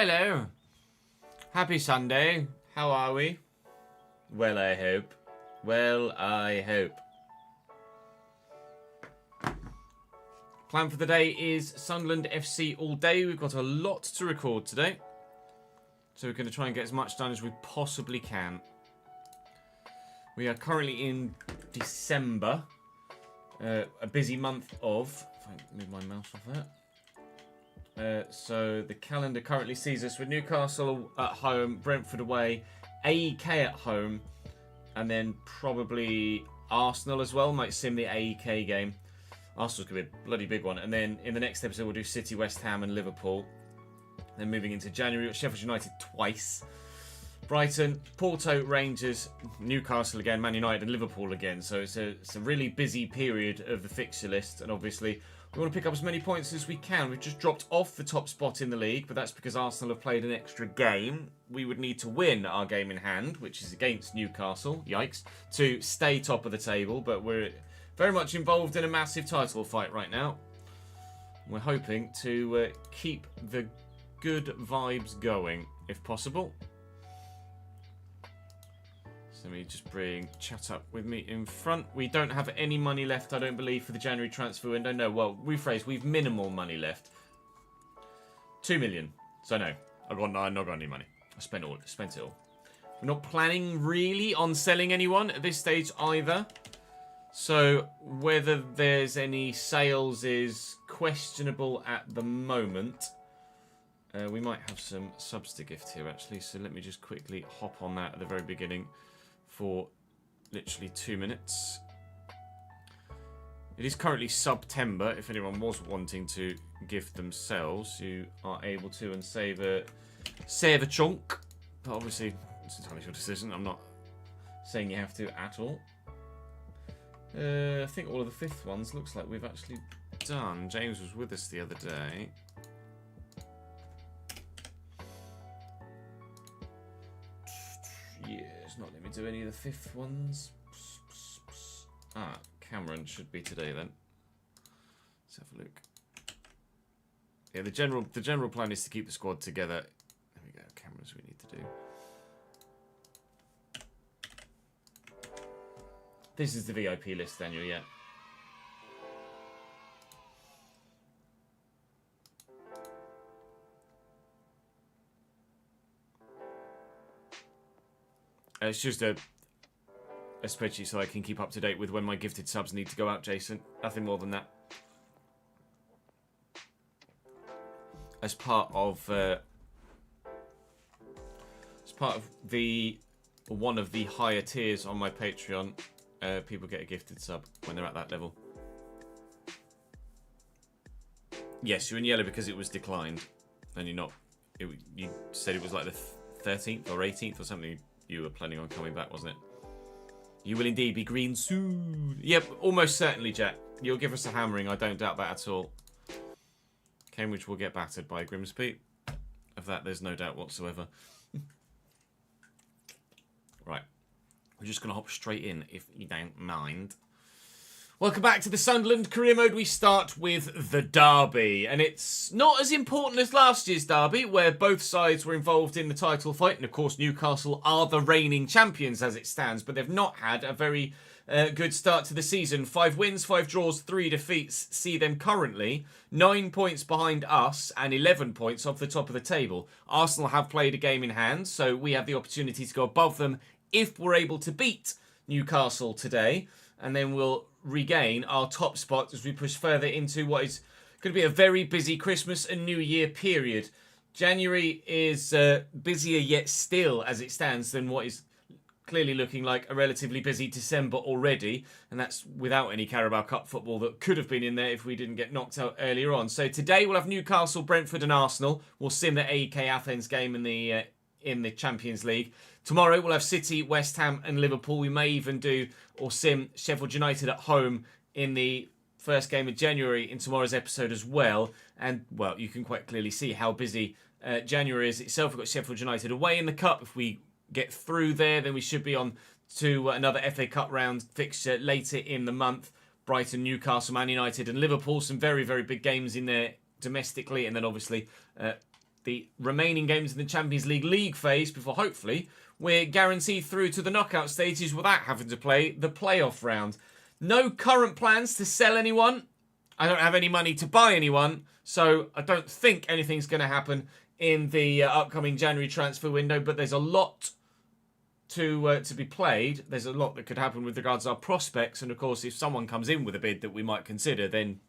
Hello. Happy Sunday. How are we? Well, I hope. Well, I hope. Plan for the day is Sunderland FC all day. We've got a lot to record today. So we're going to try and get as much done as we possibly can. We are currently in December. A busy month of... If I move my mouse off that. So the calendar currently sees us with Newcastle at home, Brentford away, AEK at home, and then probably Arsenal as well. Might sim the AEK game. Arsenal's going to be a bloody big one. And then in the next episode we'll do City, West Ham and Liverpool. Then moving into January, we've got Sheffield United twice. Brighton, Porto, Rangers, Newcastle again, Man United and Liverpool again. So it's a really busy period of the fixture list. And obviously we want to pick up as many points as we can. We've just dropped off the top spot in the league, but that's because Arsenal have played an extra game. We would need to win our game in hand, which is against Newcastle, yikes, to stay top of the table. But we're very much involved in a massive title fight right now. We're hoping to keep the good vibes going, if possible. So let me just bring chat up with me in front. We don't have any money left, I don't believe, for the January transfer window. No, well, rephrase, we've minimal money left. 2 million. So no, I've not got any money. I spent it all. We're not planning really on selling anyone at this stage either. So whether there's any sales is questionable at the moment. We might have some subs to gift here actually, so let me just quickly hop on that at the very beginning for literally 2 minutes. It is currently September. If anyone was wanting to gift themselves, you are able to and save a chunk. But obviously, it's entirely your decision. I'm not saying you have to at all. I think all of the fifth ones looks like we've actually done. James was with us the other day. Yeah, it's not letting me do any of the fifth ones. Ah, Cameron should be today then. Let's have a look. Yeah, the general plan is to keep the squad together. There we go, cameras we need to do. This is the VIP list, Daniel, yeah. It's just a spreadsheet so I can keep up to date with when my gifted subs need to go out, Jason. Nothing more than that. As part of the one of the higher tiers on my Patreon, people get a gifted sub when they're at that level. Yes, you're in yellow because it was declined, and you're not. You said it was like the 13th or 18th or something. You were planning on coming back, wasn't it? You will indeed be green soon. Yep, almost certainly, Jack. You'll give us a hammering. I don't doubt that at all. Cambridge will get battered by Grimsby. Of that, there's no doubt whatsoever. Right. We're just going to hop straight in, if you don't mind. Welcome back to the Sunderland Career Mode. We start with the derby. And it's not as important as last year's derby, where both sides were involved in the title fight. And of course, Newcastle are the reigning champions as it stands. But they've not had a very good start to the season. 5 wins, 5 draws, 3 defeats see them currently 9 points behind us and 11 points off the top of the table. Arsenal have played a game in hand, so we have the opportunity to go above them if we're able to beat Newcastle today. And then we'll regain our top spot as we push further into what is going to be a very busy Christmas and New Year period. January is busier yet still as it stands than what is clearly looking like a relatively busy December already, and that's without any Carabao Cup football that could have been in there if we didn't get knocked out earlier on. So today we'll have Newcastle, Brentford and Arsenal. We'll sim the AEK Athens game in the Champions League. Tomorrow we'll have City, West Ham and Liverpool. We may even do or sim Sheffield United at home in the first game of January in tomorrow's episode as well. And, well, you can quite clearly see how busy January is itself. We've got Sheffield United away in the Cup. If we get through there, then we should be on to another FA Cup round fixture later in the month. Brighton, Newcastle, Man United and Liverpool. Some very, very big games in there domestically. And then, obviously, the remaining games in the Champions League phase before, hopefully, we're guaranteed through to the knockout stages without having to play the playoff round. No current plans to sell anyone. I don't have any money to buy anyone, so I don't think anything's going to happen in the upcoming January transfer window, but there's a lot to be played. There's a lot that could happen with regards to our prospects, and of course, if someone comes in with a bid that we might consider, then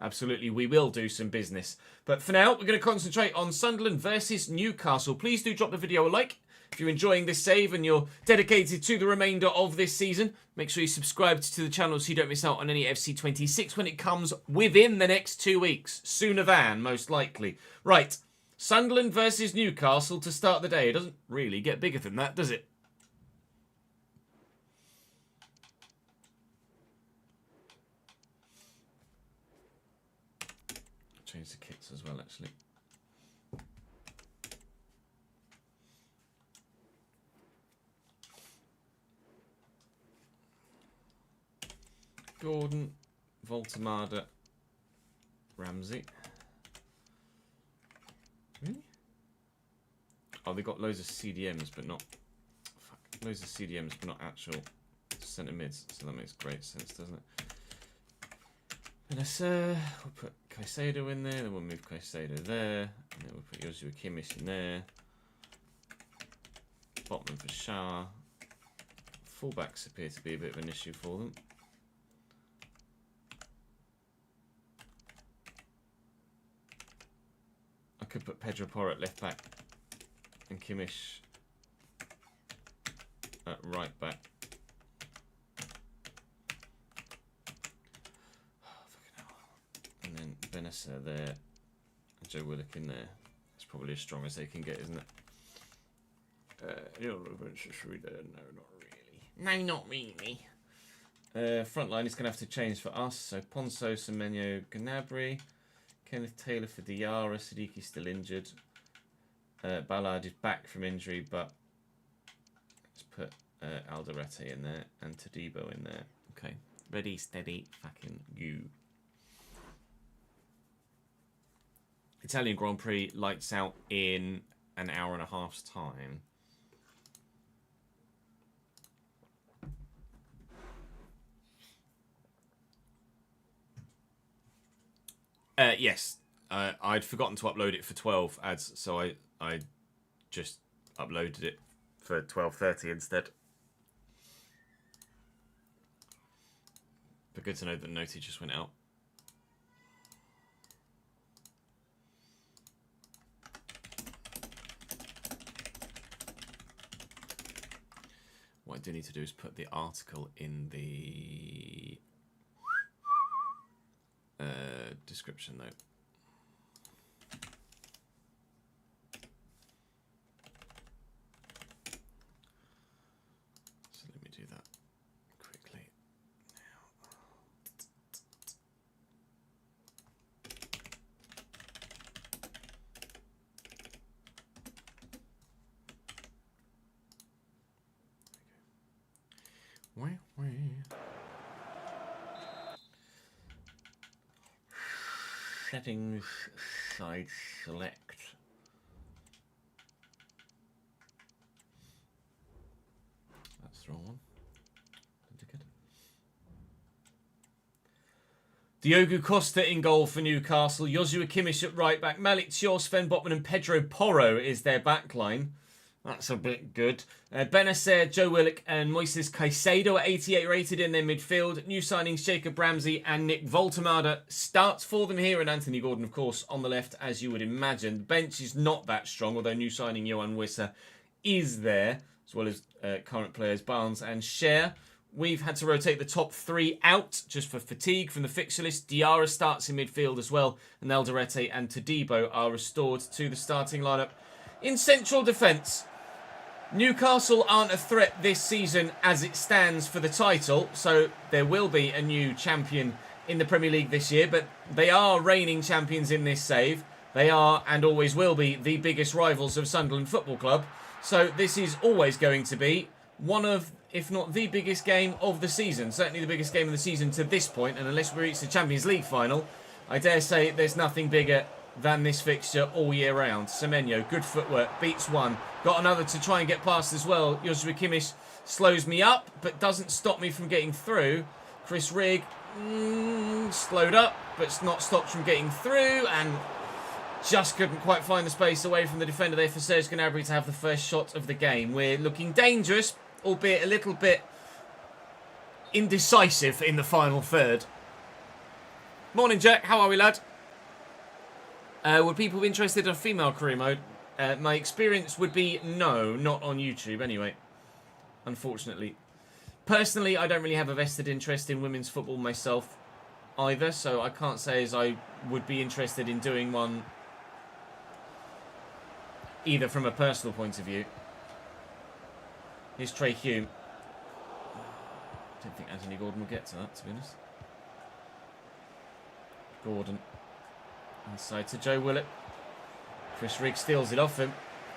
absolutely we will do some business. But for now, we're going to concentrate on Sunderland versus Newcastle. Please do drop the video a like if you're enjoying this save and you're dedicated to the remainder of this season. Make sure you subscribe to the channel so you don't miss out on any FC26 when it comes within the next 2 weeks. Sooner than, most likely. Right, Sunderland versus Newcastle to start the day. It doesn't really get bigger than that, does it? Change the kits as well, actually. Gordon, Voltamada, Ramsey. Really? Oh, they got loads of CDMs, but not... Fuck. Loads of CDMs, but not actual centre mids. So that makes great sense, doesn't it? And we'll put Caicedo in there, then we'll move Caicedo there, and then we'll put Joshua Kimmich in there. Botman for Shah. Fullbacks appear to be a bit of an issue for them. I could put Pedro Porro at left back and Kimmich at right back. And then Benacer there and Joe Willock in there. It's probably as strong as they can get, isn't it? No, not really. No, not really. Front line is going to have to change for us. So Ponso, Semenyo, Gnabry. Kenneth Taylor for Diarra. Siddiqui's still injured. Ballard is back from injury, but let's put Alderete in there and Todibo in there. Okay. Ready, steady, fucking you. Italian Grand Prix lights out in an hour and a half's time. Yes, I'd forgotten to upload it for 12 ads, so I just uploaded it for 12:30 instead. But good to know that Noti just went out. What I do need to do is put the article in the description, though. So let me do that quickly now. Where? Settings, side select. That's the wrong one. Diogo Costa in goal for Newcastle. Joshua Kimmich at right back. Malik Thiaw, Sven Botman and Pedro Porro is their back line. That's a bit good. Benacer, Joe Willock and Moises Caicedo at 88 rated in their midfield. New signings Jacob Ramsey and Nick Voltamada starts for them here. And Anthony Gordon, of course, on the left, as you would imagine. The bench is not that strong, although new signing Johan Wissa is there, as well as current players Barnes and Cher. We've had to rotate the top three out just for fatigue from the fixture list. Diarra starts in midfield as well. And Alderete and Todibo are restored to the starting lineup. In central defence, Newcastle aren't a threat this season as it stands for the title, so there will be a new champion in the Premier League this year, but they are reigning champions in this save. They are, and always will be, the biggest rivals of Sunderland Football Club, so this is always going to be one of, if not the biggest game of the season, certainly the biggest game of the season to this point, and unless we reach the Champions League final, I dare say there's nothing bigger than this fixture all year round. Semenyo, good footwork, beats one. Got another to try and get past as well. Joshua Kimmich slows me up, but doesn't stop me from getting through. Chris Rigg, slowed up, but not stopped from getting through, and just couldn't quite find the space away from the defender there for Serge Gnabry to have the first shot of the game. We're looking dangerous, albeit a little bit indecisive in the final third. Morning, Jack. How are we, lad? Would people be interested in a female career mode? My experience would be no, not on YouTube anyway. Unfortunately. Personally, I don't really have a vested interest in women's football myself either, so I can't say as I would be interested in doing one either from a personal point of view. Here's Trey Hume. I don't think Anthony Gordon will get to that, to be honest. Gordon. Inside to Joe Willett. Chris Rigg steals it off him.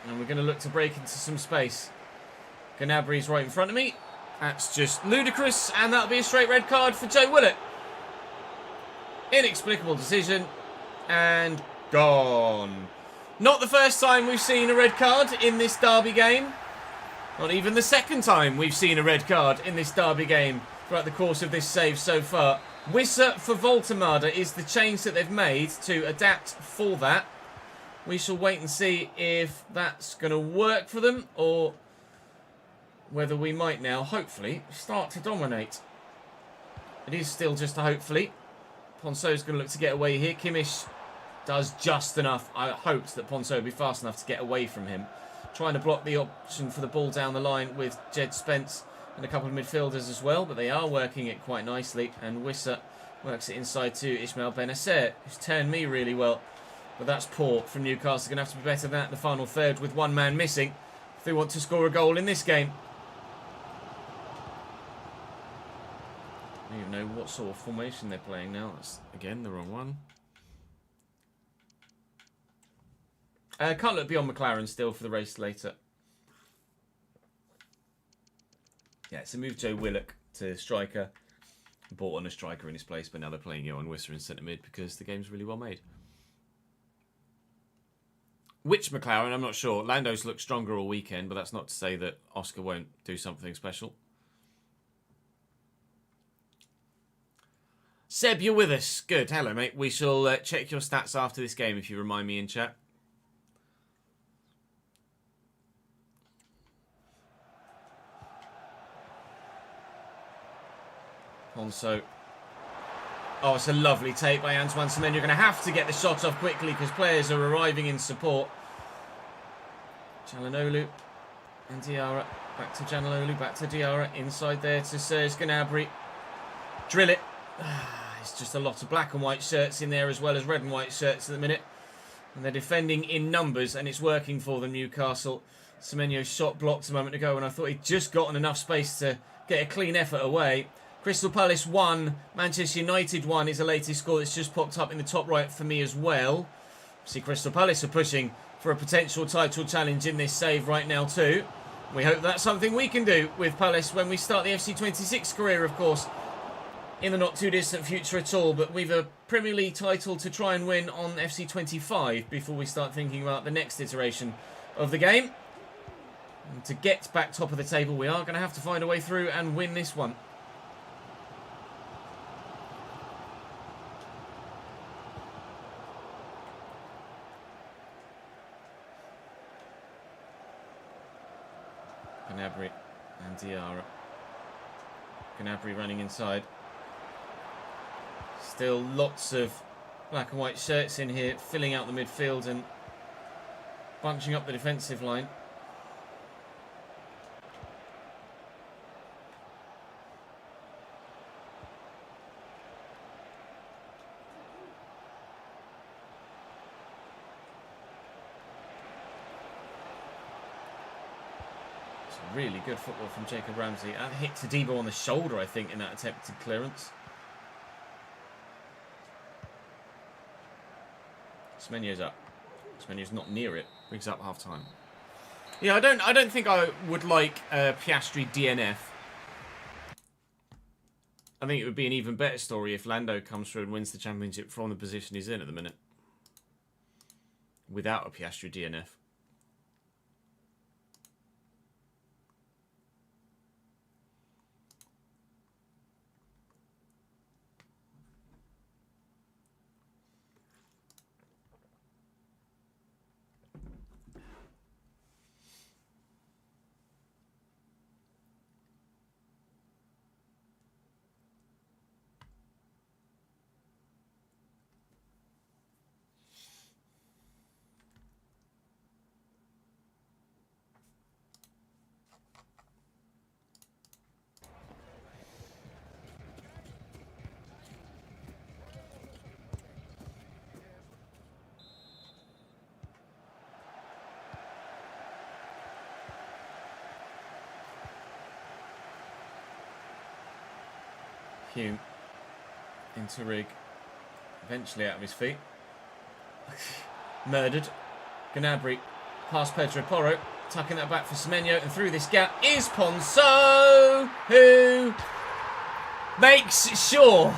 And we're going to look to break into some space. Gnabry's right in front of me. That's just ludicrous. And that'll be a straight red card for Joe Willett. Inexplicable decision. And gone. Not the first time we've seen a red card in this derby game. Not even the second time we've seen a red card in this derby game throughout the course of this save so far. Wissa for Voltemada is the change that they've made to adapt for that. We shall wait and see if that's going to work for them or whether we might now, hopefully, start to dominate. It is still just a hopefully. Ponceau's going to look to get away here. Kimmich does just enough. I hoped that Ponceau would be fast enough to get away from him. Trying to block the option for the ball down the line with Jed Spence and a couple of midfielders as well, but they are working it quite nicely. And Wissa works it inside to Ismail Benacer, who's turned me really well. But that's poor from Newcastle. Going to have to be better than that in the final third with one man missing if they want to score a goal in this game. I don't even know what sort of formation they're playing now. That's, again, the wrong one. Can't look beyond McLaren still for the race later. Yeah, so move Joe Willock to striker. Bought on a striker in his place, but now they're playing Johan Wissa in centre mid because the game's really well made. Which McLaren, I'm not sure. Lando's looked stronger all weekend, but that's not to say that Oscar won't do something special. Seb, you're with us. Good. Hello, mate. We shall check your stats after this game if you remind me in chat. Ponceau. Oh, it's a lovely take by Antoine Semenyo. You're going to have to get the shot off quickly because players are arriving in support. Çalhanoğlu and Diarra. Back to Çalhanoğlu, back to Diarra. Inside there to Serge Gnabry. Drill it. It's just a lot of black and white shirts in there as well as red and white shirts at the minute. And they're defending in numbers and it's working for them, Newcastle. Semenyo's shot blocked a moment ago and I thought he'd just gotten enough space to get a clean effort away. Crystal Palace 1, Manchester United 1 is the latest score that's just popped up in the top right for me as well. See, Crystal Palace are pushing for a potential title challenge in this save right now too. We hope that's something we can do with Palace when we start the FC26 career, of course, in the not too distant future at all. But we've a Premier League title to try and win on FC25 before we start thinking about the next iteration of the game. And to get back top of the table, we are going to have to find a way through and win this one. Gnabry and Diarra. Gnabry running inside. Still lots of black and white shirts in here, filling out the midfield and bunching up the defensive line. Really good football from Jacob Ramsey. That hit Todibo on the shoulder, I think, in that attempted clearance. Semenyo's up. Semenyo's not near it. Brings up half time. Yeah, I don't think I would like Piastri DNF. I think it would be an even better story if Lando comes through and wins the championship from the position he's in at the minute. without a Piastri DNF. Hume into Rig, eventually out of his feet. Murdered. Gnabry past Pedro Porro, tucking that back for Semenyo, and through this gap is Ponceau, who makes sure.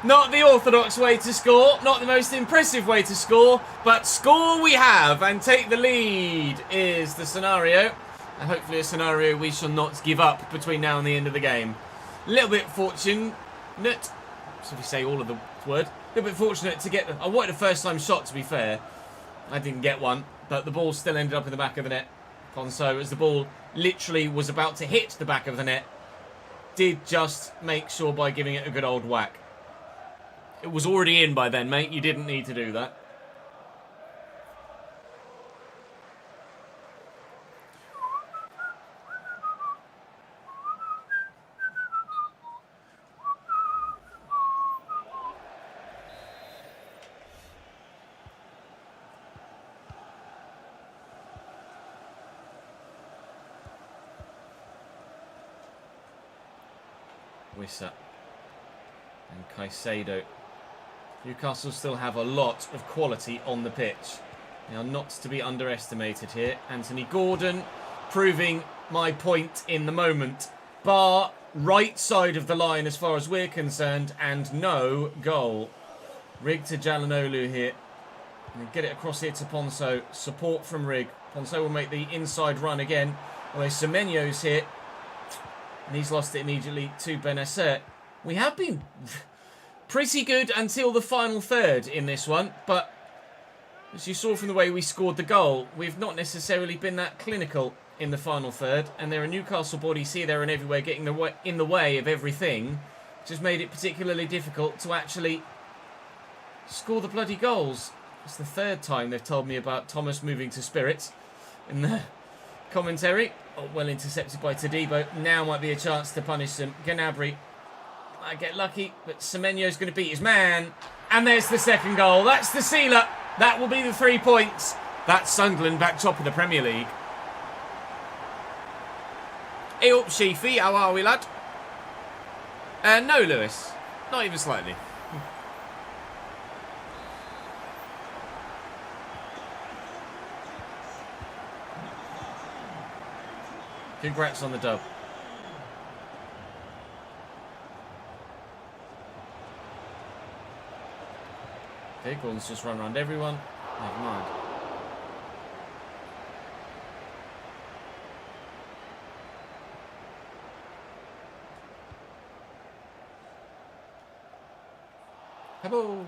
Not the orthodox way to score, not the most impressive way to score, but score we have and take the lead is the scenario, and hopefully a scenario we shall not give up between now and the end of the game. A little bit fortunate, so if you say all of the word, a little bit fortunate to get, I wanted a first time shot to be fair, I didn't get one, but the ball still ended up in the back of the net. Ponceau, as the ball literally was about to hit the back of the net, did just make sure by giving it a good old whack. It was already in by then, mate, you didn't need to do that. Wissa and Caicedo. Newcastle still have a lot of quality on the pitch. They are not to be underestimated here. Anthony Gordon proving my point in the moment. Bar right side of the line as far as we're concerned, and no goal. Rig to Jalhanoglu here. And get it across here to Ponceau. Support from Rig. Ponceau will make the inside run again. Although Semenyo's here. And he's lost it immediately to Benacer. We have been pretty good until the final third in this one. But as you saw from the way we scored the goal, we've not necessarily been that clinical in the final third. And there are Newcastle bodies here, there and everywhere getting in the way of everything. Which has made it particularly difficult to actually score the bloody goals. It's the third time they've told me about Thomas moving to Spirits in the commentary. Oh, well intercepted by Todibo. Now might be a chance to punish them. Gnabry might get lucky, but Semenyo's going to beat his man. And there's the second goal. That's the sealer. That will be the 3 points. That's Sunderland back top of the Premier League. Hey up, Sheafy. How are we, lad? No, Lewis. Not even slightly. Congrats on the dub. Okay, Gordon's just run around everyone. Never mind. Hello.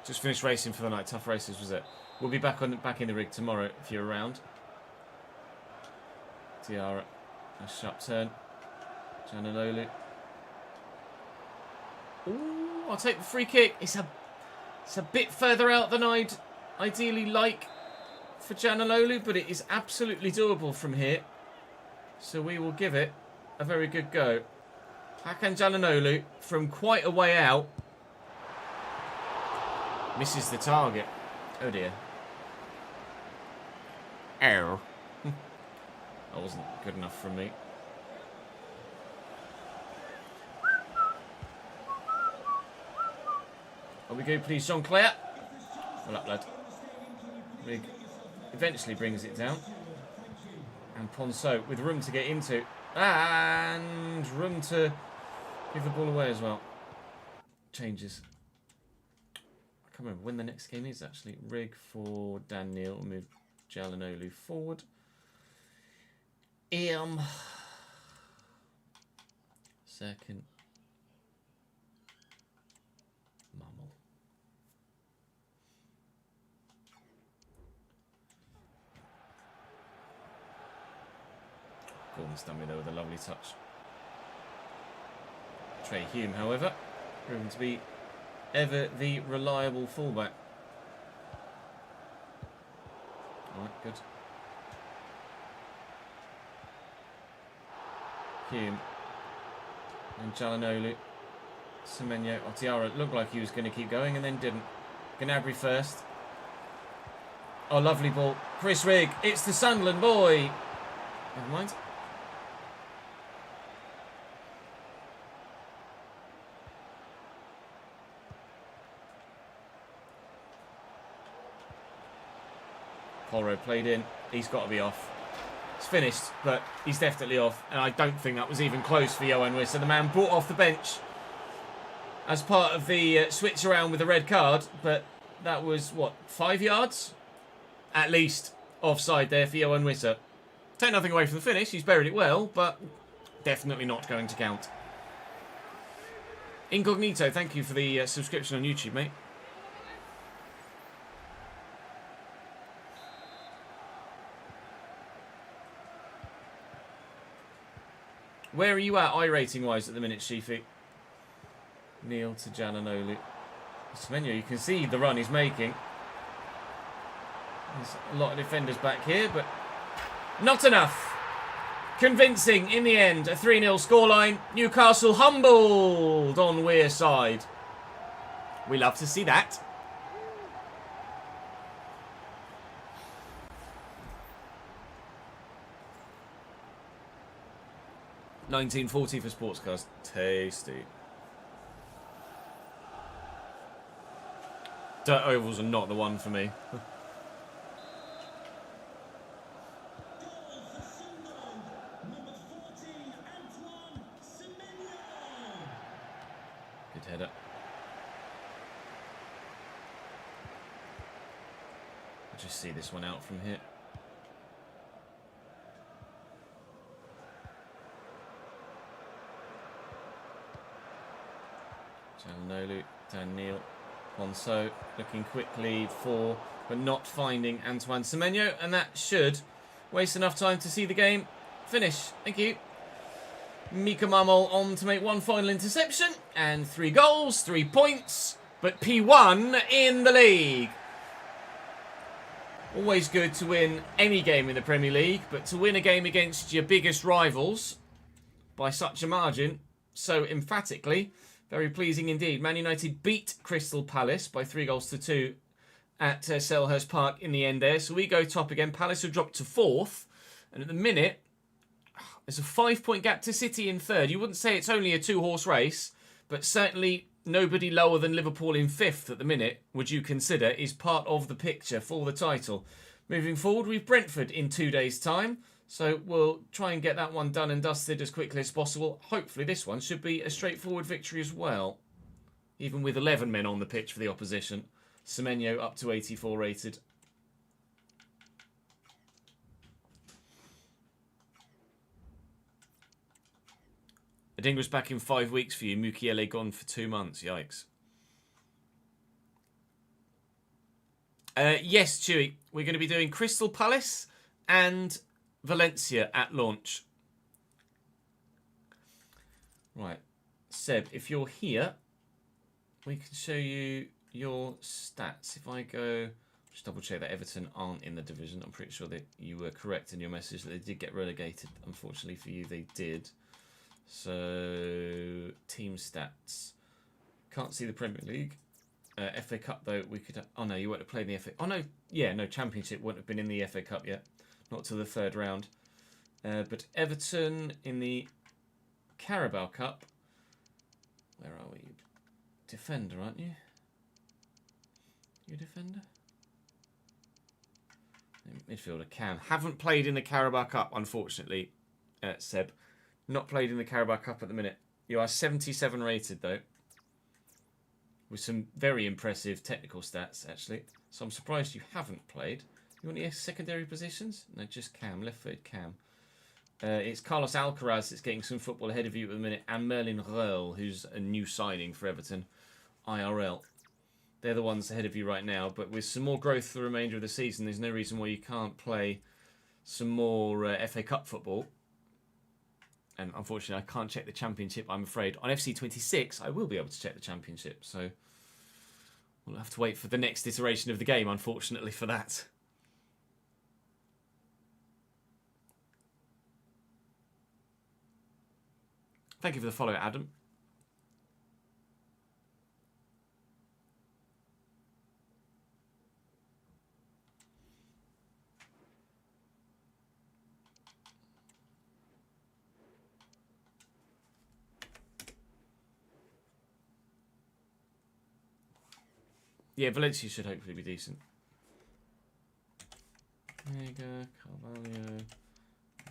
Just finished racing for the night. Tough races, was it? We'll be back in the rig tomorrow if you're around. Tiara, a sharp turn. Jalhanoglu. Ooh, I'll take the free kick. It's a bit further out than I'd ideally like for Jalhanoglu, but it is absolutely doable from here. So we will give it a very good go. Hakan Jalhanoglu from quite a way out misses the target. Oh dear. Error. That wasn't good enough from me. Are we go, please, Jean-Claire? Well up, lad. Rig eventually brings it down. And Ponceau with room to get into. And room to give the ball away as well. Changes. can't remember when the next game is, actually. Rig for Dan Neil. We'll move Jalanolu forward. Second. Mummel. Gordon's done me there with a lovely touch. Trey Hume, however, proven to be ever the reliable fullback. Alright, good. Hume. And Jalanolu. Semenyo. Otiara looked like he was going to keep going and then didn't. Gnabry first. Oh, lovely ball. Chris Rigg. It's the Sunderland boy. Never mind. Polro played in. He's got to be off. It's finished, but he's definitely off. And I don't think that was even close for Yohan Wissa. The man brought off the bench as part of the switch around with the red card. But that was, what, 5 yards? At least offside there for Yohan Wissa. Take nothing away from the finish. He's buried it well, but definitely not going to count. Incognito, thank you for the subscription on YouTube, mate. Where are you at I-rating-wise at the minute, Sheafy? Neil to Jalanolu. Semenyo, you can see the run he's making. There's a lot of defenders back here, but not enough. Convincing in the end. A 3-0 scoreline. Newcastle humbled on Weir's side. We love to see that. $19.40 for Sportscast. Tasty. Dirt ovals are not the one for me. Good header. I'll just see this one out from here. Jalanolu, Dan Neil, Ponso looking quickly for, but not finding Antoine Semenyo, and that should waste enough time to see the game finish. Thank you. Mika Mummel on to make one final interception, and 3 goals, 3 points, but P1 in the league. Always good to win any game in the Premier League, but to win a game against your biggest rivals by such a margin, so emphatically, very pleasing indeed. Man United beat Crystal Palace by 3-2 at Selhurst Park in the end there. So we go top again. Palace have dropped to 4th. And at the minute, there's a 5-point gap to City in 3rd. You wouldn't say it's only a 2-horse race, but certainly nobody lower than Liverpool in 5th at the minute, would you consider, is part of the picture for the title. Moving forward, we've Brentford in 2 days' time. So we'll try and get that one done and dusted as quickly as possible. Hopefully this one should be a straightforward victory as well. Even with 11 men on the pitch for the opposition. Semenyo up to 84 rated. Adingra's back in 5 weeks for you. Mukiele gone for 2 months. Yikes. Yes, Chewy. We're going to be doing Crystal Palace and Valencia at launch. Right. Seb, if you're here, we can show you your stats. If I go, just double check that Everton aren't in the division. I'm pretty sure that you were correct in your message that they did get relegated. Unfortunately for you, they did. So, team stats. Can't see the Premier League. FA Cup, though, we could... Oh, no, you won't have played in the FA... Oh, no. Yeah, no, Championship wouldn't have been in the FA Cup yet. Not till the 3rd round. But Everton in the Carabao Cup. Where are we? Defender, aren't you? You defender? Midfielder, Cam. Haven't played in the Carabao Cup, unfortunately, Seb. Not played in the Carabao Cup at the minute. You are 77 rated, though. with some very impressive technical stats, actually. So I'm surprised you haven't played. You want any secondary positions? No, just Cam, left-footed Cam. It's Carlos Alcaraz that's getting some football ahead of you at the minute, and Merlin Reul, who's a new signing for Everton, IRL. They're the ones ahead of you right now, but with some more growth for the remainder of the season, there's no reason why you can't play some more FA Cup football. And unfortunately, I can't check the Championship, I'm afraid. On FC26, I will be able to check the Championship, so we'll have to wait for the next iteration of the game, unfortunately, for that. Thank you for the follow, Adam. Yeah, Valencia should hopefully be decent. Mega, Carvalho,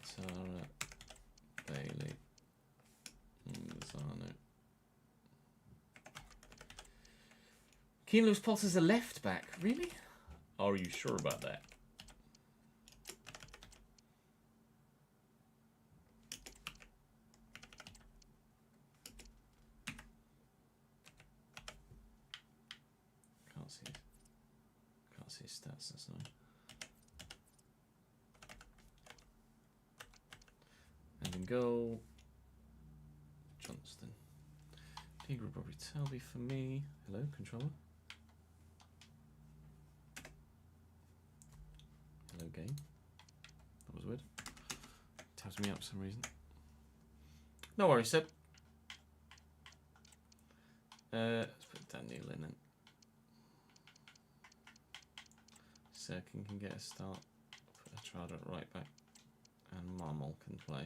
Tara, Bailey, Lozano. Keane Lewis Potter's a left back, really? Are you sure about that? Can't see his stats, that's annoying. And in goal, Johnston. Tigre Bobby Telby for me. Hello, controller. Hello, game. That was weird. Tabs me up for some reason. No worries, Seb. Let's put Daniel in it. Serkin can get a start. Put Estrada at right back. And Marmol can play.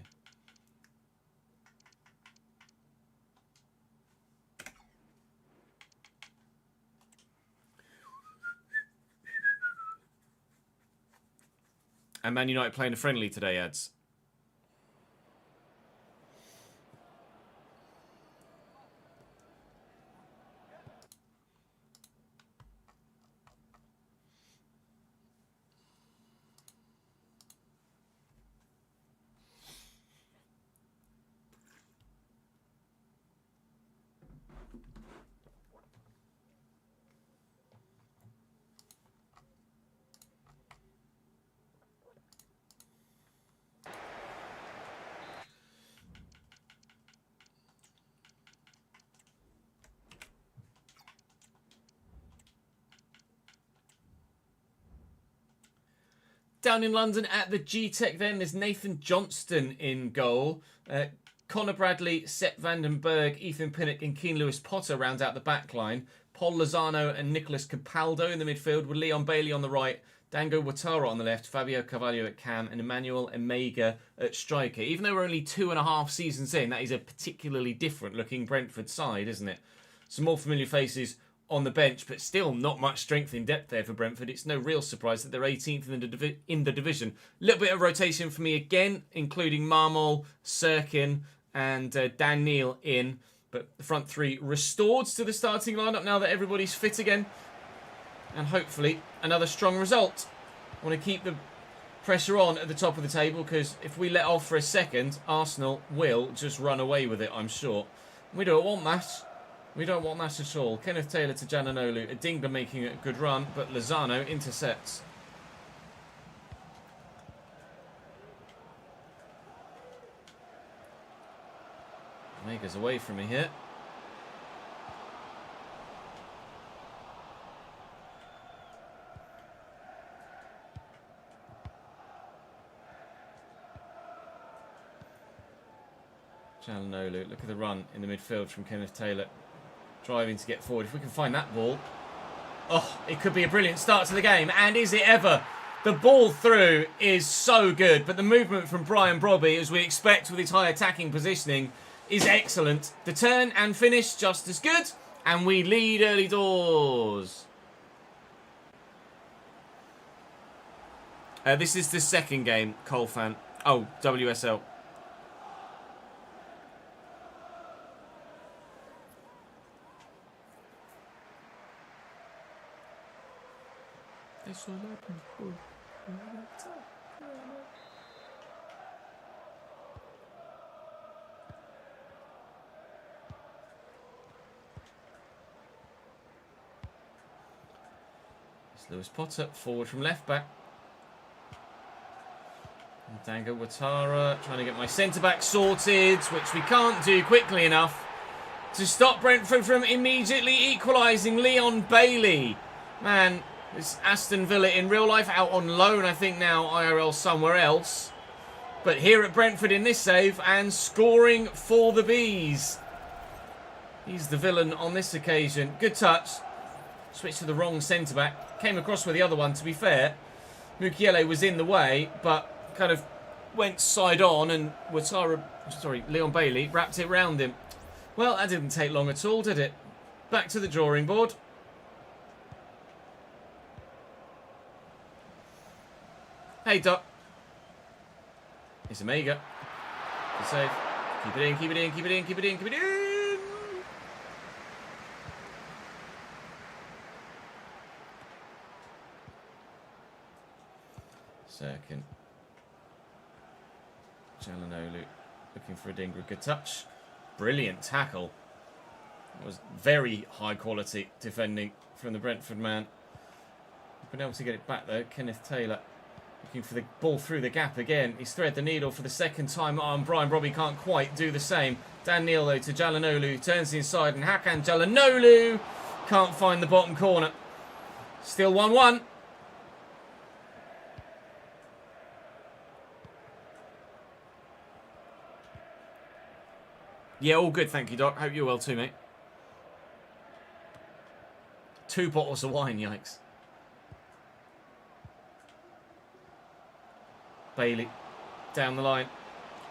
And Man United playing a friendly today, ads. Down in London at the G-Tech then, there's Nathan Johnston in goal. Connor Bradley, Sepp Vandenberg, Ethan Pinnock and Keane Lewis Potter round out the back line. Paul Lozano and Nicholas Capaldo in the midfield with Leon Bailey on the right, Dango Ouattara on the left, Fabio Carvalho at cam and Emmanuel Emega at striker. Even though we're only 2.5 seasons in, that is a particularly different looking Brentford side, isn't it? Some more familiar faces on the bench, but still not much strength in depth there for Brentford. It's no real surprise that they're 18th in the division. A little bit of rotation for me again, including Marmol, Serkin and Dan Neil in. But the front three restored to the starting lineup now that everybody's fit again. And hopefully another strong result. I want to keep the pressure on at the top of the table because if we let off for a second, Arsenal will just run away with it, I'm sure. We don't want that. We don't want that at all. Kenneth Taylor to Jananolu. Adingba making a good run, but Lozano intercepts. Omega's away from me here. Jananolu. Look at the run in the midfield from Kenneth Taylor. Driving to get forward. If we can find that ball. Oh, it could be a brilliant start to the game. And is it ever? The ball through is so good. But the movement from Brian Brobby, as we expect with his high attacking positioning, is excellent. The turn and finish just as good. And we lead early doors. This is the second game, Cole fan. Oh, WSL. It's Lewis Potter, forward from left back. Dango Ouattara trying to get my centre-back sorted, which we can't do quickly enough to stop Brentford from immediately equalising. Leon Bailey. Man, this Aston Villa in real life, out on loan, I think now, IRL somewhere else. But here at Brentford in this save and scoring for the Bees. He's the villain on this occasion. Good touch. Switched to the wrong centre-back. Came across with the other one, to be fair. Mukiele was in the way, but kind of went side on, and Leon Bailey wrapped it round him. Well, that didn't take long at all, did it? Back to the drawing board. Hey, Doc. It's Omega. Good save. Keep it in, keep it in, keep it in, keep it in, keep it in. Second. Jalanolu looking for a Dingra. Good touch. Brilliant tackle. It was very high quality defending from the Brentford man. Been able to get it back though. Kenneth Taylor looking for the ball through the gap again. He's threaded the needle for the second time on. Brian Robbie can't quite do the same. Dan Neal though to Jalanolu. Turns inside and Hakan Jalanolu can't find the bottom corner. Still 1-1. Yeah, all good, thank you, Doc. Hope you're well too, mate. 2 bottles of wine, yikes. Bailey, down the line.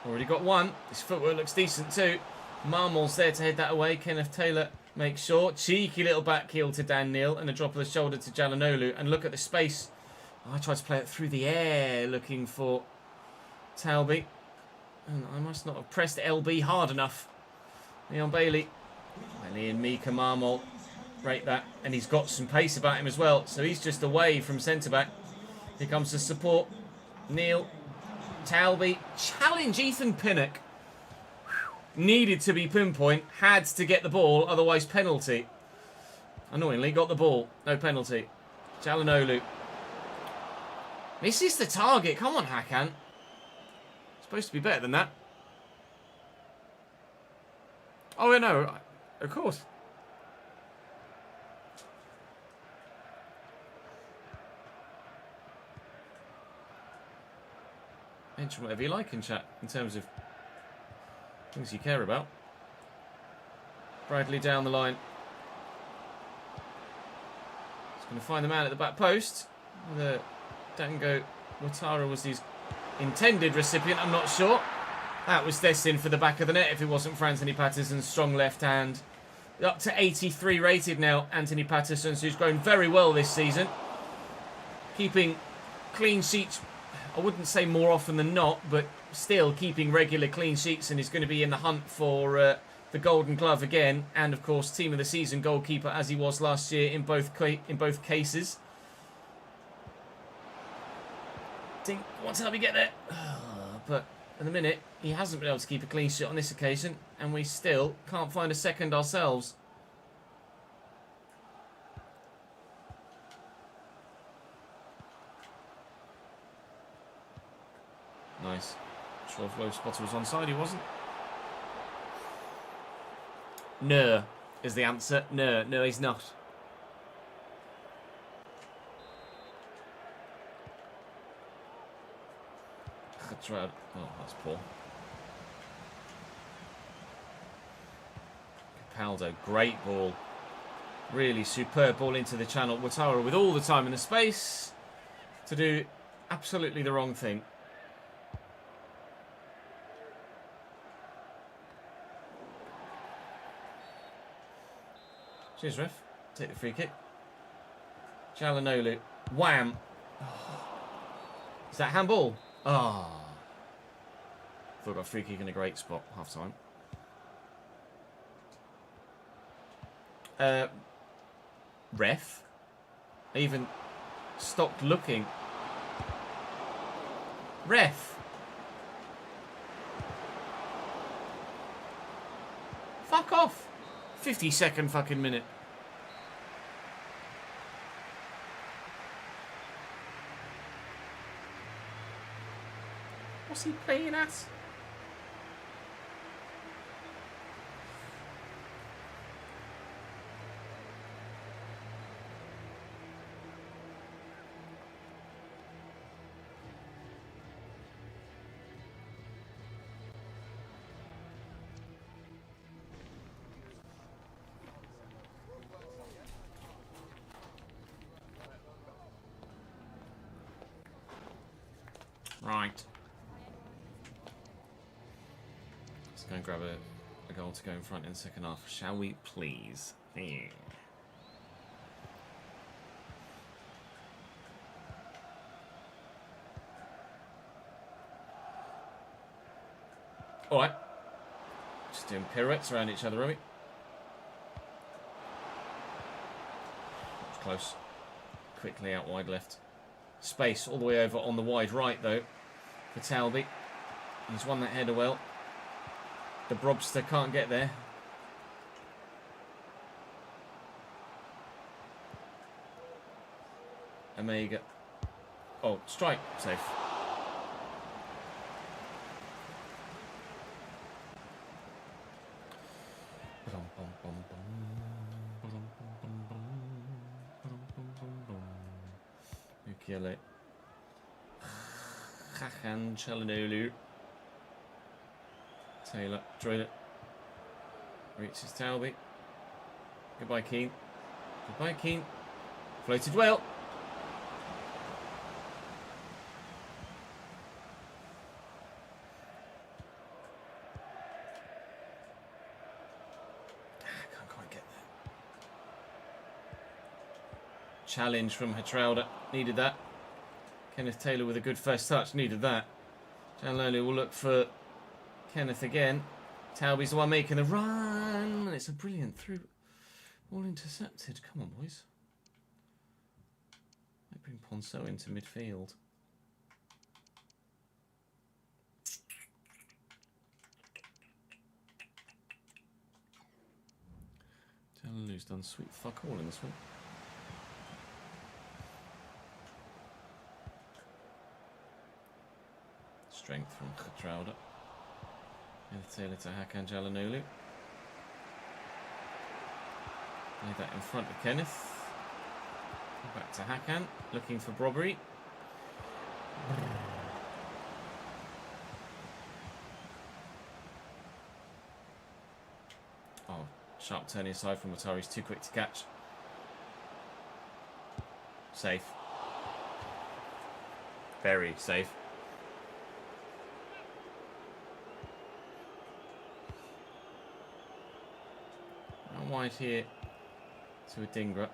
Already got one. His footwork looks decent too. Marmol's there to head that away. Kenneth Taylor makes sure. Cheeky little back heel to Dan Neal and a drop of the shoulder to Jalanolu. And look at the space. I tried to play it through the air looking for Talby. And I must not have pressed LB hard enough. Leon Bailey. Bailey and Mika Marmol break that. And he's got some pace about him as well. So he's just away from centre-back. Here comes the support. Neal. Talby. Challenge Ethan Pinnock. Needed to be pinpoint. Had to get the ball. Otherwise penalty. Annoyingly got the ball. No penalty. Jalanolu. This is the target. Come on, Hakan. Supposed to be better than that. Oh, no. Of course. Mention whatever you like in chat in terms of things you care about. Bradley down the line. He's going to find the man at the back post. The Dango Ouattara was his intended recipient, I'm not sure. That was destined for the back of the net if it wasn't for Anthony Patterson's strong left hand. Up to 83 rated now, Anthony Patterson, who's grown very well this season. Keeping clean sheets, I wouldn't say more often than not, but still keeping regular clean sheets, and is going to be in the hunt for the Golden Glove again. And, of course, Team of the Season goalkeeper, as he was last year in both cases. Think, what's how we get there? But at the minute, he hasn't been able to keep a clean sheet on this occasion, and we still can't find a second ourselves. Nice. Sure if Low Spotter was onside, he wasn't. No, is the answer. No, he's not. Oh, that's poor. Capaldo, great ball. Really superb ball into the channel. Ouattara with all the time and the space to do absolutely the wrong thing. Cheers, ref. Take the free kick. Jalanolu. Wham. Is that handball? Ah. Oh. Thought about free kick in a great spot. Half time. Ref. Even stopped looking. Ref. Fuck off. 52nd fucking minute. What's he playing at? Right. Let's go and grab a goal to go in front in the second half, shall we please? Yeah. Alright. Just doing pirouettes around each other, are we? That's close. Quickly out wide left. Space all the way over on the wide right, though, for Talby. He's won that header well. The Brobster can't get there. Omega. Oh, strike. Safe. Ukiele. Hakan Chalanolu. Taylor, drill it. Reaches Talby. Goodbye, Keane. Goodbye, Keane. Floated well. Can't quite get there. Challenge from Hatrauda. Needed that. Kenneth Taylor with a good first touch. Needed that. Chalanolu will look for Kenneth again. Talby's the one making the run. It's a brilliant through. All intercepted. Come on, boys. Might bring Ponceau into midfield. Chalalu's done sweet fuck all in this one. Strength from Hatrauda. Taylor to Hakan Chalanolu. Lay that in front of Kenneth. Back to Hakan, looking for Brobbery. Oh, sharp turning aside from Watari's too quick to catch. Safe. Very safe. Wide here to Adingra.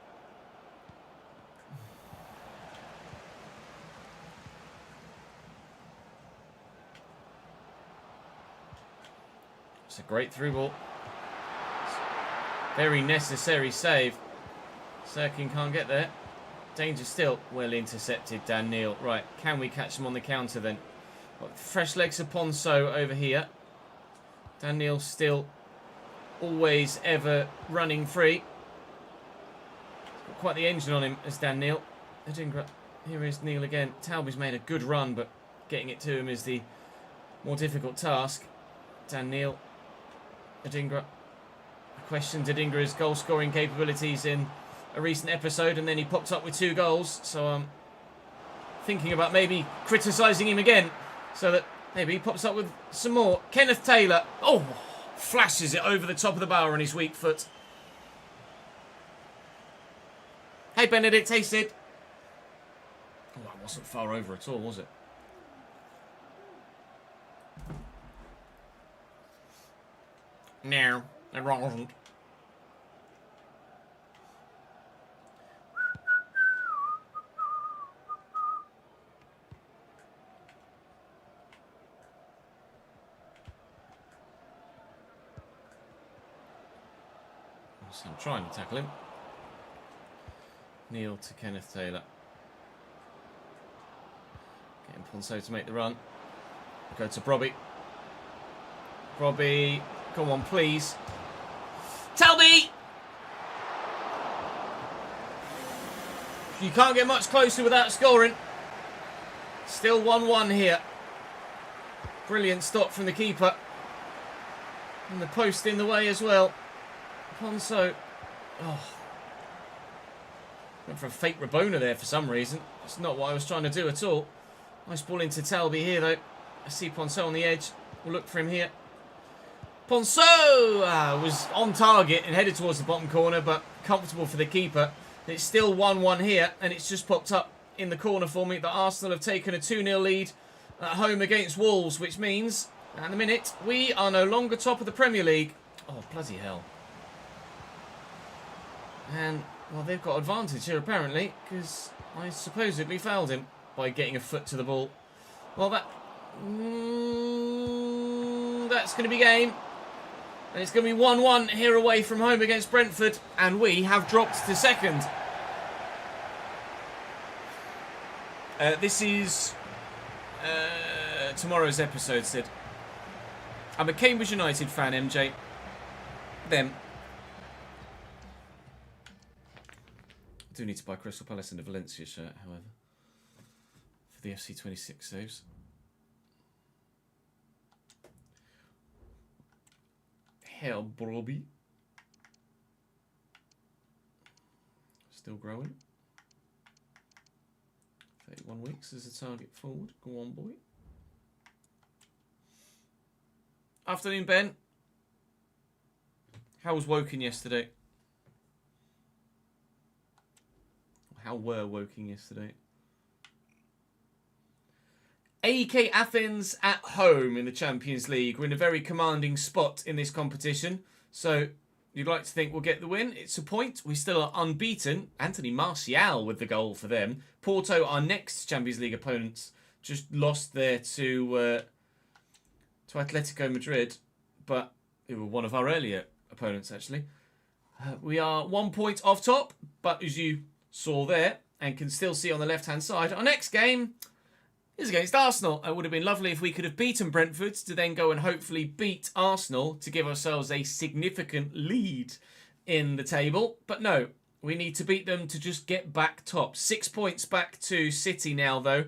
It's a great through ball. Very necessary save. Sirkin can't get there. Danger still. Well intercepted, Dan Neal. Right, can we catch him on the counter then? Got fresh legs of Ponceau over here. Dan Neal still always ever running free. Got quite the engine on him as Dan Neal. Adingra. Here is Neal again. Talby's made a good run, but getting it to him is the more difficult task. Dan Neal. Adingra. I questioned Adingra's goal scoring capabilities in a recent episode, and then he popped up with 2 goals. So I'm thinking about maybe criticising him again, so that maybe he pops up with some more. Kenneth Taylor. Oh! Flashes it over the top of the bar on his weak foot. Hey, Benedict. Hey, Sid. Oh, that wasn't far over at all, was it? No, it wasn't. I'm trying to tackle him. Neal to Kenneth Taylor. Getting Ponso to make the run. Go to Brobby. Brobby, come on, please. Tell me! You can't get much closer without scoring. Still 1-1 here. Brilliant stop from the keeper. And the post in the way as well. Ponso. Oh. Went for a fake Rabona there for some reason. It's not what I was trying to do at all. Nice ball into Talby here though. I see Ponso on the edge. We'll look for him here. Ponso was on target and headed towards the bottom corner, but comfortable for the keeper. It's still 1-1 here, and it's just popped up in the corner for me that Arsenal have taken a 2-0 lead at home against Wolves, which means, at the minute, we are no longer top of the Premier League. Oh, bloody hell. And, well, they've got advantage here, apparently, because I supposedly fouled him by getting a foot to the ball. Well, that's going to be game. And it's going to be 1-1 here away from home against Brentford. And we have dropped to second. This is tomorrow's episode, Sid. I'm a Cambridge United fan, MJ. Them. I do need to buy Crystal Palace and a Valencia shirt, however. For the FC26 saves. Hell, Brobby. Still growing. 31 weeks as a target forward. Go on, boy. Afternoon, Ben. How was Woking yesterday? How were Woking yesterday? AEK Athens at home in the Champions League. We're in a very commanding spot in this competition. So you'd like to think we'll get the win. It's a point. We still are unbeaten. Anthony Martial with the goal for them. Porto, our next Champions League opponents, just lost there to Atletico Madrid. But they were one of our earlier opponents, actually. We are 1 point off top. But as you saw there, and can still see on the left-hand side, our next game is against Arsenal. It would have been lovely if we could have beaten Brentford to then go and hopefully beat Arsenal to give ourselves a significant lead in the table. But no, we need to beat them to just get back top. 6 points back to City now, though.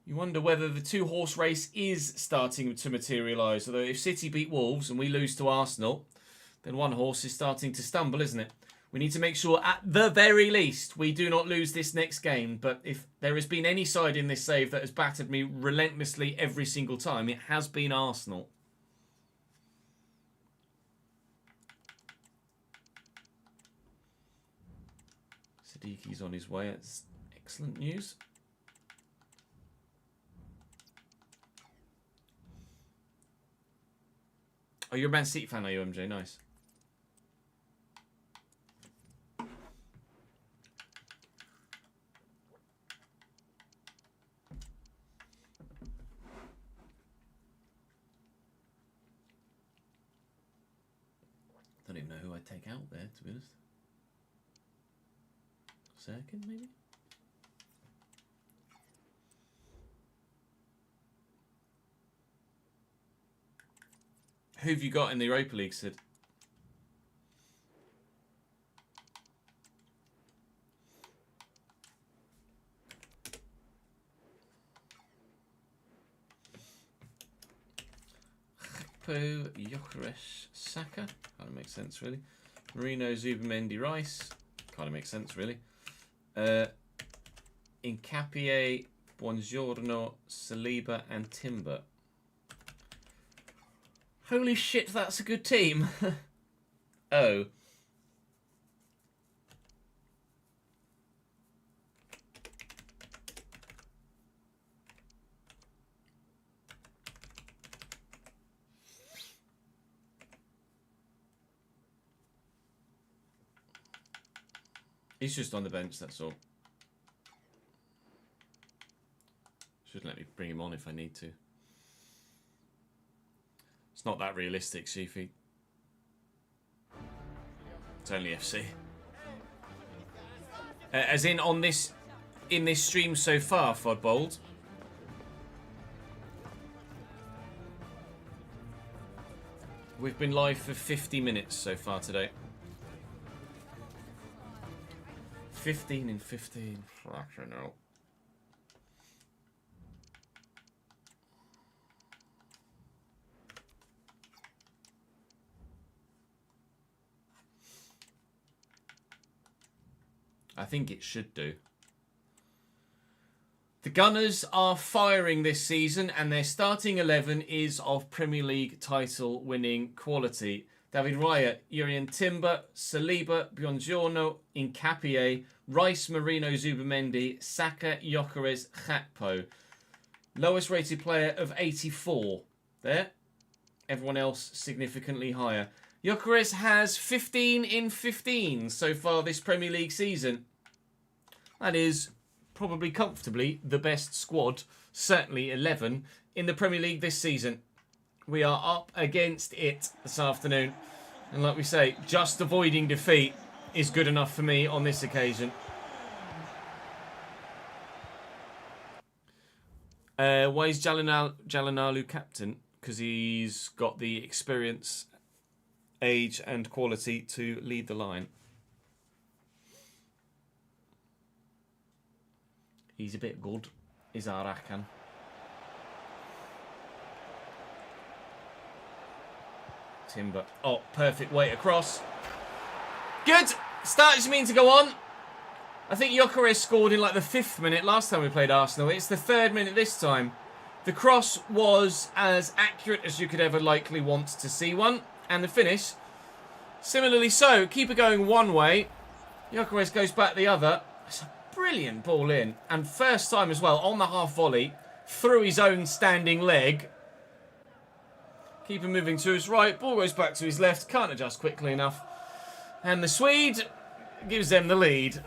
You wonder whether the two-horse race is starting to materialise. Although if City beat Wolves and we lose to Arsenal, then one horse is starting to stumble, isn't it? We need to make sure, at the very least, we do not lose this next game. But if there has been any side in this save that has battered me relentlessly every single time, it has been Arsenal. Sadiqi's on his way. That's excellent news. Oh, you're a Man City fan, are you, MJ? Nice. Don't even know who I'd take out there, to be honest. Second, maybe? Who have you got in the Europa League, Sid? Gakpo, Gyökeres, Saka. Kind of makes sense, really. Marino, Zubimendi, Rice. Kind of makes sense, really. Incapie, Buongiorno, Saliba, and Timber. Holy shit, that's a good team. Oh. He's just on the bench, that's all. Should let me bring him on if I need to. It's not that realistic, Sheafy. It's only FC. As in on this, in this stream so far, Fodbold. We've been live for 50 minutes so far today. 15 in 15. Fucking hell. I think it should do. The Gunners are firing this season, and their starting 11 is of Premier League title winning quality. David Raya, Urian Timber, Saliba, Buongiorno, Nkapie, Rice, Marino, Zubamendi, Saka, Gyökeres, Gakpo. Lowest rated player of 84. There. Everyone else significantly higher. Gyökeres has 15 in 15 so far this Premier League season. That is probably comfortably the best squad, certainly 11, in the Premier League this season. We are up against it this afternoon. And like we say, just avoiding defeat is good enough for me on this occasion. Why is Jalanalu captain? Because he's got the experience, age and quality to lead the line. He's a bit good, is Arakan. Timber. Oh, perfect weight across. Good! Starts mean to go on. I think Gyökeres scored in like the 5th minute last time we played Arsenal. It's the 3rd minute this time. The cross was as accurate as you could ever likely want to see one. And the finish, similarly so. Keeper going one way. Gyökeres goes back the other. It's a brilliant ball in. And first time as well, on the half volley, through his own standing leg. Keeper moving to his right. Ball goes back to his left. Can't adjust quickly enough. And the Swede gives them the lead.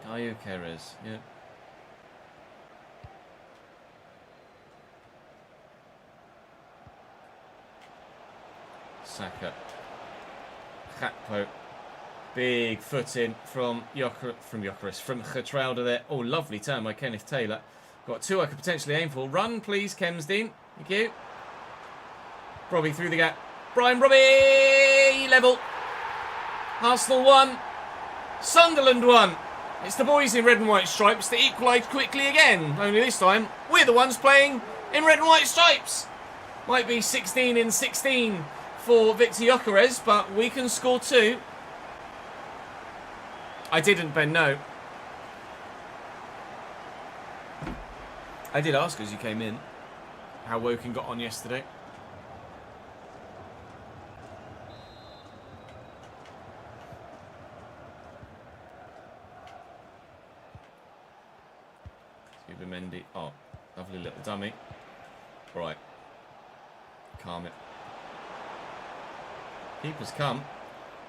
Gyökeres, yeah. Saka. Gakpo. Big foot in from Gyökeres, from Geertruida there. Oh, lovely turn by Kenneth Taylor. Got two I could potentially aim for. Run, please, Kemsdean. Thank you. Robbie through the gap. Brian Robbie! Level. Arsenal 1. Sunderland 1. It's the boys in red and white stripes that equalise quickly again. Only this time, we're the ones playing in red and white stripes. Might be 16 in 16 for Victor Gyökeres, but we can score 2. I didn't, Ben, no. I did ask as you came in how Woking got on yesterday. Mendy. Oh, lovely little dummy. Right. Calm it. Keeper's come.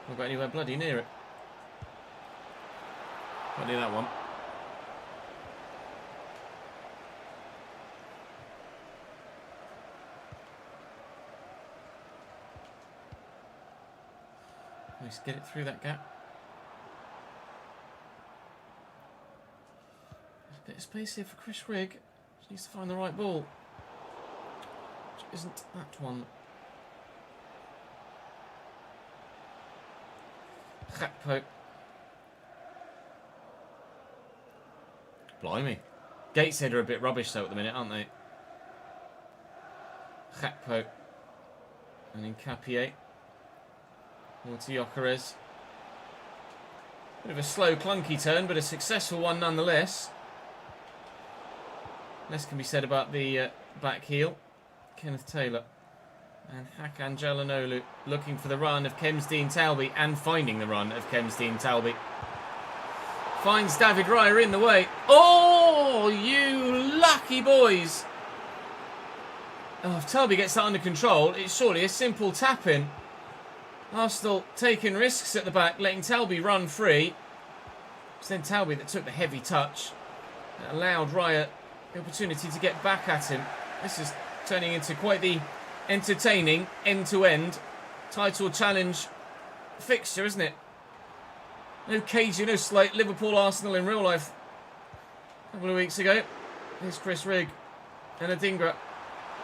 Not got anywhere bloody near it. Not near that one. Let's get it through that gap. Bit of space here for Chris Rigg. Just needs to find the right ball. Which isn't that one. Gakpo. Blimey. Gateshead are a bit rubbish though at the minute, aren't they? Gakpo. And Nkapie. More to Gyökeres. Bit of a slow, clunky turn, but a successful one nonetheless. Less can be said about the back heel. Kenneth Taylor. And Hakan Calhanoglu looking for the run of Kemsdean Talby and finding the run of Kemsdean Talby. Finds David Raya in the way. Oh, you lucky boys. Oh, if Talby gets that under control, it's surely a simple tap-in. Arsenal taking risks at the back, letting Talby run free. It's then Talby that took the heavy touch. That allowed Raya the opportunity to get back at him. This is turning into quite the entertaining end-to-end title challenge fixture, isn't it? No caginess like Liverpool Arsenal in real life. A couple of weeks ago. Here's Chris Rigg. And Adingra.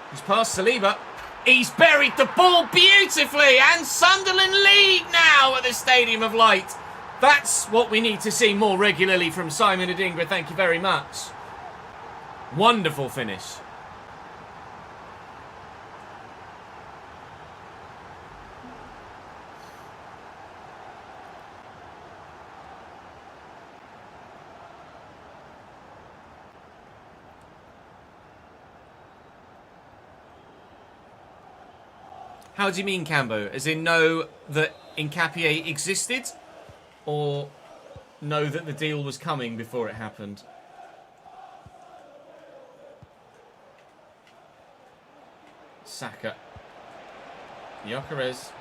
He's past Saliba. He's buried the ball beautifully. And Sunderland lead now at the Stadium of Light. That's what we need to see more regularly from Simon Adingra. Thank you very much. Wonderful finish. How do you mean, Cambo? As in know that Nkapie existed? Or know that the deal was coming before it happened? Saka. Gyökeres.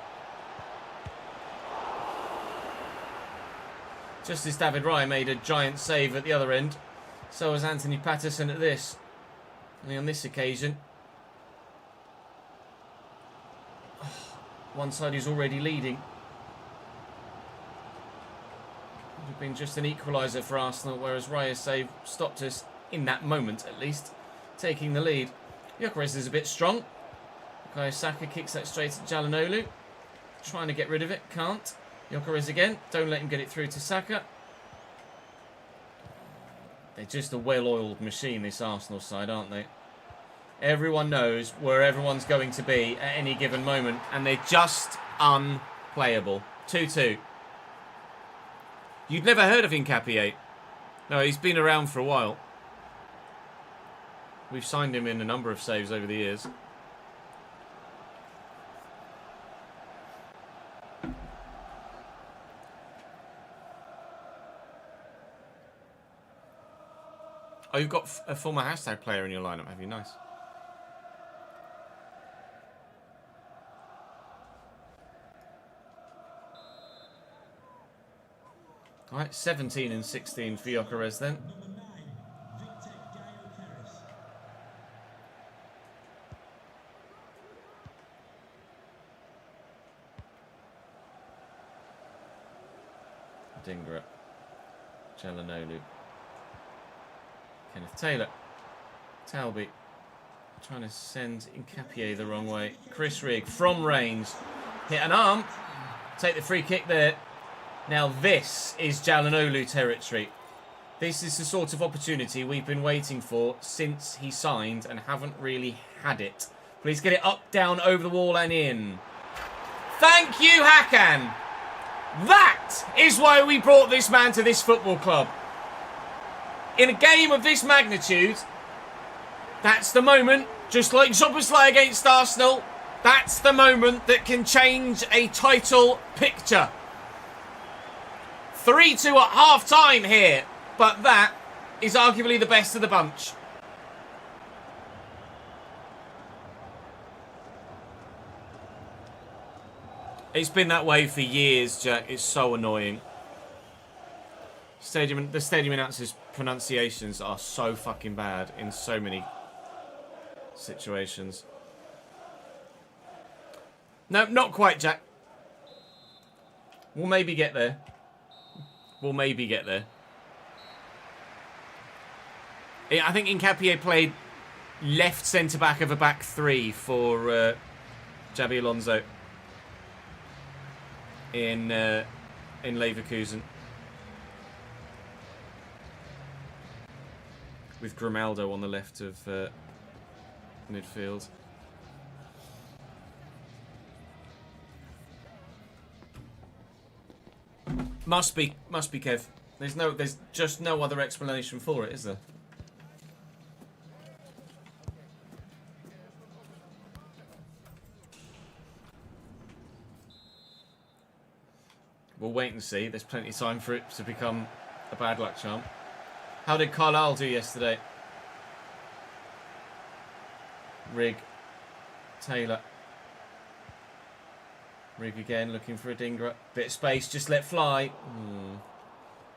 Just as David Raya made a giant save at the other end, so has Anthony Patterson at this. Only on this occasion, one side is already leading. Would have been just an equaliser for Arsenal, whereas Raya's save stopped us, in that moment at least, taking the lead. Gyökeres is a bit strong. Bukayo Saka kicks that straight at Çalhanoğlu. Trying to get rid of it, can't. Gyökeres again, don't let him get it through to Saka. They're just a well-oiled machine, this Arsenal side, aren't they? Everyone knows where everyone's going to be at any given moment, and they're just unplayable. 2-2. You'd never heard of Nkapie. No, he's been around for a while. We've signed him in a number of saves over the years. Oh, you've got a former hashtag player in your lineup, have you? Nice. All right, 17 and 16 for Gyökeres then. Adingra. Çalhanoğlu. Kenneth Taylor. Talby. Trying to send Nkapie the wrong way. Chris Rigg from range. Hit an arm. Take the free kick there. Now this is Çalhanoğlu territory. This is the sort of opportunity we've been waiting for since he signed and haven't really had it. Please get it up, down, over the wall and in. Thank you, Hakan. That is why we brought this man to this football club. In a game of this magnitude, that's the moment, just like Szoboszlai against Arsenal, that's the moment that can change a title picture. 3-2 at half-time here, but that is arguably the best of the bunch. It's been that way for years, Jack. It's so annoying. The stadium announcers' pronunciations are so fucking bad in so many situations. No, not quite, Jack. We'll maybe get there. We'll maybe get there. I think Nkapie played left centre-back of a back three for Xabi Alonso in Leverkusen. With Grimaldo on the left of midfield. Must be Kev. There's just no other explanation for it, is there? We'll wait and see. There's plenty of time for it to become a bad luck charm. How did Carlisle do yesterday? Rigg. Taylor. Rigg again, looking for Adingra. Bit of space, just let fly.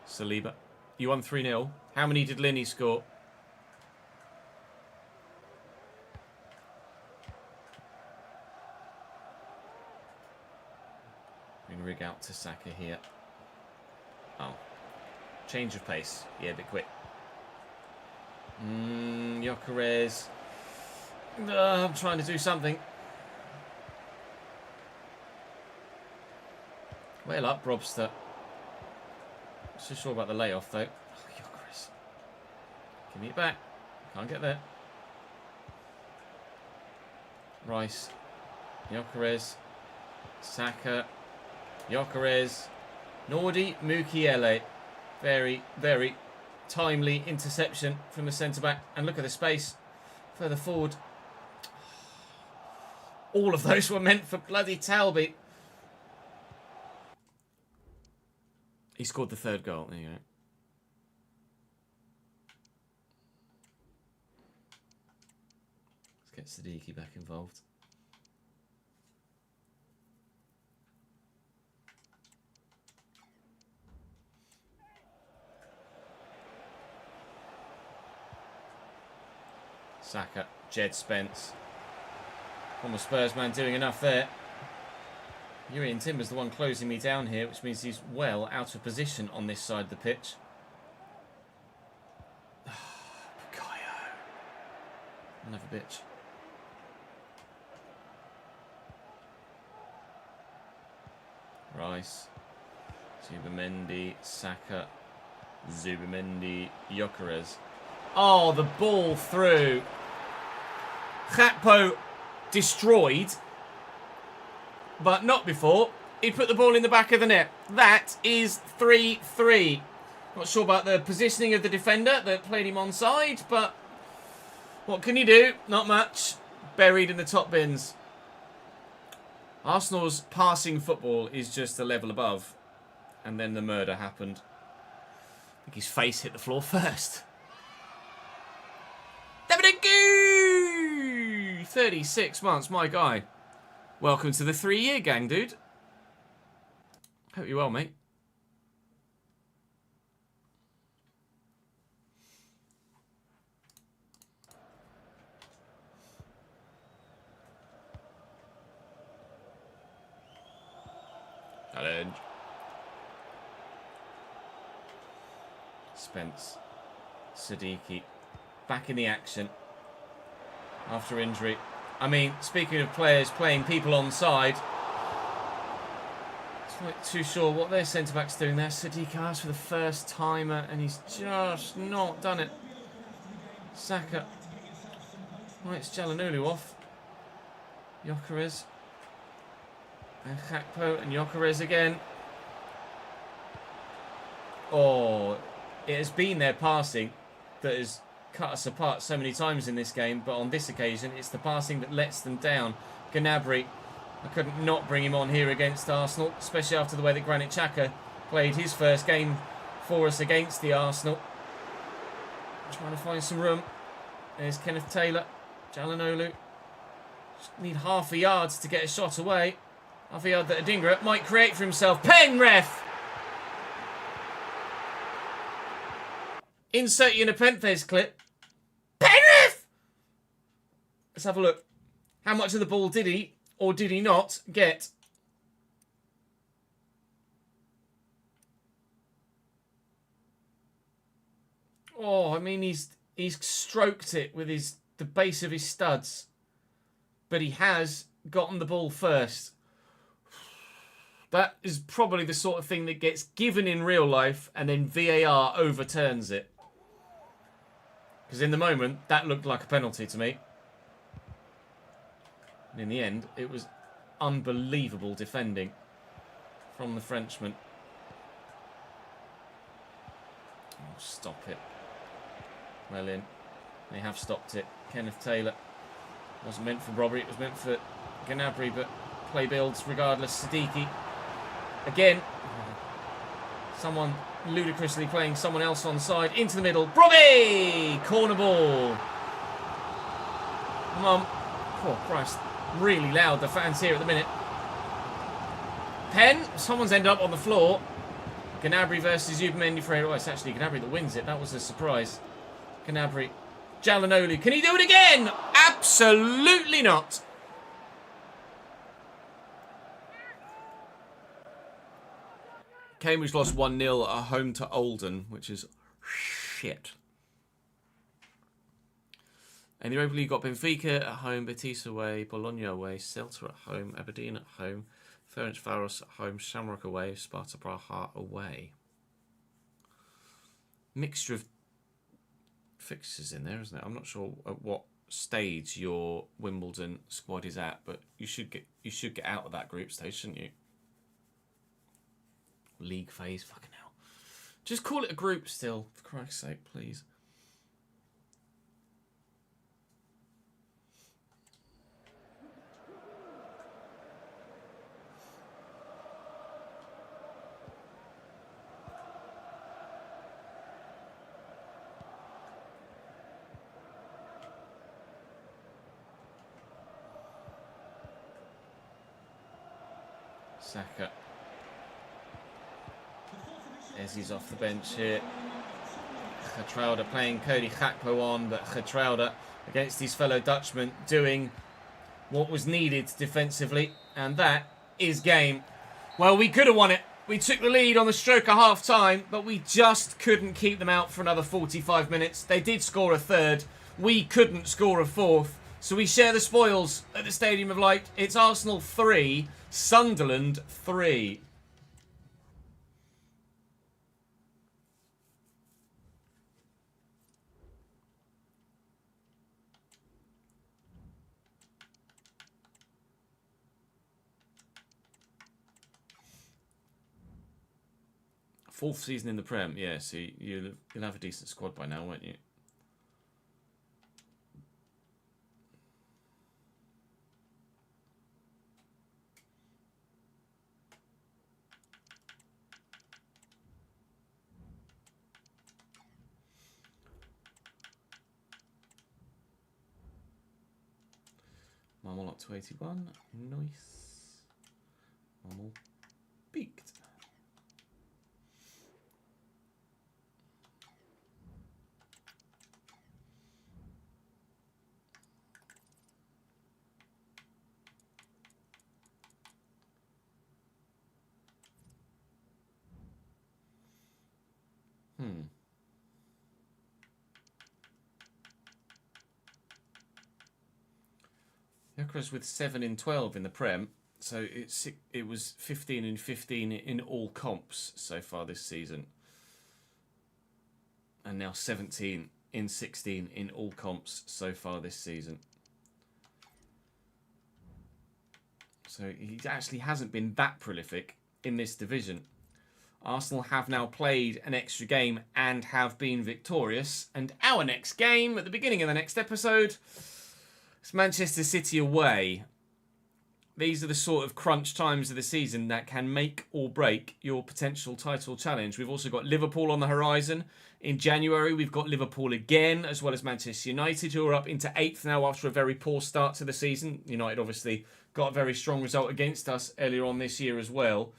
Saliba. You won 3-0. How many did Linney score? Bring Rigg out to Saka here. Oh. Change of pace. Yeah, a bit quick. Gyökeres. I'm trying to do something. Well up, Brobster. Not so sure about the layoff, though. Oh, Gyökeres. Give me it back. Can't get there. Rice. Gyökeres. Saka. Gyökeres. Nordi Mukiele. Very, very timely interception from the centre-back. And look at the space further forward. All of those were meant for bloody Talby. He scored the third goal. There you go. Let's get Siddiqui back involved. Saka, Jed Spence. Former Spurs man doing enough there. Urian Timber's the one closing me down here, which means he's well out of position on this side of the pitch. Bukayo. Another bitch. Rice. Zubimendi, Saka, Zubimendi, Gyökeres. Oh, the ball through. Gakpo destroyed, but not before. He put the ball in the back of the net. That is 3-3. Not sure about the positioning of the defender that played him onside, but what can you do? Not much. Buried in the top bins. Arsenal's passing football is just a level above. And then the murder happened. I think his face hit the floor first. 36 months, my guy. Welcome to the 3-year gang, dude. Hope you're well, mate. Challenge. Spence. Siddiqui. Back in the action. After injury. I mean, speaking of players playing people on side, I'm not too sure what their centre-back's doing there. Siddiqui asked for the first timer, and he's just not done it. Saka. Right, it's Çalhanoğlu off. Gyökeres. And Gakpo and Gyökeres again. Oh, it has been their passing that has cut us apart so many times in this game, but on this occasion it's the passing that lets them down. Gnabry, I couldn't not bring him on here against Arsenal, especially after the way that Granit Xhaka played his first game for us against the Arsenal. Trying to find some room. There's Kenneth Taylor. Çalhanoğlu. Just need half a yard to get a shot away. Half a yard that Adingra might create for himself. Pen ref! Insert you in a Penfez clip. Penrith! Let's have a look. How much of the ball did he, or did he not, get? Oh, I mean, he's stroked it with the base of his studs. But he has gotten the ball first. That is probably the sort of thing that gets given in real life and then VAR overturns it. Because in the moment, that looked like a penalty to me. And in the end, it was unbelievable defending from the Frenchman. Oh, stop it. Well in. They have stopped it. Kenneth Taylor. Wasn't meant for Robbery, it was meant for Gnabry, but play builds regardless. Siddiqui. Again. Someone ludicrously playing someone else on side. Into the middle. Robbie! Corner ball. Come on. Oh, Christ. Really loud, the fans here at the minute. Pen. Someone's ended up on the floor. Gnabry versus Zubimendi Freire. Oh, it's actually Gnabry that wins it. That was a surprise. Gnabry. Çalhanoğlu. Can he do it again? Absolutely not. Cambridge lost 1-0 at home to Oldham, which is shit. And the Europa League got Benfica at home, Betis away, Bologna away, Celta at home, Aberdeen at home, Ferencvaros at home, Shamrock away, Sparta Praha away. Mixture of fixtures in there, isn't it? I'm not sure at what stage your Wimbledon squad is at, but you should get out of that group stage, shouldn't you? League phase, fucking hell. Just call it a group still, for Christ's sake, please. Saka. As he's off the bench here. Geertruida playing Cody Gakpo on, but Geertruida against his fellow Dutchman doing what was needed defensively, and that is game. Well, we could have won it. We took the lead on the stroke of half time, but we just couldn't keep them out for another 45 minutes. They did score a third. We couldn't score a fourth. So we share the spoils at the Stadium of Light. It's Arsenal 3, Sunderland 3. Fourth season in the Prem, yeah, so you'll have a decent squad by now, won't you? Marmol up to 81, nice. Marmol peaked. Yokeres with 7 in 12 in the Prem, so it was 15 in 15 in all comps so far this season, and now 17 in 16 in all comps so far this season. So he actually hasn't been that prolific in this division. Arsenal have now played an extra game and have been victorious, and our next game at the beginning of the next episode, it's Manchester City away. These are the sort of crunch times of the season that can make or break your potential title challenge. We've also got Liverpool on the horizon. In January, we've got Liverpool again, as well as Manchester United, who are up into 8th now after a very poor start to the season. United obviously got a very strong result against us earlier on this year as well.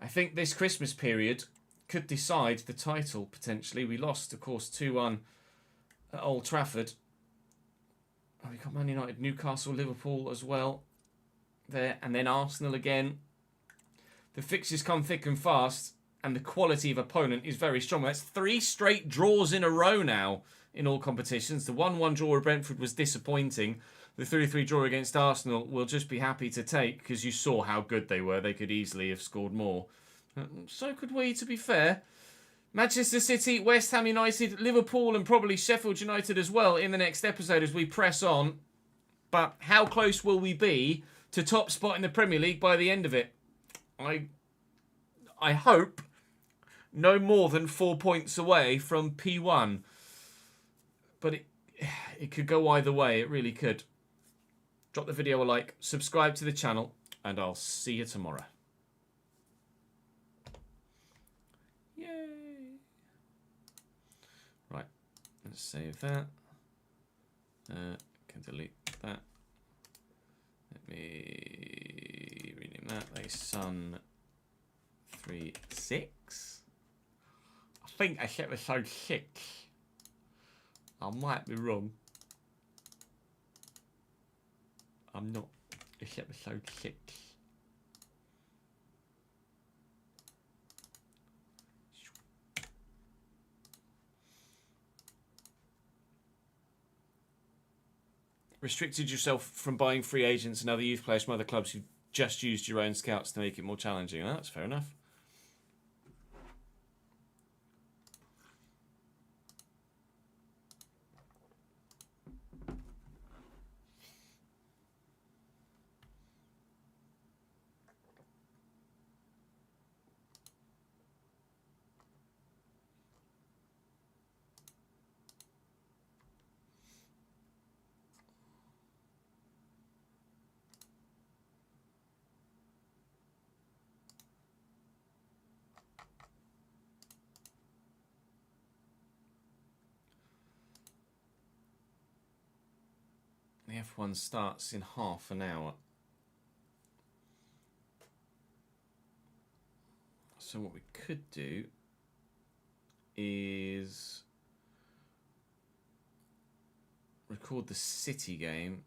I think this Christmas period could decide the title, potentially. We lost, of course, 2-1 at Old Trafford. We've got Man United, Newcastle, Liverpool as well there, and then Arsenal again. The fixtures come thick and fast, and the quality of opponent is very strong. That's 3 straight draws in a row now in all competitions. The 1-1 draw with Brentford was disappointing. The 3-3 draw against Arsenal we'll just be happy to take, because you saw how good they were. They could easily have scored more. So could we, to be fair. Manchester City, West Ham United, Liverpool and probably Sheffield United as well in the next episode as we press on. But how close will we be to top spot in the Premier League by the end of it? I hope no more than 4 points away from P1. But it could go either way. It really could. Drop the video a like, subscribe to the channel, and I'll see you tomorrow. Right, let's save that. Can delete that. Let me rename that. Like Sun 36. I think I set the Sun 6. I might be wrong. I'm not. It's episode 6. restricted yourself from buying free agents and other youth players from other clubs who've just used your own scouts to make it more challenging. That's fair enough. The F1 starts in half an hour. So what we could do is record the City game.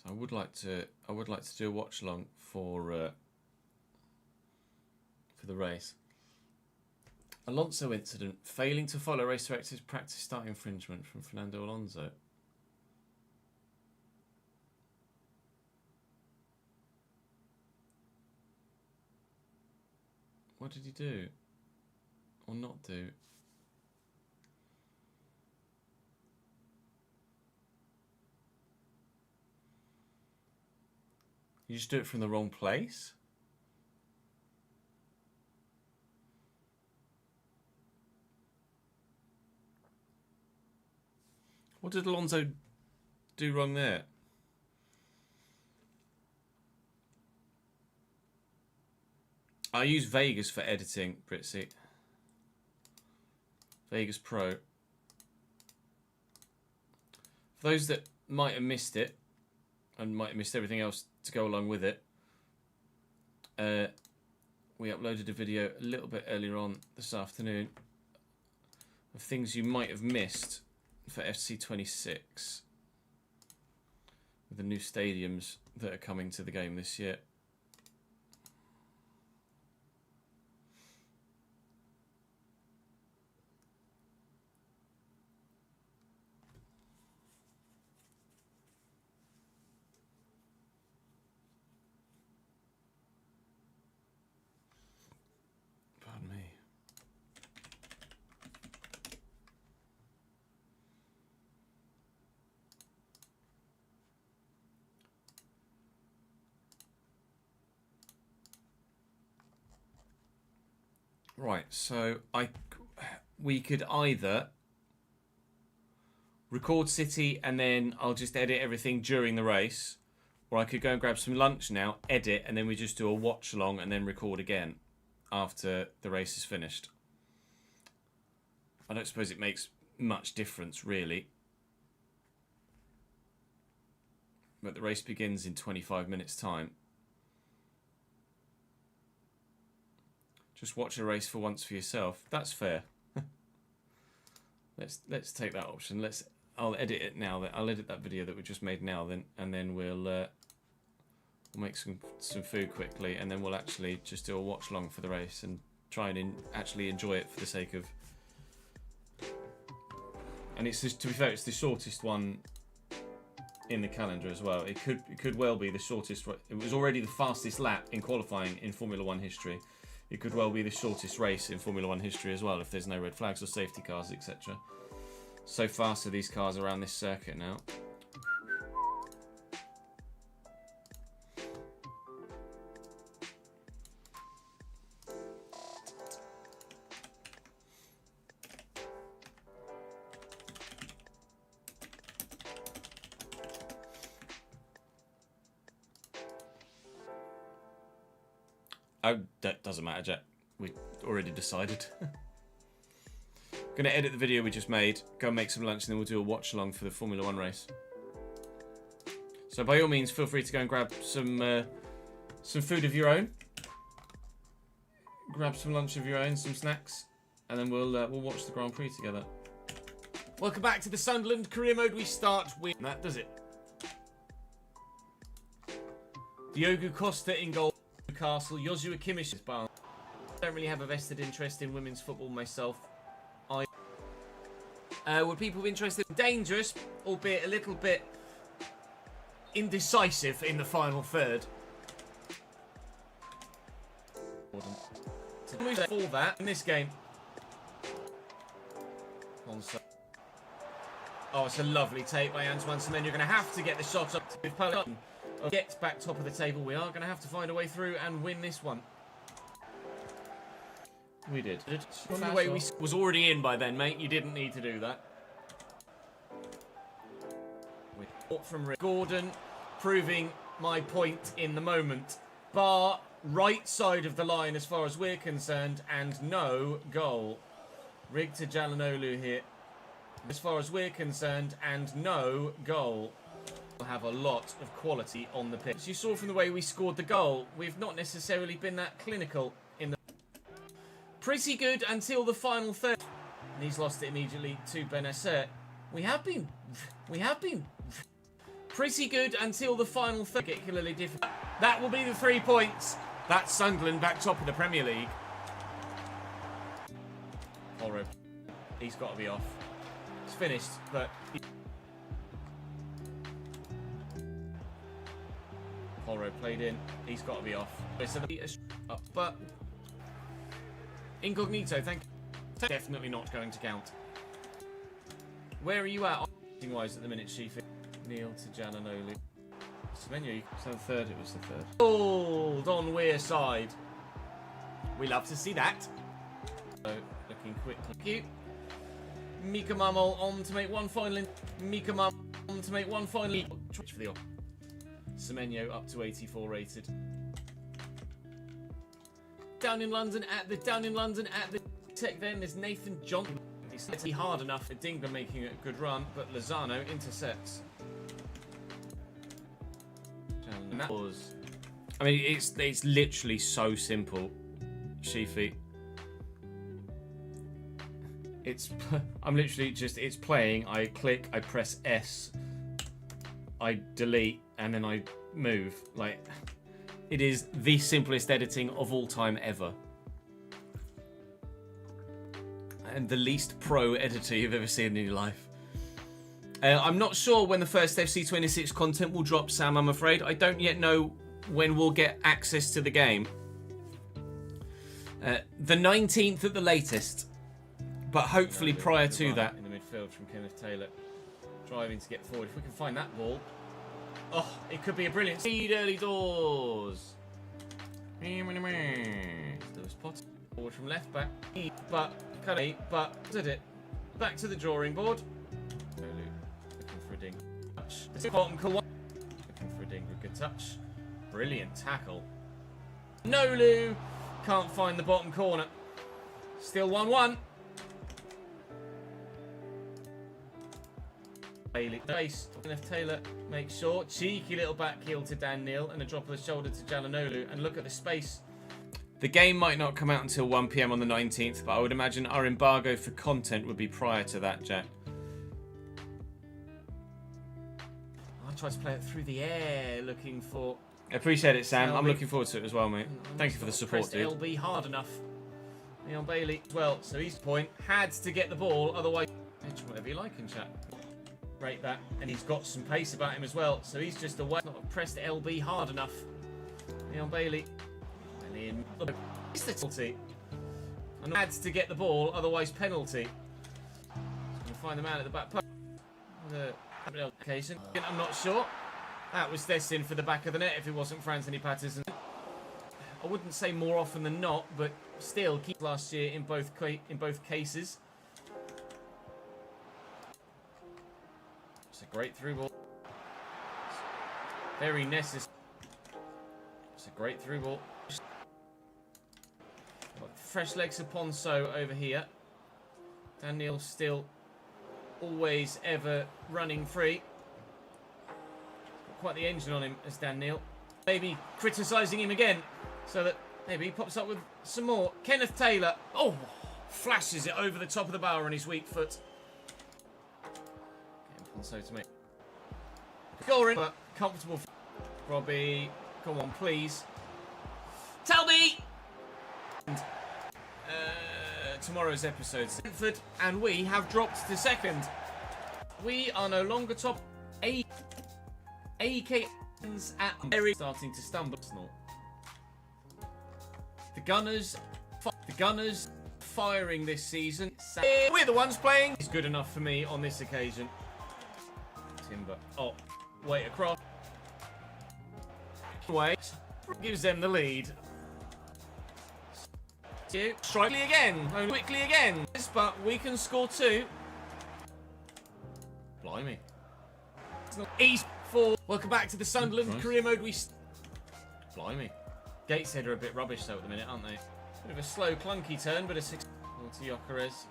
I would like to do a watch along for the race. Alonso incident: failing to follow race directives, practice start infringement from Fernando Alonso. What did he do or not do? You just do it from the wrong place? What did Alonso do wrong there? I use Vegas for editing, Britzy. Vegas Pro. For those that might have missed it, and might have missed everything else to go along with it, we uploaded a video a little bit earlier on this afternoon of things you might have missed for FC26 with the new stadiums that are coming to the game this year. Right, so we could either record City and then I'll just edit everything during the race, or I could go and grab some lunch now, edit, and then we just do a watch along and then record again after the race is finished. I don't suppose it makes much difference really, but the race begins in 25 minutes time. Just watch a race for once for yourself. That's fair. Let's take that option. I'll edit it now. I'll edit that video that we just made now. And then we'll make some food quickly, and then we'll actually just do a watch along for the race and try and actually enjoy it for the sake of. And it's just, to be fair, it's the shortest one in the calendar as well. It could well be the shortest. It was already the fastest lap in qualifying in Formula One history. It could well be the shortest race in Formula One history as well if there's no red flags or safety cars, etc. So fast are these cars around this circuit now. Oh, that doesn't matter, Jack. We already decided. Going to edit the video we just made, go and make some lunch, and then we'll do a watch along for the Formula One race. So So by all means, feel free to go and grab some food of your own. Grab some lunch of your own, some snacks, and then we'll watch the Grand Prix together. Welcome back to the Sunderland Career Mode. We start with that, does it? Diogo Costa in goal. Newcastle. Joshua Kimmich is bar. Don't really have a vested interest in women's football myself. Would people be interested? Dangerous, albeit a little bit indecisive in the final third. To move for that in this game. Oh, it's a lovely take by Antoine Semenyo. You're going to have to get the shot up with Poland. Get back top of the table. We are going to have to find a way through and win this one. We did. From the way we was already in by then, mate. You didn't need to do that. We fought from Rick Gordon, proving my point in the moment. Bar right side of the line as far as we're concerned, and no goal. Rig to Jalanolu here. As far as we're concerned, and no goal. We'll have a lot of quality on the pitch. As you saw from the way we scored the goal, we've not necessarily been that clinical in the... Pretty good until the final third. And he's lost it immediately to Benacer. We have been pretty good until the final third. Particularly difficult. That will be the 3 points. That's Sunderland back top of the Premier League. Horror. He's got to be off. It's finished, but... Horror played in. He's got to be off. But... Incognito, thank you. Definitely not going to count. Where are you at? Wise at the minute, Sheffield. Neil to Jalanolu. Semenyo, so the third, it was the third. Hold on Weir side. We love to see that. So, looking quick. Cute. Mika Mamol on to make one final. Mika Mamol on to make one final. For the Semenyo up to 84 rated. Down in London at the Tech. Then there's Nathan Johnson. It's not hard enough. Dingler making a good run, but Lozano intercepts. And that was. I mean, it's literally so simple, Sheafy. I'm literally just, it's playing, I click, I press S, I delete, and then I move. Like, it is the simplest editing of all time ever. And the least pro editor you've ever seen in your life. I'm not sure when the first FC26 content will drop, Sam, I'm afraid. I don't yet know when we'll get access to the game. The 19th at the latest. But hopefully prior to that. In the midfield from Kenneth Taylor. Driving to get forward. If we can find that ball. Oh, it could be a brilliant speed early doors. There was Potter. Forward from left back. But did it. Back to the drawing board. Looking for a ding. Touch. Bottom corner. Looking for a ding. Good touch. Brilliant tackle. Nolu. Can't find the bottom corner. Still 1-1. Bailey base. Kenneth Taylor makes sure. Cheeky little back heel to Dan Neal and a drop of the shoulder to Jalanolu. And look at the space. The game might not come out until 1 PM on the 19th, but I would imagine our embargo for content would be prior to that, Jack. I tried to play it through the air, looking for... I appreciate it, Sam. I'm looking forward to it as well, mate. Thank you for the support, dude. LB hard enough. Leon Bailey as well. So he's point. Had to get the ball, otherwise... Whatever you like in chat. Rate that. And he's got some pace about him as well. So he's just away. Not pressed LB hard enough. Leon Bailey. And in. It's the penalty. And had to get the ball, otherwise penalty. So we'll find the man at the back post. Occasion. I'm not sure. That was destined for the back of the net if it wasn't for Anthony Patterson. I wouldn't say more often than not, but still, keep last year in both cases. It's a great through ball. Very necessary. It's a great through ball. Got fresh legs of Ponso over here. Daniel still always ever running free. quite the engine on him as Dan Neil. Maybe criticising him again so that maybe he pops up with some more. Kenneth Taylor. Oh, flashes it over the top of the bar on his weak foot. Getting Ponso to make. Scoring, but comfortable. Robbie, come on, please. Tell me! And, tomorrow's episode. Brentford and we have dropped to second. We are no longer top. AK at very starting to stumble. The Gunners firing this season. We're the ones playing. It's good enough for me on this occasion. Timber. Oh, wait across. Wait. Gives them the lead. Strikely again. Quickly again. But we can score two. Blimey. It's not easy. Welcome back to the Sunderland Career Mode. Blimey. Gateshead are a bit rubbish though at the minute, aren't they? Bit of a slow, clunky turn, but a 6. To Yokeres.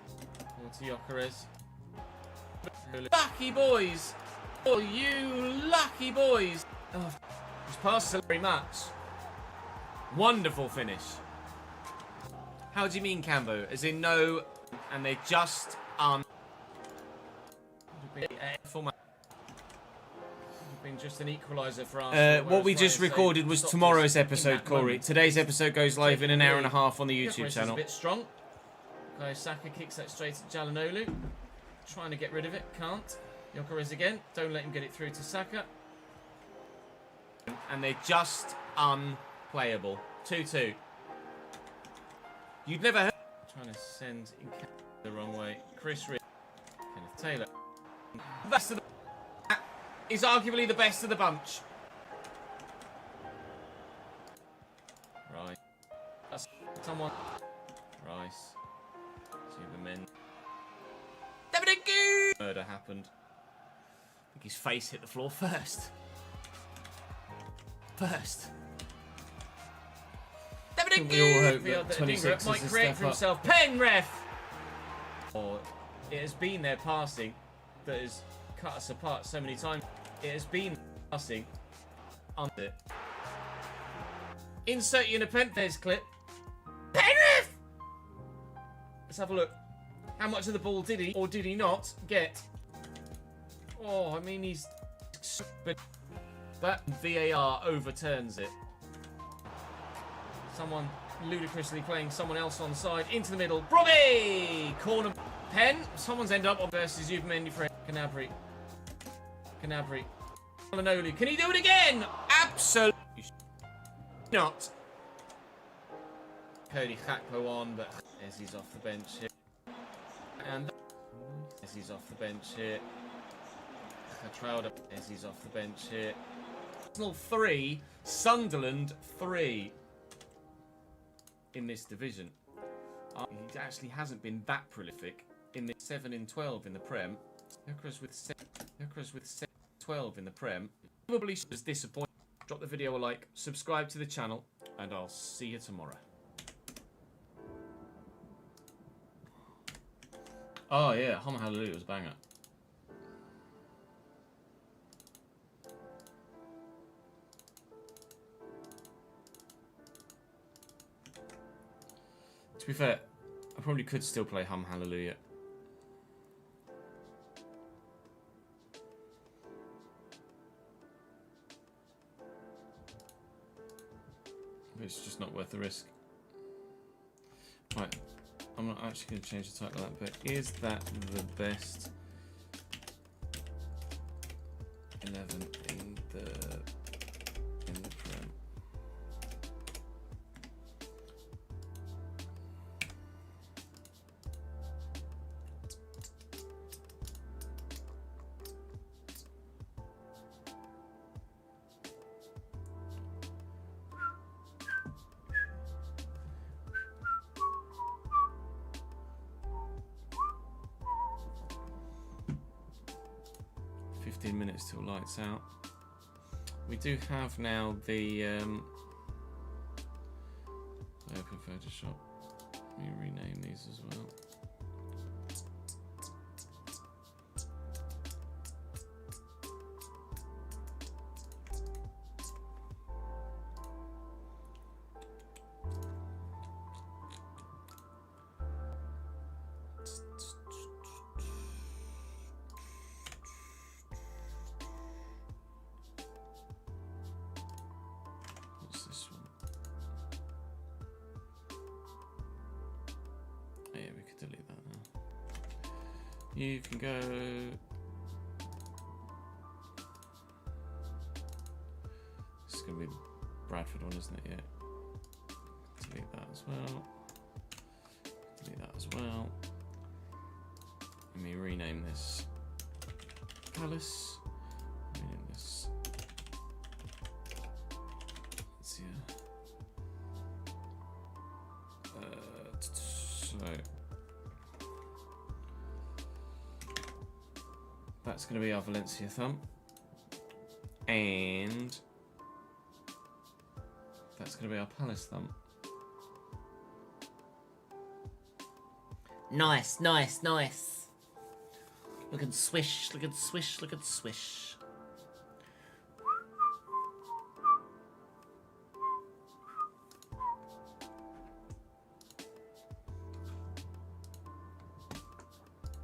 Lucky boys. Oh, you lucky boys. Oh, it's past very much. Wonderful finish. How do you mean, Cambo? As in no, and they just been just an equaliser for us. What we just recorded was tomorrow's episode, Corey. Today's episode goes live in an hour and a half on the YouTube channel. A bit strong. Okay, Saka kicks that straight at Jalanolu. Trying to get rid of it, can't. Yokeres again. Don't let him get it through to Saka. And they're just unplayable. 2-2. You'd never heard. Trying to send the wrong way. Chris Reed. Kenneth Taylor. Best of the is arguably the best of the bunch. Right. That's someone. Rice. Superman. Murder happened. I think his face hit the floor first. We all hope that 26 might create for himself. Pen ref! Or it has been their passing that has cut us apart so many times. It has been passing under it. Insert you in a Penfez clip. Penrith! Let's have a look. How much of the ball did he, or did he not, get? Oh, I mean, he's... But that VAR overturns it. Someone ludicrously playing someone else on side. Into the middle. Robbie! Corner. Pen. Someone's end up on versus Juventus friend. Canabri. Lanoli. Can he do it again? Absolutely not. Cody Gakpo on, but as he's off the bench here. And as he's off the bench here. Trouder as he's off the bench here. Arsenal 3, Sunderland 3 in this division. He actually hasn't been that prolific in the 7 in 12 in the Prem. Yokeres with 12 in the Prem. Probably was disappointed. Drop the video a like, subscribe to the channel, and I'll see you tomorrow. Oh yeah, Hallelujah was a banger. To be fair, I probably could still play Hallelujah. But it's just not worth the risk. Right, I'm not actually going to change the title of that, but is that the best 11 in the Prem? 15 minutes till lights out. We do have now the open Photoshop. Let me rename these as well. delete that now. You can go. This is going to be the Bradford one, isn't it? Yeah. Delete that as well. Delete that as well. Let me rename this Palace. Rename this. Let's see. So that's going to be our Valencia thumb, and that's going to be our Palace thumb. Nice, nice, nice. Look and swish, look and swish, look and swish.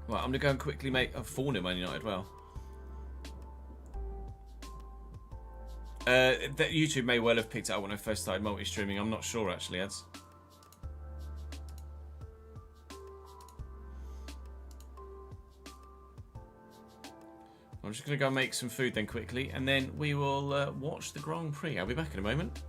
Right, I'm going to go and quickly make a 4-0 Man United well. That YouTube may well have picked it up when I first started multi-streaming. I'm not sure, actually, ads. I'm just going to go make some food then quickly, and then we will watch the Grand Prix. I'll be back in a moment.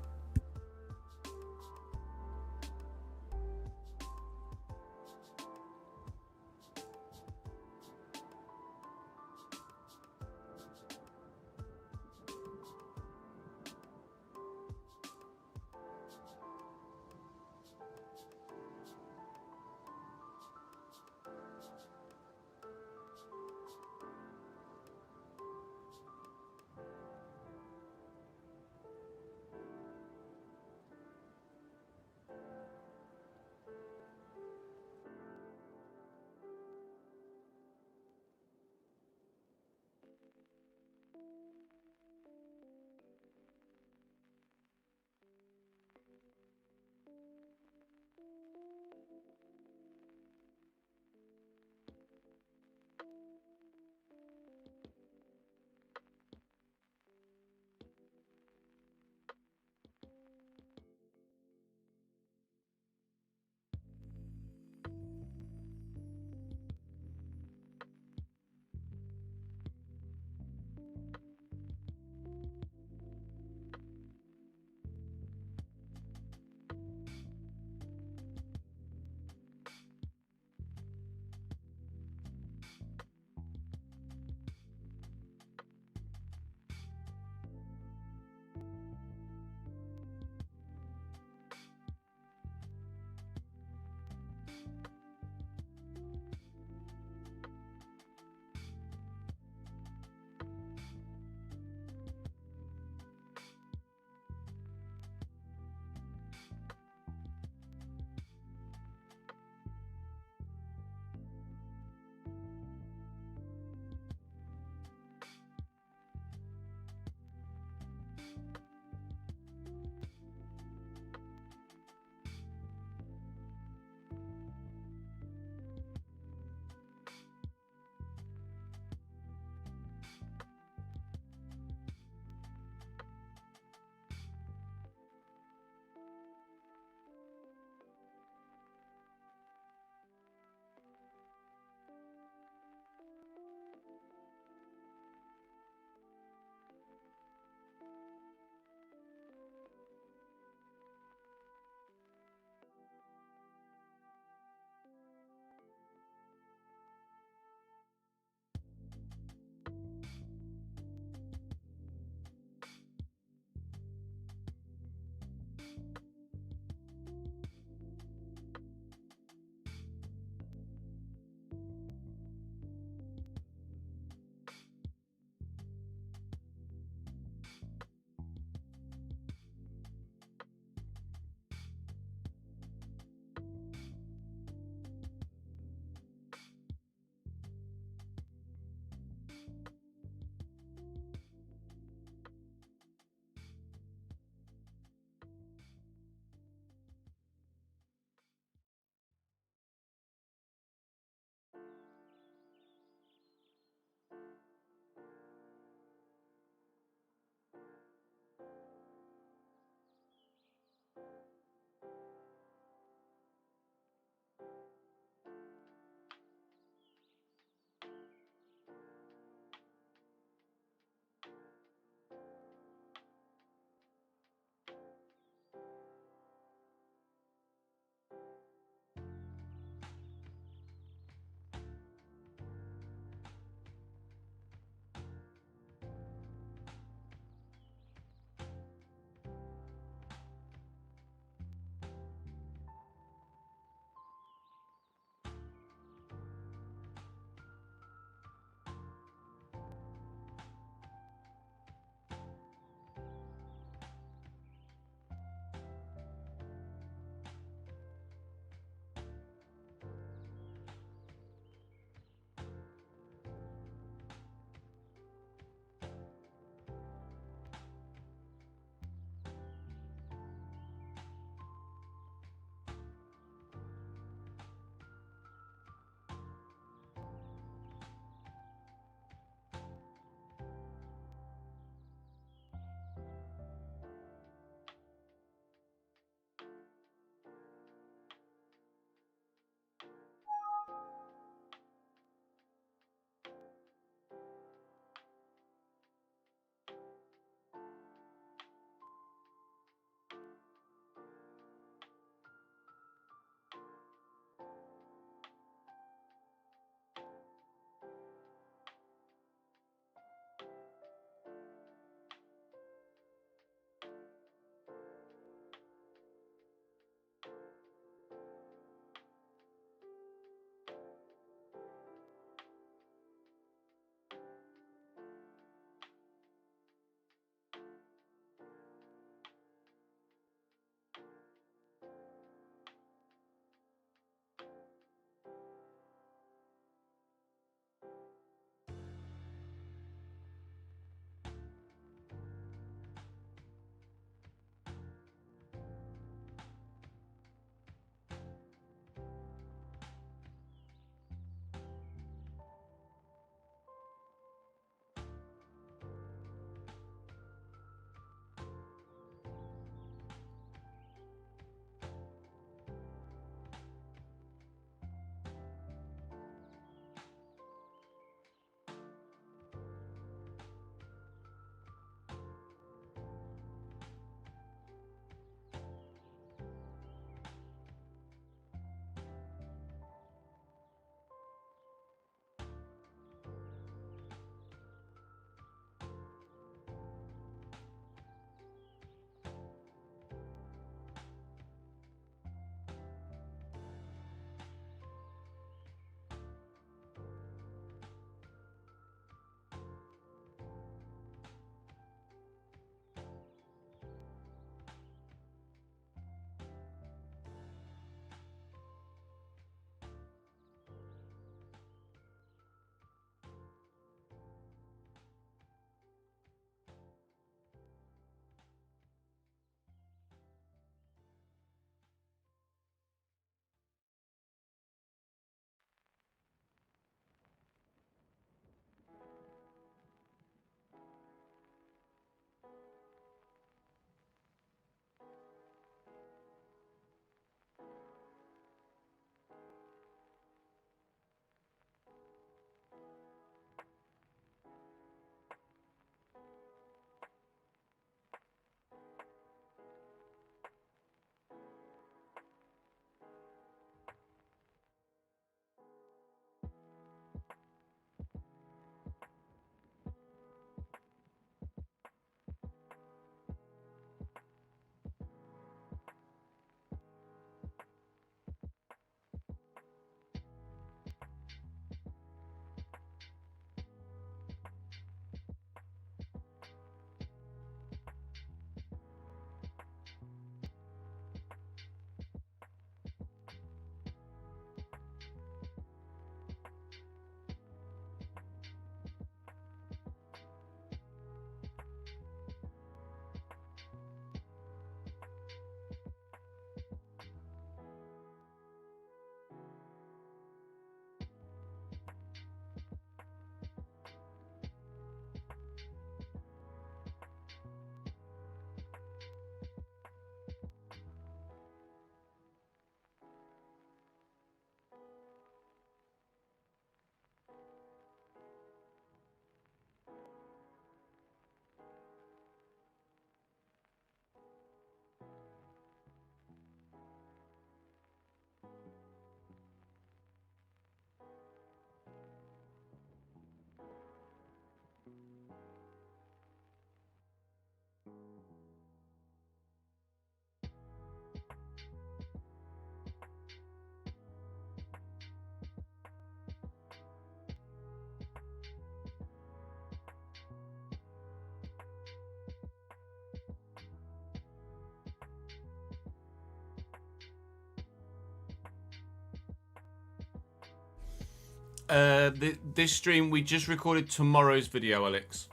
This stream, we just recorded tomorrow's video, Alex.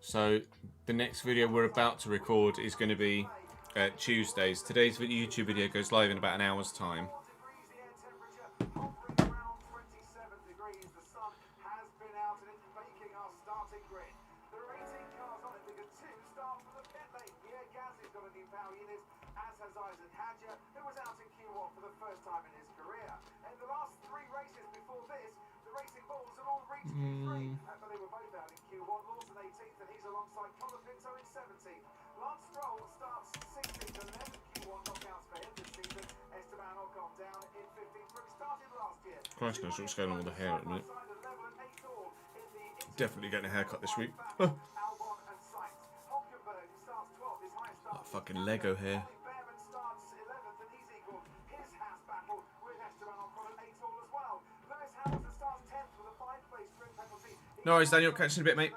So the next video we're about to record is going to be Tuesdays. Today's YouTube video goes live in about an hour's time. Christ knows what's going on with the hair at the minute. Definitely getting a haircut this week. That fucking Lego hair. No worries, Daniel. Catch you in a bit, mate.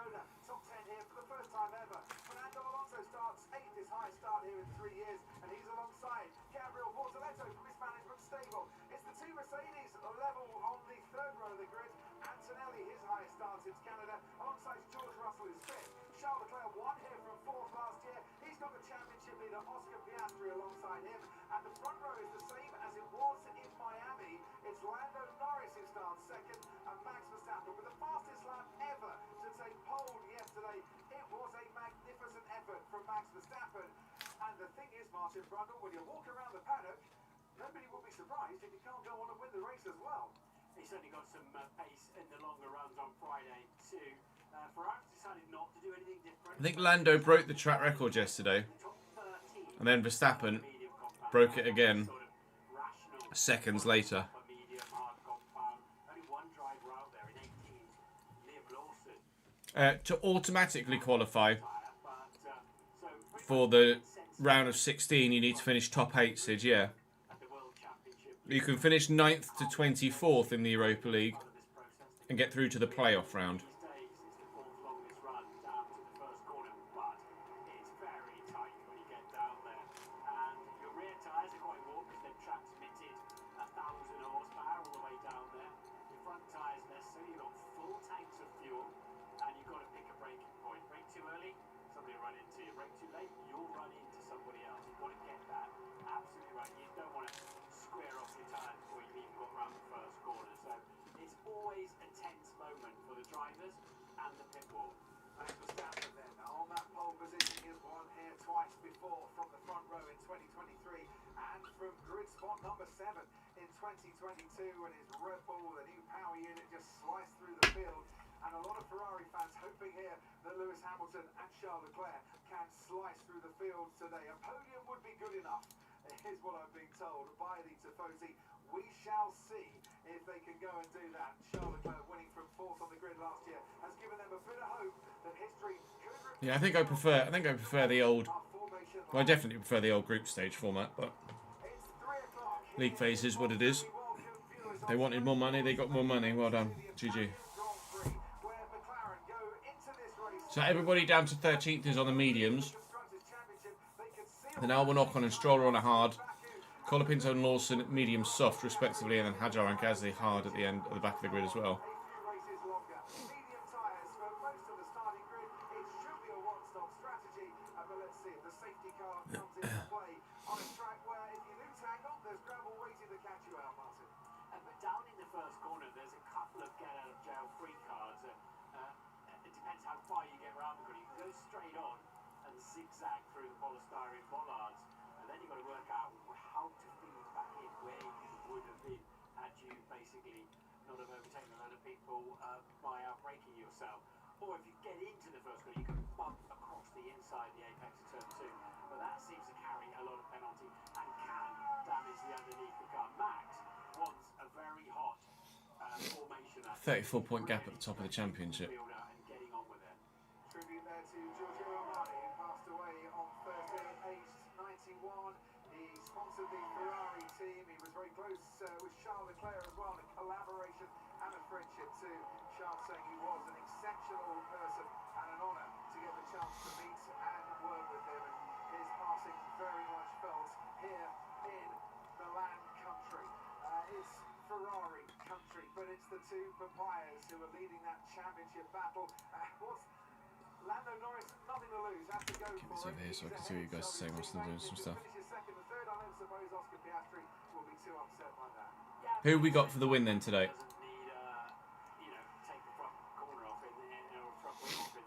When you walk around the paddock, nobody will be surprised if you can't go on and win the race as well. He certainly got some pace in the longer runs on Friday too. Ferrari decided not to do anything different. I think Lando broke the track record yesterday, and then Verstappen broke it again seconds later. To automatically qualify for the round of 16, you need to finish top 8, Sid, yeah. You can finish 9th to 24th in the Europa League and get through to the playoff round. And his Red Bull, the new power unit, just sliced through the field. And a lot of Ferrari fans hoping here that Lewis Hamilton and Charles Leclerc can slice through the field today. A podium would be good enough, is what I'm being told by the Tifosi. We shall see if they can go and do that. Charles Leclerc winning from 4th on the grid last year has given them a bit of hope that history could repeat. Yeah, I think I prefer the old. Well, I definitely prefer the old group stage format, but league phase is what it is. They wanted more money, they got more money. Well done. GG. So everybody down to 13th is on the mediums. Then Albon, Ocon and Stroll are on a hard. Colapinto and Lawson at medium soft respectively, and then Hadjar and Gasly hard at the end at the back of the grid as well. Zigzag through the polystyrene bollards, and then you've got to work out how to feed back in where you would have been had you basically not have overtaken a lot of people by outbraking yourself. Or if you get into the first corner, you can bump across the inside the apex of turn 2, but that seems to carry a lot of penalty and can damage the underneath the car. Max wants a very hot formation. 34-point gap at the top of the championship. Tribute there to Giorgio Armani, who passed away on Thursday at age 91. He sponsored the Ferrari team. He was very close with Charles Leclerc as well, in a collaboration and a friendship too. Charles saying he was an exceptional person and an honour to get the chance to meet and work with him. And his passing very much felt here in the land country. His Ferrari country, but it's the two papayas who are leading that championship battle. What's Lando Norris? Nothing to lose. Has to go for This over it. here so I can see what you guys are saying whilst I'm doing some stuff. Finishes second and third. I don't suppose Oscar Piastri will be too upset by that. Who have we got for the win then today? Doesn't need, take the front corner off in or front wing off in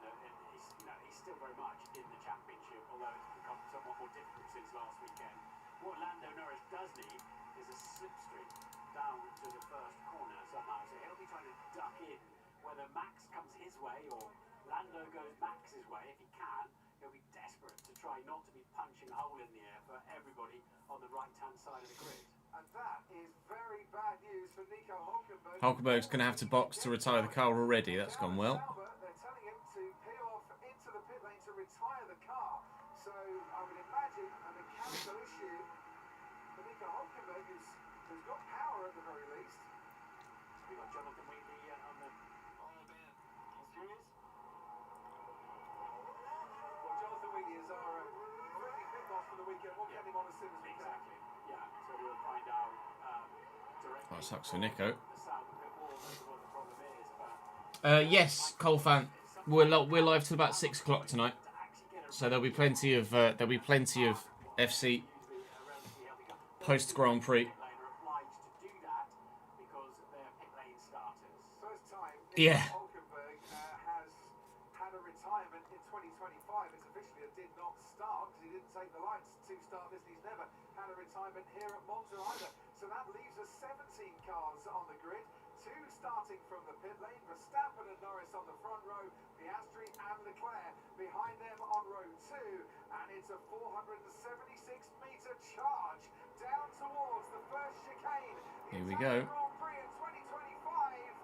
he's still very much in the championship, although it's become somewhat more difficult since last weekend. What Lando Norris does need is a slipstream down to the first corner somehow, so he'll be trying to duck in. Whether Max comes his way or Lando goes Max's way, if he can, he'll be desperate to try not to be punching a hole in the air for everybody on the right-hand side of the grid. And that is very bad news for Nico Hulkenberg. Hulkenberg's going to have to box to retire the car already. That's gone well. They're telling him to peel off into the pit lane to retire the car. So I would imagine a mechanical issue for Nico Hulkenberg, who's got power at the very least. We've got Jonathan Wheatley on the... Oh, man. He's serious? Well, Jonathan Wheatley is our friendly pit boss for the weekend. We'll get him on as soon as we can. Exactly. Yeah, so we'll find out directly. That sucks for Nico. The sound a bit more as to what the problem is, but... Yes, Cole fan. We're live till about 6 o'clock tonight, so there'll be plenty of FC post Grand Prix. Yeah. Hulkenberg has had a retirement in 2025. It's officially a did not start because he didn't take the lights to start this. He's never had a retirement here at Monza either. So that leaves us 17 cars on the grid. Two starting from the pit lane. Verstappen and Norris on the front row. Piastri and Leclerc behind them on row 2. And it's a 476-metre charge down towards the first chicane. Here we go. Grand Prix in 2025.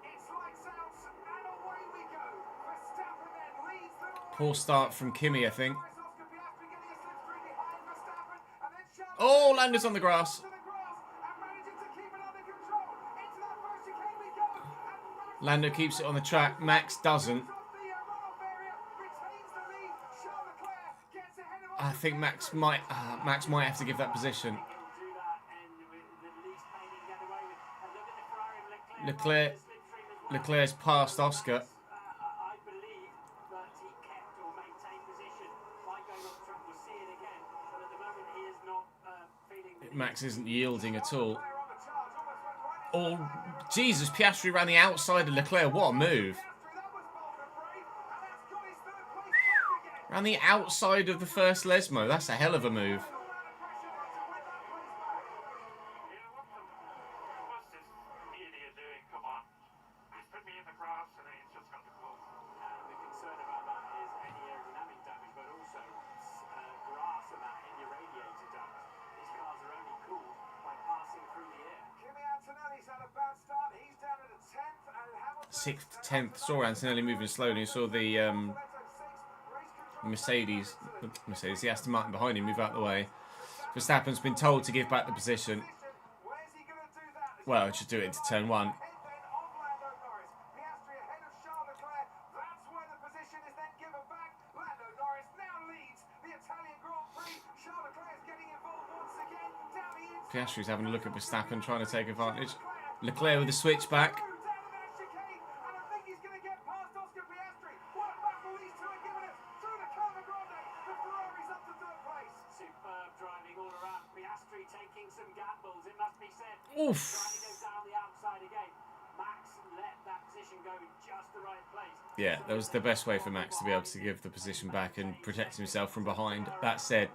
It's lights out and away we go. Verstappen then leads them all. Poor start from Kimi, I think. Oscar Piastri getting a slipstream behind Verstappen, and then Charles Oh, Lando's on the grass. to the grass and managing to keep it under control. Into that first chicane we go. And Max Lando keeps it on the track. Max doesn't. off the runoff area, retains the lead. Charles Leclerc gets ahead of I think Max might have to give that position. He'll do that, and with the least pain he can get away with. And look at the Ferrari and Leclerc- the slipstream as well. Leclerc's passed Oscar. I believe that he kept or maintained position by going on the track. We'll see it again, but at the moment he is not feeling the Max isn't yielding at all. Leclerc on the charge, almost went right into Oh, Jesus, Piastri ran the outside of Leclerc. What a move. Piastri. That was bold and brave, and that's got his third place back again. Ran the outside of the first Lesmo. That's a hell of a move. All out of pressure there to win that place back. What's this idiot doing? Come on. He's put me in the grass and he's just got the close. The concern about that is any aerodynamic damage, but also grass and that in your radiator ducts. These cars are only cooled by passing through the air. Kimi Antonelli's had a bad start. He's down at a 10th, and Hamilton 6th, 10th. Saw Antonelli moving slowly. Saw the Mercedes, the Aston Martin behind him move out the way. Verstappen's been told to give back the position. Where's he going to do that? Well, just do it into turn 1. Head then of Lando Norris. Piastri ahead of Charles Leclerc. That's where the position is then given back. Lando Norris now leads the Italian Grand Prix. Charles Leclerc is getting involved once again. Down the inside. Piastri's having a look at Verstappen, trying to take advantage. Leclerc with a switchback. Down to that chicane, and I think he's going to get past Oscar Piastri. What a battle these two are giving us. Through the Curva Grande, the Ferrari's up to third place. Superb driving all around. Piastri taking some gambles, it must be said. Oof. Trying to go down the outside again. Max let that position go in just the right place. Yeah, that was the best way for Max to be able to give the position back and protect himself from behind. That said,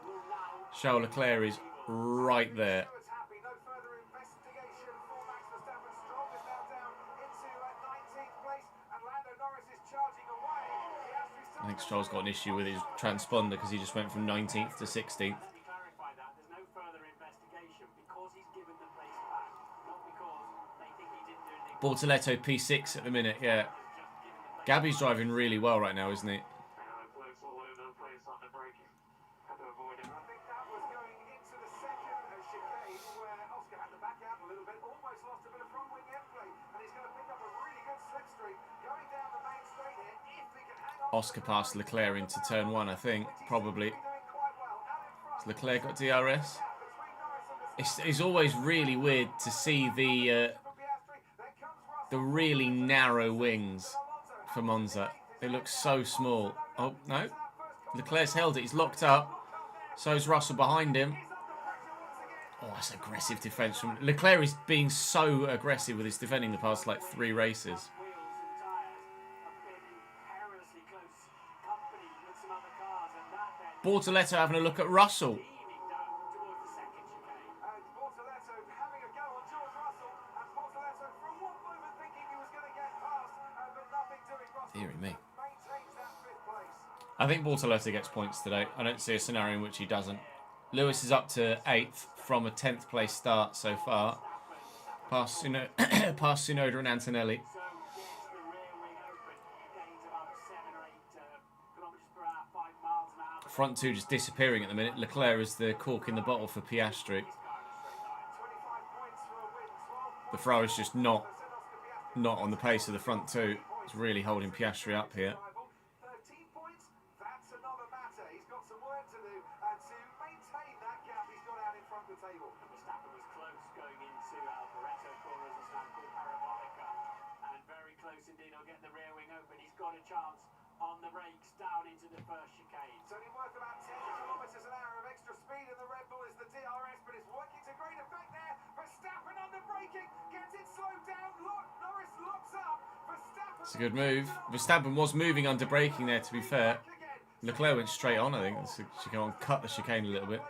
Charles Leclerc is right there. Stewart's happy. No further investigation for Max Verstappen. Stroll is now down into 19th place, and Lando Norris is charging away. Piastri's I think Stroll's got an issue with his transponder because he just went from 19th to 16th. Let me clarify that. There's no further investigation because he's given the place back, not because they think he didn't do anything. Bortoletto P6 at the minute, yeah. Gabby's driving really well right now, isn't he? Leclerc's all over the place on the braking. Had to avoid him. I think that was going into the second chicane where Oscar had to back out a little bit, almost lost a bit of front wing end play, and he's going to pick up a really good slipstream going down the main straight here. If he can hang on. Oscar passed Leclerc into turn 1, I think, probably. Doing quite well. Out in front. Has Leclerc got DRS? Between Norris and It's always really weird to see the really narrow wings for Monza. It looks so small. Oh, no. Leclerc's held it. He's locked up. So's Russell behind him. Oh, that's aggressive defence from... Leclerc is being so aggressive with his defending the past, like, 3 races. Bortoletto having a look at Russell. Deary me. I think Bortoletto gets points today. I don't see a scenario in which he doesn't. Lewis is up to 8th from a 10th place start so far. Past Tsunoda and Antonelli. Front 2 just disappearing at the minute. Leclerc is the cork in the bottle for Piastri. The Ferrari's just not on the pace of the front 2. It's really holding Piastri up here. 13 points, that's another matter. He's got some work to do to maintain that gap he's got out in front of the table. Verstappen was close going into Alboreto corner as a snap called Parabolica. And very close indeed. He'll get the rear wing open. He's got a chance on the brakes down into the first chicane. It's only worth about 10 kilometres an hour of extra speed, and the Red Bull is the DRS, but it's working to great effect there. Verstappen under braking, gets it slowed down. Look, Norris locks up. Verstappen. It's a good move. Verstappen was moving under braking there, to be fair. Leclerc went straight on, I think. She can cut the chicane a little bit.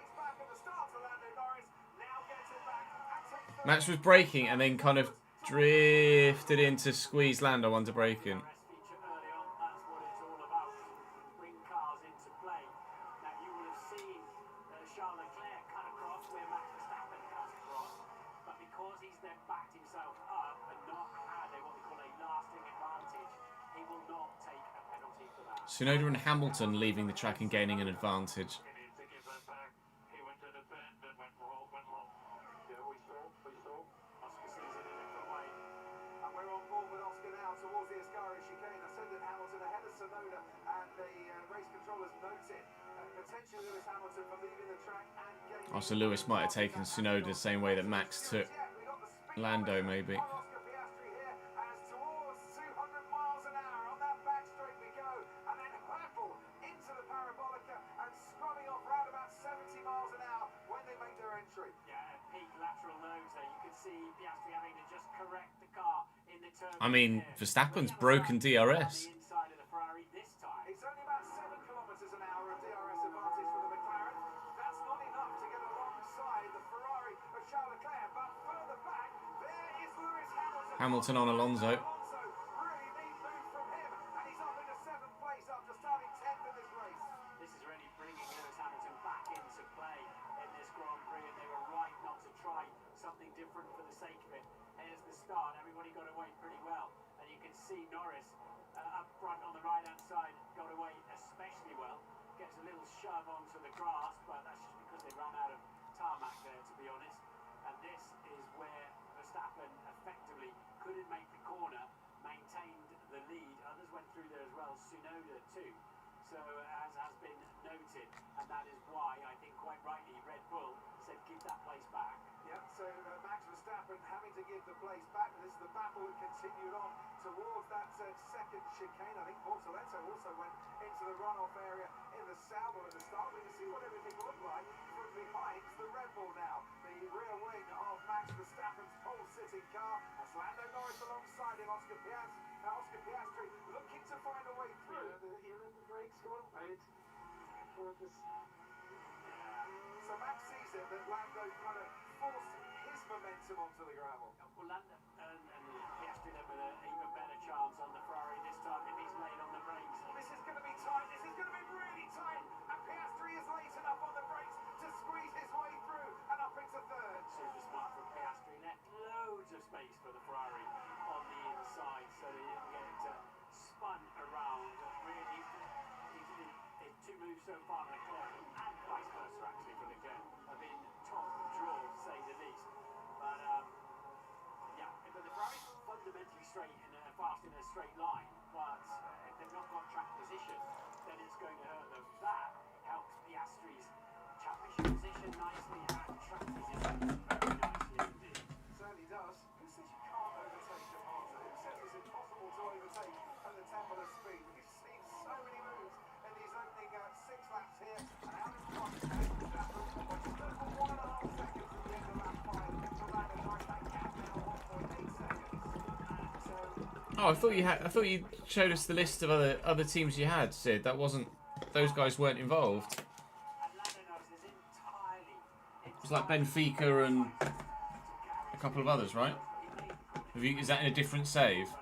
Max was braking and then kind of drifted into squeeze Lando under braking. Tsunoda and Hamilton leaving the track and gaining an advantage. Also, Lewis might have taken Tsunoda the same way that Max took Lando, maybe. I mean, Verstappen's broken DRS. It's only about 7 kilometres an hour of DRS advantage for the McLaren. That's not enough to get alongside the Ferrari of Charles Leclerc, but further back, there is Lewis Hamilton. Hamilton on Alonso. Really neat move from him, and he's up into 7th place after starting 10th in this race. This is really bringing Lewis Hamilton back into play in this Grand Prix, and they were right not to try something different for the sake of it. Here's the start. Everybody got away pretty well, and you can see Norris up front on the right-hand side got away especially well. Gets a little shove onto the grass, but that's just because they ran out of tarmac there, to be honest. And this is where Verstappen effectively couldn't make the corner, maintained the lead. Others went through there as well, Tsunoda too. So as has been noted, and that is why I think quite rightly Red Bull said give that place back. Yeah, so Max Verstappen having to give the place back. This is the battle that continued on towards that second chicane. I think Bortoletto also went into the runoff area in the Sauber at the start. We can see what everything looked like from behind the Red Bull now. The rear wing of Max Verstappen's pole-sitting car. That's Lando Norris alongside him. Oscar Piastri looking to find a way through. Here in the brakes, come on, right. So Max sees it that Lando kind of forced his momentum onto the gravel. Well, Lando and Piastri then with an even better chance on the Ferrari this time if he's laid on the brakes. This is going to be tight. This is going to be really tight. And Piastri is late enough on the brakes to squeeze his way through and up into 3rd. Super smart from Piastri. Left loads of space for the Ferrari on the inside so they didn't get it spun around. Really, his 2 moves so far, Leclerc and vice versa actually for Leclerc have been top draw to say the least. But yeah, but the Ferrari's fundamentally straight and fast in a straight line. But if they've not got track position, then it's going to hurt them. That helps Piastri's championship position nicely and track position. Very nicely indeed. Certainly does. Who says you can't overtake a Monza? Who says it's impossible to overtake at the temple of speed? We've seen so many moves in these opening 6 laps here. And out in front, Verstappen, but just over 1.5 seconds at the end of lap 5. Fernando drives that gap now 1.8 seconds. So, Oh, I thought you showed us the list of other teams you had, Sid. That wasn't. Those guys weren't involved. And Lando is entirely. It was like Benfica and a couple of others, right? Is that in a different save? So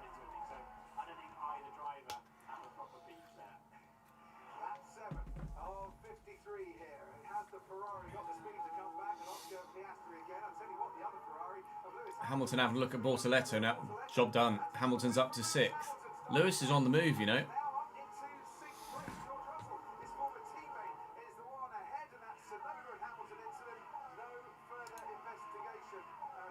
I don't think either driver have a proper beat there. lap 7 of 53 here. It has the Ferrari got the speed to come back, and Oscar Piastri again. I'll tell you what, the other Ferrari of Lewis Hamilton having a look at Bortoletto now. Job done. Hamilton's up to 6th. Lewis is on the move, you know. now up into 6th place. George Russell, his former teammate, is the one ahead, and that's Sunderland and Hamilton incident. No further investigation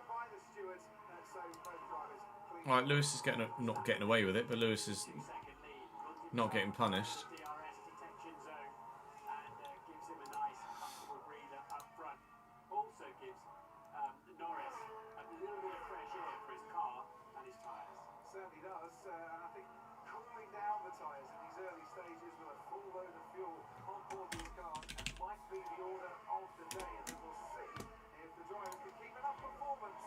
by the stewards, so both drivers clean. Right, Lewis is not getting away with it, but Lewis is Second lead. not getting punished. DRS detection zone and gives him a nice comfortable breather up front. Also gives Norris a little bit of fresh air for his car and his tyres. Certainly does, and I think cooling down the tyres in these early stages with a full load of fuel on board these cars might be the order of the day, and then we'll see if the drivers can keep enough performance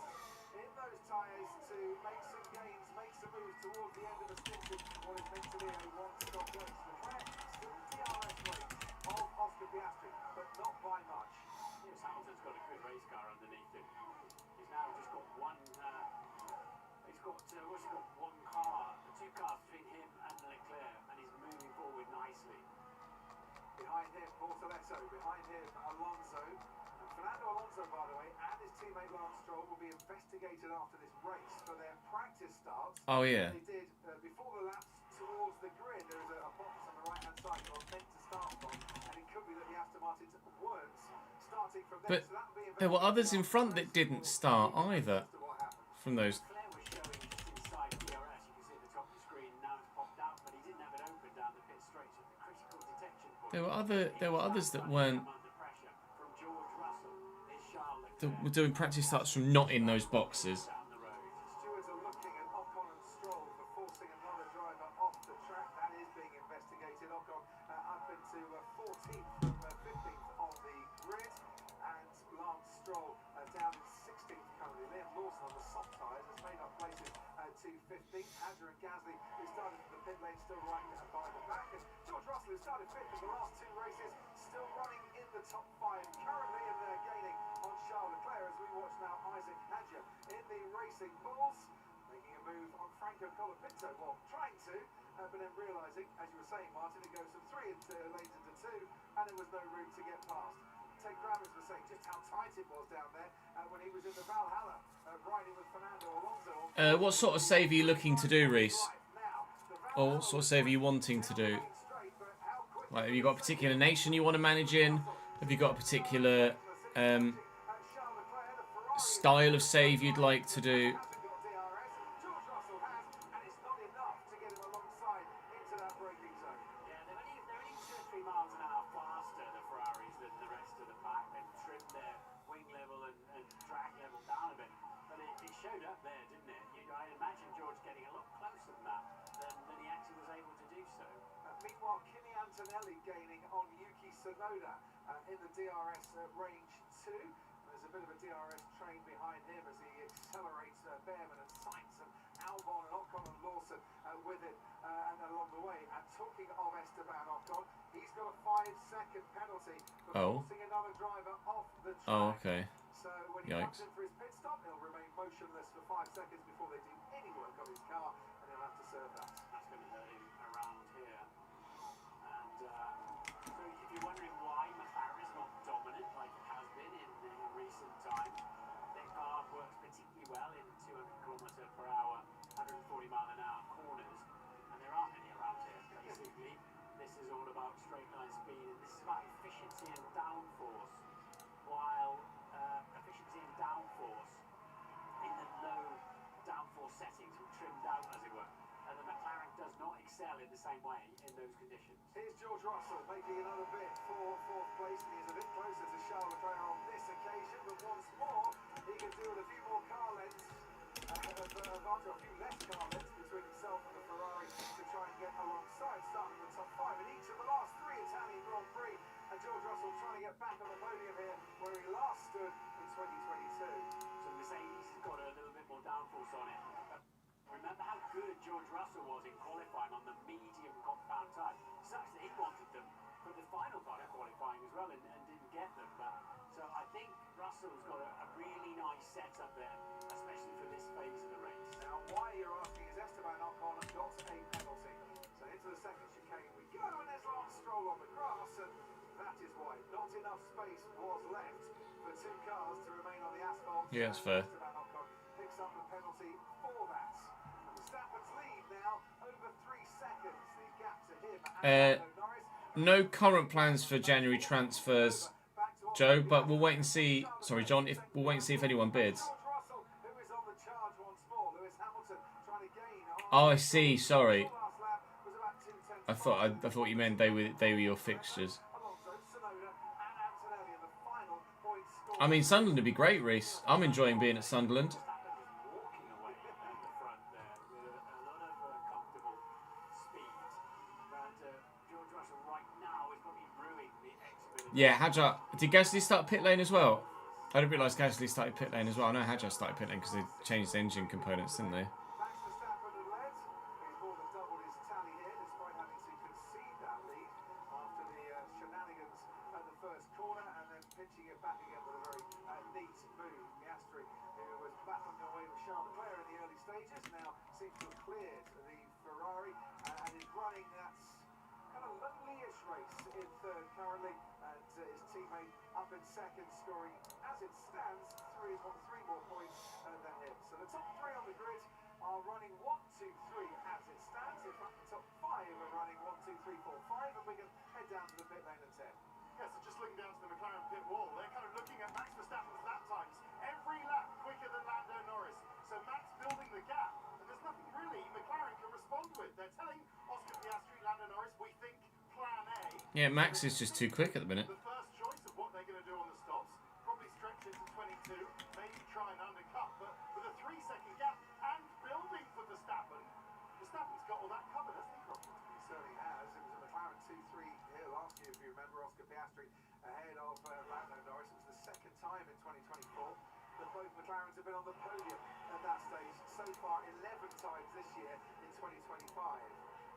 in those tyres to make some gains, make some moves towards the end of the stint in what is meant to be a one-stop race. Leclerc still DRS race of Oscar Piastri, but not by much. Lewis Hamilton's got a good race car underneath him. He's now just got one. He's got one car, 2 cars between him and Leclerc, and he's moving forward nicely. Behind him, Bortoletto. Behind him, Alonso. And Fernando Alonso, by the way, and his teammate Lance Stroll will be investigated after this race for their practice starts. Oh yeah. They did before the laps towards the grid. There is a box on the right-hand side you're meant to start from, and it could be that the Aston Martins weren't starting from there. But so that will be there were others in front that didn't start either from those. Leclerc was showing just inside DRS. You can see at the top of the screen now it's popped out, but he didn't have it open down the pit straight, so the critical detection point. There were others that weren't. Under pressure from George Russell is Charles That Leclerc were doing practice starts from not in those boxes. down the road. Stewards are looking at Ocon and Stroll for forcing another driver off the track. That is being investigated. Ocon up into 14th from 15th on the grid, and Lance Stroll down in 16th currently. Liam Lawson on the soft tyres has made up places to 15th. Adrian Gasly, who started from the pit lane, still right by the back, and George Russell, who started 5th in the last 2 races, still running in the top 5 currently, and they're gaining on Charles Leclerc as we watch now Isaac Hadjar in the Racing Bulls making a move on Franco Colapinto. Well, trying to, but then realising, as you were saying, Martin, it goes from 3 lanes into 2, and there was no room to get past. Ted Gravis was saying just how tight it was down there when he was in the Valhalla riding with Fernando Alonso. What sort of save are you looking to do, Reese? Right now, the Or what sort of save are you wanting to do? straight, but how quick Like, have you got a particular nation you want to manage in? Have you got a particular Charles Leclerc, the Ferrari style of save you'd like to do? hasn't got DRS. George Russell has, and it's not enough to get him alongside into that braking zone. Yeah, they're only 2 or 3 miles an hour faster, the Ferraris, than the rest of the pack. They've trimmed their wing level and drag level down a bit. But it showed up there, didn't it? I'd imagine George getting a lot closer than that than he actually was able to do so. Meanwhile, Kimi Antonelli gaining on Yuki Tsunoda in the DRS range 2. There's a bit of a DRS train behind him as he accelerates Behrman and Sainz and Albon and Ocon and Lawson with him and along the way. And talking of Esteban Ocon, he's got a 5-second penalty for forcing another driver off the track. Oh, okay. So when he comes in for his pit stop, he'll remain motionless for 5 seconds before they do any work on his car, and he'll have to serve that. That's going to hurt him around here. And so if you're wondering why McLaren is not dominant like it has been in recent times, their car works particularly well in 200 km/h, 140 mile an hour corners, and there aren't any around here. Basically, this is all about straight line speed, and this is about efficiency and downforce. While efficiency and downforce in the low downforce settings were trimmed out, as it were, and the McLaren does not excel excel in the same way in those conditions. Here's George Russell making another bid for fourth place, and he's a bit closer to Charles Leclerc on this occasion, but once more he can do with a few more car lengths, a few less car lengths between himself and the Ferrari to try and get alongside, starting in the top 5 in each of the last 3 Italian Grand Prix, and George Russell trying to get back on the podium here where he last stood in 2022. So Mercedes has got a little bit more downforce on it. Remember how good George Russell was in qualifying on the medium compound tyre. Such that he wanted them for the final part of qualifying as well and didn't get them. But so I think Russell's got a really nice setup there, especially for this phase of the race. Now, why you're asking is Esteban Ocon got a penalty. So into the second chicane we go, and there's Lance Stroll on the grass, and that is why not enough space was left for 2 cars to remain on the asphalt. Yeah, that's fair. Esteban Ocon picks up the penalty for that. And Verstappen's lead now over 3 seconds. The gap to him and Norris. No current plans for January transfers, Joe, but we'll wait and see. Sorry, John. We'll wait and see if anyone bids. Oh, I see. Sorry. I thought you meant they were your fixtures. I mean, Sunderland would be great, Reese. I'm enjoying being at Sunderland. Yeah, Hadjar. Did Gasly start pit lane as well? I didn't realise Gasly started pit lane as well. I know Hadjar started pit lane because they changed the engine components, didn't they? Second, scoring as it stands 3 more points than him. So the top 3 on the grid are running 1, 2, 3 as it stands. In fact, the top 5 are running 1, 2, 3, 4, 5, and we can head down to the pit lane at 10. Yeah, so just looking down to the McLaren pit wall, they're kind of looking at Max Verstappen's lap times. Every lap quicker than Lando Norris. So Max building the gap, and there's nothing really McLaren can respond with. They're telling Oscar Piastri, Lando Norris, we think plan A. Yeah, Max is just too quick at the minute. The first choice of what they're going to do on the stops, probably stretch it to 22, maybe try and undercut, but with a 3-second gap and building for Verstappen, Verstappen's got all that covered, hasn't he, Crawford? He certainly has. It was a McLaren 2-3 here last year, if you remember. Oscar Piastri ahead of Lando Norris. It was the second time in 2024 that both McLarens have been on the podium at that stage. So far, 11 times this year in 2025.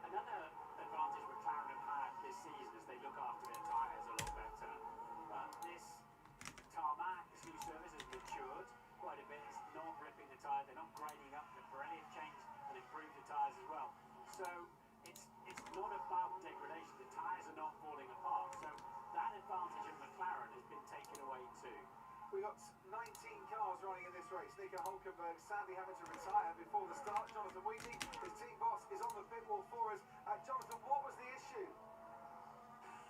Another advantage McLaren have had this season is they look after their tyres a lot better. But this tarmac, this new surface has matured quite a bit. It's not ripping the tyre, they're not grinding up. The Pirelli have changed and improved the tyres as well. So it's not about degradation. The tyres are not falling apart. So that advantage of McLaren has been taken away too. We got 19 cars running in this race. Nico Hulkenberg sadly having to retire before the start. Jonathan Wheatley, his team boss, is on the pit wall for us. Jonathan, what was the issue?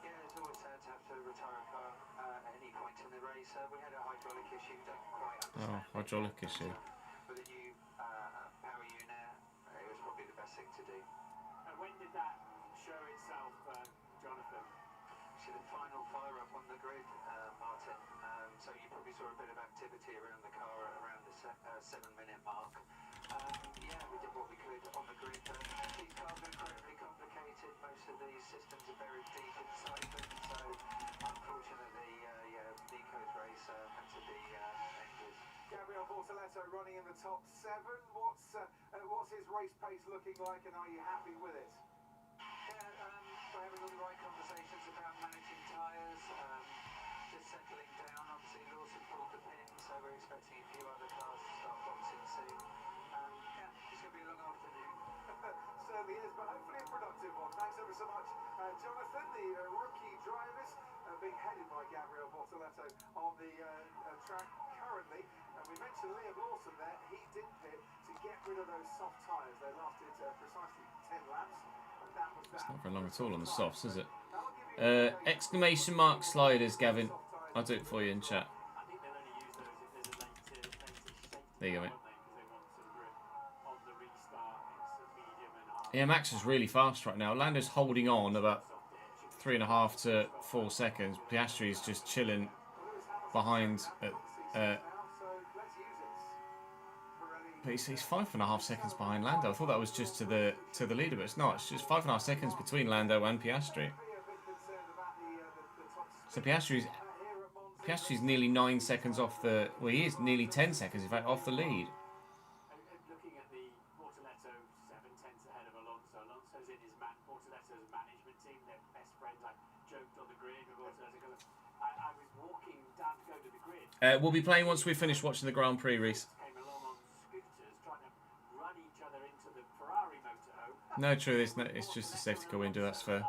Yeah, it's always sad to have to retire a car at any point in the race. We had a hydraulic issue, don't quite understand. Oh, hydraulic issue. With the new power unit, it was probably the best thing to do. And when did that show itself, Jonathan? See the final fire up on the grid, Martin. So you probably saw a bit of activity around the car around the 7-minute mark. Yeah, we did what we could on the grid. These cars are incredibly complicated. Most of these systems are buried deep inside them. So unfortunately, Nico's race had to be ended. Gabriel Bortoletto running in the top 7. What's his race pace looking like, and are you happy with it? Yeah, we're having all the right conversations about managing tyres, just settling down. Obviously, Lawson pulled the pin, so we're expecting a few other cars to start boxing soon. Yeah, it's going to be a long afternoon. Certainly is, but hopefully a productive one. Thanks ever so much, Jonathan. The rookie drivers being headed by Gabriel Bortoletto on the track currently. And we mentioned Liam Lawson there. He did pit to get rid of those soft tyres. They lasted precisely 10 laps. It's not very long at all on the softs, is it? Exclamation mark sliders, Gavin. I'll do it for you in chat. I think they'll only use those if there's a later safety There you go, mate. because they want some grip on the restart. It's a medium and hard. Yeah, Max is really fast right now. Lando's holding on about 3.5 to 4 seconds. Piastri is just chilling behind. But he's 5.5 seconds behind Lando. I thought that was just to the leader, but it's not. It's just 5.5 seconds between Lando and Piastri. So Piastri's nearly 9 seconds off the. Well, he is nearly 10 seconds, in fact, off the lead. Looking at the Bortoleto 7/10 ahead of Alonso. Alonso's in his Bortoleto's management team. They're best friends. I joked on the grid with Bortoleto. I was walking down to go to the grid. We'll be playing once we finish watching the Grand Prix, Reese. Came along on scooters trying to run each other into the Ferrari motorhome. No, true. It's just a safety car window. That's fair.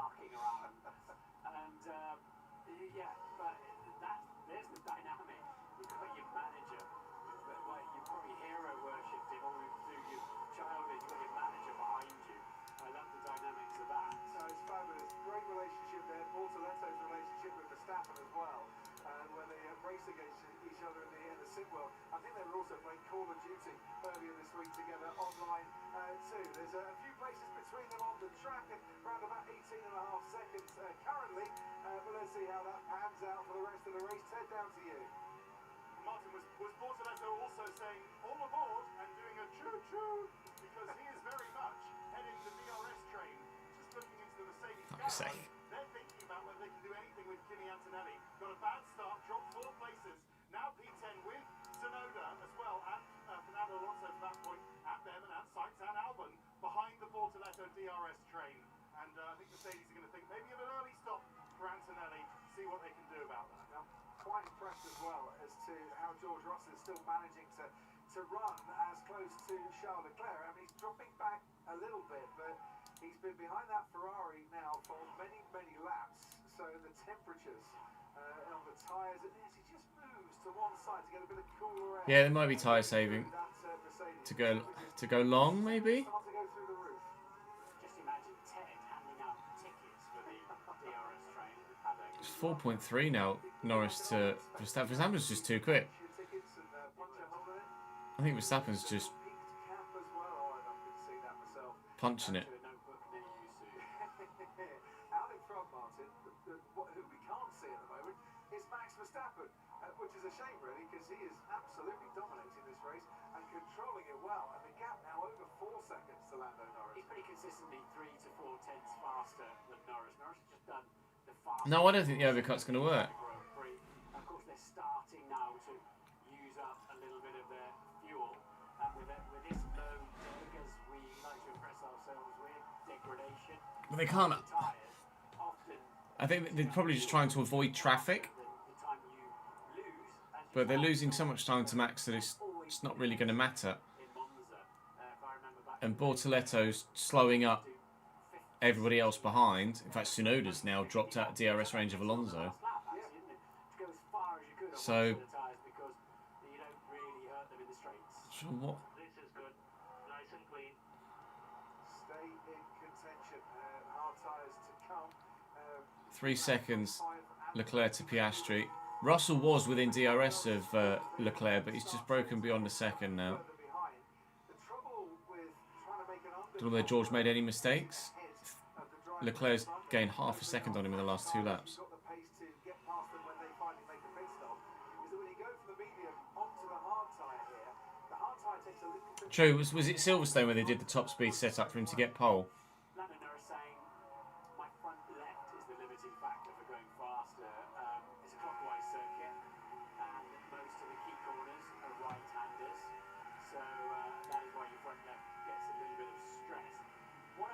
I think they were also playing Call of Duty earlier this week together online too. There's a few places between them on the track and around about 18.5 seconds currently. But let's see how that pans out for the rest of the race. Ted, down to you. Martin, was Bortoleto also saying all aboard and doing a choo-choo? Because he is very much heading the DRS train, just looking into the Mercedes garage. They're thinking about whether they can do anything with Kimi Antonelli. Got a bad start, dropped 4 places. Now P10 with Tsunoda as well, and Fernando Alonso to that point, and Behrman and Sainz and Albon behind the Bortoleto DRS train. And I think Mercedes are going to think maybe of an early stop for Antonelli, see what they can do about that. Now, quite impressed as well as to how George Russell is still managing to run as close to Charles Leclerc. I mean, he's dropping back a little bit, but he's been behind that Ferrari now for many, many laps. So the temperatures on the tyres, he just moves to one side to get a bit of cooler air. Yeah, there might be tyre saving to go long, maybe. Just imagine Ted handing out tickets for the DRS train. It's 4.3 now. Norris to Verstappen. Verstappen's just too quick. I think Verstappen's just punching it. Out in front, Martin, who we can't see at the moment, is Max Verstappen, which is a shame, really, because he is absolutely dominating this race and controlling it well. And the gap now over 4 seconds to Lando Norris. He's pretty consistently 3 to 4 tenths faster than Norris. Norris has just done the fastest. No, I don't think the overcut's going to work. Of course, they're starting now to use up a little bit of their fuel. And with this low, because we like to impress ourselves with degradation. But they can't. I think they're probably just trying to avoid traffic. But they're losing so much time to Max that it's not really going to matter. And Bortoletto's slowing up everybody else behind. In fact, Tsunoda's now dropped out of DRS range of Alonso. So what? This is good. Nice and clean. Stay in contention. Hard tyres to come. 3 seconds, Leclerc to Piastri. Russell was within DRS of Leclerc, but he's just broken beyond a second now. Don't know whether George made any mistakes. Leclerc's gained half a second on him in the last 2 laps. True, was it Silverstone where they did the top speed setup for him to get pole? Lando Norris saying, my front left is the limiting factor for going faster. It's a clockwise circuit, and most of the key corners are right-handers, so that is why your front left gets a little bit of stress. What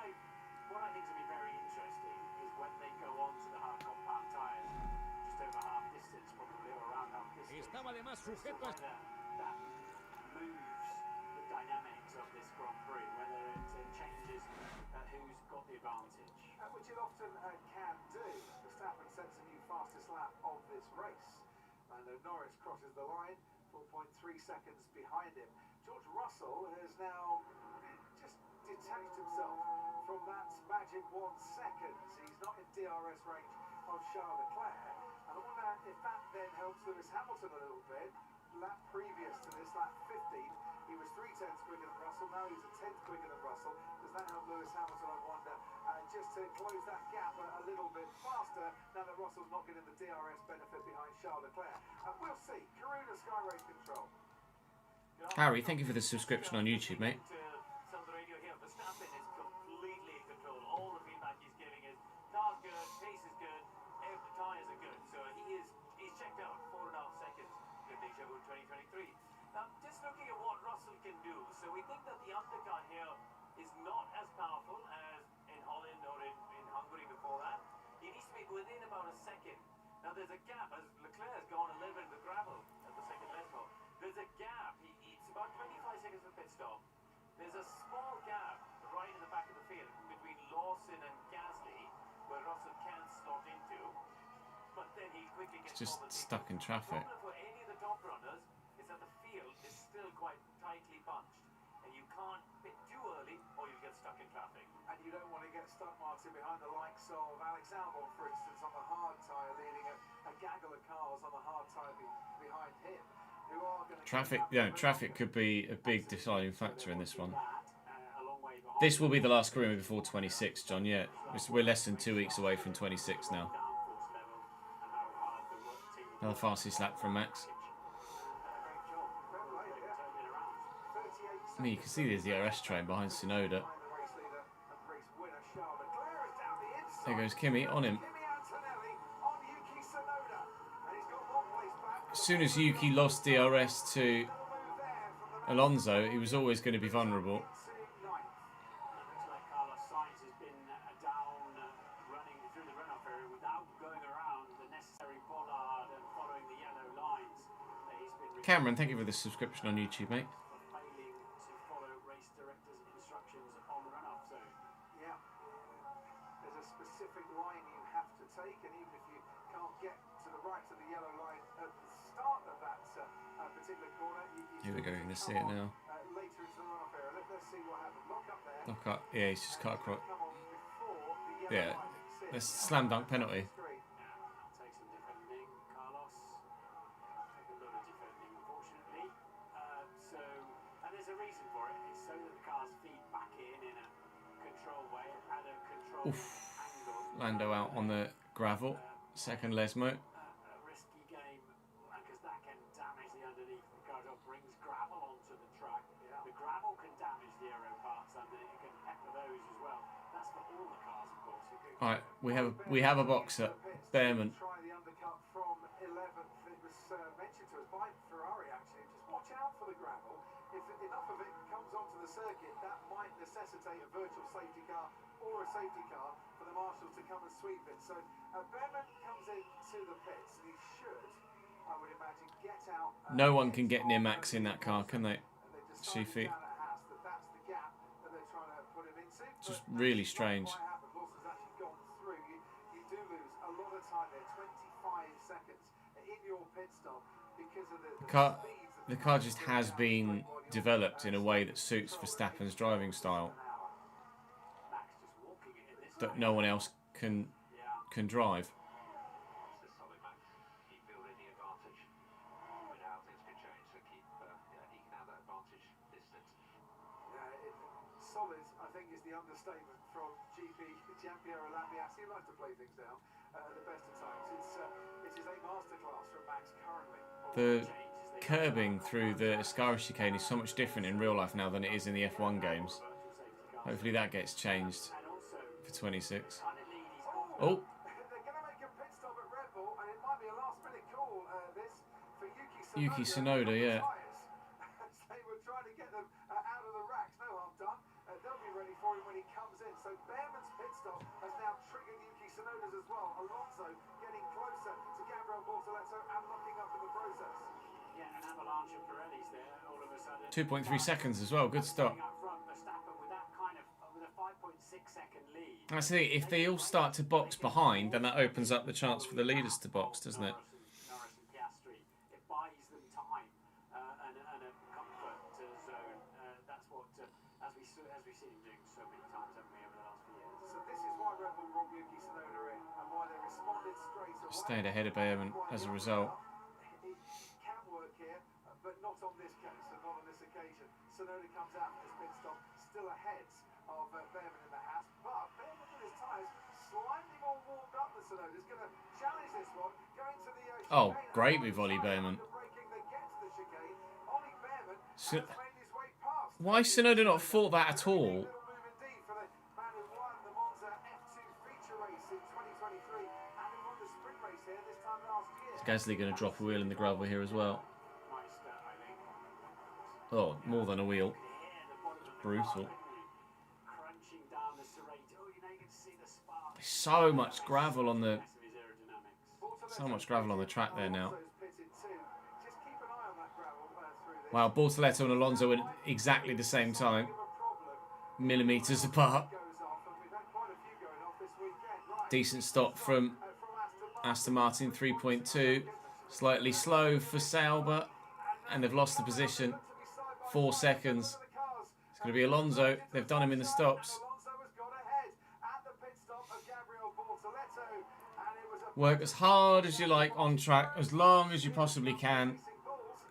I think is going to be very interesting is when they go on to the hard compound tyres, just over half distance probably, or around half distance. That moves the dynamics of this Grand Prix, whether it changes who's got the advantage. Which it often can do. Verstappen sets a new fastest lap of this race. And Norris crosses the line, 4.3 seconds behind him. George Russell has now just detached himself from that magic 1 second. He's not in DRS range of Charles Leclerc. And I wonder if that then helps Lewis Hamilton a little bit. lap previous to this, lap 15, he was 3/10 quicker than Russell. Now he's a 10th quicker than Russell. Does that help Lewis Hamilton, I wonder? Just to close that gap a little bit faster, now that Russell's not getting the DRS benefit behind Charles Leclerc. We'll see. Karuna Sky Race Control. Harry, thank you for the subscription on YouTube, mate. Some of the radio here. Verstappen is completely in control. All the feedback he's giving is car's good, pace is good, the tyres are good. So he's checked out 4.5 seconds in Deja Vu 2023. Now, just looking at what Russell can do. So we think that the undercut here is not as powerful as in Holland or in Hungary before that. He needs to be within about a second. Now there's a gap as Leclerc has gone a little bit in the gravel at the second left hole. There's a gap. It's about 25 seconds of pit stop. There's a small gap right in the back of the field between Lawson and Gasly where Russell can slot into. But then he quickly gets Just stuck in traffic. The problem for any of the top runners is that the field is still quite tightly bunched. And you can't pit too early or you'll get stuck in traffic. And you don't want to get stuck, Martin, behind the likes of Alex Albon, for instance, on the hard tyre, leading a gaggle of cars on the hard tyre behind him. Who are going to Traffic could be a big deciding factor in this one. This will be the last career mode before 26, John. Yeah, we're less than 2 weeks away from 26 now. Another fastest lap from Max. I mean, you can see there's the DRS train behind Tsunoda. There goes Kimi on him. As soon as Yuki lost DRS to Alonso, he was always going to be vulnerable. Looks like Carlos Sainz has been down running through the runoff area without going around the necessary bollard and following the yellow lines. He's been Cameron, thank you for the subscription on YouTube, mate. failing to follow race director's instructions on the runoff zone. Yeah, there's a specific line you have to take, and even if you can't get to the right of the yellow line at the start of that particular corner, you Here we go, you're going to see it now. later into the runoff area. Let's see what happens. Lock up there. Lock up. Yeah, he's just cut across. Come on before the Yeah, yellow line sits. that's slam dunk penalty. Screen. Now take some defending, Carlos. Take a lot of defending, unfortunately. And there's a reason for it. It's so that the cars feed back in a controlled way at a controlled angle. Lando out on the gravel. Second Lesmo. A risky game because that can damage the underneath. The car brings gravel onto the track. The gravel can damage the aero parts underneath. It can pepper those as well. That's for all the cars, of course. All right, we have a boxer, Behrman. Try the undercut from 11th. It was mentioned to us by Ferrari, actually. Just watch out for the gravel. If enough of it comes onto the circuit, that might necessitate a virtual safety car or a safety car for the marshals to come and sweep it. So Behrman comes into the pits, and he should, I would imagine, get out. No one can get near Max in that car, can they? Chiefy. Chiefy. Just really strange. The car just has been developed in a way that suits Verstappen's driving style that no one else can drive. Solid, I think, is the understatement from GP Giampiero Lambiase. He likes to play things down at the best of times. It is a masterclass from Max currently. The curbing through the Ascara chicane is so much different in real life now than it is in the F1 games. Hopefully that gets changed for 26. Oh, They're going to make a pit stop at Red Bull, and it might be a last-minute call, this, for Yuki Tsunoda, yeah. They were trying to get them out of the racks. No harm done. They'll be ready for him when he comes in. So Behrman's pit stop has now triggered Yuki Tsunoda's as well. Alonso getting closer to Gabriel Bortoleto and locking up in the process. Yeah, an avalanche of Pirellis there all of a sudden. 2.3 seconds as well. Good stop. Up front, Verstappen with that kind of with a 5.6-second lead. That's the thing. If they all start to box behind, then that opens up the chance for the leaders to box, doesn't it? Norris and Piastri. It buys them time and a comfort zone. That's what as we've seen him doing so many times, haven't we, over the last few years. So this is why Red Bull brought Yuki Tsunoda in and why they responded straight away. Stayed ahead of Behrman as a result. It can work here. not on this case and not on this occasion. Sonoda comes out from this pit stop, still ahead of Behrman in the house, but Behrman with his tyres slightly more warmed up than Sonoda. He's going to challenge this one, going to the Oh, great with Ollie Behrman. So, why Sonoda not fought that at all? Is Gasly going to drop a wheel in the gravel here as well? Oh, more than a wheel. Brutal. So much gravel on the track there now. Wow, Bortoletto and Alonso at exactly the same time. Millimetres apart. Decent stop from Aston Martin, 3.2. Slightly slow for Sauber. And they've lost the position. 4 seconds. It's going to be Alonso. They've done him in the stops. Work as hard as you like on track, as long as you possibly can.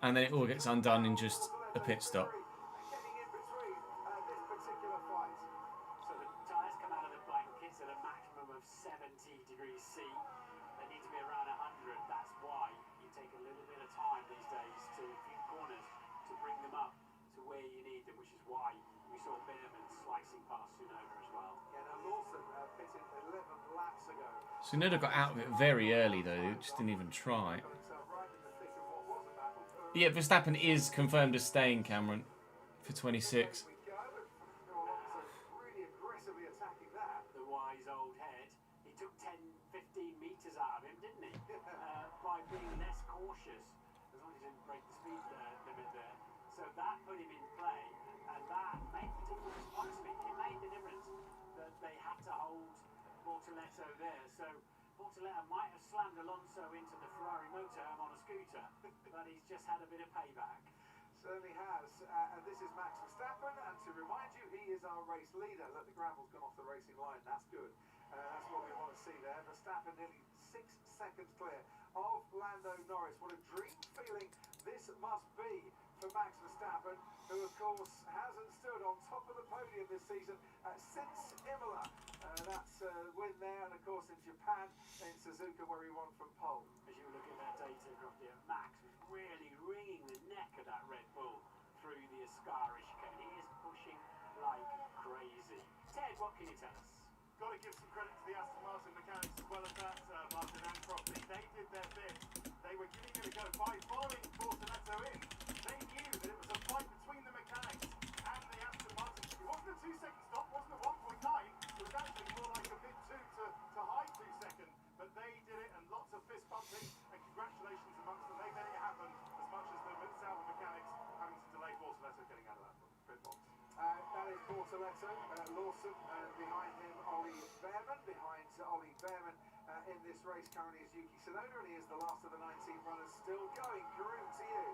And then it all gets undone in just a pit stop. So the tyres come out of the blankets at a maximum of 70 degrees C. They need to be around 100. That's why you take a little bit of time these days to few corners to bring them up to where you need them, which is why we saw Behrman slicing past Tsunoda as well. Yeah, now Lawson pitted 11 laps ago. Tsunoda got out of it very early though, just didn't even try. Yeah, Verstappen is confirmed as staying, Cameron, for 26. The wise old head. He took 10, 15 metres out of him, didn't he? By being less cautious, as long as he didn't break the speed limit there. So that put him in play, and that made the difference. Honestly, it made the difference that they had to hold Bortoletto there. So Bortoletto might have slammed Alonso into the Ferrari motorhome on a scooter, but he's just had a bit of payback. Certainly has. And this is Max Verstappen, and to remind you, he is our race leader. Look, the gravel's gone off the racing line. That's good. That's what we want to see there. Verstappen nearly 6 seconds clear of Lando Norris. What a dream feeling this must be for Max Verstappen, who, of course, hasn't stood on top of the podium this season since Imola. That's a win there, and of course in Japan, in Suzuka, where he won from pole. As you look at that data, Grofty, Max was really wringing the neck of that Red Bull through the Ascari chicane. He is pushing like crazy. Ted, what can you tell us? Got to give some credit to the Aston Martin mechanics as well as that, Martin and Crofty. They did their bit. They were giving it a go by following Bortoletto in. They knew that it was a fight between the mechanics and the Aston Martin. It wasn't a 2-second stop, wasn't a 1.9. It was actually more like a bit 2 to high 2 second. But they did it, and lots of fist pumping and congratulations amongst them. They made it happen as much as the Sauber mechanics having to delay Bortoletto getting out of that pit box. That is Bortoletto, Lawson behind him, Ollie Behrman behind Ollie Behrman in this race currently is Yuki Tsunoda, and he is the last of the 19 runners still going. Karun, to you.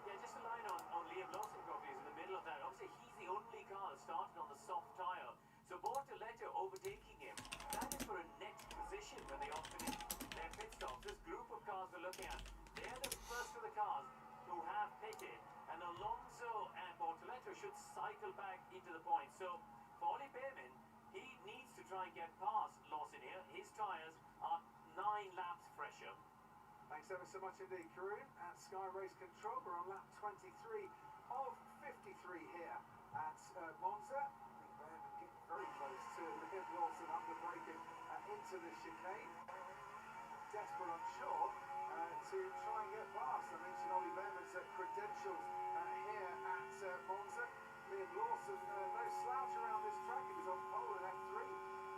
Yeah, just a line on Liam Lawson, Grofty, is in the middle of that. Obviously, he's the only car that started on the soft tyre. So Bortoletto overtaking him, that is for a net position when they all finish their pit stops. This group of cars they're looking at, they're the first of the cars who have pitted. And Alonso and Bortoletto should cycle back into the point. So for Ollie Behrman, he needs to try and get past Lawson here. His tyres are 9 laps fresher. Thanks ever so much indeed, Karun. At Sky Race Control, we're on lap 23 of 53 here at Monza. I think Behrman getting very close to Liam Lawson under braking into the chicane. Desperate, I'm sure, to try and get past. I mentioned Ollie Behrman's credentials here at Monza. Liam Lawson, no slouch around this track. He was on pole in F3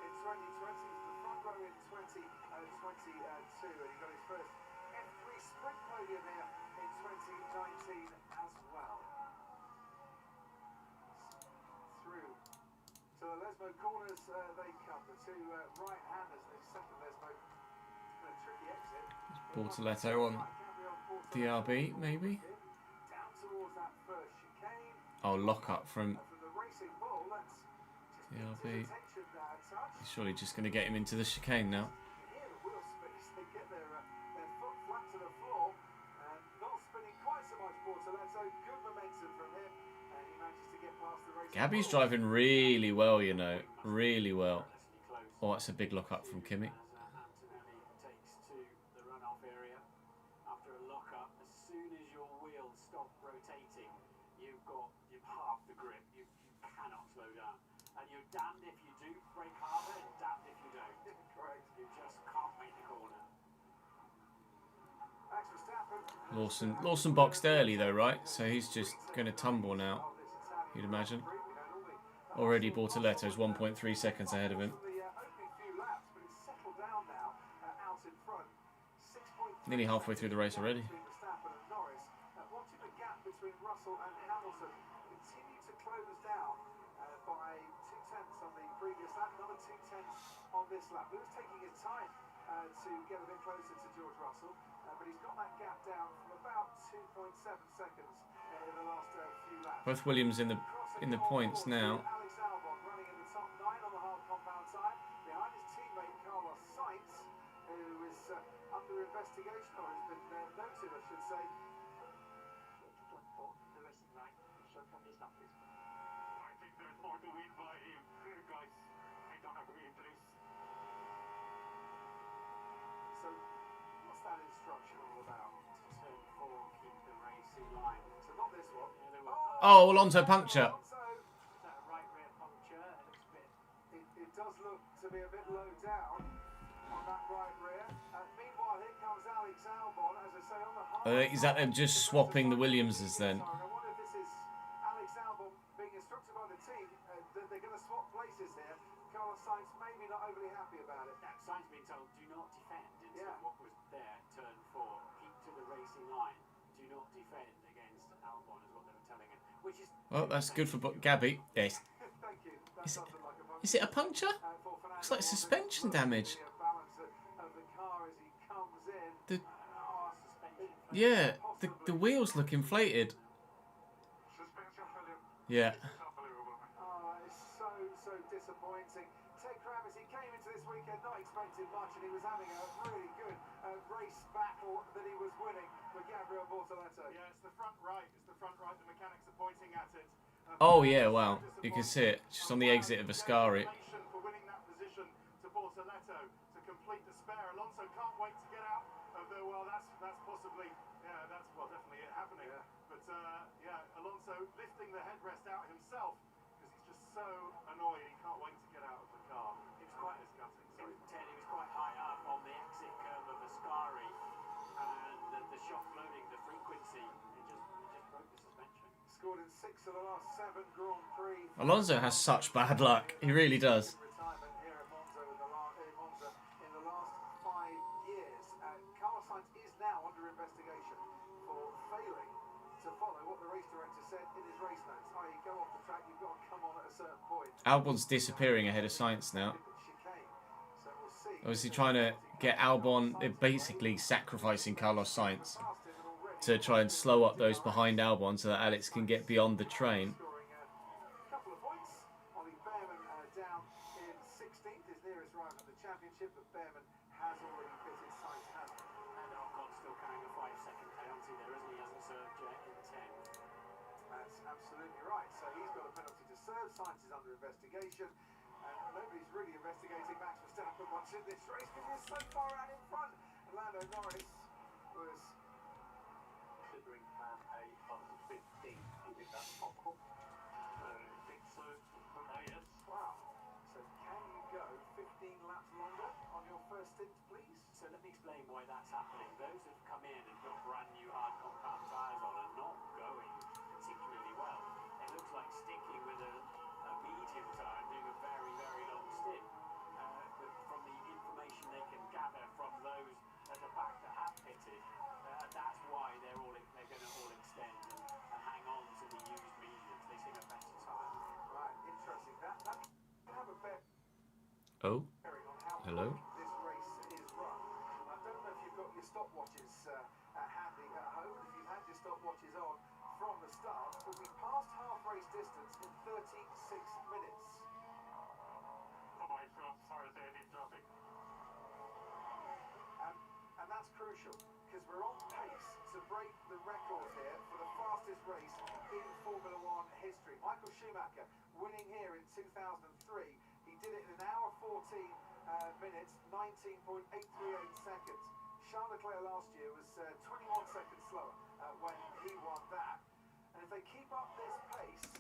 in 2020. He was the front row in 2022, and he got his first F3 sprint podium here in 2019 as well. Through to the Lesmo corners they come. The two right-handers. The second Lesmo. A tricky exit. Bortoletto on DRB, maybe? Down towards that first chicane. Oh, lock up from The racing ball, that's just DRB. attention touch. He's surely just going to get him into the chicane now. Here the wheel space, they get their foot flat to the floor, and not spinning quite so much Bortoletto, good momentum from him, and he manages to get past the race. Gabby's driving really well, you know, really well. Oh, that's a big lock up from Kimi. Antonelli takes to the runoff area after a lock-up. As soon as your wheels stop rotating, you've half the grip. You cannot slow down. And you're damned if you do brake harder and damned if you don't. Correct. You just can't make the corner. Lawson boxed early though, right? So he's just going to tumble now, you'd imagine. Already Bortoletto's 1.3 seconds ahead of him. Nearly halfway through the race already. Watching the gap between Russell and Hamilton continue to close down by 2/10 on the previous lap, another 2/10 on this lap. Lewis taking his time to get a bit closer to George Russell, but he's got that gap down from about 2.7 seconds in the last few laps. Both Williams in the points now. Alex Albon running in the top 9 on the hard compound time, behind his teammate Carlos Sainz, who is under investigation, or has been noted, I should say. The racing line. Show from this up, please. I think there's more to win by him. Guys, I don't agree with this. So, what's that instruction all about? Turn 4, keep the racing line. So not this one. Yeah, there was Oh, Alonso puncture. that right rear puncture. It looks a bit. It does look to be a bit low down on that right rear. Meanwhile, here comes Alex Albon, as I say, on the hard. Is that them just swapping the Williamses then? I wonder if this is Alex Albon being instructed by the team that they're going to swap places here. Carlos Sainz maybe not overly happy about it. Now, Sainz being told, do not defend into Yeah. what was there, turn 4. Keep to the racing line. Do not defend against Albon, is what they were telling him. Which is. Well, that's good for Gabby. Yes. Thank you. That Is does it- look like a bunch Is it a puncture? for Fernando Looks like Alonso. suspension damage. Balance of the car as he comes in. The Suspension. yeah, the wheels look inflated. Suspension failure. Yeah. It's unbelievable. Oh, it's so disappointing. Ted Kravitz, he came into this weekend not expecting much, and he was having a really good race battle that he was winning with Gabriel Bortoletto. Yeah, it's the front right. It's the front right. The mechanics are pointing at it. Oh yeah, wow. You can see it just on the exit of Ascari. For winning that position to Bortoletto to complete the spare. Alonso can't wait to get out of the. Well, that's possibly. Yeah, that's definitely it happening. Yeah. But Alonso lifting the headrest out himself because he's just so annoyed. He can't wait to get out of the car. It was quite disgusting. Ted, he was quite high up on the exit curve of Ascari, and the shock loading, the frequency, it just broke the suspension. Scored in 6 of the last 7 Grand Prix. Alonso has such bad luck. He really does. Retirement here at Monza in the last 5 years. Carlos Sainz is now under investigation for failing to follow what the race director said in his race notes. I.e., go off the track, you've got to come on at a certain point. Albon's disappearing ahead of Sainz now. Chicane. So we'll see. Obviously trying to get Albon, basically sacrificing Carlos Sainz to try and slow up those behind Albon so that Alex can get beyond the train. Scoring a couple of points. Ollie Behrman down in 16th, his nearest rival in the championship, but Behrman has already fitted, Sainz hasn't. And Ocon's still carrying a 5-second penalty there, isn't he? He hasn't served yet in 10. That's absolutely right. So he's got a penalty to serve. Sainz is under investigation. And nobody's really investigating Max Verstappen much in this race because he's so far out in front. And Lando Norris was. Considering a under 15, you think that's possible? I think so. Yes. Wow. So can you go 15 laps longer on your first stint, please? So let me explain why that's happening. Those who've come in and got brand new hard compound tyres on are not going particularly well. It looks like sticking with a medium tyre and doing a very, very long stint. But from the information they can gather from those at the back that have pitted, that's why they're going to all extend and hang on to the used mediums. They seem a better tyre. Right, interesting. That can have a bearing Oh, on how hello. this race is run. I don't know if you've got your stopwatches handy at home, if you've had your stopwatches on from the start, but we passed half race distance in 36 minutes. Oh my God! Sorry, they did nothing. And that's crucial, because we're on pace to to break the record here for the fastest race in Formula One history. Michael Schumacher winning here in 2003. He did it in an hour 14 minutes, 19.838 seconds. Charles Leclerc last year was 21 seconds slower when he won that. And if they keep up this pace,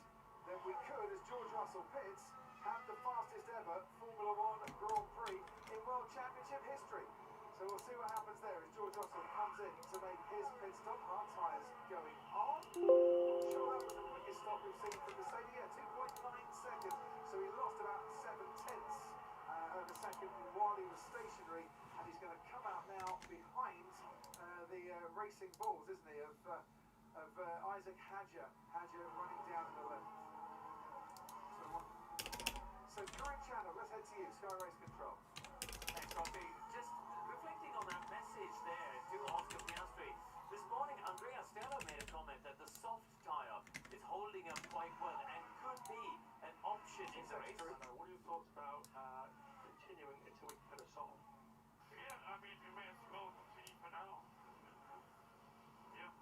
then we could, as George Russell pits, have the fastest ever Formula One Grand Prix in World Championship history. So we'll see what happens there as George Russell comes in to make his pit stop. Hard tyres going on. Not sure that was the quickest stop we've seen from Mercedes. Yeah, 2.9 seconds. So he lost about 7/10 of a second while he was stationary. And he's going to come out now behind the racing balls, isn't he, of Isaac Hadjar. Hadjar running down in the left. So current channel, let's head to you, Sky Race Control. Thanks, Robbie. Just reflecting on that message there to Oscar Piastri. This morning, Andrea Stella made a comment that the soft tyre is holding up quite well and could be an option in the race. What are your thoughts about continuing until we can put a soft? Yeah, I mean, we may as well continue for now. Yeah.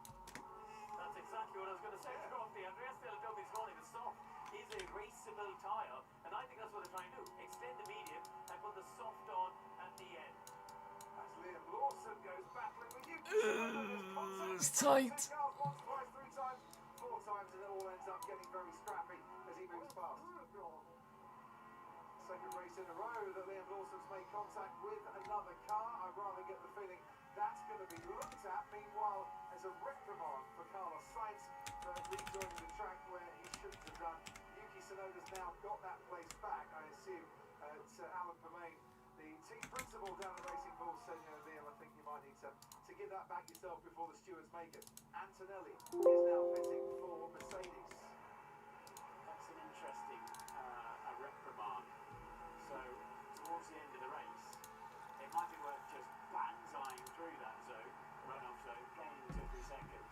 That's exactly what I was going to say. Robbie, Andrea Stella told me this morning the soft is a raceable tyre, and I think that's what they're trying to do. Extend the medium and put the soft on at the end. As Liam Lawson goes battling with you. It's tight. Once, twice, 3 times, 4 times, and it all ends up getting very scrappy as he moves past. Second race in a row that Liam Lawson's made contact with another car. I'd rather get the feeling that's going to be looked at. Meanwhile, there's a reprimand for Carlos Sainz for rejoining the track where he shouldn't have done. Yuki Tsunoda's now got that place back, I assume. Alan Permain, the team principal down at Racing Bulls, said, Liam, I think you might need to give that back yourself before the stewards make it. Antonelli is now pitting for Mercedes. That's an interesting reprimand. So, towards the end of the race, it might be worth just banzaiing through that zone, run-off zone, gaining 2-3 seconds.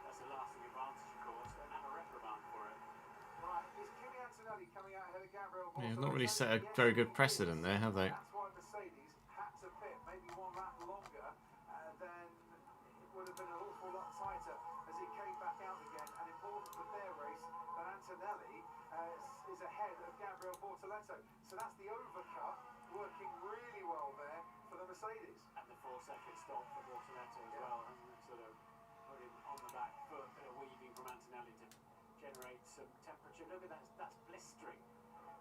That's a lasting advantage, of course, and have a reprimand for it. Right, is Kimi Antonelli coming out ahead of Gabriel Yeah, they've not really set a very good precedent there, have they? That's why Mercedes had to pit maybe 1 lap longer, then it would have been an awful lot tighter as he came back out again. And important for their race that Antonelli is ahead of Gabriel Bortoleto. So that's the overcut working really well there for the Mercedes. And the 4-second stop for Bortoleto as well, and sort of put him on the back foot, bit of weaving from Antonelli to generate some temperature. Look at that, that's blistering.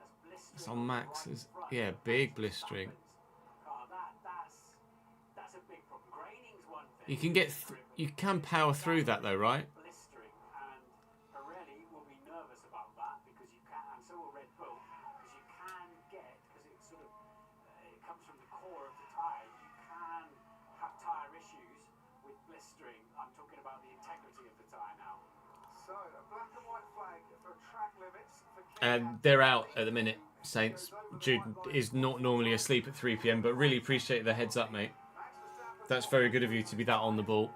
That's blistering. It's on Max's, yeah, big blistering. That's a big problem. Graining's one thing. You can you can power through that though, right? Blistering, and Pirelli will be nervous about that because you can, and so will Red Bull, because you can get, because it sort of it comes from the core of the tyre. You can have tyre issues with blistering. I'm talking about the integrity of the tyre now. So a black and white flag for track limits for They're out at the minute, Saints. Jude is not normally asleep at 3 p.m, but really appreciate the heads up, mate. That's very good of you to be that on the ball.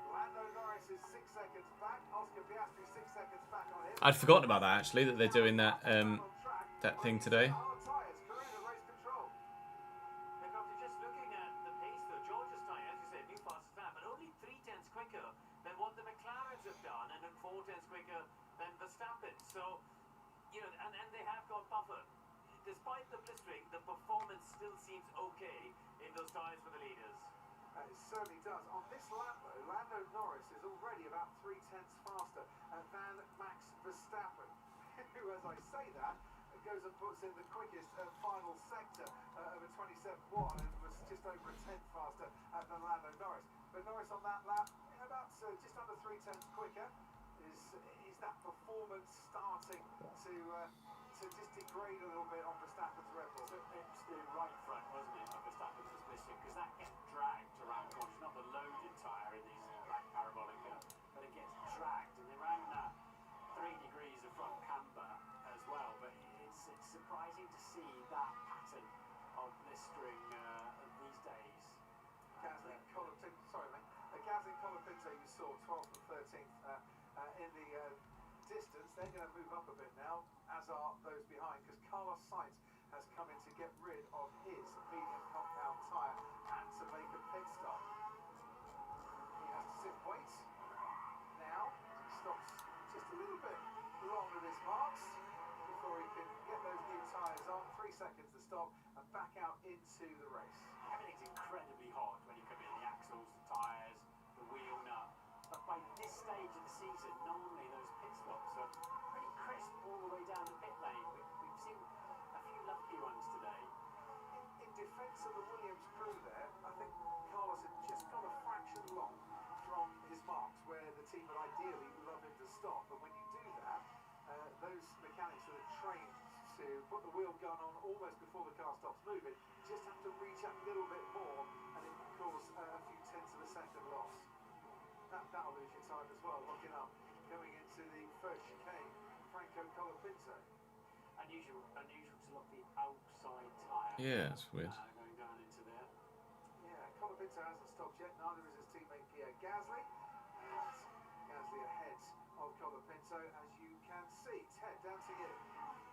I'd forgotten about that, actually, that they're doing that that thing today. Just looking at the pace, though, George's tyre, as you said, new fastest lap, but only 3/10 quicker than what the McLarens have done, and then 4/10 quicker than Verstappen. So, and they have got buffer. Despite the blistering, the performance still seems okay in those tyres for the leaders. It certainly does. On this lap, though, Lando Norris is already about 0.3 faster than Max Verstappen, who, as I say that, goes and puts in the quickest final sector of a 27.1 and was just over a 10th faster than Lando Norris. But Norris on that lap, about just under 0.3 quicker. Is that performance starting to just degrade a little bit on Verstappen's Red Bull? So it's the right front, wasn't it, of Verstappen's was blistering, because that gets dragged around corners. Not the loaded tyre in these black parabolica, but it gets dragged, and around that 3 degrees of front camber as well. But it's surprising to see that pattern of blistering these days. Gasly Colapinto, you saw 12th and 13th in the distance. They're going to move up a bit now, as are those behind, because Carlos Sainz has come in to get rid of his medium compound tyre and to make a pit stop. He has to sit wait a little bit long at his marks before he can get those new tyres on. 3 seconds to stop and back out into the race. Everything's incredibly hot when you come in, the axles, the tyres, the wheel nut. But by this stage of the season, normally those pit stops are pretty crisp all the way down the pit lane. We've seen a few lucky ones today. In defence of the Williams crew there, I think Carlos had just got a fraction long from his marks where the team would ideally love him to stop. But when you do that, those mechanics that are trained to put the wheel gun on almost before the car stops moving just have to reach a little bit more, and it can cause a few tenths of a second loss. That'll lose your time as well, locking up, going into the first chicane, Franco Colapinto. Unusual to look the outside tyre. Yeah, that's weird. Going down into there. Yeah, Colapinto hasn't stopped yet, neither is his teammate Pierre Gasly. And Gasly ahead of Colapinto, as you can see. Ted, down to you.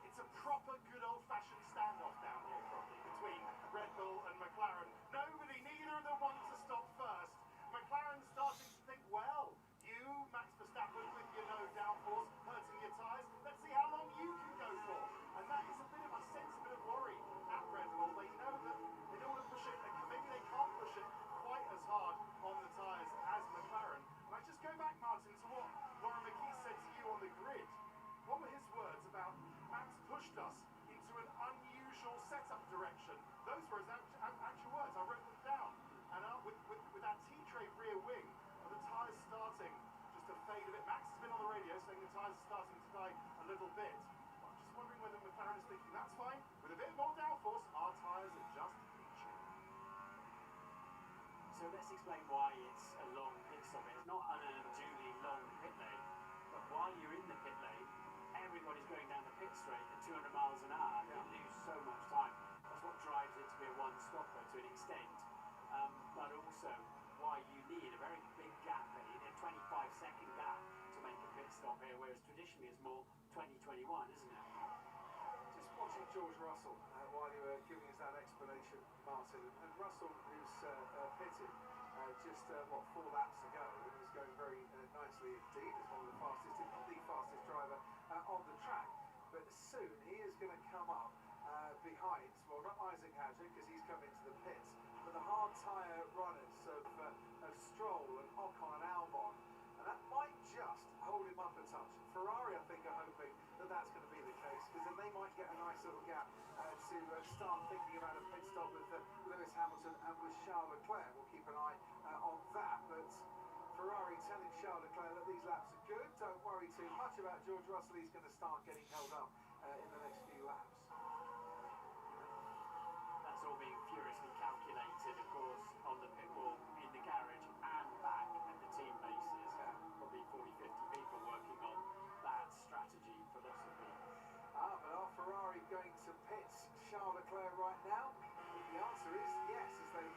It's a proper good old-fashioned standoff down here, probably, between Red Bull and McLaren. Neither of them want to stop first. McLaren's starting to think, well, you, Max Verstappen, with your no downforce, hurting your tyres, let's see how long you can go for. And that is a bit of a sense, a bit of worry at Red Bull. They know that they don't want to push it, maybe they can't push it quite as hard on the tyres as McLaren. And I just go back, Martin, to what Lauren McKee said to you on the grid. What were his words about Max pushed us into an unusual setup direction? Those were his actual words. I wrote them down. And with that T-tray rear wing, and the tyres starting just to fade a bit. Max has been on the radio saying the tyres are starting to die a little bit. I'm just wondering whether McLaren is thinking that's fine. With a bit more downforce, our tyres are just reaching. So let's explain why it's a long pit stop. It's not an unduly long pit lane, but while you're in the pit lane, everybody's going down the pit straight at 200 miles an hour. You lose so much time. That's what drives it to be a one-stopper to an extent. But also why you need a very big gap. You need a 25-second gap to make a pit stop here, whereas traditionally it's more 20-21, isn't it? Just watching George Russell while you were giving us that explanation, Martin. And Russell, who's pitted just, 4 laps ago, and is going very nicely indeed as one of the fastest, if not the fastest driver on the track. But soon he is going to come up behind, well, not Isaac Hadger, because he's come into the pits, but the hard tyre runners of Stroll and Ocon and Albon, and that might just hold him up a touch. Ferrari, I think, are hoping that that's going to be the case, because then they might get a nice little gap to start thinking about a pit stop with Lewis Hamilton and with Charles Leclerc. We'll keep an eye on that, but Ferrari telling Charles Leclerc that these laps are good, don't worry too much about George Russell, he's going to start getting held up in the next few laps. That's all being furiously calculated, of course, on the pit wall, in the garage and back at the team bases. Probably 40-50 people working on that strategy philosophy. But are Ferrari going to pit Charles Leclerc right now? The answer is yes, as they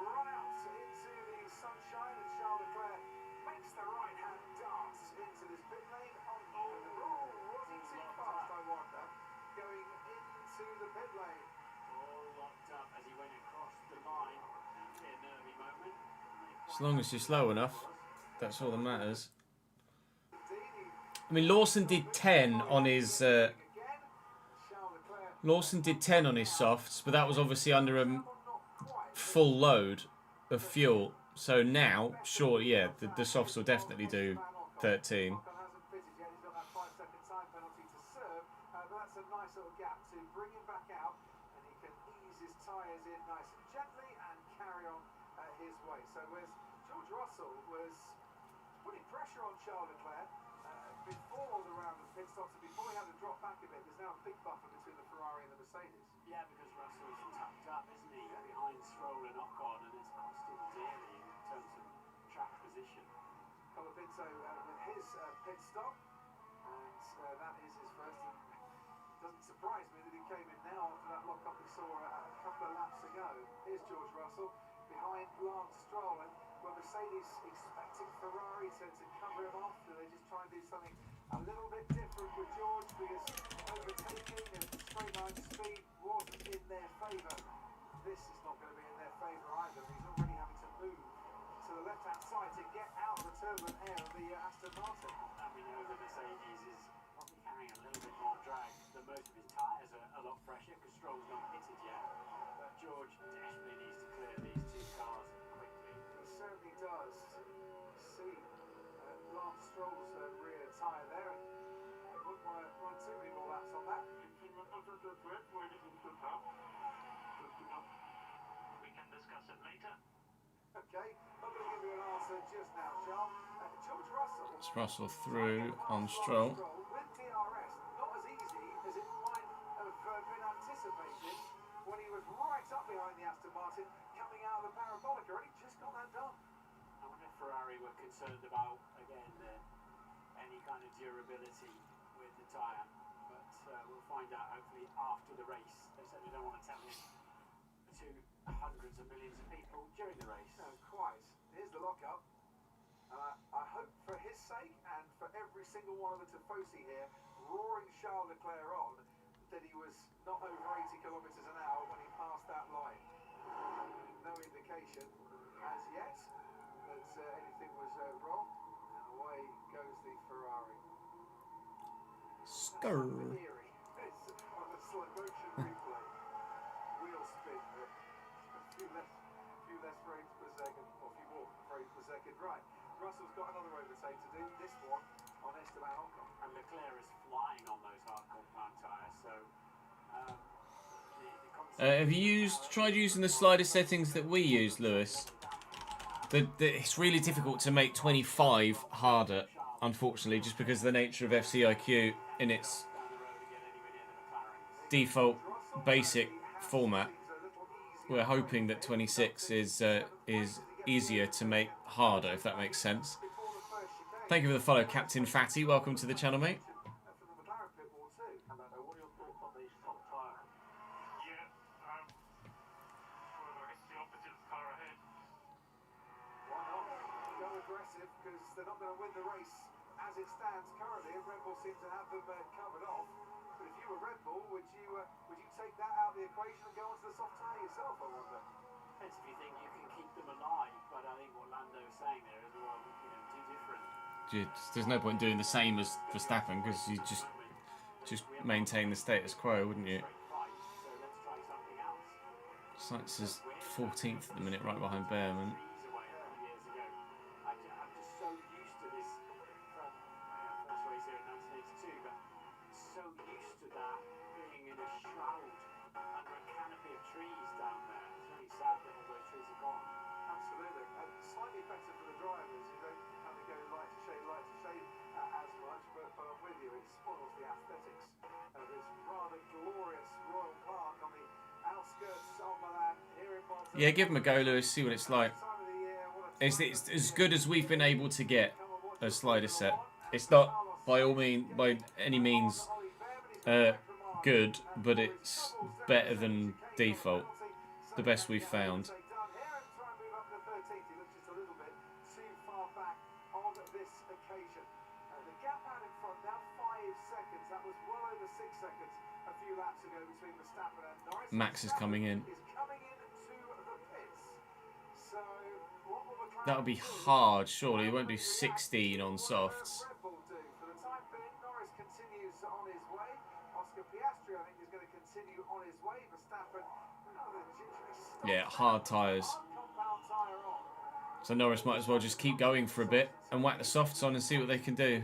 run out into the sunshine, and Charles Leclerc makes the right-hand dance into this pit lane. Was he too fast, I wonder, going into the pit lane? All locked up as he went across the line. A nervy moment. As long as you're slow enough, that's all that matters. I mean, Lawson did 10 on his softs, but that was obviously under a full load of fuel. So now, sure, yeah, the softs will definitely do 13. That's a nice little gap to bring him back out, and he can ease his tyres in nice and gently and carry on his way. So whereas George Russell was putting pressure on Charles Leclerc before the round of pit stops, and before he had to drop back a bit, there's now a big buffer between the Ferrari and the Mercedes. Yeah, because Russell's tucked up, isn't he, behind Stroll and Ocon, and it's cost him dearly in terms of track position. Colapinto with his pit stop, and that is his first. It doesn't surprise me that he came in now after that lock-up we saw a couple of laps ago. Here's George Russell behind Lance Stroll, and were Mercedes expecting Ferrari to cover him off? Do they just try and do something a little bit different with George, because overtaking and straight line speed wasn't in their favour? This is not going to be in their favour either. He's already having to move to the left-hand side to get out of the turbulent air of the Aston Martin. And we know the Mercedes carrying a little bit more drag than most of his tyres are a lot fresher because Stroll's not pitted yet. But George definitely needs to clear these two cars quickly. He certainly does. See Lance Stroll's rear tyre there. And I wouldn't want to run too many more laps on that. We can discuss it later. Okay, not going to give you an answer just now, John. George Russell. It's Russell through on Stroll. With DRS, not as easy as it might have been anticipated when he was right up behind the Aston Martin coming out of the parabolic. Already just got that done. I wonder if Ferrari were concerned about, again, any kind of durability with the tyre. But we'll find out hopefully after the race. They certainly don't want to tell him to hundreds of millions of people during the race. No, quite. Here's the lockup. I hope for his sake and for every single one of the Tifosi here, roaring Charles Leclerc on, that he was not over 80 kilometres an hour when he passed that line. No indication as yet that anything was wrong. And away goes the Ferrari. Skrrr. Eerie. It's on the slow motion replay. Wheel spin. A few less frames per second, or a few more frames per second. Right. Russell's got another overtake to do. This one on Esteban Ocon. And Leclerc is flying on those hard compound tyres, so Have you tried using the slider settings that we use, Lewis? It's really difficult to make 25 harder, unfortunately, just because of the nature of FCIQ in its default basic format. We're hoping that 26 is easier to make harder, if that makes sense. Thank you for the follow, Captain Fatty. Welcome to the channel, mate. Yeah, well, it's the opposite car ahead. Why not? Go aggressive, because they're not going to win the race as it stands currently, and Red Bull seem to have them covered off. But if you were Red Bull, would you take that out of the equation and go onto the soft tyre yourself, I wonder? depends if you think you can keep them alive, but I think what Lando is saying there is, well, do different. There's no point doing the same as Verstappen, because you just maintain the status quo, wouldn't you? Sainz is 14th at the minute, right behind Behrman. Yeah, give them a go, Lewis. See what it's like. It's as good as we've been able to get a slider set. It's not by any means good, but it's better than default. The best we've found. Max is coming in. That would be hard, surely. He won't do 16 on softs. Yeah, hard tyres. So Norris might as well just keep going for a bit and whack the softs on and see what they can do.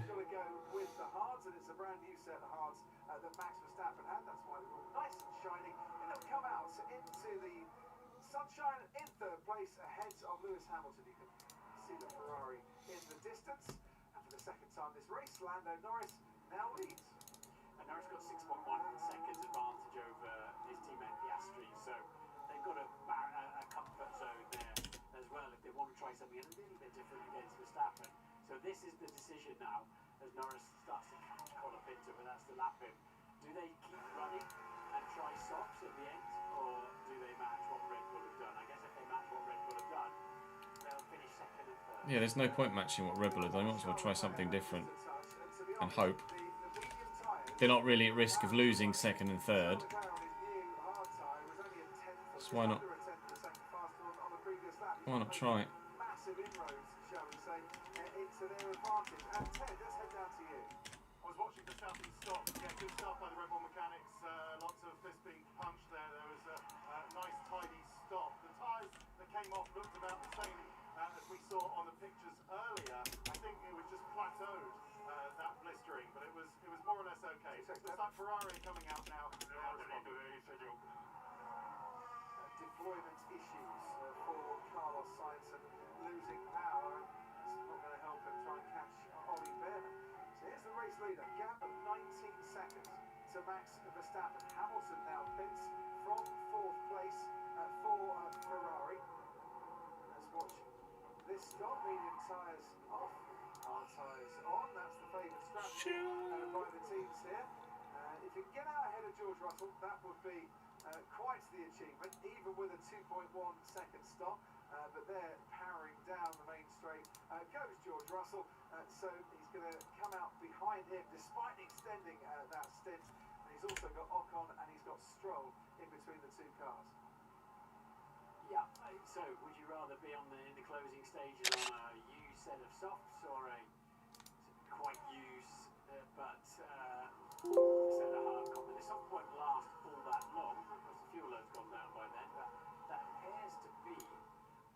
Lando Norris now leads. And Norris got 6.1 seconds advantage over his teammate Piastri, so they've got a comfort zone there as well if they want to try something a little bit different against Verstappen. So this is the decision now as Norris starts to collar Pinto, but that's to lap him. Do they keep running and try softs at the end, or do they match what Red Bull have done? I guess if they match what Red Bull have done, they'll finish second and third. Yeah, there's no point matching what Red Bull have done. They might as well try something different. And hope. They're not really at risk of losing second and third. So why not try it? Massive inroads, shall we say, into their advantage. And Ted, let's head down to you. was watching Verstappen stop. Yeah, good stuff by the Red Bull mechanics. Lots of fists being punched there. There was a nice, tidy stop. The tyres that came off looked about the same as we saw on the pictures earlier. I think it was just plateaued, that blistering, but it was more or less okay. So it's like Ferrari coming out now. Deployment issues for Carlos Sainz and losing power. It's not going to help him try and catch Ollie Behrman. So here's the race leader, gap of 19 seconds to Max Verstappen. Hamilton now pits from 4th place for Ferrari. Let's watch this stop. Medium tyres off, hard tyres on. That's the favoured strategy by the teams here. If you can get out ahead of George Russell, that would be quite the achievement, even with a 2.1 second stop. But they're powering down the main straight. Goes George Russell, so he's going to come out behind him despite extending that stint. And he's also got Ocon and he's got Stroll in between the two cars. Yeah, so would you rather be on in the closing stages on a used set of softs or a quite used but set of hard copper? The soft won't last all that long because the fuel load's gone down by then, but that appears to be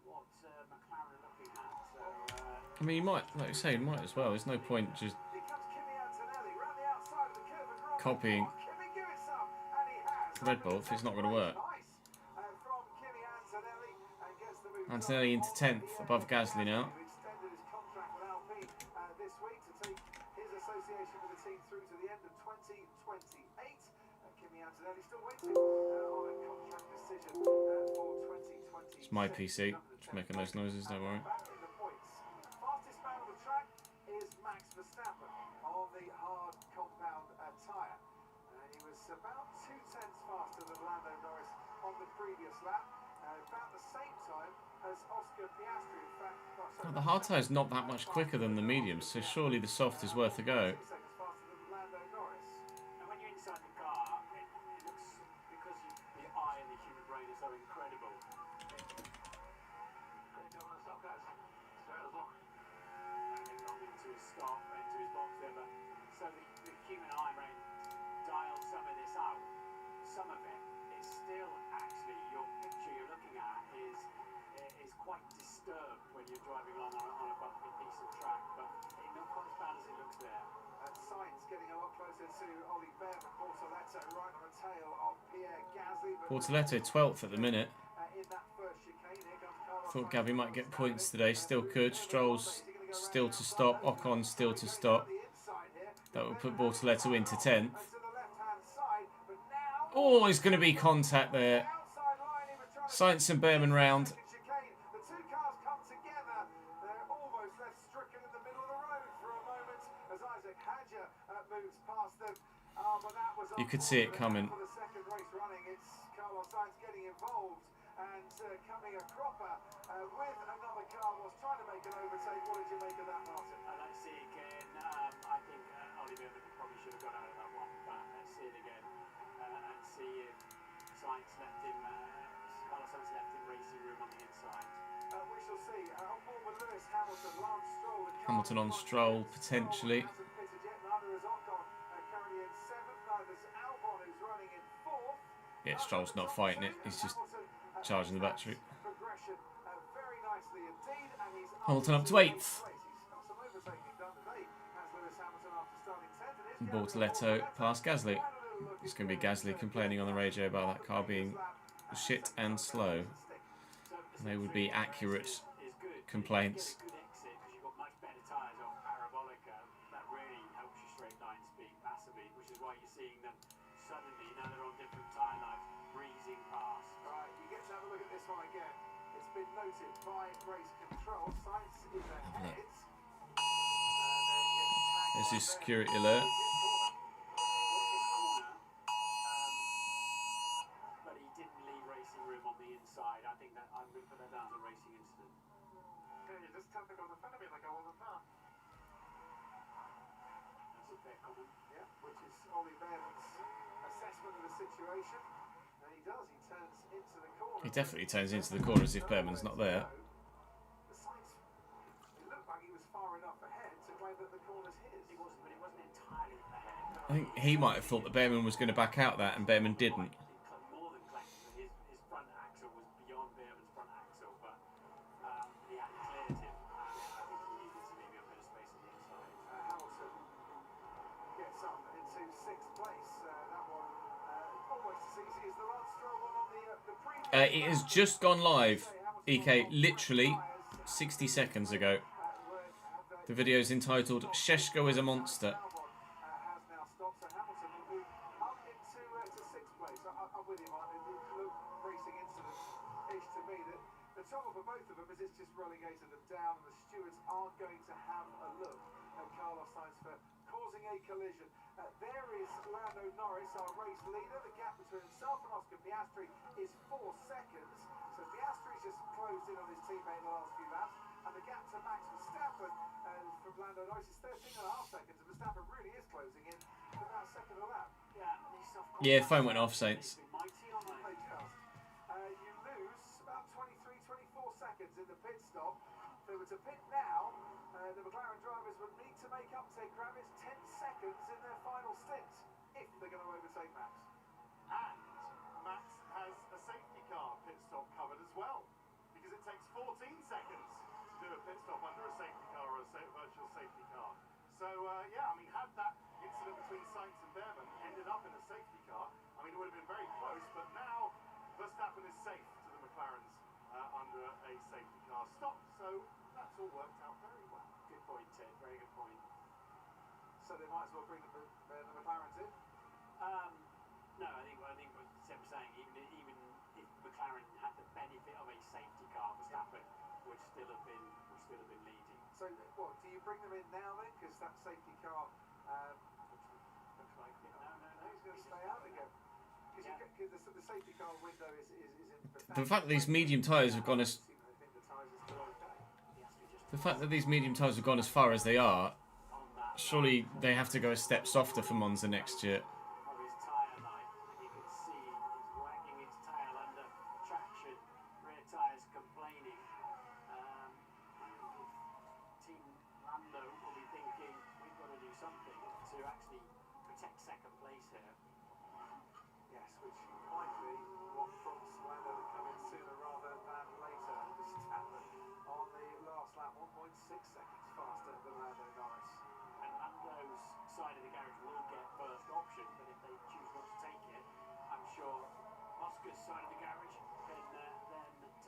what McLaren are looking at. So, I mean, you might, like you say, you might as well. There's no point just copying Red Bull if it's not going to work. Antonelli into 10th, above Gasly now. Extended his contract with Alpine this week to take his association with the team through to the end of 2028. Kimi Antonelli still waiting on a contract decision for 2020. It's my PC, just making those noises, don't worry. Back in the points. Fastest man on the track is Max Verstappen on the hard compound tyre. He was about 2 tenths faster than Lando Norris on the previous lap. About the same time as Oscar Piastri, in fact. God, the hard tyre is not that much quicker than the medium, so surely the soft is worth a go. 2 seconds faster than Lando Norris. and when you're inside the car, it looks, because the eye and the human brain is so incredible. Into a stop, into his box there, but so the human eye brain dials some of this out. Some of it is still actually your picture you're looking at is quite disturbed when you're driving along on a bumpy piece of track, but it's not quite as bad as it looks there. Sainz getting a lot closer to Ollie Behrman. Bortoletto right on the tail of Pierre Gasly. Bortoletto 12th at the minute. In that first chicane, here comes Carlos Thought Sainz. Gabby might get points today, still could. Stroll's still to stop, Ocon still to stop. That would put Bortoletto into 10th. To the left-hand side, but now Oh, there's going to be contact there. outside line he was trying to Sainz and Behrman round. chicane. The two cars come together. They're almost left stricken in the middle of the road for a moment as Isaac Hadjar moves past them. But that was You could see it coming. for the second race running. It's Carlos Sainz getting involved and coming a cropper with another car. Was trying to make an overtake. What did you make of that, Martin? Let's see again. I think Ollie Behrman probably should have got out of that one, but let's see it again and see if Sainz left him, Carlos Sainz left him racing room on the inside. We shall see. On board with Lewis Hamilton, Lance Stroll, and Hamilton on Carlos Stroll, Sainz. potentially. Stroll hasn't pitted yet. Neither is Ocon, currently in 7th. Neither is Albon, who's running in 4th. Yeah, Stroll's not fighting it. He's just charging the battery. Progression very nicely indeed, and he's Hamilton up to 8th. He's got some overtaking done today as Lewis Hamilton after starting 10th. And Bortoletto past Gasly. It's going to be Gasly complaining on the radio about that car being shit and slow. They would be accurate complaints. Good exit because you've got much better tyres on Parabolica. That really helps your straight line speed massively, which is why you're seeing them suddenly, now they're on different tyre lives, breezing past. Right, you get to have a look at this one again. It's been noted by race control. Sainz is ahead. There's his security alert. But he didn't leave racing room on the inside. I think that I'm going to put that down as a racing incident. Yeah, you just tend to go the front of me like I was a fan. That's a fair comment. Yeah, which is Ollie Behrman's assessment of the situation. And he does. He turns into the corner. He definitely turns into the corner as if Behrman's not there. The Sainz, it looked like he was far enough ahead to claim that the corner's his. It wasn't, but it wasn't entirely ahead. I think he might have thought that Behrman was going to back out that, and Behrman didn't. More than collected. His front axle was beyond Behrman's front axle, but he had cleared him, and I think he needed to leave a bit of space on the inside. Hamilton gets up into 6th place. That one almost as easy as the last Stroll one on the previous. It has just gone live, EK, literally 60 seconds ago. The video is entitled Sheshko is a Monster. Has now stopped, so Hamilton will move up into 6th place. I'm with you, Martin. It looked racing incident-ish to me. The trouble for both of them is it's just relegated them down, and the stewards aren't going to have a look at Carlos Sainz for causing a collision. There is Lando Norris, our race leader. The gap between himself and Oscar Piastri is 4 seconds. So Piastri's just closed in on his teammate in the last few laps. And the gap to Max Verstappen from Lando Norris is 13.5 seconds. And Verstappen really is closing in to about a second a lap. Yeah, phone went off, Saints. Mighty on the play just. You lose about 23, 24 seconds in the pit stop. If they were to pit now, the McLaren drivers would need to make up to Kravitz 10 seconds in their final stint if they're going to overtake Max. And Max has a safety car pit stop covered as well, because it takes 14 seconds to do a pit stop under a safety car or a virtual safety car. So, yeah, I mean, had that incident between Sainz and Behrman ended up in a safety car, I mean, it would have been very close, but now Verstappen is safe to the McLarens under a safety car stop. So that's all worked out very well. Good point, Ted. Very good point. So they might as well bring the McLarens in. No, I think what Seb was saying, even if McLaren had the benefit of a safety car, Verstappen would still have been leading. So what, do you bring them in now then? Because that safety car Looks like it. No. he's going to stay out again. Because the safety car window is in The fact that these medium tyres have gone as far as they are, surely they have to go a step softer for Monza next year. Of his tyre life, and you can see he's wagging his tail under traction, rear tyres complaining. Team Lando will be thinking, we've got to do something to actually protect second place here. Yes, which might be what prompts Lando to come in sooner rather than later. Verstappen on the last lap, 1.6 seconds faster than Lando Norris. And Lando's side of the garage will get first option, but if they choose not to take it, I'm sure Oscar's side of the garage can then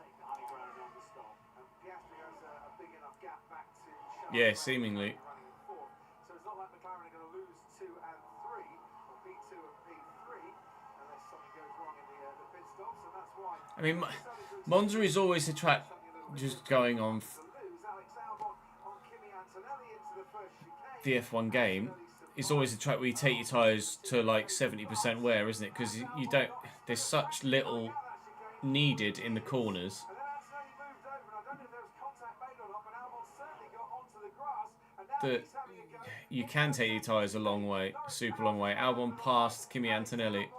take the high ground on the stop. Piastri has a big enough gap back to Charles Yeah, Leclerc, seemingly. running in 4th. So it's not like McLaren are going to lose 2 and 3, or P2 and P3, unless something goes wrong in the pit stops, and that's why. I mean, Monza is always a track just going on the F1 game. It's always a track where you take your tyres to like 70% wear, isn't it? Because you don't. There's such little needed in the corners that you can take your tyres a long way, a super long way. Albon passed Kimi Antonelli.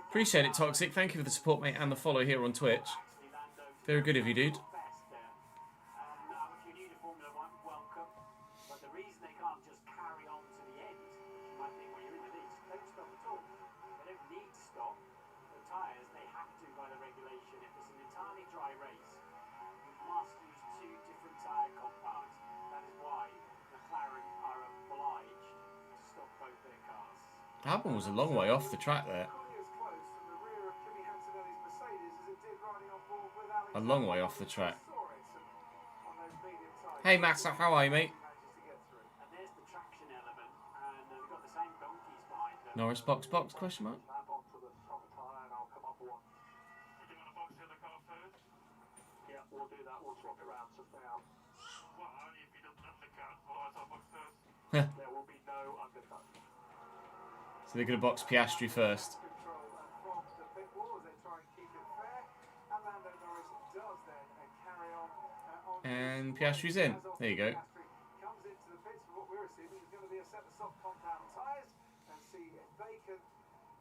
Appreciate it, Toxic. Thank you for the support, mate, and the follow here on Twitch. Very good of you, dude. Albon was a long way off the track there. A long way off the track. Hey, Max, how are you, mate? Norris box, question mark? Yeah, we'll do that. We'll swap it around just now. Well, only if he doesn't undercut, otherwise I'll box first. There will be no undercut. So they're going to box Piastri first. And Piastri's in. There you go. Comes into the pits for what we're assuming is going to be a set of soft compound tyres and see if they can,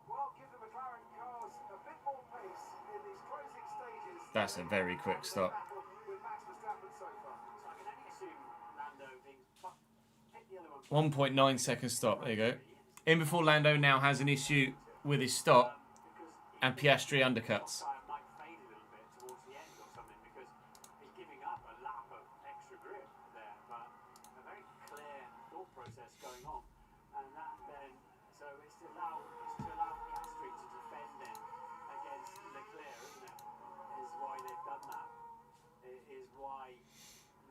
well, give the McLaren us a bit more pace in these closing stages. That's a very quick stop. With Max Verstappen so far. So I can only assume Lando being hit the other one. 1.9 second stop. There you go. In before Lando now has an issue with his stop, and Piastri undercuts. Might fade a little bit towards the end or something because he's giving up a lap of extra grip there, but a very clear thought process going on, and that then it's to allow Piastri to defend then against Leclerc, isn't it? Is why they've done that. It is why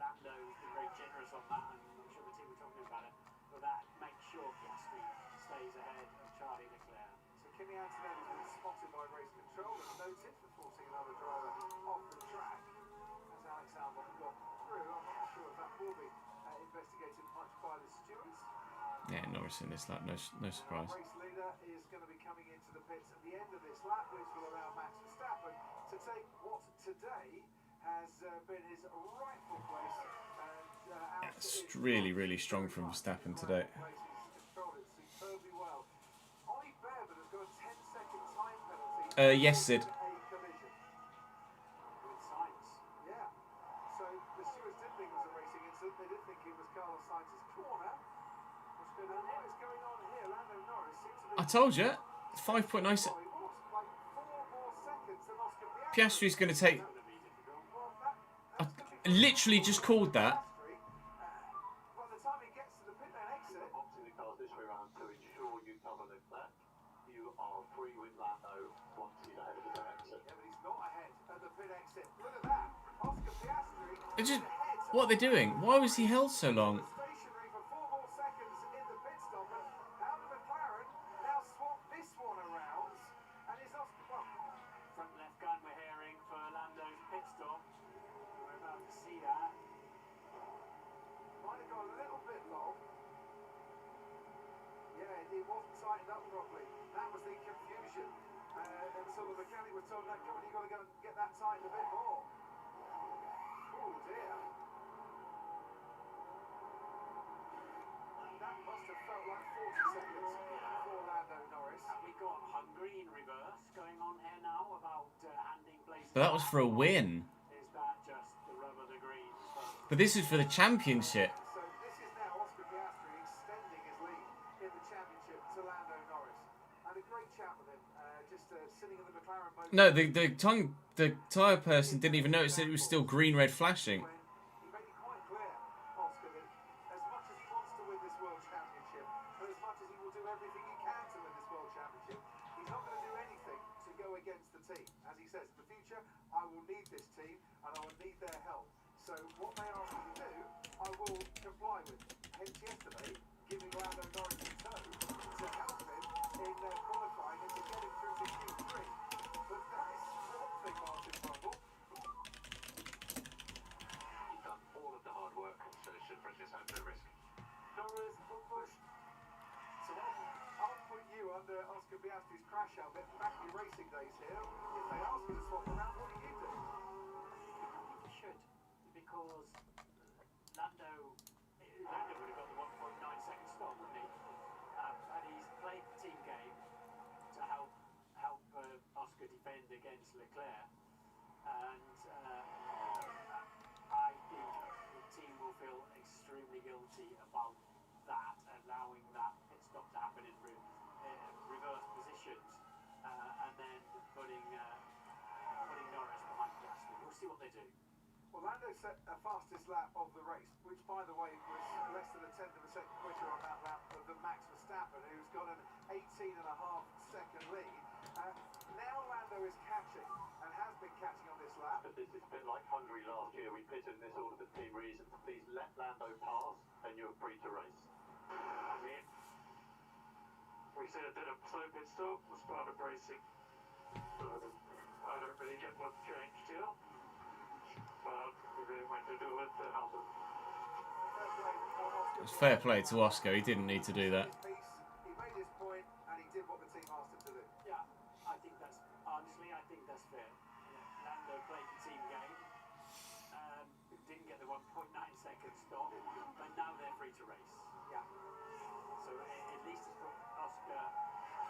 Lando's been very generous on that, and I'm sure the team were talking about it, but that makes sure Piastri stays ahead of Charlie Leclerc. So Kimi Antonelli's been spotted by race control and noted for forcing another driver off the track. As Alex Albon got through, I'm not sure if that will be investigated much by the stewards. Yeah, Norris in this lap, no surprise. Race leader is going to be coming into the pits at the end of this lap, which will allow Max Verstappen to take what today has been his rightful place. And It's really, really strong from Verstappen today. He's controlled it superbly well. Ollie Bearman has got a 10-second time penalty. Yes, Sid. A collision. With Sainz. Yeah. So the stewards did think it was a racing incident. They did think it was Carlos Sainz's corner. What is going on here? Lando Norris seems to be... I told you. 5.9 Well, he lost like 4 more seconds than Oscar Piastri. Piastri's going to take... Well, that's I literally just called that. By the time he gets to the pit lane exit, Boxing the cars this way round to ensure you cover Leclerc. You are free with Lando once he's ahead of the exit. yeah, but he's not ahead at the pit exit. Look at that. Oscar Piastri It's just, is ahead what are they doing? Why was he held so long? stationary for 4 more seconds in the pit stop. And how did McLaren now swap this one around? And is Oscar... Well, Front left gun we're hearing for Lando's pit stop. We're about to see that. might have gone a little bit long. Yeah, it wasn't tightened up properly. That was the confusion. And so the mechanic was told, no, come on, you've got to go and get that tightened a bit more. Oh dear. That must have felt like 40 seconds for Lando Norris. Have we got Hungary in reverse going on here now about handing places? But that was for a win. Is that just the rub of the green? But this is for the championship. So this is now Oscar Piastri extending his lead in the championship to Lando Norris. And a great chat with him, just sitting in the McLaren motor. No, the tyre person didn't even notice that it was still green, red flashing. He made it quite clear, Oscar, that as much as he wants to win this World Championship, and as much as he will do everything he can to win this World Championship, he's not going to do anything to go against the team. As he says, in the future, I will need this team, and I will need their help. So what they ask me to do, I will comply with. Hence yesterday, giving Lando Norris a toe to help him in qualifying and to get him through to Q3. But that is one thing, Martin Bumble. You've done all of the hard work, so it should bring this home to risk. Norris will push. So I'll put you under Oscar Piastri's crash helmet back in your racing days here. If they ask you to swap around, what do you do? You should, because Lando would have got the 1.9 second stop, wouldn't he? And he's played the team game to help Oscar defend against Leclerc. And I think the team will feel extremely guilty about that, allowing that pit stop to happen in reverse positions, and then putting Norris behind Piastri. We'll see what they do. Well, Lando set a fastest lap of the race, which, by the way, was less than a tenth of a second quicker on that lap than Max Verstappen, who's got an 18.5-second lead. Now Lando is catching, and has been catching on this lap. But this is a bit like Hungary last year. We pit in this order for team reasons. Please let Lando pass, and you're free to race. I mean, we said a bit of slow pit stop was part of racing. I don't really get what changed here. But we really went to do it to help him. It's fair play to Oscar. He didn't need to do that. He made his point, and he did what the team asked him to do. Yeah, I think that's fair. Yeah, Lando played the team game, didn't get the 1.9 second stop, but now they're free to race. Yeah. So at least it's put Oscar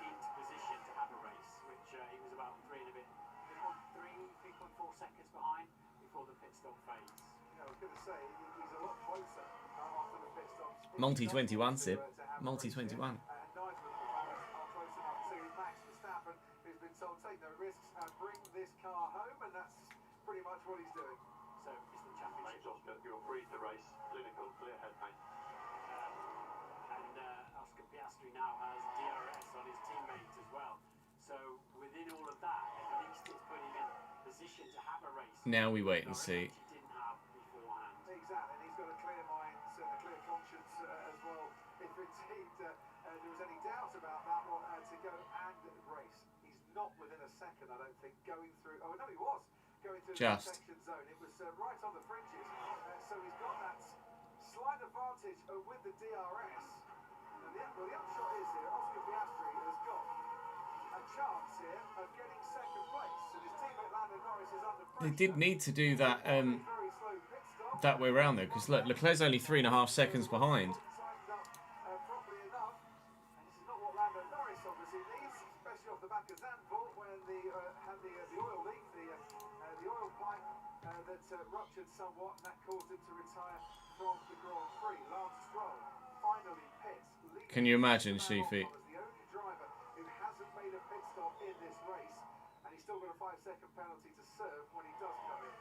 into position to have a race, which he was about 3.4 seconds behind before the pit stop phase. I was going to say, he's a lot closer after the pit stops. Multi-21, Sid. Multi-21. And neither of the McLarens are close enough to Max Verstappen, who's been told take no risks and bring this car home, and that's pretty much what he's doing. So it's the Mate, championship. Oscar, you'll breathe the race. Clinical, clear head, mate. And Oscar Piastri now has DRS on his teammates as well. So within all of that, at least it's put him in position to have a race. Now we wait and see. He didn't have beforehand. Exactly, and he's got a clear mind and a clear conscience as well. If indeed there was any doubt about that one, to go and race. He's not within a second, I don't think, going through. Oh no, he was going through the Just. protection zone. It was right on the fringes, so he's got that slight advantage with the DRS. And the upshot is here, Oscar Piastri has got a chance here of getting second place, and his teammate Lando Norris is under pressure. They did need to do that Very slow pit stop. that way around though, because look, Leclerc's only 3.5 seconds behind. Tightened up properly enough, and this is not what Lando Norris obviously needs, especially off the back of Zandvoort when had the oil leak, the oil pipe that ruptured somewhat, and that caused him to retire from the Grand Prix. Lance Stroll finally pits. Can you imagine, Sheafy? The only driver who hasn't made a pit stop in this race, and he's still got a 5-second penalty to serve when he does come in.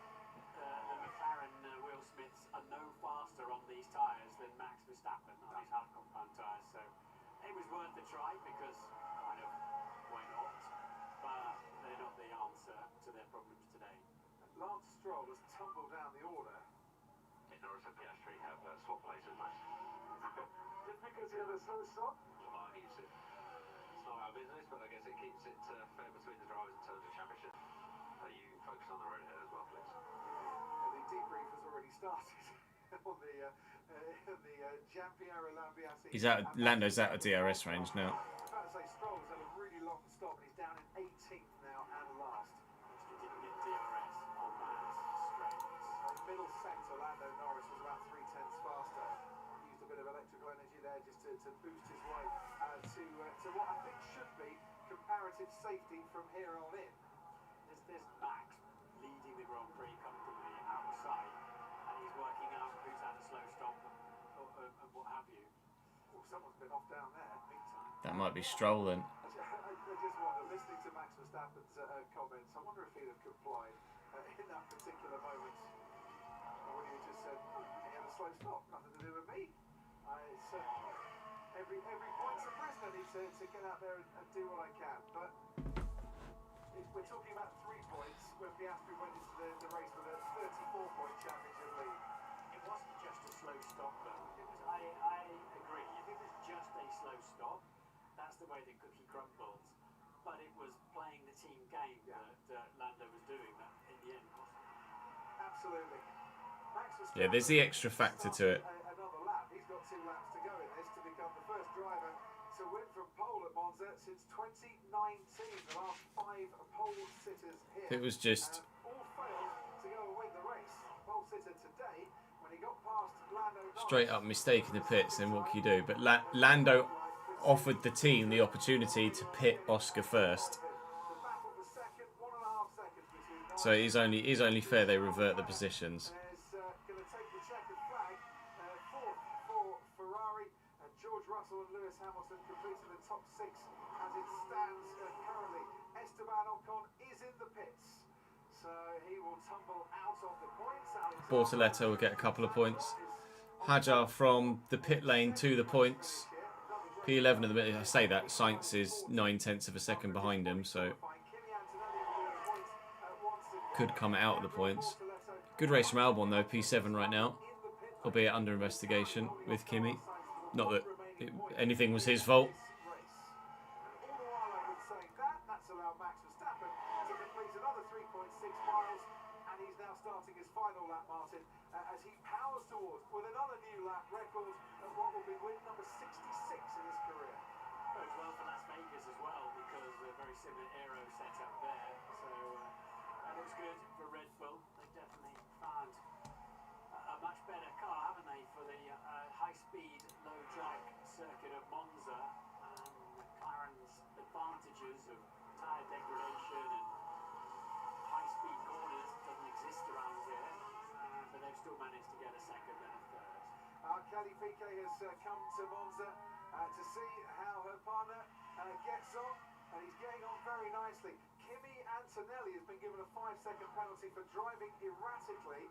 The McLaren Will Smiths are no faster on these tyres than Max Verstappen on his hard compound tyres, so it was worth the try because kind of why not, but they're not the answer to their problems today. Lance Stroll has tumbled down the order. Norris and Piastri have swapped places, mate. Just because he had a slow stop? Well, it's not our business, but I guess it keeps it fair between the drivers in terms of championship. You focus on the road ahead as well, please. The debrief has already started on the Giampiero Lambiase. He's out. Lando's out of DRS range now. I'm about to say Stroll's had a really long stop, and he's down in 18th now and last. He didn't get DRS on that straight. Middle sector, Lando Norris was about 3/10 faster. Used a bit of electrical energy there just to boost his way to what I think should be comparative safety from here on in. There's Max leading the Grand Prix comfortably outside, and he's working out who's had a slow stop and what have you. Oh, someone's been off down there, big time. That might be Stroll then. I just wonder, listening to Max Verstappen's comments, I wonder if he'd have complied in that particular moment. When he just said, he had a slow stop, nothing to do with me. It's, every point's a prisoner. I need to get out there and do what I can. But if we're talking about 3 points, when Piastri went into the race with a 34-point championship lead. It wasn't just a slow stop though. I agree. If it was just a slow stop, that's the way the cookie crumbles. But it was playing the team game that Lando was doing that in the end cost him. Absolutely. Yeah, there's the extra factor to it. Another lap. He's got 2 laps to go in this to become the first driver to win from pole at Monza since 2019. The last 5 pole sitters here. It was just all failed to go and win the race. Pole sitter today, when he got past Lando Norris, straight up mistake in the pits. Then what can you do? But Lando offered the team the opportunity to pit Oscar first, the battle for second, 1.5 seconds between so it is only fair they revert the positions. There's going to take the checkered flag. Fourth for Ferrari, and George Russell and Lewis Hamilton completing the top 6 as it stands currently. Esteban Ocon is in the pits, so he will tumble out of the points. Bortoletto will get a couple of points. Hajar from the pit lane to the points. P11 at the minute. I say that Sainz is 9/10 of a second behind him, so could come out of the points. Good race from Albon though, P7 right now, albeit under investigation with Kimi. Not that anything was his fault. All the while I would say that's allowed Max Verstappen to complete another 3.6 miles, and he's now starting his final lap, Martin, as he powers towards with another new lap record of what will be win number 66 in his career. Bodes well for Las Vegas as well because a very similar aero setup there. So that looks good for Red Bull. They definitely found a much better car, haven't they, for the high-speed, low-drag circuit of Monza. McLaren's advantages of tyre degradation missed around here, but they've still managed to get a second and a third. Kelly Piquet has come to Monza to see how her partner gets on, and he's getting on very nicely. Kimi Antonelli has been given a 5-second penalty for driving erratically,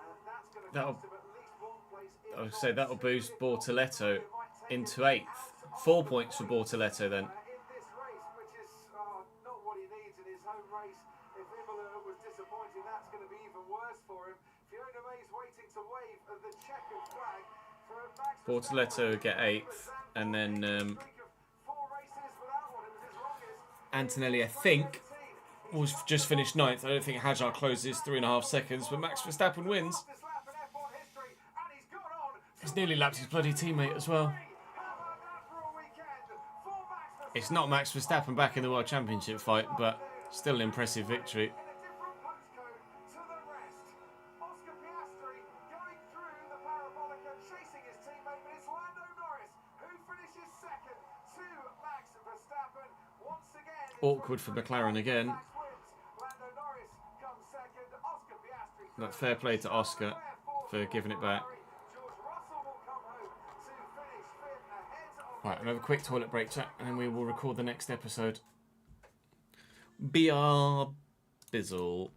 and that's going to cost him at least one place in I would say that'll boost Bortoletto into 8th. 4 points for Bortoletto then. in this race, which is not what he needs in his home race. If Imola was disappointing, that's going to be even worse for him. Fiona May's waiting to wave the checkered flag for Max Bortoletto get 8th, and then Antonelli, I think, was just finished 9th. I don't think Hajar closes 3.5 seconds, but Max Verstappen wins. He's nearly lapped his bloody teammate as well. It's not Max Verstappen back in the World Championship fight, but still an impressive victory. Awkward for McLaren again. But fair play to Oscar for giving it back. Right, another quick toilet break chat, and then we will record the next episode. BR Bizzle.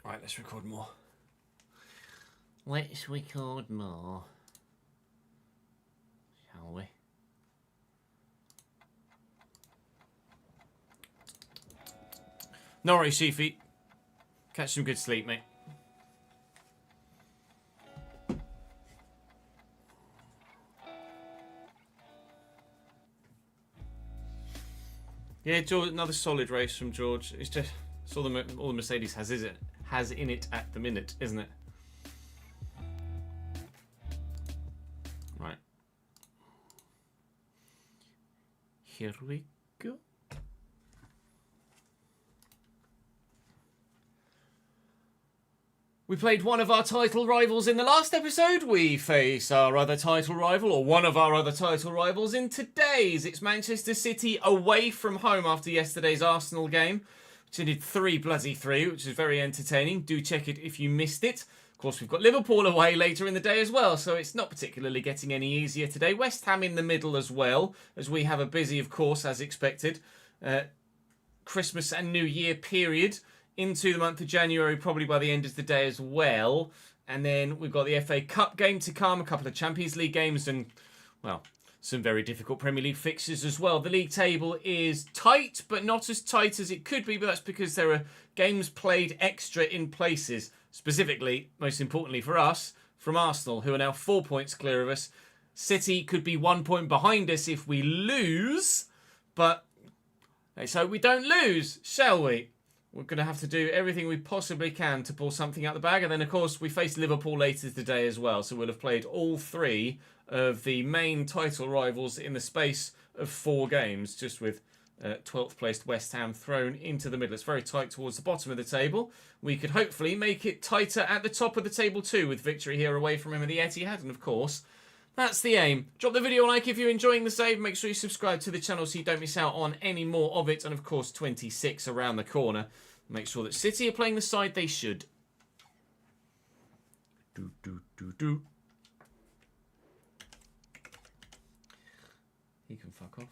Right, let's record more. Let's record more. Shall we? No worries, Sheafy. Catch some good sleep, mate. Yeah, George, another solid race from George. It's just all the Mercedes has in it at the minute, isn't it? Right. Here we go. We played one of our title rivals in the last episode. We face our other title rival, or one of our other title rivals, in today's. It's Manchester City away from home after yesterday's Arsenal game, which ended 3-3, which is very entertaining. Do check it if you missed it. Of course, we've got Liverpool away later in the day as well, so it's not particularly getting any easier today. West Ham in the middle as well, as we have a busy, of course, as expected, Christmas and New Year period into the month of January, probably by the end of the day as well. And then we've got the FA Cup game to come, a couple of Champions League games, and, well, some very difficult Premier League fixtures as well. The league table is tight, but not as tight as it could be, but that's because there are games played extra in places. Specifically, most importantly for us, from Arsenal, who are now 4 points clear of us. City could be 1 point behind us if we lose, but let's hope we don't lose, shall we? We're going to have to do everything we possibly can to pull something out the bag. And then, of course, we face Liverpool later today as well. So we'll have played all three of the main title rivals in the space of 4 games, just with 12th placed West Ham thrown into the middle. It's very tight towards the bottom of the table. We could hopefully make it tighter at the top of the table too, with victory here away from him at the Etihad. And, of course, that's the aim. Drop the video a like if you're enjoying the save. Make sure you subscribe to the channel so you don't miss out on any more of it. And, of course, 26 around the corner. Make sure that City are playing the side they should. He can fuck off.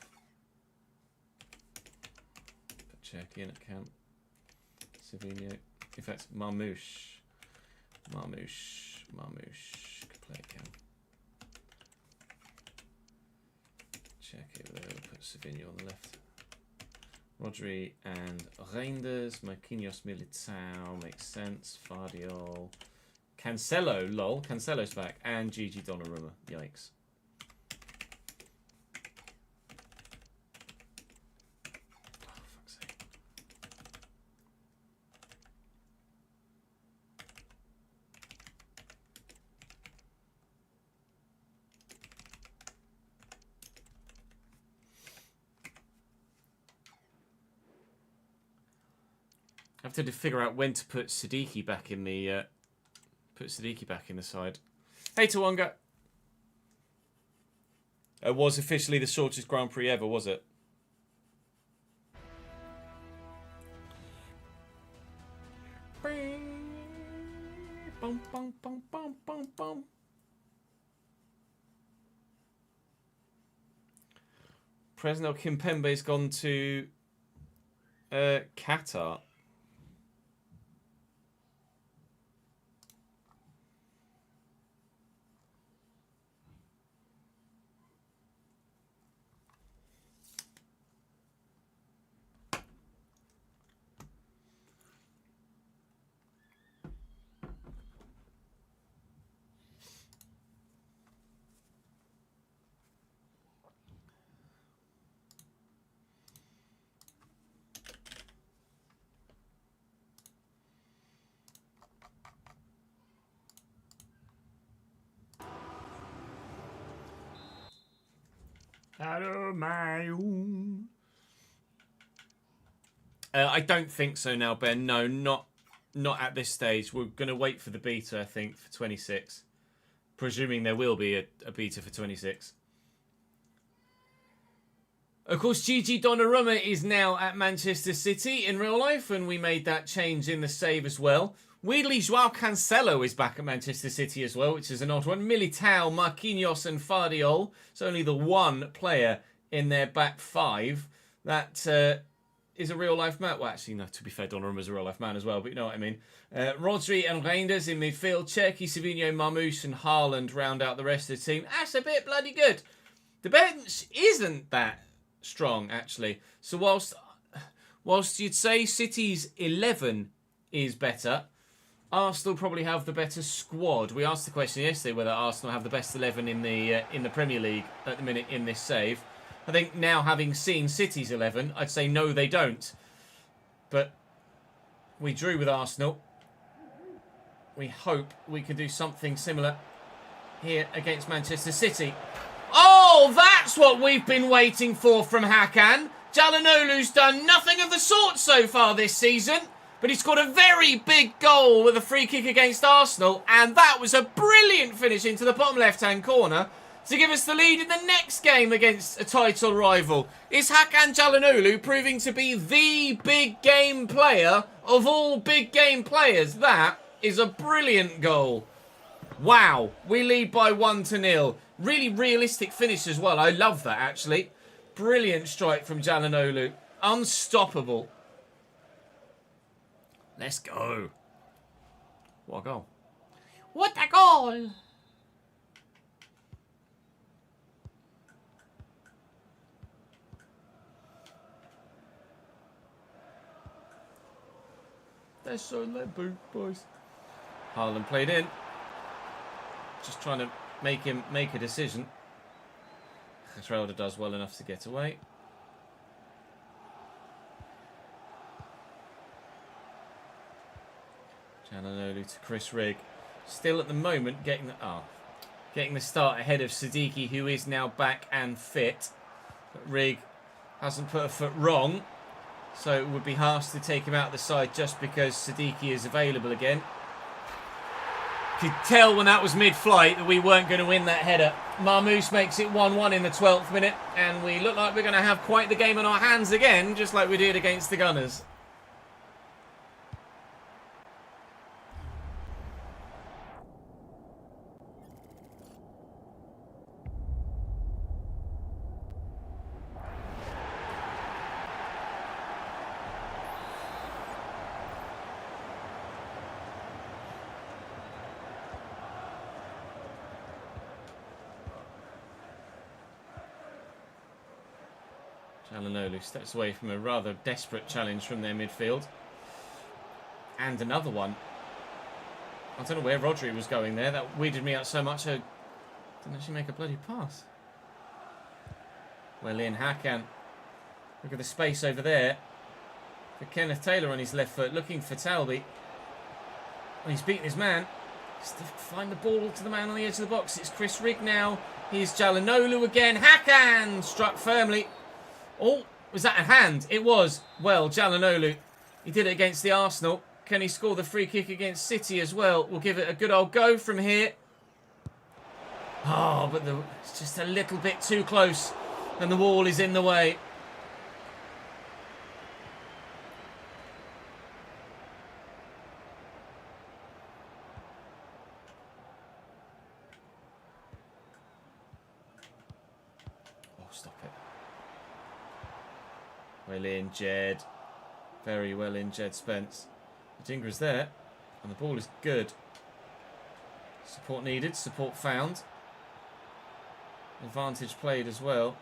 Put Cherky in at camp. Savinho. In fact, Marmouche. Could play at camp. Cherky over there. We'll put Savinho on the left. Rodri and Reinders, Marquinhos, Militao, makes sense. Fardiol, Cancelo, lol, Cancelo's back, and Gigi Donnarumma, yikes. Oh, fuck's sake. I have to figure out when to put Siddiqui back in the side. Hey Tawonga. It was officially the shortest Grand Prix ever, was it? Bum, bum, bum, bum, bum, bum. Presnel Kimpembe's gone to Qatar. Out of my own. I don't think so now, Ben. No, not at this stage. We're going to wait for the beta, I think, for 26. Presuming there will be a beta for 26. Of course, Gigi Donnarumma is now at Manchester City in real life, and we made that change in the save as well. Weirdly, Joao Cancelo is back at Manchester City as well, which is an odd one. Militao, Marquinhos and Fardiol. It's only the one player in their back 5. That is a real-life man. Well, actually, no, to be fair, Donnarumma's a real-life man as well, but you know what I mean. Rodri and Reinders in midfield. Cherky, Savinho, Marmouche and Haaland round out the rest of the team. That's a bit bloody good. The bench isn't that strong, actually. So whilst you'd say City's 11 is better, Arsenal probably have the better squad. We asked the question yesterday whether Arsenal have the best 11 in the Premier League at the minute in this save. I think now, having seen City's 11, I'd say no, they don't. But we drew with Arsenal. We hope we can do something similar here against Manchester City. Oh, that's what we've been waiting for from Hakan. Çalhanoğlu's done nothing of the sort so far this season, but he scored a very big goal with a free kick against Arsenal, and that was a brilliant finish into the bottom left-hand corner to give us the lead in the next game against a title rival. Is Hakan Çalhanoğlu proving to be the big game player of all big game players? That is a brilliant goal. Wow, we lead by 1-0. Really realistic finish as well. I love that, actually. Brilliant strike from Çalhanoğlu. Unstoppable. Let's go. What a goal. What a goal! They're so level, boys. Haaland played in. Just trying to make him make a decision. Schroeder does well enough to get away. Çalhanoğlu to Chris Rigg. Still at the moment getting the start ahead of Siddiqui, who is now back and fit. But Rigg hasn't put a foot wrong, so it would be harsh to take him out of the side just because Siddiqui is available again. Could tell when that was mid-flight that we weren't going to win that header. Marmoush makes it 1-1 in the 12th minute, and we look like we're going to have quite the game on our hands again, just like we did against the Gunners. Çalhanoğlu steps away from a rather desperate challenge from their midfield. And another one. I don't know where Rodri was going there. That weirded me out so much I didn't actually make a bloody pass. Well in, Hakan. Look at the space over there. For Kenneth Taylor on his left foot, looking for Talby. Well, he's beaten his man. Just to find the ball to the man on the edge of the box. It's Chris Rigg now. Here's Çalhanoğlu again. Hakan struck firmly. Oh, was that a hand? It was. Well, Çalhanoğlu, he did it against the Arsenal. Can he score the free kick against City as well? We'll give it a good old go from here. Oh, but it's just a little bit too close, and the wall is in the way. Oh, stop it. Well in, Jed. Very well in, Jed Spence. Dingra's there, and the ball is good. Support needed, support found. Advantage played as well.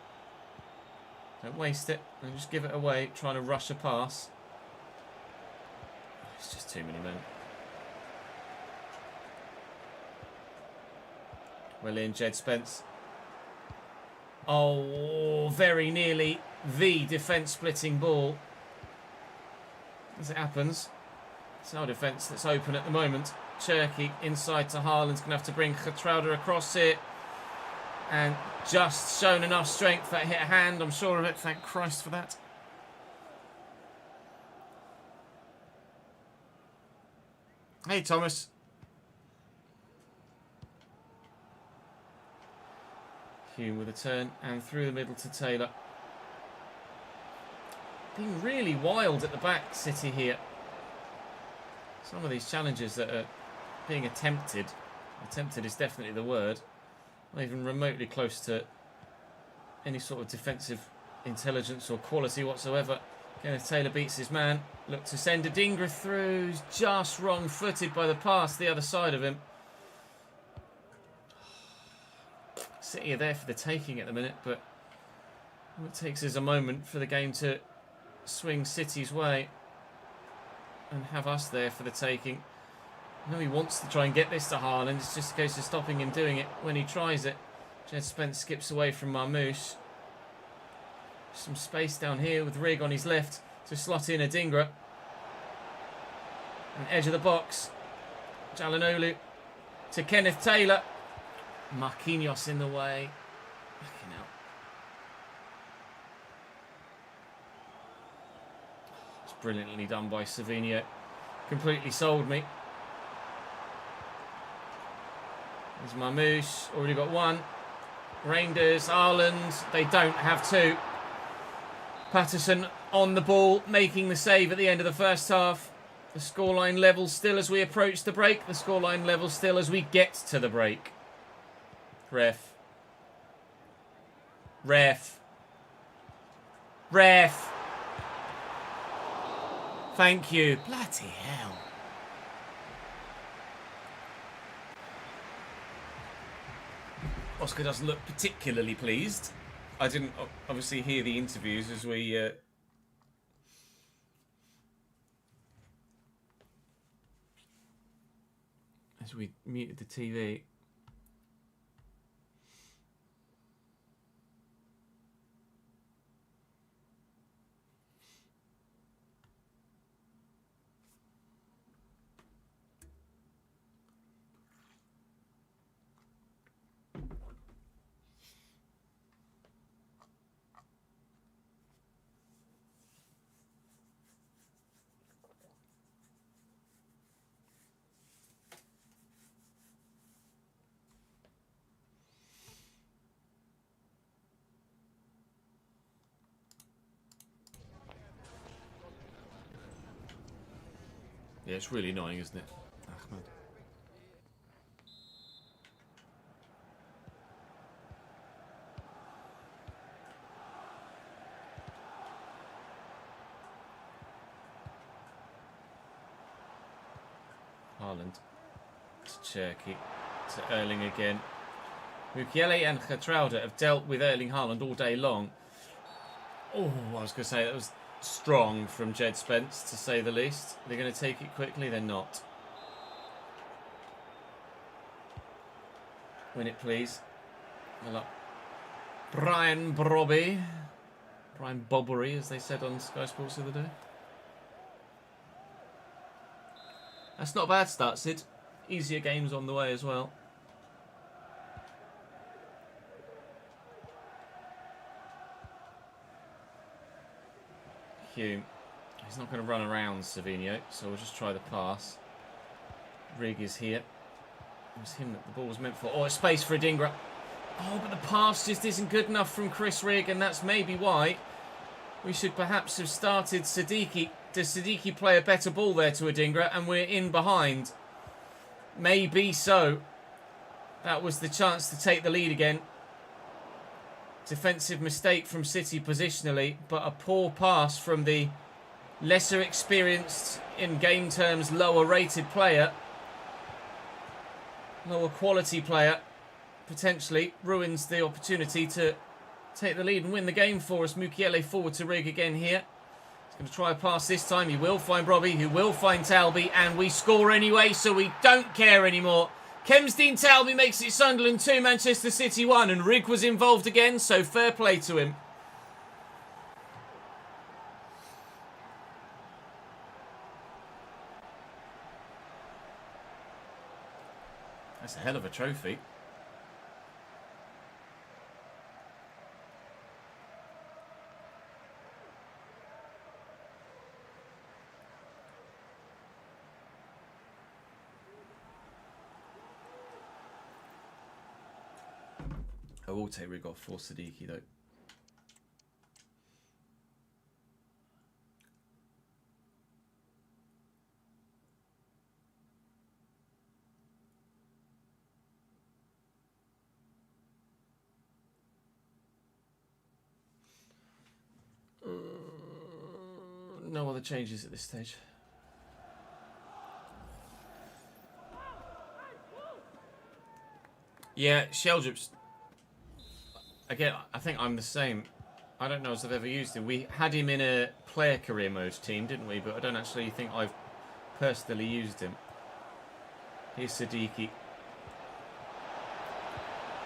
Don't waste it, and just give it away, trying to rush a pass. It's just too many men. Well in, Jed Spence. Oh, very nearly the defence-splitting ball. As it happens, it's our defence that's open at the moment. Cherky inside to Haaland's going to have to bring Geertruida across here. And just shown enough strength that hit a hand. I'm sure of it. Thank Christ for that. Hey, Thomas. Hume with a turn and through the middle to Taylor. Being really wild at the back, City here. Some of these challenges that are being attempted. Attempted is definitely the word. Not even remotely close to any sort of defensive intelligence or quality whatsoever. Kenneth Taylor beats his man. Look to send a Dingra through. He's just wrong-footed by the pass the other side of him. City are there for the taking at the minute, but all it takes is a moment for the game to swing City's way and have us there for the taking. I know he wants to try and get this to Haaland. It's just a case of stopping him doing it when he tries it. Jed Spence skips away from Marmoush. Some space down here with Rig on his left to slot in Adingra. And edge of the box. Jalanolu to Kenneth Taylor. Marquinhos in the way. Fucking hell. It's brilliantly done by Savinho. Completely sold me. There's Marmouche. Already got one. Reinders, Haaland. They don't have two. Patterson on the ball, making the save at the end of the first half. The scoreline level still as we approach the break. The scoreline level still as we get to the break. Ref. Ref. Ref. Thank you. Bloody hell. Oscar doesn't look particularly pleased. I didn't obviously hear the interviews as we muted the TV. Yeah, it's really annoying, isn't it? Ahmed. Haaland to Cherky to Erling again. Mukiele and Getraude have dealt with Erling Haaland all day long. Oh, I was going to say that was strong from Jed Spence, to say the least. They're going to take it quickly. They're not. Win it, please. Brian Brobby. Brian Bobbery, as they said on Sky Sports the other day. That's not a bad start, Sid. Easier games on the way as well. Hume. He's not going to run around Savinho, so we'll just try the pass. Rig is here. It was him that the ball was meant for. Oh, it's space for Adingra. Oh, but the pass just isn't good enough from Chris Rig, and that's maybe why we should perhaps have started Siddiqui. Does Siddiqui play a better ball there to Adingra, and we're in behind? Maybe so. That was the chance to take the lead again. Defensive mistake from City positionally, but a poor pass from the lesser experienced, in game terms, lower rated player. Lower quality player, potentially, ruins the opportunity to take the lead and win the game for us. Mukiele forward to Rig again here. He's going to try a pass this time. He will find Robbie, who will find Talby, and we score anyway, so we don't care anymore. Kemsdean Talby makes it Sunderland 2, Manchester City 1, and Rig was involved again, so fair play to him. That's a hell of a trophy. I will take Rig off for Siddiqui though. No other changes at this stage. Yeah, Sheldrip's. Again, I think I'm the same. I don't know if I've ever used him. We had him in a player career mode team, didn't we? But I don't actually think I've personally used him. Here's Siddiqui.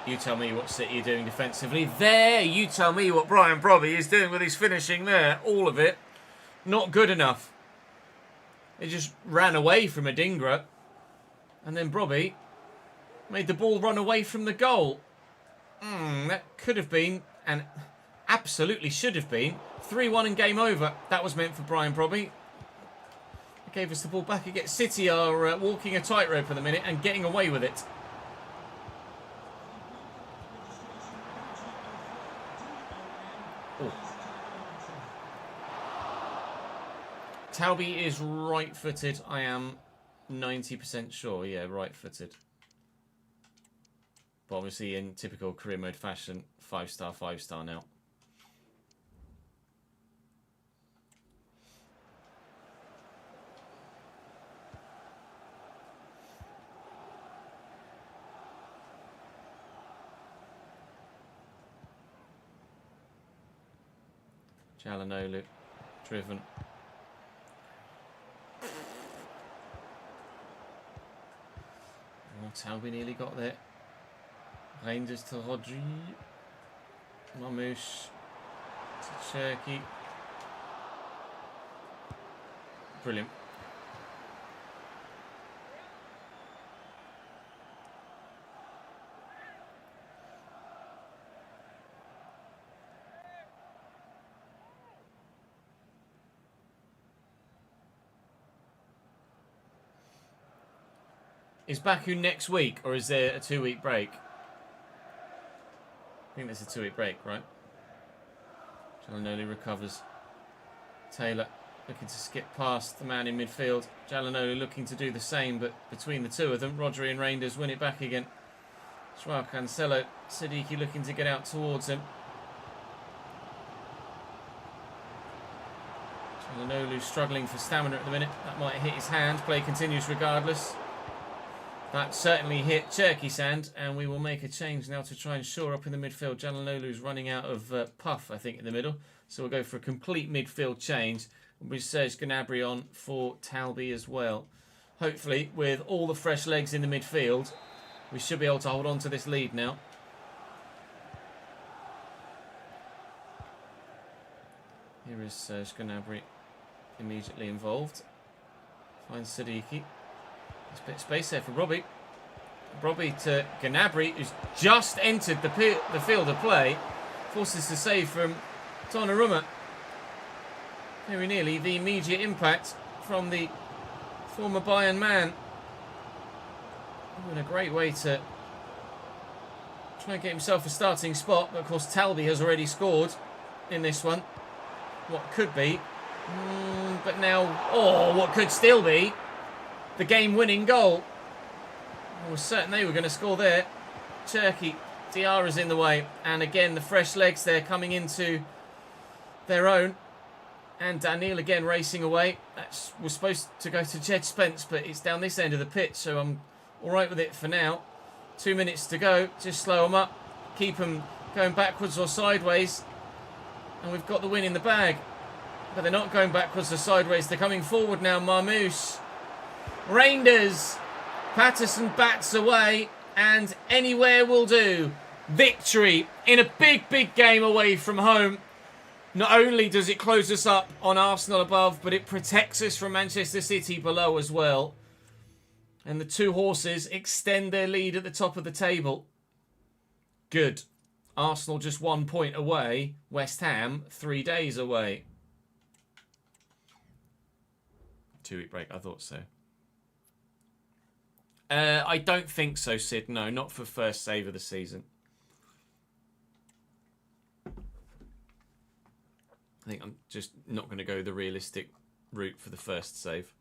You tell me what City are doing defensively. There, you tell me what Brian Brobby is doing with his finishing there. All of it. Not good enough. They just ran away from Adingra. And then Brobby made the ball run away from the goal. That could have been, and absolutely should have been, 3-1 and game over. That was meant for Brian Brobby. It gave us the ball back again. City are walking a tightrope at the minute and getting away with it. Talby is right-footed. I am 90% sure. Yeah, right-footed. But obviously in typical career mode fashion, 5-star, 5-star now. Çalhanoğlu, driven. Oh, Talby nearly got there. Reinders to Rodri. Marmoush to Cherky. Brilliant. Is Baku next week, or is there a 2-week break? I think there's a 2-week break, right? Çalhanoğlu recovers. Taylor looking to skip past the man in midfield. Çalhanoğlu looking to do the same, but between the two of them, Rodri and Reinders win it back again. Joao Cancelo, Siddiqui looking to get out towards him. Çalhanoğlu struggling for stamina at the minute. That might hit his hand. Play continues regardless. That certainly hit Cherky's hand, and we will make a change now to try and shore up in the midfield. Çalhanoğlu's running out of puff, I think, in the middle. So we'll go for a complete midfield change with Serge Gnabry on for Talby as well. Hopefully, with all the fresh legs in the midfield, we should be able to hold on to this lead now. Here is Serge Gnabry immediately involved. Finds Siddiqui. There's a bit of space there for Brobby. Brobby to Gnabry, who's just entered the field of play. Forces the save from Donnarumma. Very nearly the immediate impact from the former Bayern man. In a great way to try and get himself a starting spot. But of course Talby has already scored in this one. What could be. But now, what could still be the game-winning goal. I was certain they were going to score there. Cherky, Diarra's in the way. And again, the fresh legs there coming into their own. And Daniel again racing away. That was supposed to go to Jed Spence, but it's down this end of the pitch, so I'm all right with it for now. 2 minutes to go. Just slow them up. Keep them going backwards or sideways. And we've got the win in the bag. But they're not going backwards or sideways. They're coming forward now. Marmoush. Reinders. Patterson bats away. And anywhere will do. Victory in a big, big game away from home. Not only does it close us up on Arsenal above, but it protects us from Manchester City below as well. And the two horses extend their lead at the top of the table. Good. Arsenal just 1 point away. West Ham 3 days away. 2-week break, I thought so. I don't think so, Sid. No, not for first save of the season. I think I'm just not going to go the realistic route for the first save.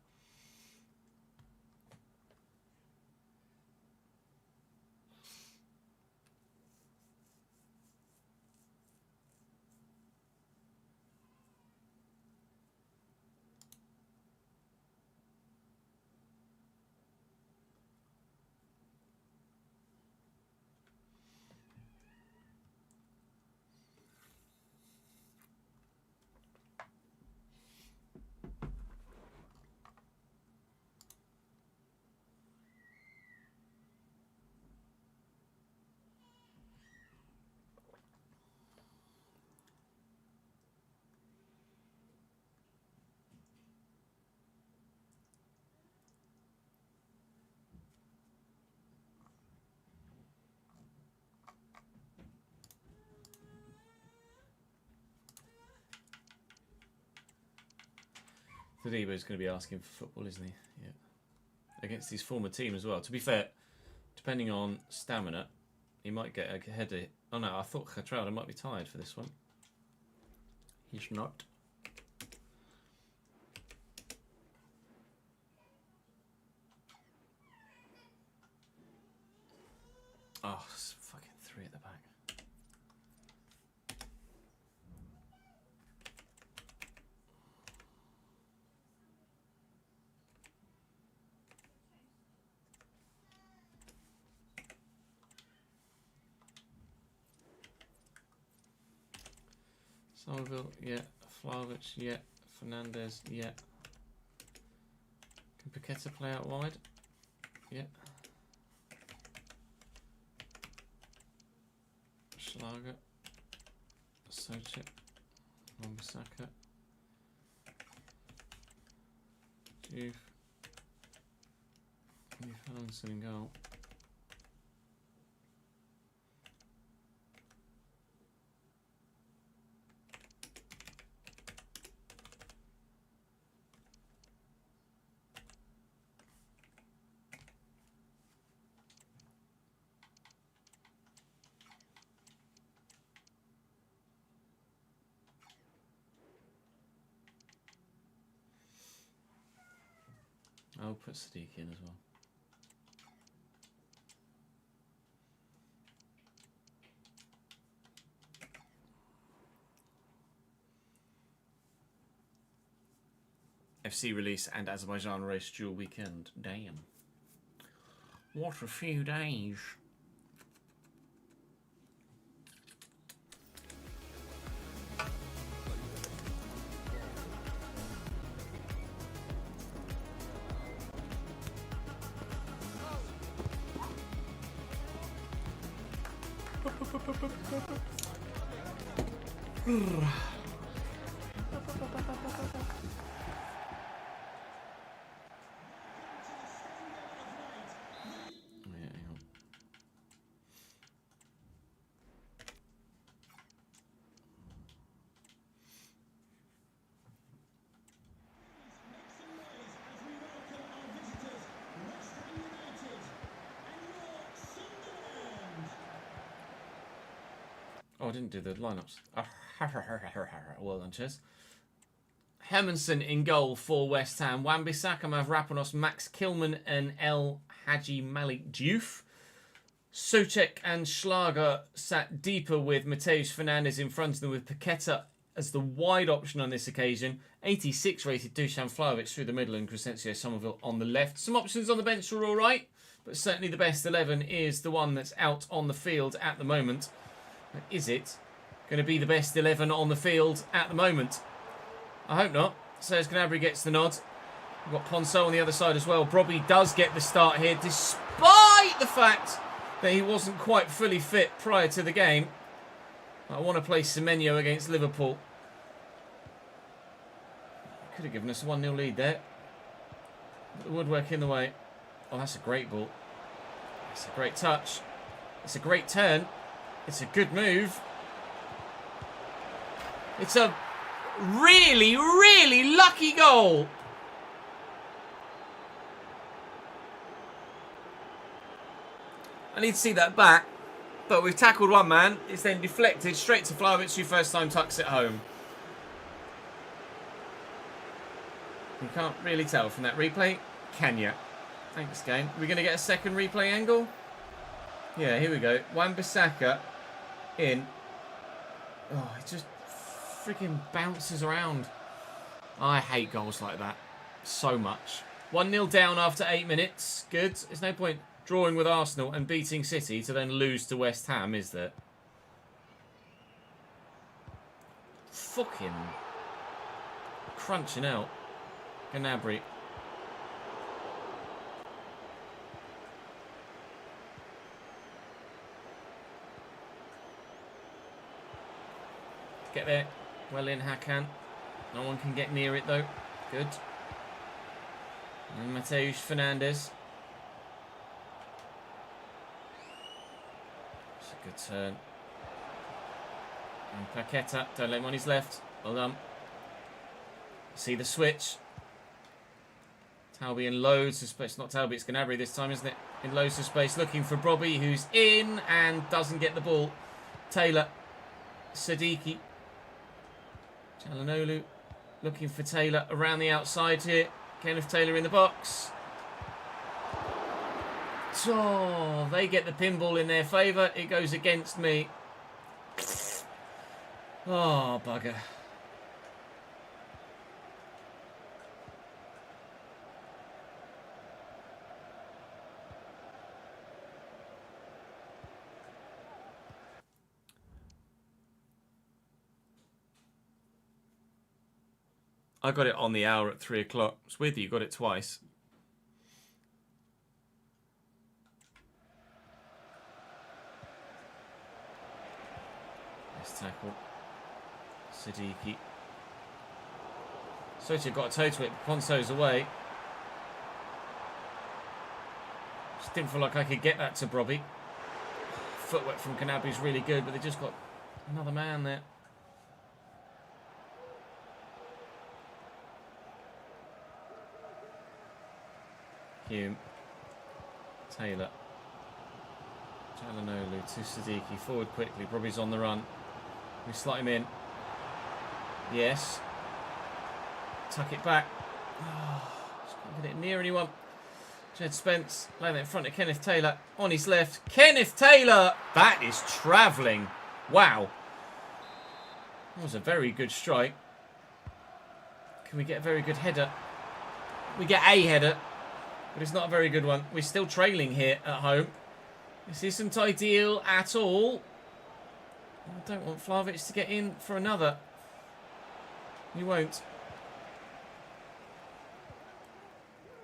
Tadibo's going to be asking for football, isn't he? Yeah. Against his former team as well. To be fair, depending on stamina, he might get a header. Oh no, I thought Khatrada might be tired for this one. He's not. Oh, it's fucking 3 at the back. Somerville, yeah. Flavic, yeah. Fernandez, yeah. Can Paqueta play out wide? Yeah. Schlager, Socek, Wan-Bissaka, Juve, Newcastle in goal. I'll put Sadiq in as well. FC release and Azerbaijan race dual weekend. Damn. What a few days. Oh, I didn't do the lineups. Well done, Chess. Hermanson in goal for West Ham. Wan-Bissaka, Mavropanos, Max Kilman and El Hadji Malik Diouf. Socek and Schlager sat deeper with Mateus Fernandes in front of them with Paqueta as the wide option on this occasion. 86 rated Dusan Vlahovic through the middle and Crescencio Somerville on the left. Some options on the bench are all right, but certainly the best 11 is the one that's out on the field at the moment. But is it going to be the best 11 on the field at the moment? I hope not. Serge Gnabry gets the nod. We've got Ponceau on the other side as well. Brobby does get the start here, despite the fact that he wasn't quite fully fit prior to the game. I want to play Semenyo against Liverpool. Could have given us a 1-0 lead there. But the woodwork in the way. Oh, that's a great ball. That's a great touch. It's a great turn. It's a good move. It's a really, really lucky goal. I need to see that back. But we've tackled one man. It's then deflected straight to Vlahovic, who first time tucks it home. You can't really tell from that replay, can you? Thanks, game. Are we going to get a second replay angle? Yeah, here we go. Wan-Bissaka in. Oh, it just freaking bounces around. I hate goals like that so much. 1-0 down after 8 minutes. Good. There's no point drawing with Arsenal and beating City to then lose to West Ham, is there? Fucking crunching out. Gnabry. Get there. Well in, Hakan. No one can get near it, though. Good. And Mateus Fernandes. It's a good turn. And Paqueta. Don't let him on his left. Well done. See the switch. Talby in loads of space. Not Talby, it's Gnabry this time, isn't it? In loads of space, looking for Brobby, who's in and doesn't get the ball. Taylor. Siddiqui. Çalhanoğlu looking for Taylor around the outside here. Kenneth Taylor in the box. Oh, they get the pinball in their favour. It goes against me. Oh, bugger. I got it on the hour at 3 o'clock. It's with you, got it twice. Nice tackle. Siddiqui. Sochi got a toe to it. Ponso's away. Just didn't feel like I could get that to Brobby. Footwork from Gnabry's really good, but they just got another man there. Hume. Taylor. Çalhanoğlu to Siddiqui. Forward quickly. Brobby's on the run. We slot him in. Yes. Tuck it back. Oh, just can't get it near anyone. Jed Spence laying it in front of Kenneth Taylor. On his left. Kenneth Taylor! That is travelling. Wow. That was a very good strike. Can we get a very good header? We get a header. But it's not a very good one. We're still trailing here at home. This isn't ideal at all. I don't want Vlahovic to get in for another. He won't.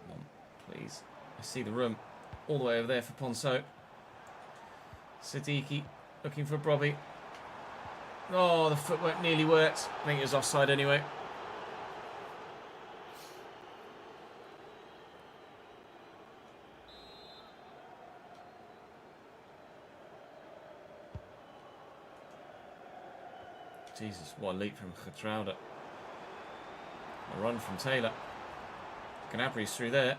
Come on, please. I see the room. All the way over there for Ponso. Siddiqui looking for Brobby. Oh, the footwork nearly worked. I think it was offside anyway. Jesus, what a leap from Geertruida. A run from Taylor. Gnabry's through there.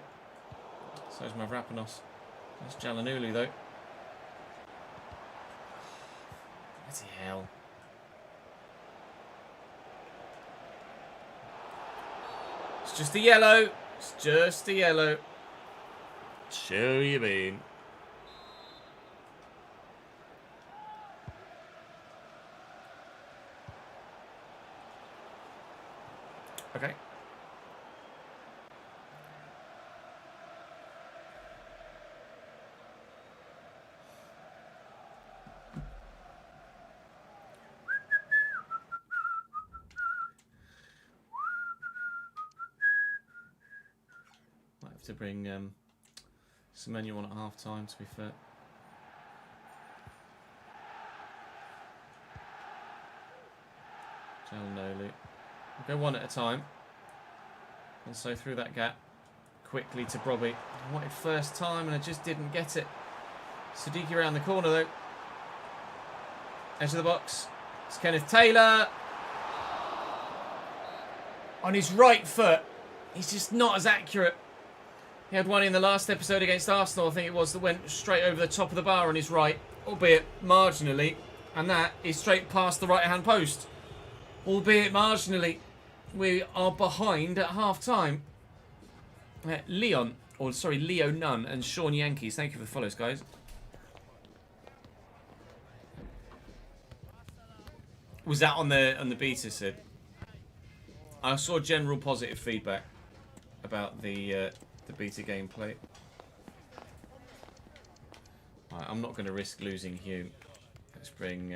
So's Mavropanos. That's Çalhanoğlu though. Bloody hell. It's just a yellow. It's just a yellow. Show you mean. Okay. Might have to bring Semenyo on at half time, to be fair. Çalhanoğlu. We'll go one at a time. And so through that gap, quickly to Brobby. I wanted first time and I just didn't get it. Siddiqui around the corner though. Edge of the box. It's Kenneth Taylor. On his right foot. He's just not as accurate. He had one in the last episode against Arsenal, I think it was, that went straight over the top of the bar on his right, albeit marginally. And that is straight past the right-hand post. Albeit marginally. We are behind at half-time. Leo Nunn and Sean Yankees. Thank you for the follows, guys. Was that on the beta, Sid? I saw general positive feedback about the beta gameplay. Right, I'm not going to risk losing Hume. Let's bring...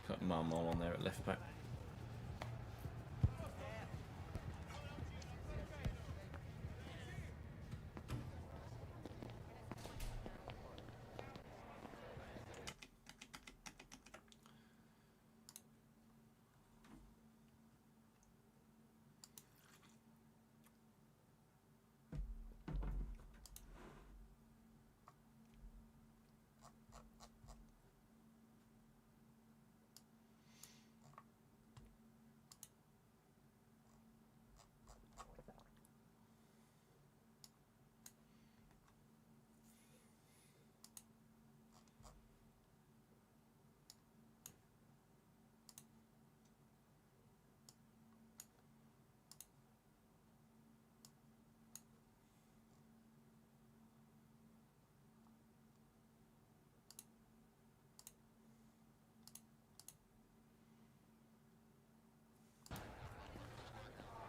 Put Marmol on there at left back.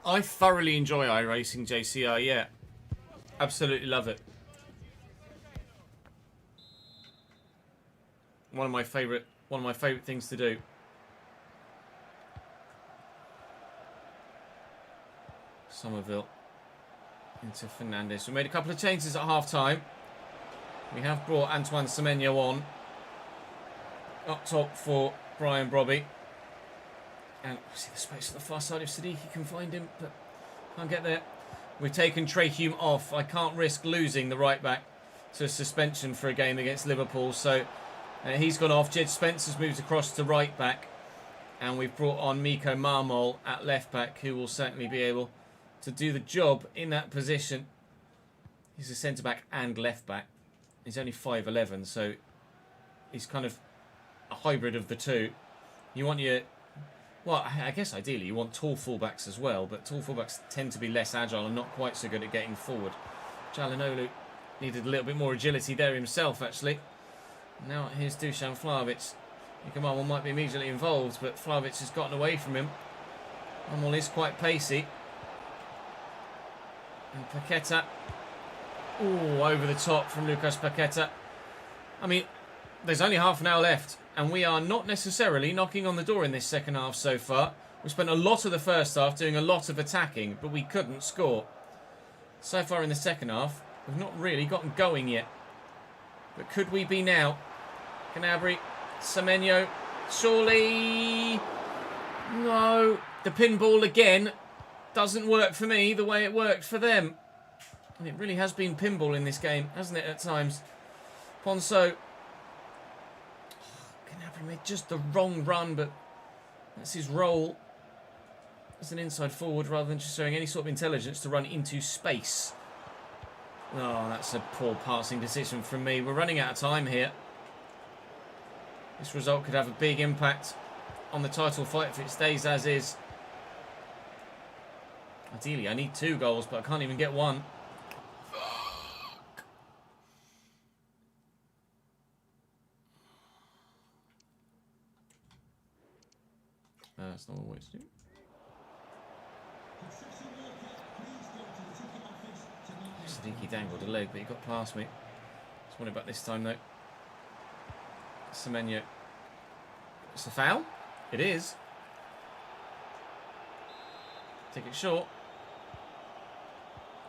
I thoroughly enjoy iRacing JCR, yeah. Absolutely love it. One of my favourite things to do. Somerville into Fernandes. We made a couple of changes at half time. We have brought Antoine Semenyo on. Up top for Brian Brobby. And see the space at the far side if Siddiqui can find him, but can't get there. We've taken Trey Hume off. I can't risk losing the right back to suspension for a game against Liverpool. So he's gone off. Jed Spencer's moved across to right back. And we've brought on Miko Marmol at left back, who will certainly be able to do the job in that position. He's a centre back and left back. He's only 5'11", so he's kind of a hybrid of the two. You want your... Well, I guess ideally you want tall fullbacks as well, but tall fullbacks tend to be less agile and not quite so good at getting forward. Çalhanoğlu needed a little bit more agility there himself, actually. Now here's Dusan Vlahovic. Marmol might be immediately involved, but Vlahovic has gotten away from him. Marmol is quite pacey. And Paqueta. Ooh, over the top from Lucas Paqueta. I mean, there's only half an hour left, and we are not necessarily knocking on the door in this second half so far. We spent a lot of the first half doing a lot of attacking, but we couldn't score. So far in the second half, we've not really gotten going yet. But could we be now? Gnabry, Semenyo, surely... No, the pinball again doesn't work for me the way it worked for them. And it really has been pinball in this game, hasn't it, at times? Ponso. Gnabry made just the wrong run, but that's his role as an inside forward rather than just showing any sort of intelligence to run into space. Oh, that's a poor passing decision from me. We're running out of time here. This result could have a big impact on the title fight if it stays as is. Ideally, I need 2 goals, but I can't even get one. That's not what it's doing. Siddiqui dangled a leg, but he got past me. Just worried about this time, though. Semenyo. It's a foul? It is. Take it short.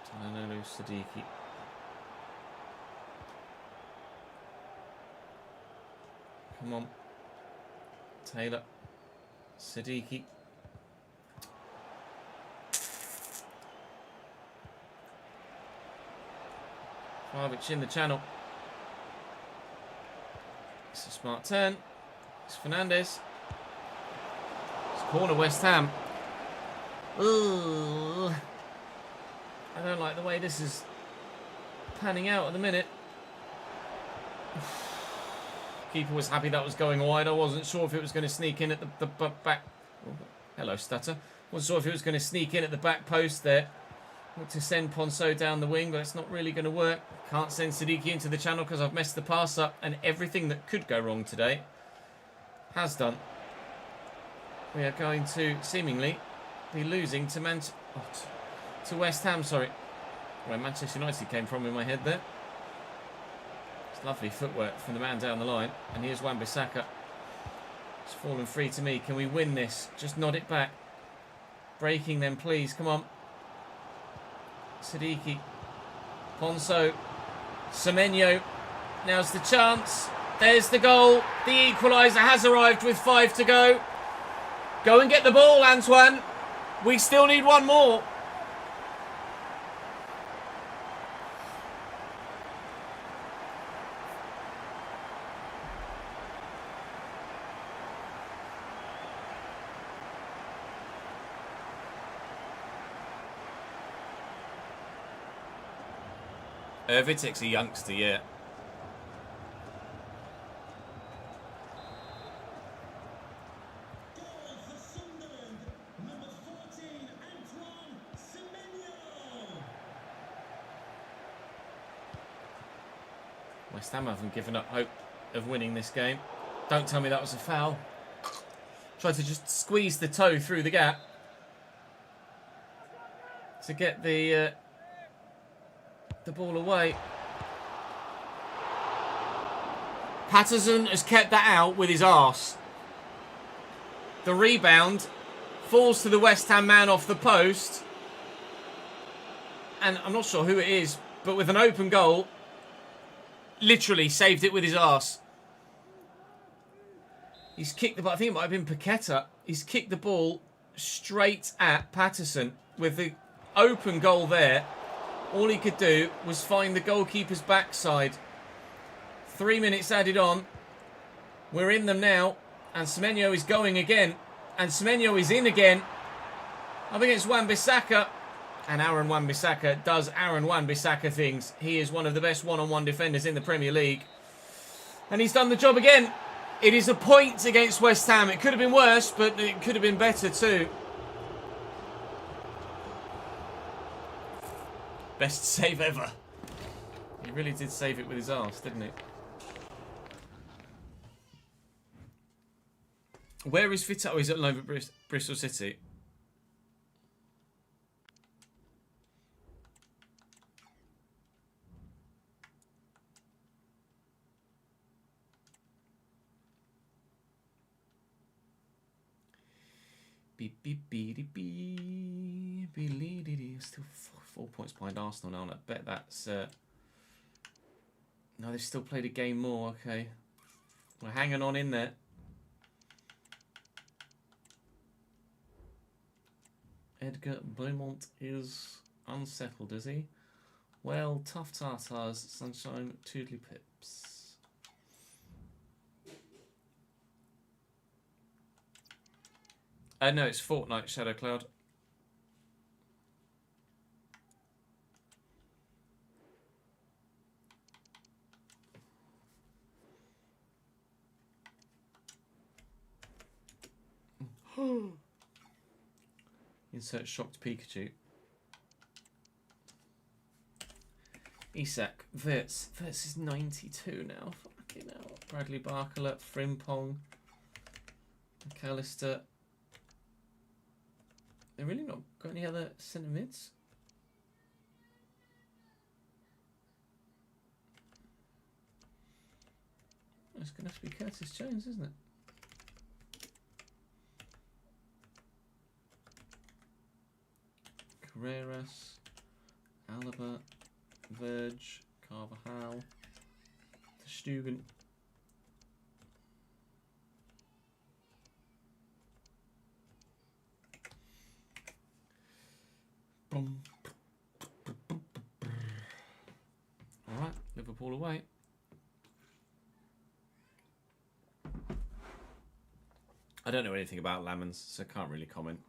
Çalhanoğlu, Siddiqui. Come on. Taylor. Siddiqui. Vlahovic in the channel. It's a smart turn. It's Fernandes. It's corner West Ham. Ooh. I don't like the way this is panning out at the minute. Keeper was happy that was going wide. I wasn't sure if it was going to sneak in at the back. Oh, hello, Stutter. Wasn't sure if it was going to sneak in at the back post there. Want to send Ponso down the wing, but it's not really going to work. Can't send Siddiqui into the channel because I've messed the pass up, and everything that could go wrong today has done. We are going to seemingly be losing to West Ham, sorry. Where Manchester United came from in my head there. It's lovely footwork from the man down the line. And here's Wan-Bissaka. It's fallen free to me. Can we win this? Just nod it back. Breaking them, please. Come on. Siddiqui. Ponso. Semenyo. Now's the chance. There's the goal. The equaliser has arrived with 5 to go. Go and get the ball, Antoine. We still need one more. Vitic's a youngster, yeah. Goal for Sunderland, number 14, Antoine Semenyo. West Ham haven't given up hope of winning this game. Don't tell me that was a foul. Tried to just squeeze the toe through the gap. to get the ball away. Patterson has kept that out with his arse. The rebound falls to the West Ham man off the post. And I'm not sure who it is, but with an open goal, literally saved it with his arse. He's kicked the ball. I think it might have been Paqueta. He's kicked the ball straight at Patterson with the open goal there. All he could do was find the goalkeeper's backside. 3 minutes added on. We're in them now. And Semenyo is going again. And Semenyo is in again. I think it's Wan-Bissaka. And Aaron Wan-Bissaka does Aaron Wan-Bissaka things. He is one of the best one-on-one defenders in the Premier League. And he's done the job again. It is a point against West Ham. It could have been worse, but it could have been better too. Best save ever. He really did save it with his arse, didn't he? Where is Vital? Oh, he's at loan at Bristol City. Still 4 points behind Arsenal now, and I bet that's... No, they've still played a game more, okay. We're hanging on in there. Edgar Beaumont is unsettled, is he? Well, tough tartars, sunshine, toodly pips. No, it's Fortnite, Shadow Cloud. Insert shocked Pikachu. Isak, Wirtz. Wirtz is 92 now. Fucking hell. Bradley Barkler, Frimpong, McAllister. They've really not got any other centre mids? It's going to have to be Curtis Jones, isn't it? Carreras, Alaba, Verge, Carvajal, Stugan. Alright, Liverpool away. I don't know anything about Lamans, so I can't really comment.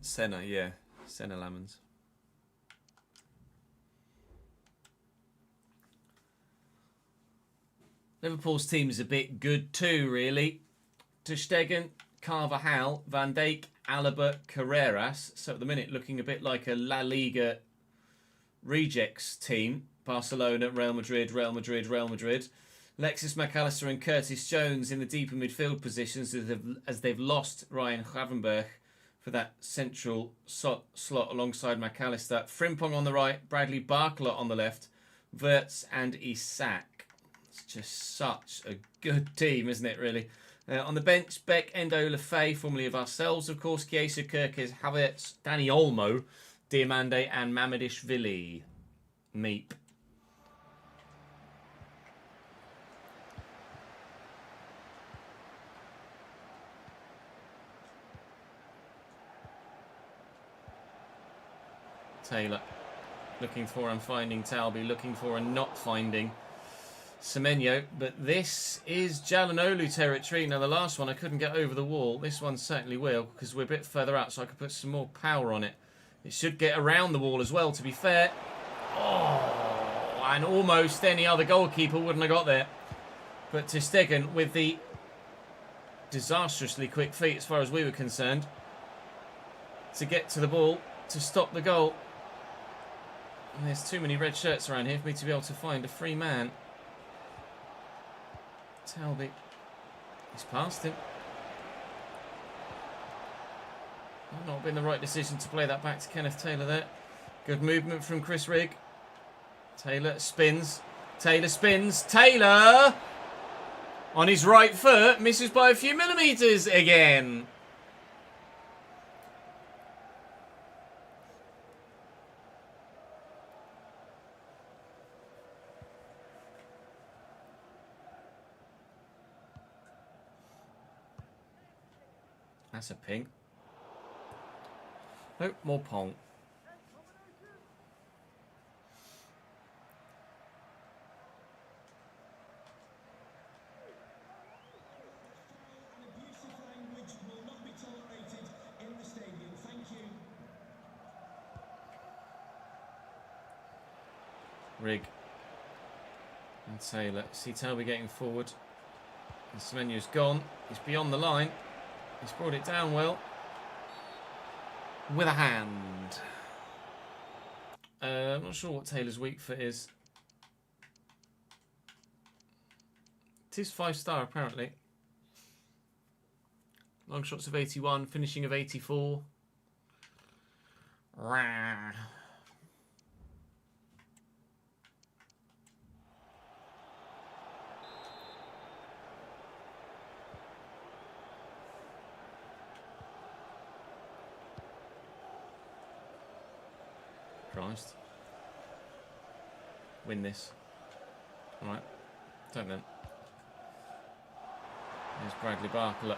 Senna, yeah. Senna Lamans. Liverpool's team is a bit good too, really. Ter Stegen, Carvajal, Van Dijk, Alaba, Carreras. So at the minute, looking a bit like a La Liga rejects team. Barcelona, Real Madrid, Real Madrid, Real Madrid. Alexis McAllister and Curtis Jones in the deeper midfield positions as they've lost Ryan Gravenberch for that central slot alongside McAllister. Frimpong on the right, Bradley Barkler on the left, Wirtz and Isak. It's just such a good team, isn't it, really? On the bench, Beck, Endo, Lefay, formerly of ourselves, of course, Chiesa, Kirkes, Havertz, Danny Olmo, Diamande and Mamadishvili. Meep. Taylor looking for and finding Talby, looking for and not finding Semenyo, but this is Jalanolu territory. Now the last one I couldn't get over the wall. This one certainly will, because we're a bit further out, so I could put some more power on it. It should get around the wall as well, to be fair. Oh, and almost any other goalkeeper wouldn't have got there. But ter Stegen with the disastrously quick feet as far as we were concerned to get to the ball, to stop the goal. And there's too many red shirts around here for me to be able to find a free man. Talby. He's past him. Not been the right decision to play that back to Kenneth Taylor there. Good movement from Chris Rigg. Taylor spins. Taylor spins. Taylor! On his right foot. Misses by a few millimetres again. That's a ping. Nope, more pong. And abusive language will not be tolerated in the stadium. Thank you. Rigg. And Taylor. See Talby getting forward. And Semenyo's gone. He's beyond the line. He's brought it down well. With a hand. I'm not sure what Taylor's weak foot is. It is 5-star apparently. Long shots of 81, finishing of 84. Rah. Christ. Win this. Alright. Don't then. There's Bradley Barkler.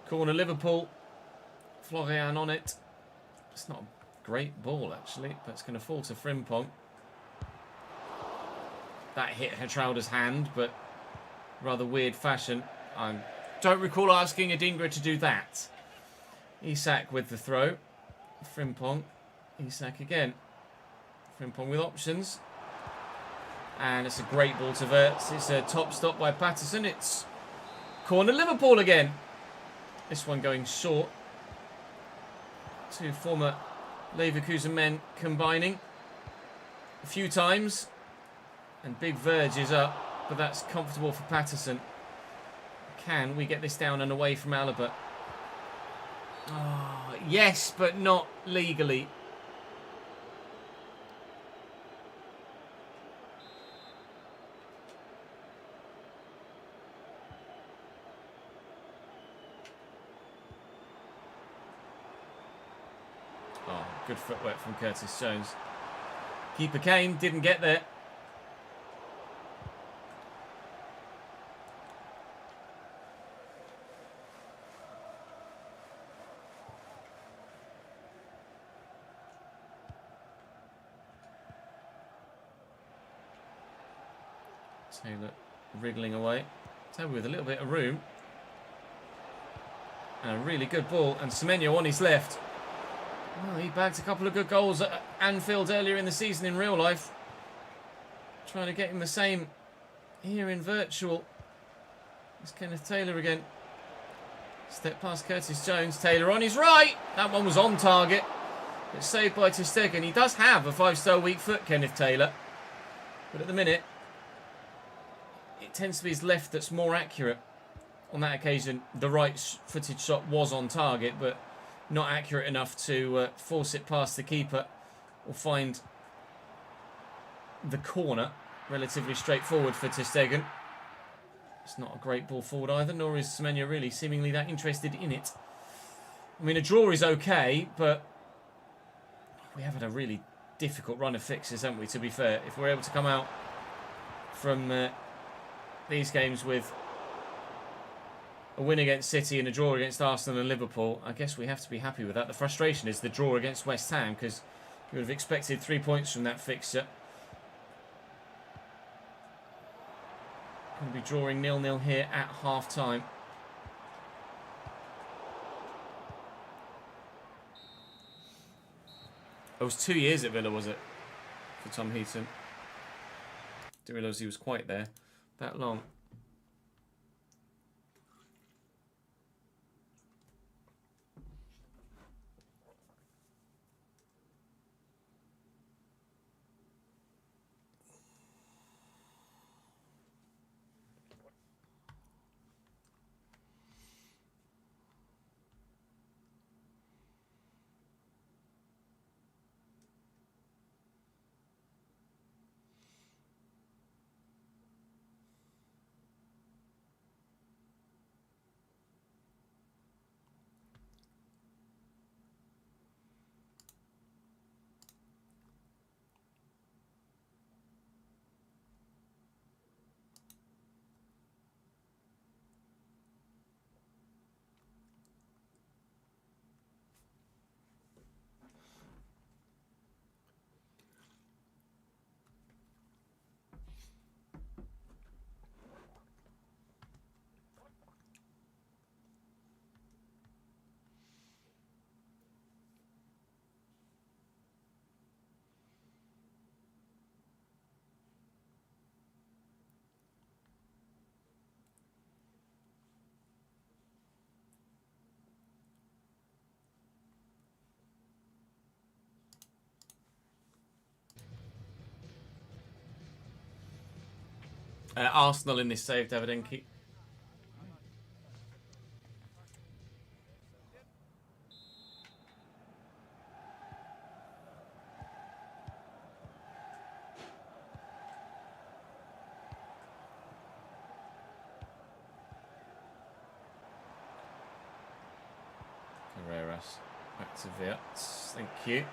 Corner Liverpool. Florian on it. It's not a great ball actually, but it's going to fall to Frimpong. That hit Hertrauder's hand, but rather weird fashion. I don't recall asking Adingra to do that. Isak with the throw. Frimpong. Isak again. Frimpong with options. And it's a great ball to Wirtz. It's a top stop by Patterson. It's corner Liverpool again. This one going short. Two former Leverkusen men combining a few times. And Big Verge is up, but that's comfortable for Patterson. Can we get this down and away from Alaba? Oh, yes, but not legally. Oh, good footwork from Curtis Jones. Keeper came, didn't get there. Taylor wriggling away. Taylor with a little bit of room. And a really good ball. And Semenyo on his left. Well, he bagged a couple of good goals at Anfield earlier in the season in real life. Trying to get him the same here in virtual. It's Kenneth Taylor again. Step past Curtis Jones. Taylor on his right. That one was on target. It's saved by ter Stegen. He does have a 5-star weak foot, Kenneth Taylor. But at the minute, it tends to be his left that's more accurate. On that occasion, the right-footed shot was on target, but not accurate enough to force it past the keeper or find the corner. Relatively straightforward for ter Stegen. It's not a great ball forward either, nor is Semenya really seemingly that interested in it. I mean, a draw is okay, but we have had a really difficult run of fixes, haven't we, to be fair? If we're able to come out from these games with a win against City and a draw against Arsenal and Liverpool, I guess we have to be happy with that. The frustration is the draw against West Ham, because you would have expected 3 points from that fixture. Going to be drawing 0-0 here at half-time. It was 2 years at Villa, was it? For Tom Heaton. Didn't realise he was quite there that long. Arsenal in this save, Davidenki. Carreras back to Wirtz. Thank you.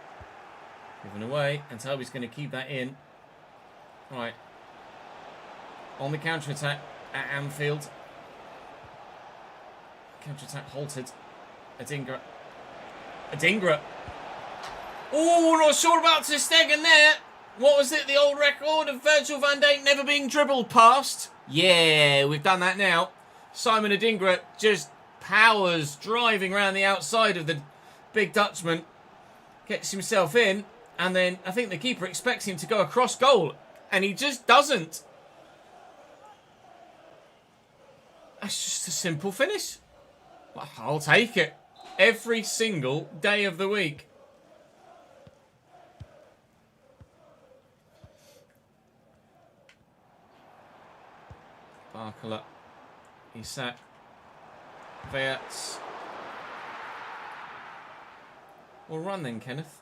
Given away, and Toby's going to keep that in. Right. On the counter-attack at Anfield. Counter-attack halted. Adingra. Oh, not sure about ter Stegen there. What was it? The old record of Virgil van Dijk never being dribbled past? Yeah, we've done that now. Simon Adingra just powers driving around the outside of the big Dutchman. Gets himself in. And then I think the keeper expects him to go across goal. And he just doesn't. That's just a simple finish. Well, I'll take it. Every single day of the week. Barkala. Isak. Wirtz. Well, run then, Kenneth.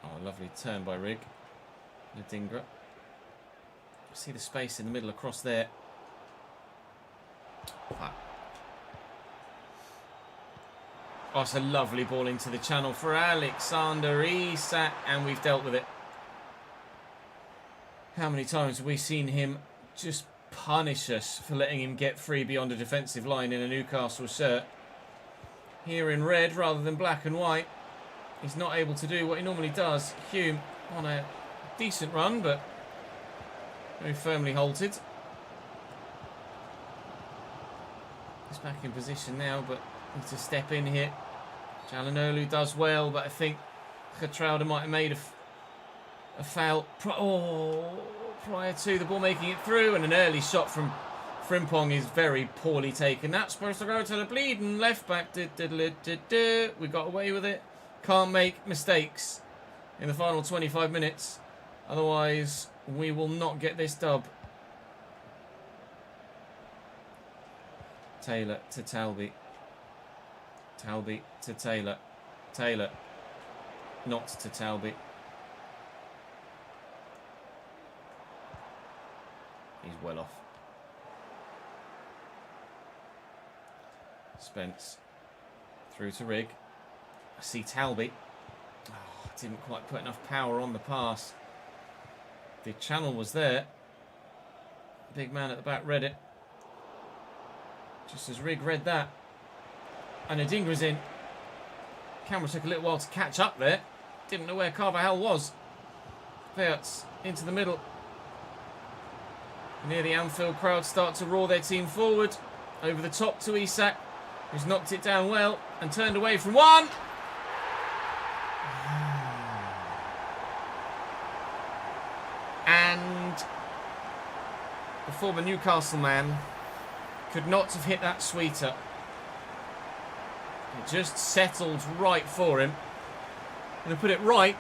Oh, a lovely turn by Rig. Adingra. See the space in the middle across there. Oh, it's a lovely ball into the channel for Alexander Isak, and we've dealt with it. How many times have we seen him just punish us for letting him get free beyond a defensive line in a Newcastle shirt? Here in red rather than black and white. He's not able to do what he normally does. Hume on a decent run, but very firmly halted. This He's back in position now, but needs to step in here. Çalhanoğlu does well, but I think Geertruida might have made a foul prior to the ball making it through, and an early shot from Frimpong is very poorly taken. That's supposed to go to the bleeding left back. We got away with it. Can't make mistakes in the final 25 minutes. Otherwise, we will not get this dub. Taylor to Talby. Talby to Taylor. Taylor. Not to Talby. He's well off. Spence. Through to Rigg. I see Talby. Oh, didn't quite put enough power on the pass. The channel was there. Big man at the back read it. Just as Rigg read that. And Adingra's in. Camera took a little while to catch up there. Didn't know where Carvajal was. Verts into the middle. Near the Anfield crowd start to roar their team forward. Over the top to Isak, who's knocked it down well and turned away from one. And the former Newcastle man could not have hit that sweeter. It just settled right for him. And to put it right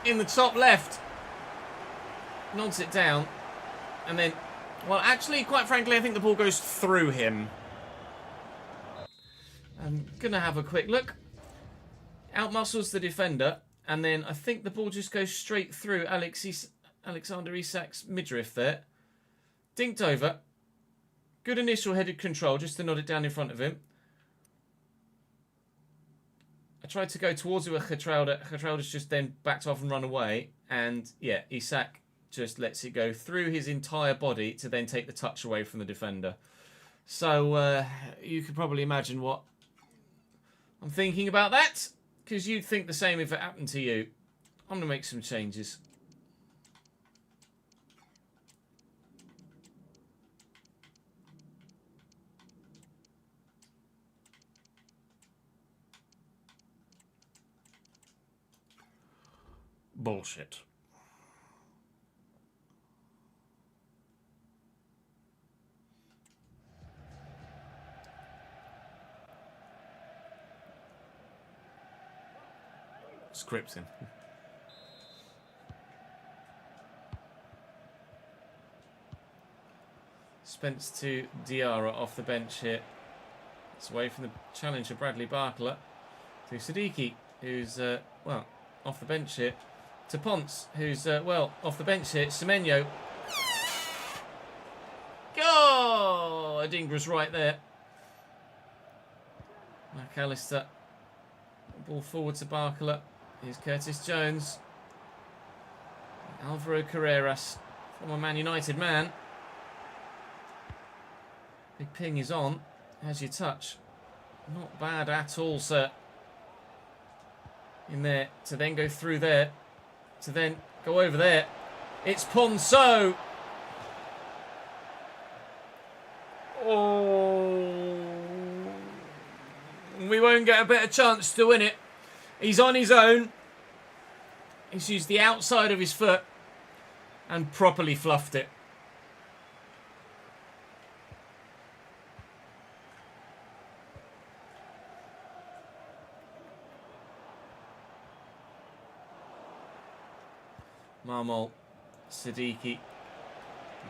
in the top left. Nods it down. And then, well, actually, quite frankly, I think the ball goes through him. I'm going to have a quick look. Outmuscles the defender. And then I think the ball just goes straight through Alexander Isak's midriff there. Dinked over. Good initial headed control just to nod it down in front of him. I tried to go towards it with Geertruida. Geertruida's just then backed off and run away. And yeah, Isak just lets it go through his entire body to then take the touch away from the defender. So you could probably imagine what I'm thinking about that, because you'd think the same if it happened to you. I'm going to make some changes. Bullshit. Scripting. Spence to Diarra off the bench here. It's away from the challenger Bradley Barkler to Siddiqui, who's well off the bench here. To Ponce, who's well off the bench here. Semenyo. Oh, Adingra's right there. McAllister. Ball forward to Barkler. Here's Curtis Jones. Alvaro Carreras, former Man United man. Big ping is on. How's your touch? Not bad at all, sir. In there, to then go through there. To then go over there. It's Ponceau. Oh. We won't get a better chance to win it. He's on his own. He's used the outside of his foot and properly fluffed it. Marmol, Siddiqui. We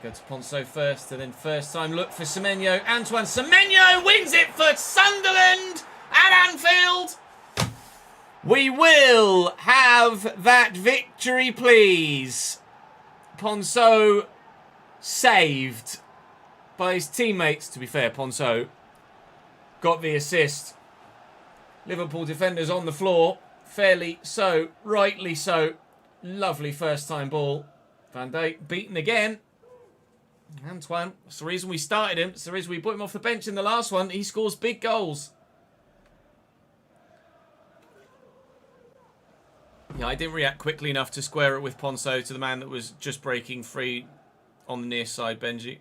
go to Ponceau first, and then first time look for Semenyo. Antoine Semenyo wins it for Sunderland at Anfield. We will have that victory, please. Ponceau saved by his teammates. To be fair, Ponceau got the assist. Liverpool defenders on the floor. Fairly so, rightly so. Lovely first time ball. Van Dijk beaten again. Antoine, that's the reason we started him. It's the reason we put him off the bench in the last one. He scores big goals. Yeah, I didn't react quickly enough to square it with Ponceau to the man that was just breaking free on the near side, Benji.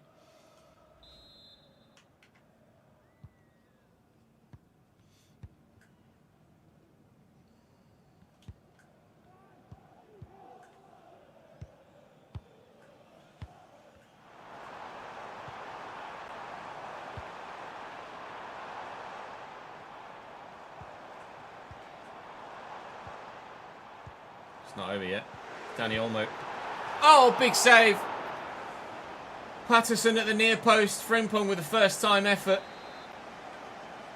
It's not over yet. Danny Olmo. Oh, big save. Patterson at the near post. Frimpong with a first-time effort.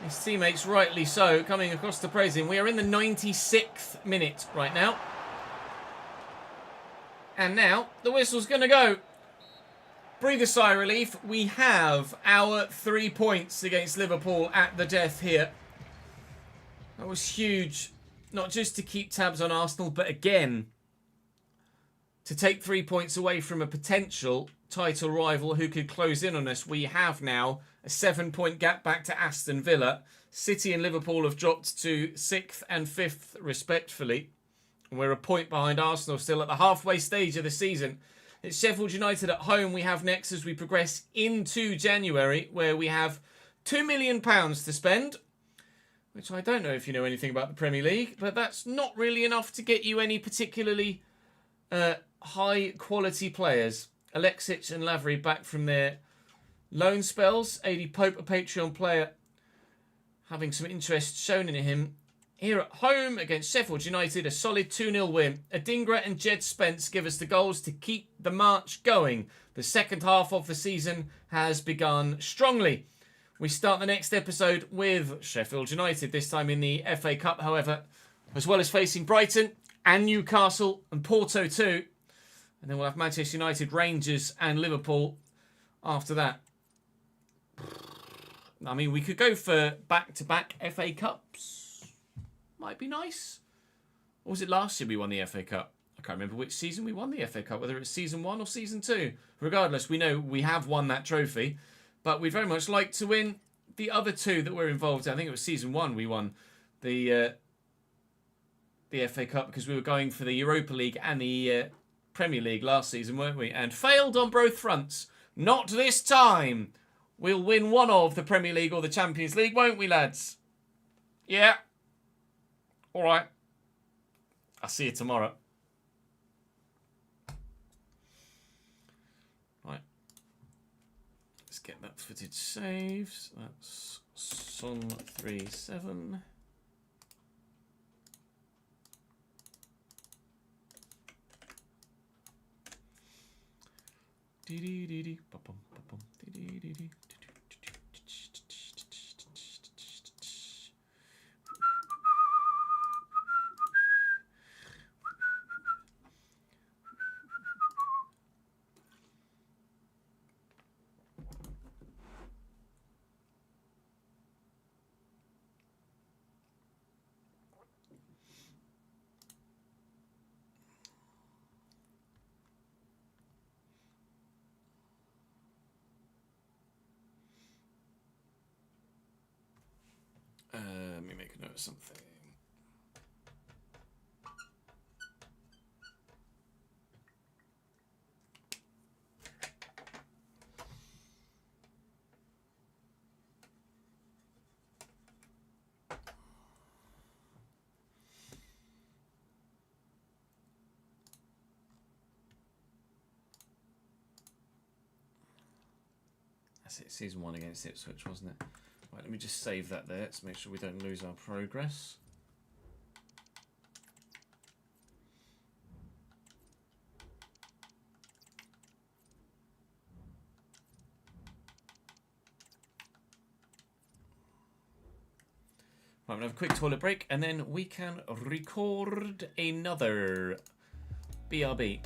His teammates, rightly so, coming across to praise him. We are in the 96th minute right now. And now, the whistle's going to go. Breathe a sigh of relief. We have our 3 points against Liverpool at the death here. That was huge. Not just to keep tabs on Arsenal, but again, to take 3 points away from a potential title rival who could close in on us. We have now a 7-point gap back to Aston Villa. City and Liverpool have dropped to 6th and 5th respectively. We're a point behind Arsenal still at the halfway stage of the season. It's Sheffield United at home we have next as we progress into January, where we have £2 million to spend, which I don't know if you know anything about the Premier League, but that's not really enough to get you any particularly high quality players. Alexic and Lavery back from their loan spells. AD Pope, a Patreon player, having some interest shown in him. Here at home against Sheffield United, a solid 2-0 win. Adingra and Jed Spence give us the goals to keep the march going. The second half of the season has begun strongly. We start the next episode with Sheffield United, this time in the FA Cup, however, as well as facing Brighton and Newcastle and Porto too. And then we'll have Manchester United, Rangers and Liverpool after that. I mean, we could go for back-to-back FA Cups. Might be nice. Or was it last year we won the FA Cup? I can't remember which season we won the FA Cup, whether it's season 1 or season 2. Regardless, we know we have won that trophy, but we'd very much like to win the other 2 that we're involved in. I think it was season 1 we won the FA Cup because we were going for the Europa League and the Premier League last season, weren't we? And failed on both fronts. Not this time. We'll win one of the Premier League or the Champions League, won't we, lads? Yeah. All right. I'll see you tomorrow. Right. Let's get that footage saved. That's Sun37. Let me make a note of something. That's it, season 1 against Ipswich, wasn't it? Right, let me just save that there to make sure we don't lose our progress. Right, we'll have a quick toilet break and then we can record another BRB.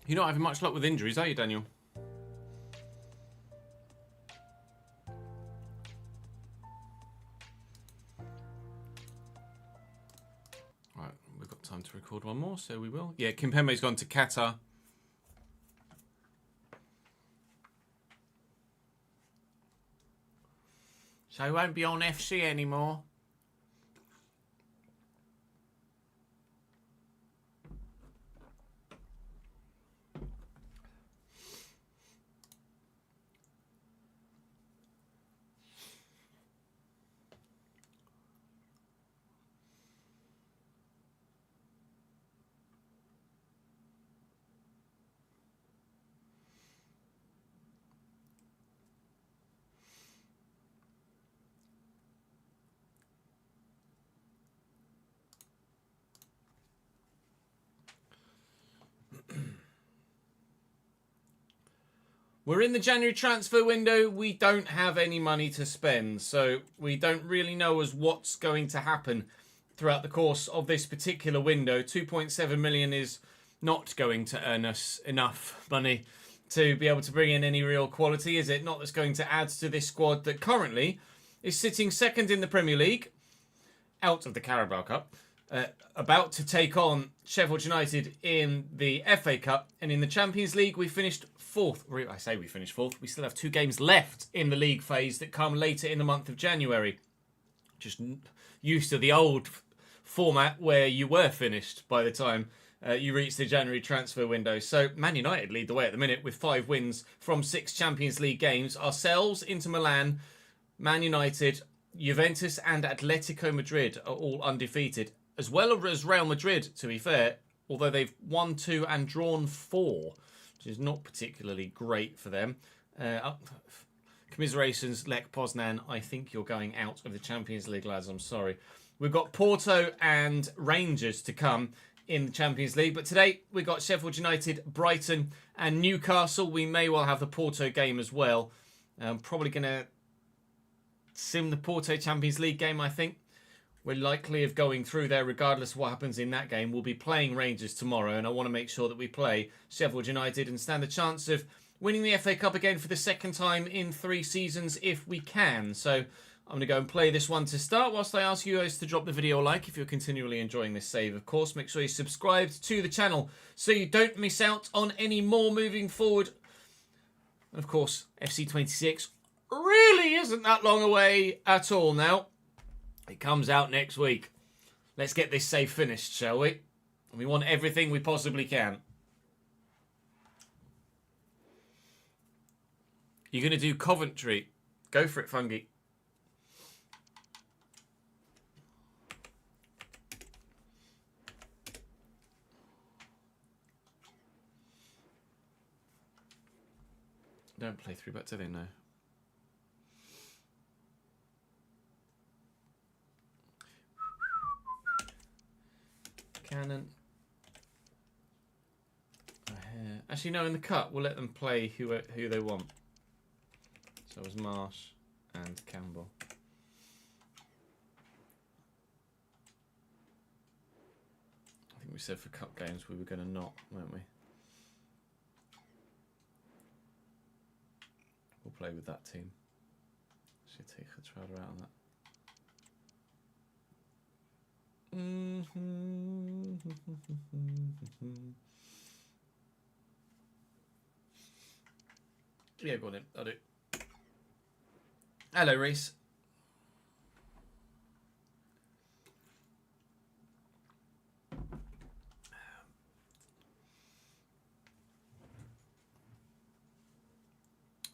You're not having much luck with injuries, are you, Daniel? Right, we've got time to record one more, so we will. Yeah, Kimpembe's gone to Qatar. So he won't be on FC anymore. We're in the January transfer window. We don't have any money to spend, so we don't really know as what's going to happen throughout the course of this particular window. 2.7 million is not going to earn us enough money to be able to bring in any real quality, is it? Not that's going to add to this squad that currently is sitting second in the Premier League, out of the Carabao Cup, about to take on Sheffield United in the FA Cup, and in the Champions League we finished fourth. I say we finished fourth. We still have 2 games left in the league phase that come later in the month of January. Just used to the old format where you were finished by the time you reached the January transfer window. So Man United lead the way at the minute with 5 wins from 6 Champions League games. Ourselves, Inter Milan, Man United, Juventus and Atletico Madrid are all undefeated, as well as Real Madrid, to be fair, although they've won 2 and drawn 4, which is not particularly great for them. Commiserations, Lech Poznan. I think you're going out of the Champions League, lads. I'm sorry. We've got Porto and Rangers to come in the Champions League, but today we've got Sheffield United, Brighton and Newcastle. We may well have the Porto game as well. I'm probably going to sim the Porto Champions League game, I think. We're likely of going through there regardless of what happens in that game. We'll be playing Rangers tomorrow, and I want to make sure that we play Sheffield United and stand a chance of winning the FA Cup again for the second time in 3 seasons if we can. So I'm going to go and play this one to start, whilst I ask you guys to drop the video a like if you're continually enjoying this save. Of course, make sure you're subscribed to the channel so you don't miss out on any more moving forward. And of course, FC26 really isn't that long away at all now. It comes out next week. Let's get this save finished, shall we? We want everything we possibly can. You're going to do Coventry. Go for it, Fungi. Don't play 3-back, do they? No. Cannon. Actually, no, in the cut, we'll let them play who they want. So it was Marsh and Campbell. I think we said for cup games we were going to not, weren't we? We'll play with that team. Should take Hatrada out on that. Yeah, go on then. I'll do. Hello, Reese.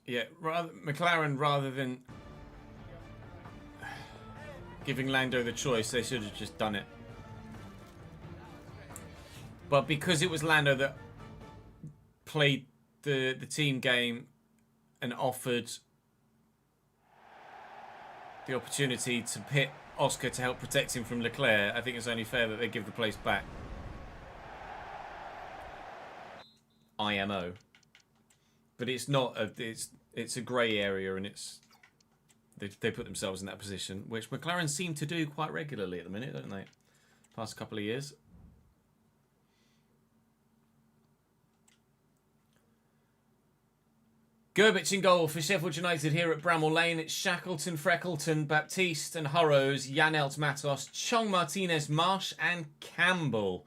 Yeah, McLaren, rather than giving Lando the choice, they should have just done it. But because it was Lando that played the team game and offered the opportunity to pit Oscar to help protect him from Leclerc, I think it's only fair that they give the place back. IMO. But it's not it's a grey area, and they put themselves in that position, which McLaren seem to do quite regularly at the minute, don't they? Past couple of years. Gerbich in goal for Sheffield United here at Bramall Lane. It's Shackleton, Freckleton, Baptiste and Hurrows, Janelt Matos, Chong Martinez, Marsh and Campbell.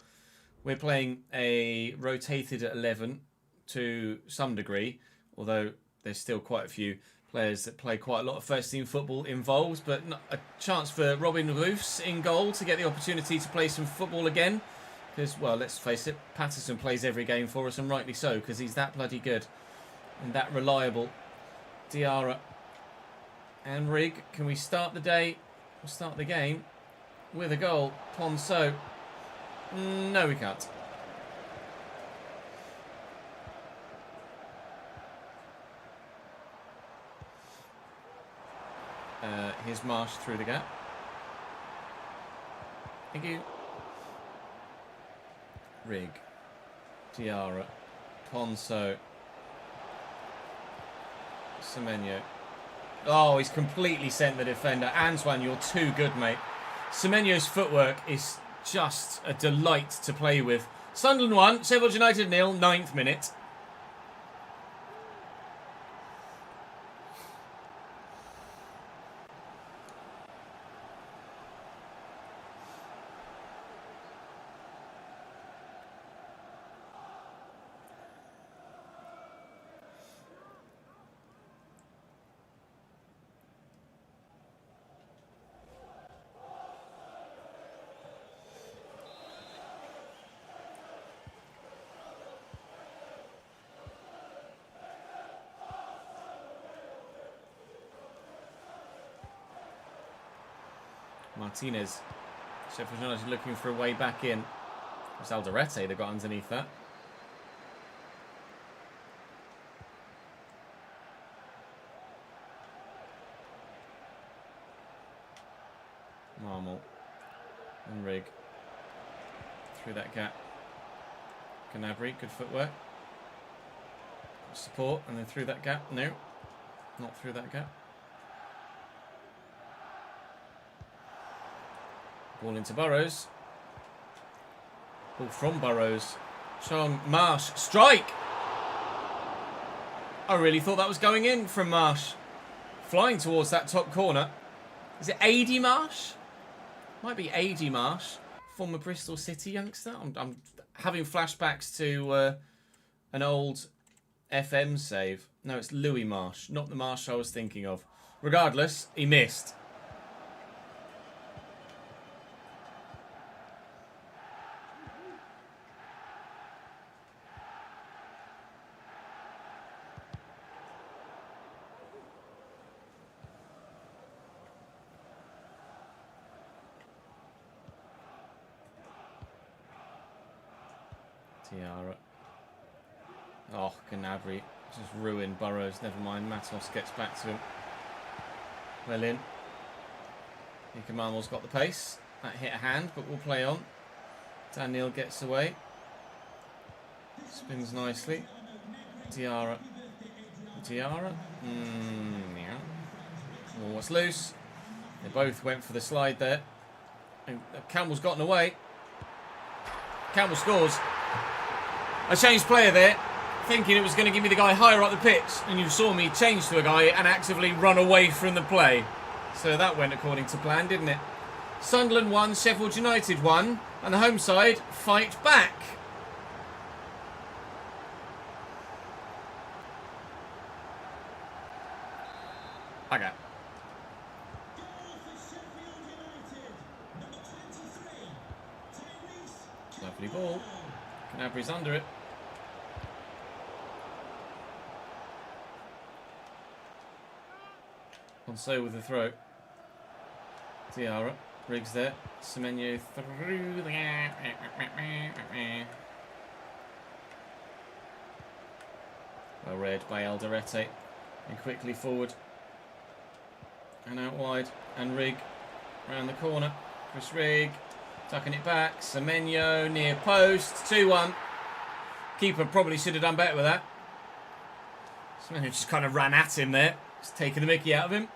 We're playing a rotated 11 to some degree, although there's still quite a few players that play quite a lot of first-team football involved, but a chance for Robin Roofs in goal to get the opportunity to play some football again. Because, well, let's face it, Patterson plays every game for us, and rightly so, because he's that bloody good and that reliable. Diarra and Rigg. Can we start the day, or start the game, with a goal? Ponceau. No, we can't. Here's Marsh through the gap. Thank you. Rigg. Diarra. Ponceau. Semenyo. Oh, he's completely sent the defender. Antoine, you're too good, mate. Semenyo's footwork is just a delight to play with. Sunderland 1, Sheffield United 0, 9th minute. Martinez. Sheffield United looking for a way back in. It's Alderete that got underneath that. Marmol and Rigg through that gap. Gnabry, good footwork. Support and then through that gap. No, not through that gap. Ball into Burrows. Ball from Burrows. Sean Marsh. Strike! I really thought that was going in from Marsh. Flying towards that top corner. Is it AD Marsh? Might be AD Marsh. Former Bristol City youngster. I'm having flashbacks to an old FM save. No, it's Louis Marsh. Not the Marsh I was thinking of. Regardless, he missed. Diarra. Oh, Gnabry just ruined Burrows. Never mind. Matos gets back to him. Well in. Ikamal's got the pace. That hit a hand, but we'll play on. Daniel gets away. Spins nicely. Diarra. Diarra? Yeah. Oh, what's loose? They both went for the slide there. And Campbell's gotten away. Campbell scores. I changed player there, thinking it was going to give me the guy higher up the pitch, and you saw me change to a guy and actively run away from the play. So that went according to plan, didn't it? Sunderland 1, Sheffield United 1, and the home side fight back. Okay. Lovely ball. Gnabry's under it. Ponceau with the throw. Diarra. Riggs there. Semenyo through the gap. Well read by Alderete. And quickly forward. And out wide. And Rigg round the corner. Chris Rigg. Tucking it back. Semenyo near post. 2-1. Keeper probably should have done better with that. Semenyo just kind of ran at him there. Just taking the mickey out of him.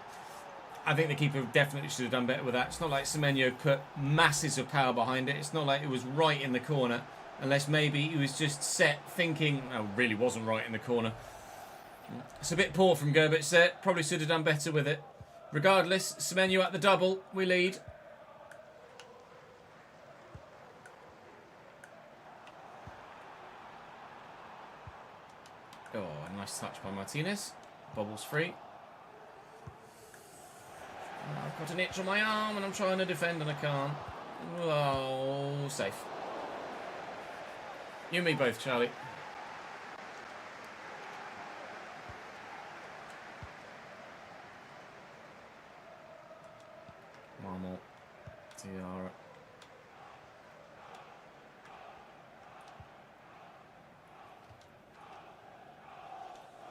I think the keeper definitely should have done better with that. It's not like Semenyo put masses of power behind it. It's not like it was right in the corner. Unless maybe he was just set thinking... No, really wasn't right in the corner. It's a bit poor from Gerbich there. Probably should have done better with it. Regardless, Semenyo at the double. We lead. Oh, a nice touch by Martinez. Bobbles free. Oh, I've got an itch on my arm and I'm trying to defend and I can't. Oh, safe. You and me both, Charlie. Marmol. Tiara.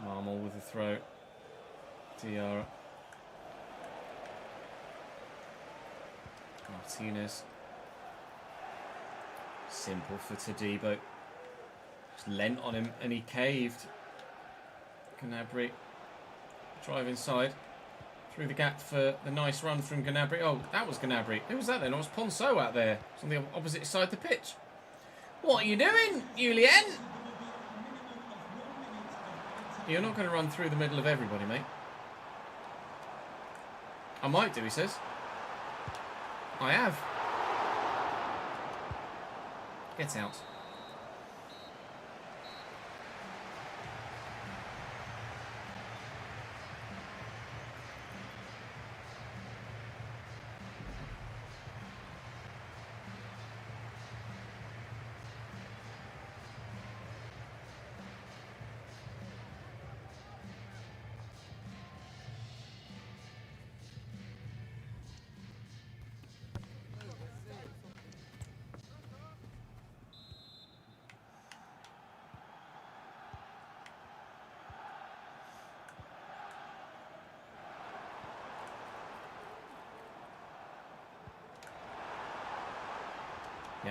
Marmol with the throw. Tiara. Martinez. Simple for Todibo. Just leant on him and he caved. Gnabry. Drive inside. Through the gap for the nice run from Gnabry. Oh, that was Gnabry. Who was that then? It was Ponceau out there. It's on the opposite side of the pitch. What are you doing, Julien? You're not going to run through the middle of everybody, mate. I might do, he says. I have. Get out.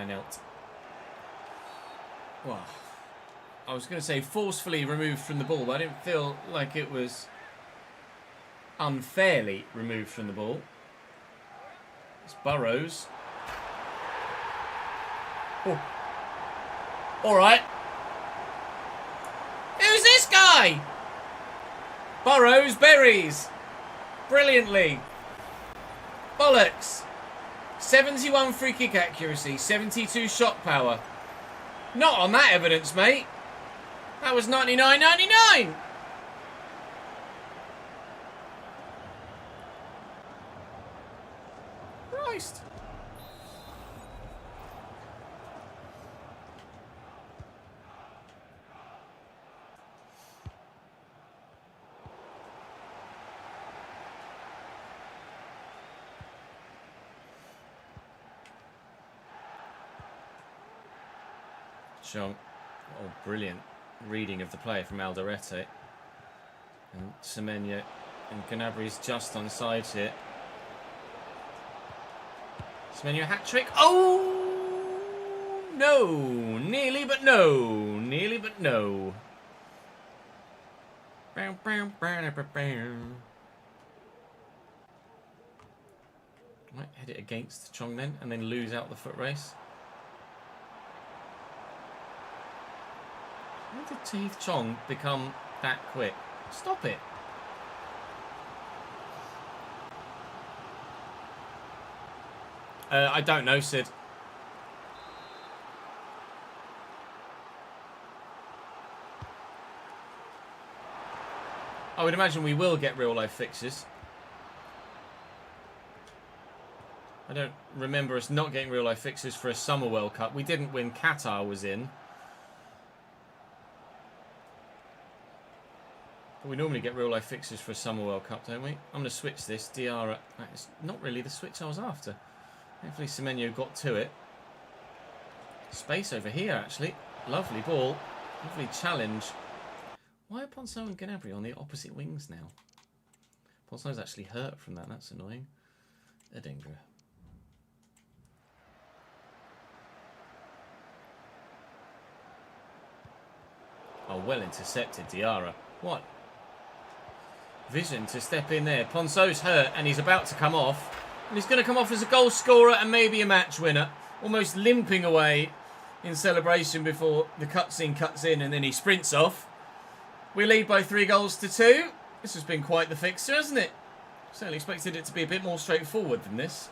Knelt. Well, I was going to say forcefully removed from the ball, but I didn't feel like it was unfairly removed from the ball. It's Burrows. Oh. All right. Who's this guy? Burrows berries. Brilliantly. Bollocks. 71 free kick accuracy, 72 shot power. Not on that evidence, mate. That was 99.99. Christ. Chong. Oh, brilliant reading of the play from Alderete. And Semenyo and Gnabry's just on sides here. Semenyo hat-trick. Oh! No! Nearly, but no. Nearly, but no. Might head it against Chong then, and then lose out the foot race. How did Teeth Chong become that quick? Stop it. I don't know, Sid. I would imagine we will get real-life fixes. I don't remember us not getting real-life fixes for a Summer World Cup. We didn't when Qatar was in. But we normally get real-life fixes for a Summer World Cup, don't we? I'm going to switch this. Diarra. That is not really the switch I was after. Hopefully Semenyo got to it. Space over here, actually. Lovely ball. Lovely challenge. Why are Ponceau and Gnabry on the opposite wings now? Ponceau's actually hurt from that. That's annoying. Adingra. Oh, well intercepted, Diarra. What? Vision to step in there. Ponceau's hurt and he's about to come off. And he's going to come off as a goal scorer and maybe a match winner. Almost limping away in celebration before the cutscene cuts in and then he sprints off. We lead by 3-2. This has been quite the fixture, hasn't it? Certainly expected it to be a bit more straightforward than this.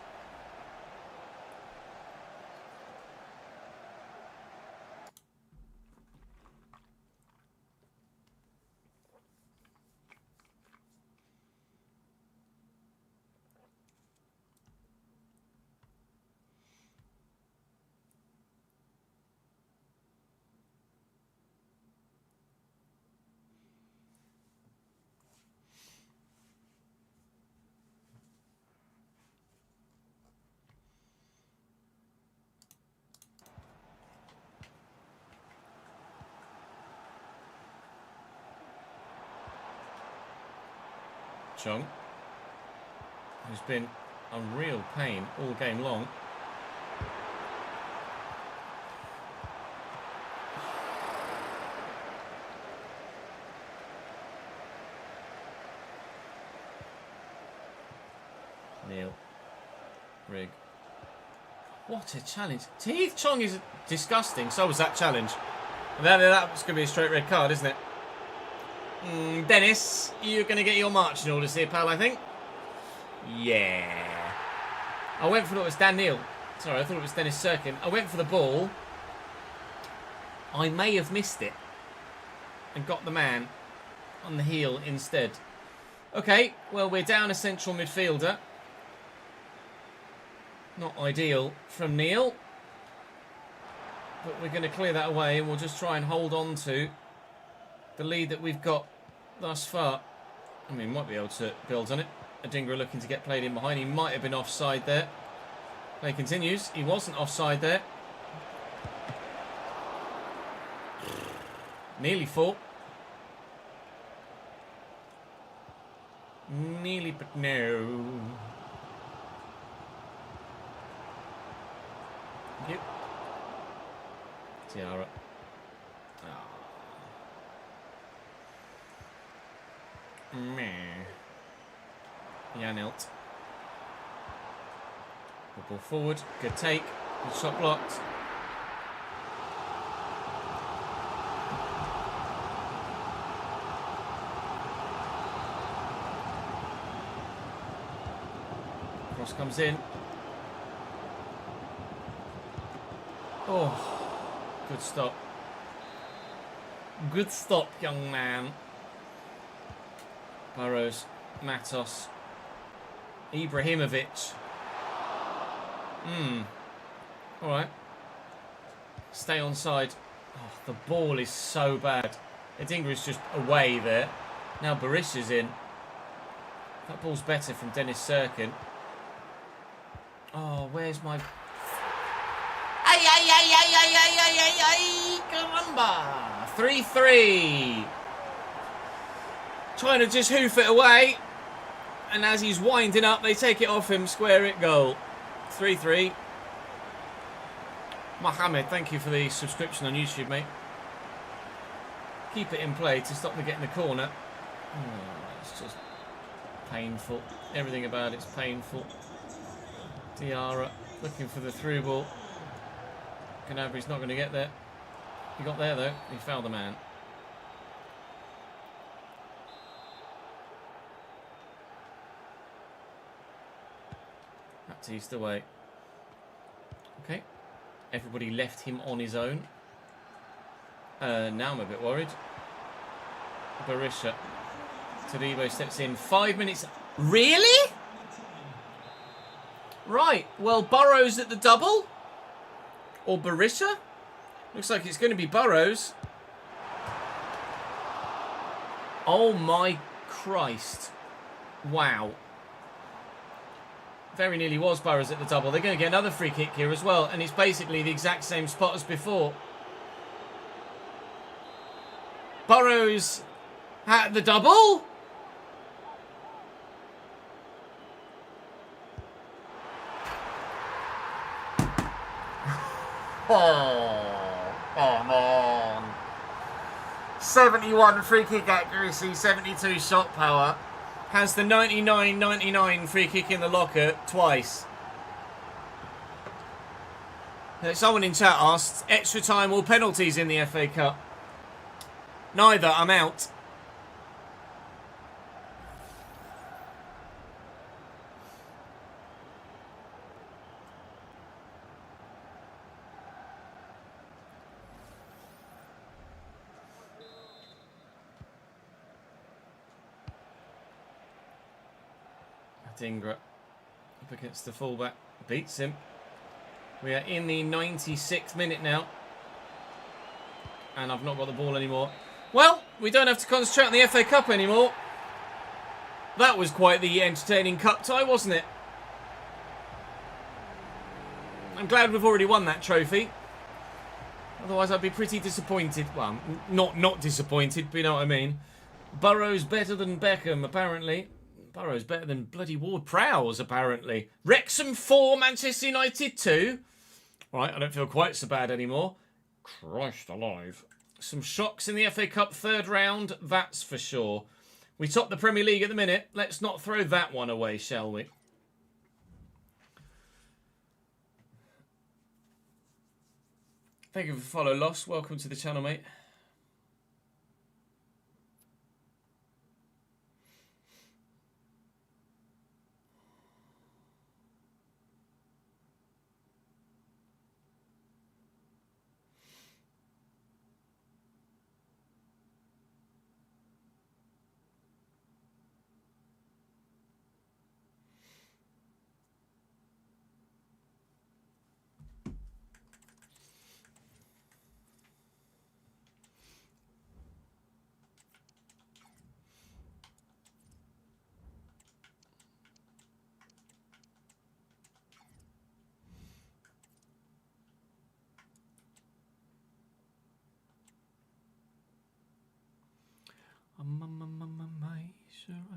Chong, who's been a real pain all game long. Neil. Rig. What a challenge. Teeth Chong is disgusting. So was that challenge. That was going to be a straight red card, isn't it? Dennis, you're going to get your marching orders here, pal, I think. Yeah. I went for it was Dan Neil. Sorry, I thought it was Dennis Serkin. I went for the ball. I may have missed it. And got the man on the heel instead. Okay, well, we're down a central midfielder. Not ideal from Neil. But we're going to clear that away and we'll just try and hold on to the lead that we've got thus far. I mean, might be able to build on it. Adingra looking to get played in behind. He might have been offside there. Play continues. He wasn't offside there. Nearly fought. Nearly, but no. Thank you. Tiara. Meh. Janelt. Ball forward. Good take. Good shot blocked. Cross comes in. Oh, good stop. Good stop, young man. Burrows, Matos, Ibrahimovic. Alright. Stay on side. Oh, the ball is so bad. Adingra is just away there. Now Barisha's in. That ball's better from Dennis Serkin. Oh, where's my... Caramba! 3-3. Trying to just hoof it away. And as he's winding up, they take it off him. Square it goal. 3-3. Mohammed, thank you for the subscription on YouTube, mate. Keep it in play to stop me getting the corner. Oh, it's just painful. Everything about it's painful. Diarra looking for the through ball. Canabri's not going to get there. He got there, though. He fouled the man. Baptiste away. Okay. Everybody left him on his own. Now I'm a bit worried. Barisha. Todibo steps in. 5 minutes. Really? Right. Well, Burrows at the double? Or Barisha? Looks like it's going to be Burrows. Oh my Christ. Wow. Very nearly was Burrows at the double. They're going to get another free kick here as well. And it's basically the exact same spot as before. Burrows at the double. Oh, man. 71 free kick accuracy, 72 shot power. Has the 99-99 free kick in the locker twice. Someone in chat asked, extra time or penalties in the FA Cup? Neither, I'm out. Dingra up against the fullback. Beats him. We are in the 96th minute now. And I've not got the ball anymore. Well, we don't have to concentrate on the FA Cup anymore. That was quite the entertaining cup tie, wasn't it? I'm glad we've already won that trophy. Otherwise, I'd be pretty disappointed. Well, not disappointed, but you know what I mean. Burrow's better than Beckham, apparently. Burrow's better than bloody Ward-Prowse, apparently. Wrexham 4, Manchester United 2. Right, I don't feel quite so bad anymore. Christ alive. Some shocks in the FA Cup third round, that's for sure. We top the Premier League at the minute. Let's not throw that one away, shall we? Thank you for follow, Loss. Welcome to the channel, mate.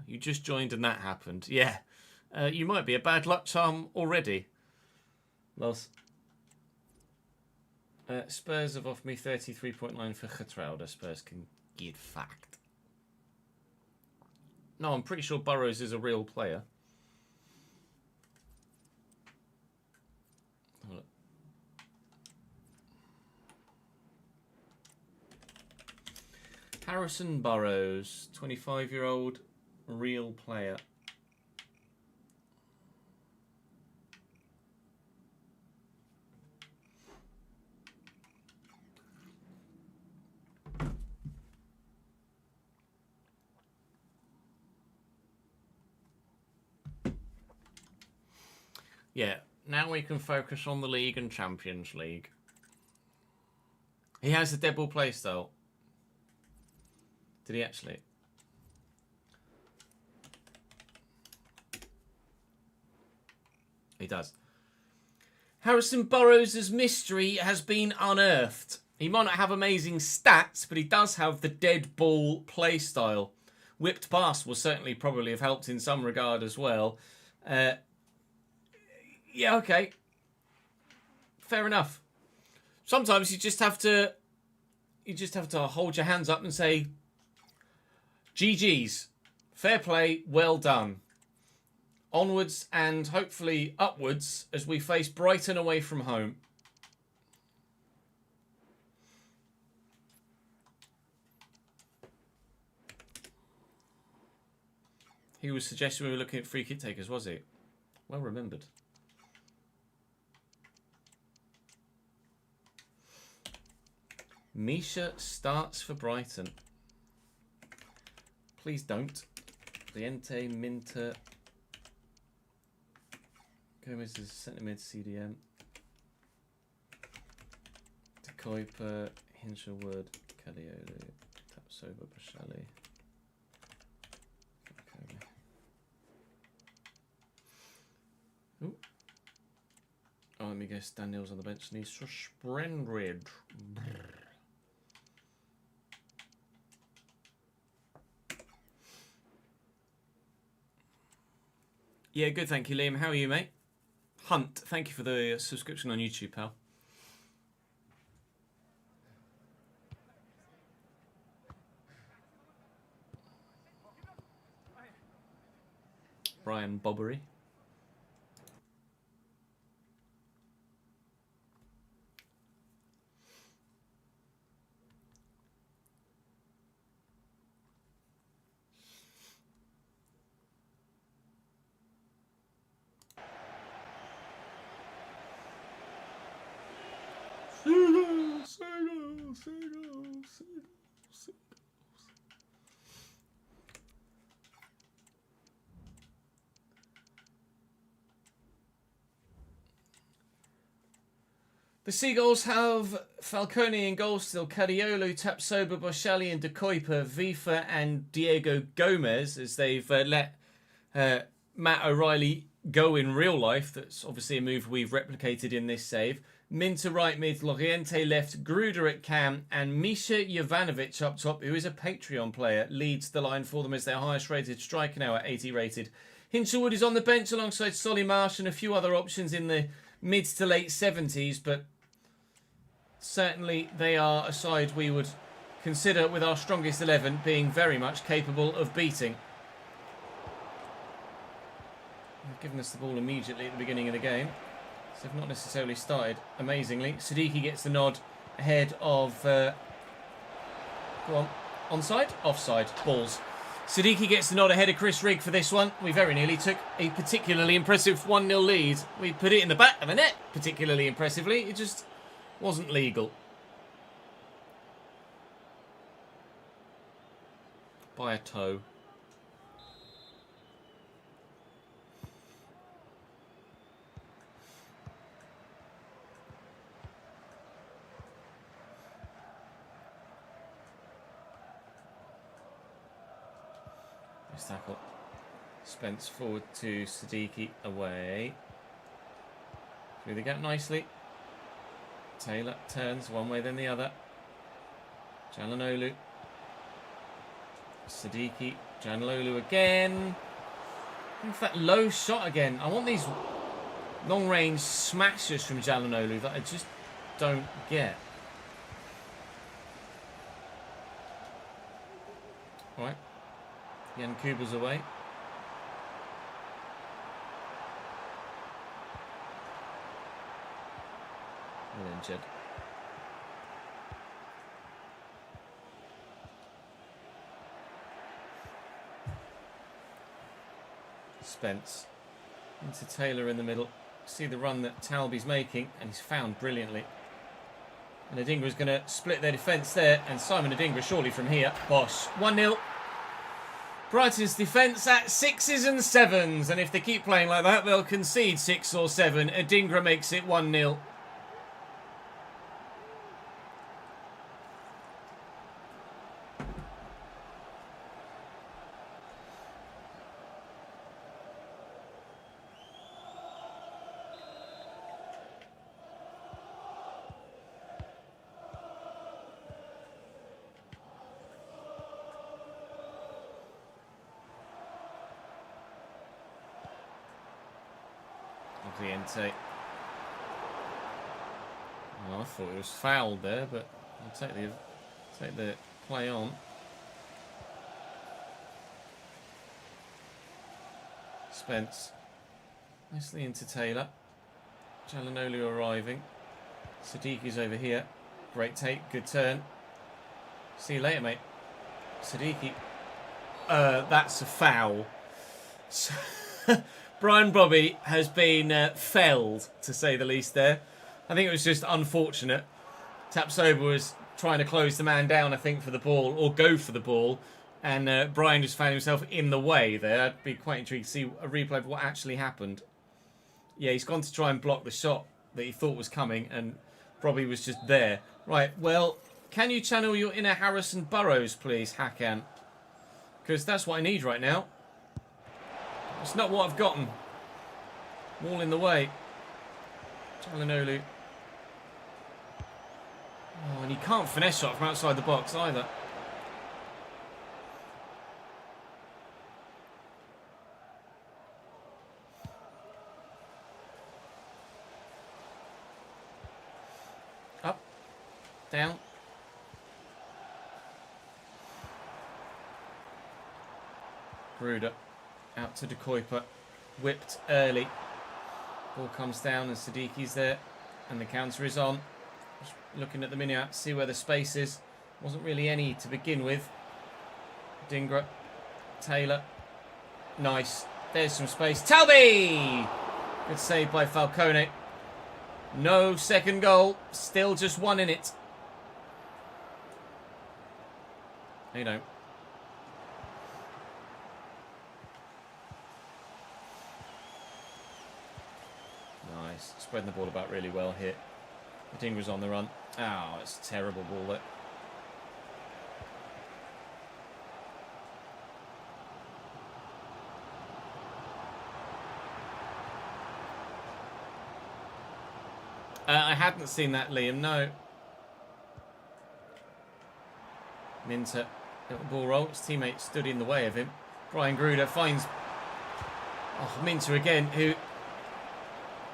You just joined and that happened. Yeah. You might be a bad luck charm already. Loss. Spurs have offered me 33.9 for Getrauda. Spurs can get fucked. No, I'm pretty sure Burrows is a real player. Harrison Burrows, 25-year-old real player. Yeah, now we can focus on the league and Champions League. He has a dead ball play style. Did he actually? He does. Harrison Burrows' mystery has been unearthed. He might not have amazing stats, but he does have the dead ball play style. Whipped pass will certainly probably have helped in some regard as well. Yeah, okay. Fair enough. Sometimes you just have to hold your hands up and say, GG's. Fair play, well done. Onwards and hopefully upwards as we face Brighton away from home. He was suggesting we were looking at free kick takers, was he? Well remembered. Misha starts for Brighton. Please don't. Riente, Minter. Gomez is centre mid CDM. De Kuiper, Hinshelwood, Caliolo, Tapsoba, Bashali. Ooh. Oh, let me guess. Daniel's on the bench. Needs for Sprendridge. Yeah, good, thank you, Liam. How are you, mate? Hunt, thank you for the subscription on YouTube, pal. Brian Bobbery. Seagulls. The Seagulls have Falcone in goal still, Cadiolo, Tapsoba, Boschali and De Kuyper, Vifa and Diego Gomez, as they've let Matt O'Reilly go in real life. That's obviously a move we've replicated in this save. Minter right mid, Loriente left, Gruder at cam, and Misha Jovanovic up top, who is a Patreon player, leads the line for them as their highest rated striker now at 80 rated. Hinchelwood is on the bench alongside Solly Marsh and a few other options in the mid to late 70s, but certainly they are a side we would consider with our strongest 11 being very much capable of beating. They've given us the ball immediately at the beginning of the game, so they've not necessarily started amazingly. Siddiqui gets the nod ahead of... go on. Onside? Offside. Balls. Siddiqui gets the nod ahead of Chris Rigg for this one. We very nearly took a particularly impressive 1-0 lead. We put it in the back of the net particularly impressively. It just wasn't legal. By a toe. Tackle. Spence forward to Siddiqui, away. Through the gap nicely. Taylor turns one way then the other. Jalanolu. Siddiqui. Jalanolu again. It's that low shot again. I want these long range smashes from Jalanolu that I just don't get. Alright. Jan Kuba's away. Well injured. Spence into Taylor in the middle. See the run that Talby's making, and he's found brilliantly. And Adingra's going to split their defence there, and Simon Adingra surely from here. Bosh. 1-0. Brighton's defence at 6s and 7s, and if they keep playing like that, they'll concede 6 or 7. Adingra makes it 1-0. Loriente. Oh, I thought it was fouled there, but I'll take the play on. Spence. Nicely into Taylor. Jalanolu arriving. Siddiqui's over here. Great take, good turn. See you later, mate. Siddiqui. That's a foul. Brian Bobby has been felled, to say the least there. I think it was just unfortunate. Tapsoba was trying to close the man down, I think, for the ball, or go for the ball. And Brian just found himself in the way there. I'd be quite intrigued to see a replay of what actually happened. Yeah, he's gone to try and block the shot that he thought was coming, and Bobby was just there. Right, well, can you channel your inner Harrison Burrows, please, Hakan? Because that's what I need right now. It's not what I've gotten. Wall in the way. Jalanolu. Oh, and he can't finesse shot from outside the box either. Up. Down. Gruder. Out to De Kuyper. Whipped early. Ball comes down and Siddiqui's there. And the counter is on. Just looking at the minute, see where the space is. Wasn't really any to begin with. Dingra. Taylor. Nice. There's some space. Talby! Good save by Falcone. No second goal. Still just one in it. You know. Nice. Spreading the ball about really well here. Dingra's on the run. Oh, it's a terrible ball, that. I hadn't seen that, Liam, no. Minter, little ball roll. His teammate stood in the way of him. Brian Gruder finds Minter again, who,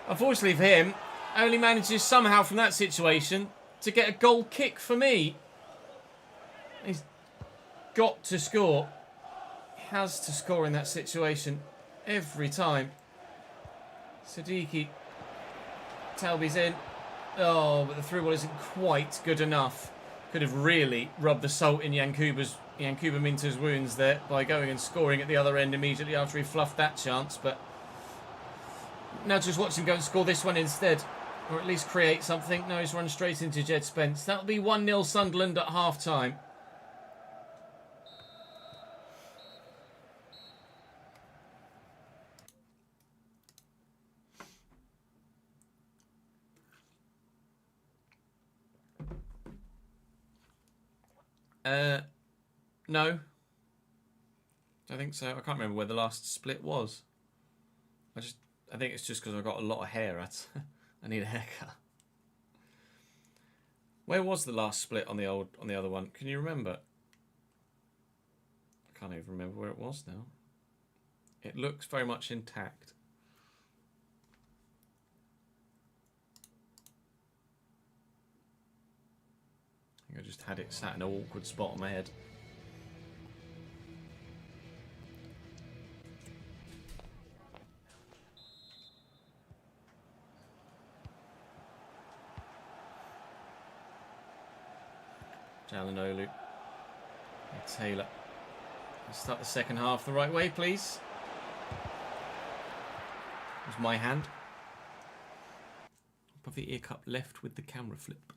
unfortunately for him, only manages somehow from that situation to get a goal kick for me. He's got to score. He has to score in that situation every time. Siddiqui. Talby's in. Oh, but the through ball isn't quite good enough. Could have really rubbed the salt in Yankuba Minter's wounds there by going and scoring at the other end immediately after he fluffed that chance. But now just watch him go and score this one instead. Or at least create something. No, he's run straight into Jed Spence. That'll be 1-0 Sunderland at half-time. No. I think so. I can't remember where the last split was. I think it's just because I've got a lot of hair. I need a haircut. Where was the last split on the other one? Can you remember? I can't even remember where it was now. It looks very much intact. I think I just had it sat in an awkward spot on my head. Jalanolu. Taylor. Let's start the second half the right way, please. That was my hand. Above the ear cup left with the camera flip.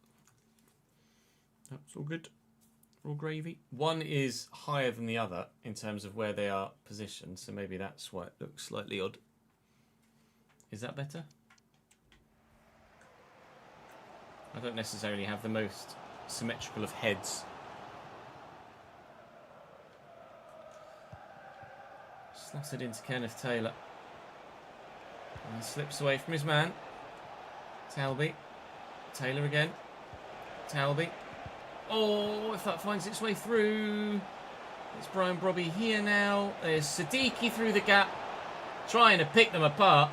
That's all good. All gravy. One is higher than the other in terms of where they are positioned, so maybe that's why it looks slightly odd. Is that better? I don't necessarily have the most symmetrical of heads. Slotted into Kenneth Taylor. And slips away from his man. Talby. Taylor again. Talby. Oh, if that finds its way through. It's Brian Brobby here now. There's Siddiqui through the gap. Trying to pick them apart.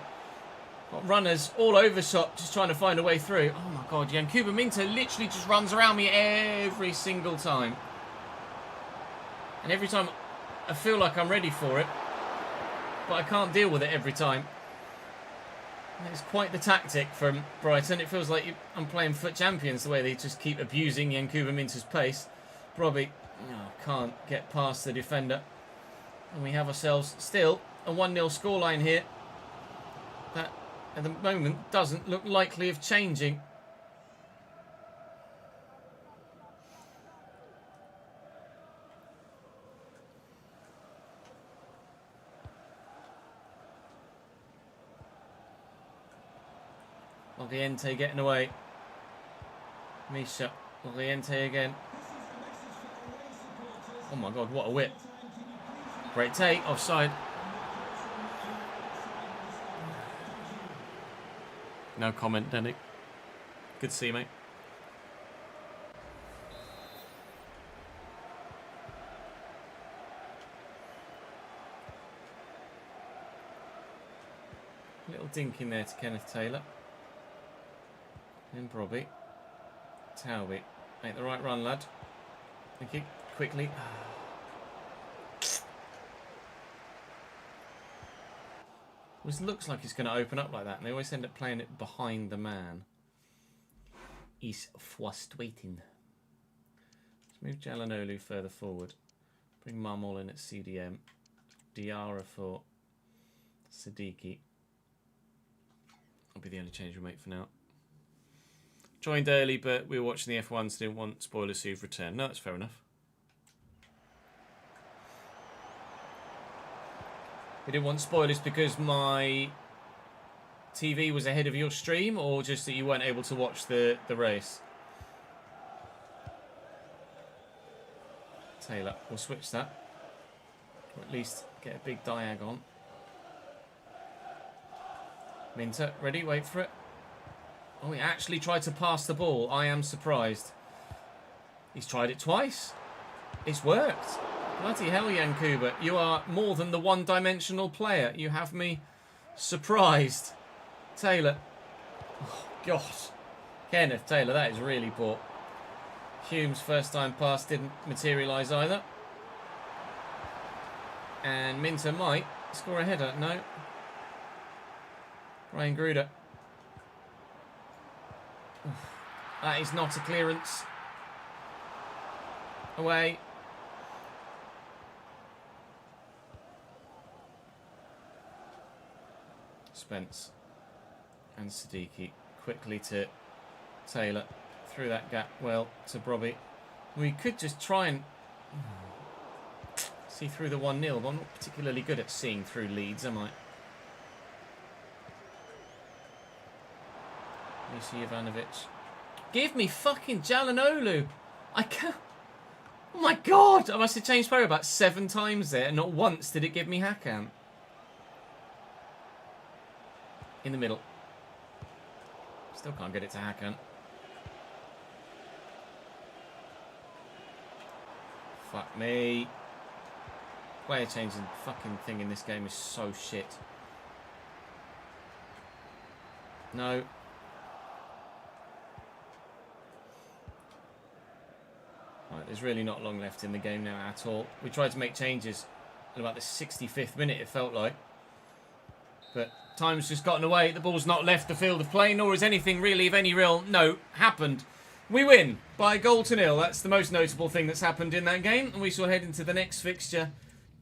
Got runners all over shot, just trying to find a way through. Oh my god, Yankuba Minter literally just runs around me every single time. And every time I feel like I'm ready for it, but I can't deal with it every time. And it's quite the tactic from Brighton. It feels like I'm playing foot champions, the way they just keep abusing Yankuba Minter's pace. Brobby can't get past the defender. And we have ourselves still a 1-0 scoreline here. That at the moment doesn't look likely of changing. Oriente getting away. Misha. Oriente again. Oh my god, what a whip. Great take, offside. No comment, Danny. Good to see you, mate. Little dink in there to Kenneth Taylor. Then Brobby. Talby. Make the right run, lad. Thank you. Quickly. This looks like it's going to open up like that, and they always end up playing it behind the man. It's frustrating. Let's move Jalanolu further forward. Bring Marmol in at CDM. Diarra for Siddiqui. That'll be the only change we'll make for now. Joined early, but we were watching the F1, so didn't want spoilers who've returned. No, that's fair enough. We didn't want spoilers because my TV was ahead of your stream, or just that you weren't able to watch the race? Taylor, we'll switch that. Or at least get a big diag on. Minter, ready? Wait for it. Oh, he actually tried to pass the ball. I am surprised. He's tried it twice. It's worked. Bloody hell, Yankuba. You are more than the one-dimensional player. You have me surprised. Taylor. Oh, God. Kenneth Taylor, that is really poor. Hume's first time pass didn't materialise either. And Minter might score a header. No. Ryan Gruder. That is not a clearance. Away. Spence and Siddiqui quickly to Taylor. Through that gap well to Brobby. We could just try and see through the 1-0, but I'm not particularly good at seeing through leads, am I? Lucy Ivanovic. Give me fucking Jalanolu. I can't. Oh my God. I must have changed player about 7 times there, and not once did it give me Hakan. In the middle. Still can't get it to Hakan. Fuck me. Player changing fucking thing in this game is so shit. No. Right, there's really not long left in the game now at all. We tried to make changes at about the 65th minute, it felt like. But time's just gotten away. The ball's not left the field of play, nor has anything really of any real note happened. We win by 1-0. That's the most notable thing that's happened in that game. And we shall head into the next fixture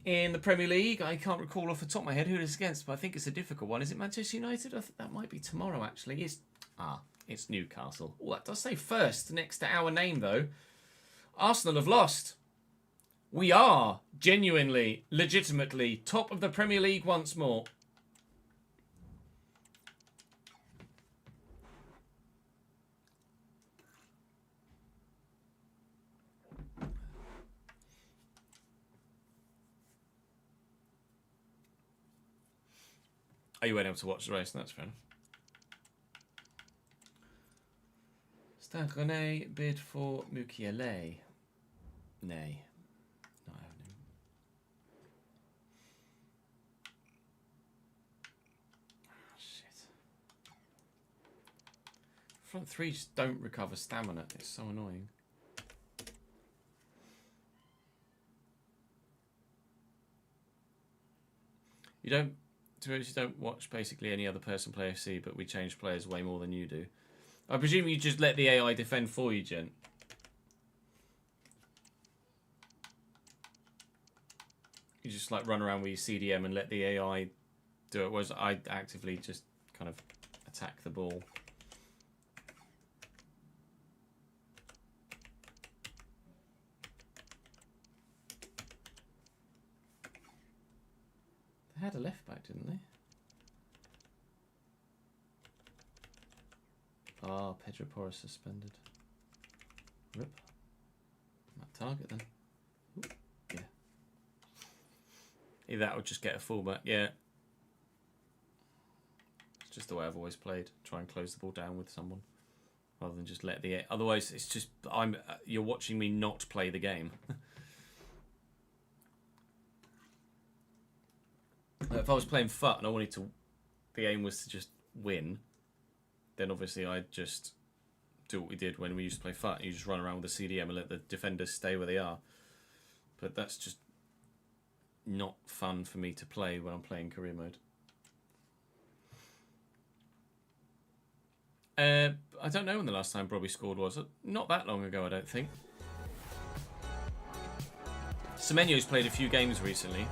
in the Premier League. I can't recall off the top of my head who it is against, but I think it's a difficult one. Is it Manchester United? I think that might be tomorrow, actually. It's Newcastle. Oh, that does say first next to our name, though. Arsenal have lost. We are genuinely, legitimately top of the Premier League once more. Oh, you weren't able to watch the race, that's fair enough. Stade Rennais bid for Mukiele. Nay. Not having him. Oh, shit. Front three just don't recover stamina. It's so annoying. You don't... To be honest, you don't watch basically any other person play FC, but we change players way more than you do. I presume you just let the AI defend for you, gent. You just like run around with your CDM and let the AI do it. Whereas I actively just kind of attack the ball. They had a left back, didn't they? Ah, Pedro Porras suspended. Rip. That target then. Ooh, yeah. Either that or just get a fullback. Yeah. It's just the way I've always played. Try and close the ball down with someone, rather than just let the. Otherwise, it's just you're watching me not play the game. If I was playing FUT and I wanted to, the aim was to just win, then obviously I'd just do what we did when we used to play FUT. You just run around with the CDM and let the defenders stay where they are. But that's just not fun for me to play when I'm playing career mode. I don't know when the last time Brobby scored was. Not that long ago, I don't think. Semenyo's played a few games recently.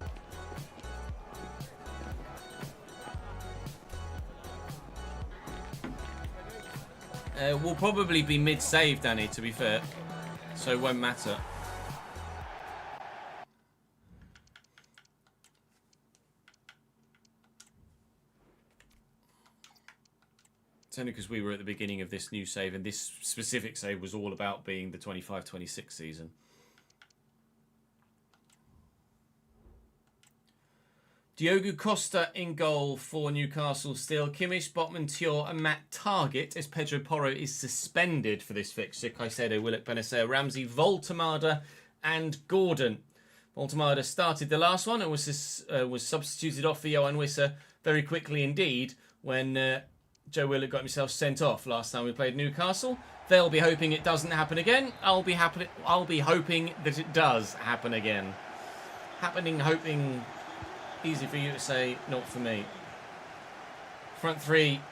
We'll probably be mid-save, Danny, to be fair. So it won't matter. only because we were at the beginning of this new save, and this specific save was all about being the 25-26 season. Diogo Costa in goal for Newcastle still. Kimmich, Botman, Thiaw and Matt Target as Pedro Porro is suspended for this fixture. Caicedo, Willock, Benacer, Ramsey, Voltemada and Gordon. Voltemada started the last one and was substituted off for Johan Wissa very quickly indeed when Joe Willock got himself sent off last time we played Newcastle. They'll be hoping it doesn't happen again. I'll be hoping that it does happen again. Hoping... Easy for you to say, not for me. Front three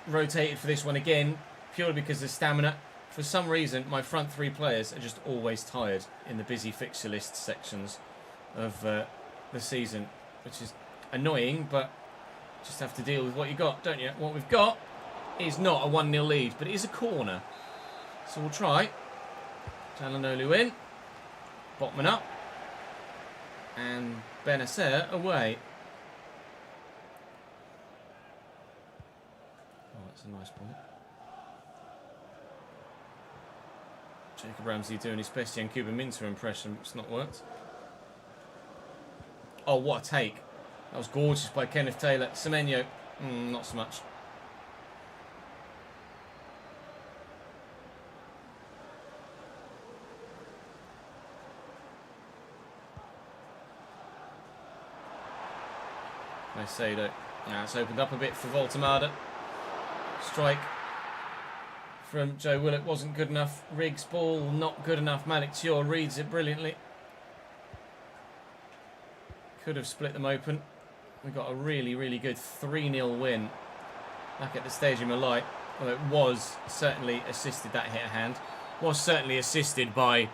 rotated for this one again, purely because of stamina. For some reason, my front three players are just always tired in the busy fixture list sections of the season, which is annoying, but just have to deal with what you got, don't you? What we've got is not a 1-0 lead, but it is a corner. So we'll try. Çalhanoğlu in. Botman up. And Benacer away. Oh, that's a nice point. Jacob Ramsey doing his best Jan Cuban Minter impression. It's not worked. Oh, what a take. That was gorgeous by Kenneth Taylor. Semenyo, not so much. Caicedo. Now it's opened up a bit for Voltemada. Strike from Joe Willock wasn't good enough. Riggs ball not good enough. Malik Thiaw reads it brilliantly. Could have split them open. We got a really, really good 3-0 win back at the Stadium of Light. Well, it was certainly assisted, that hit a hand. Was certainly assisted by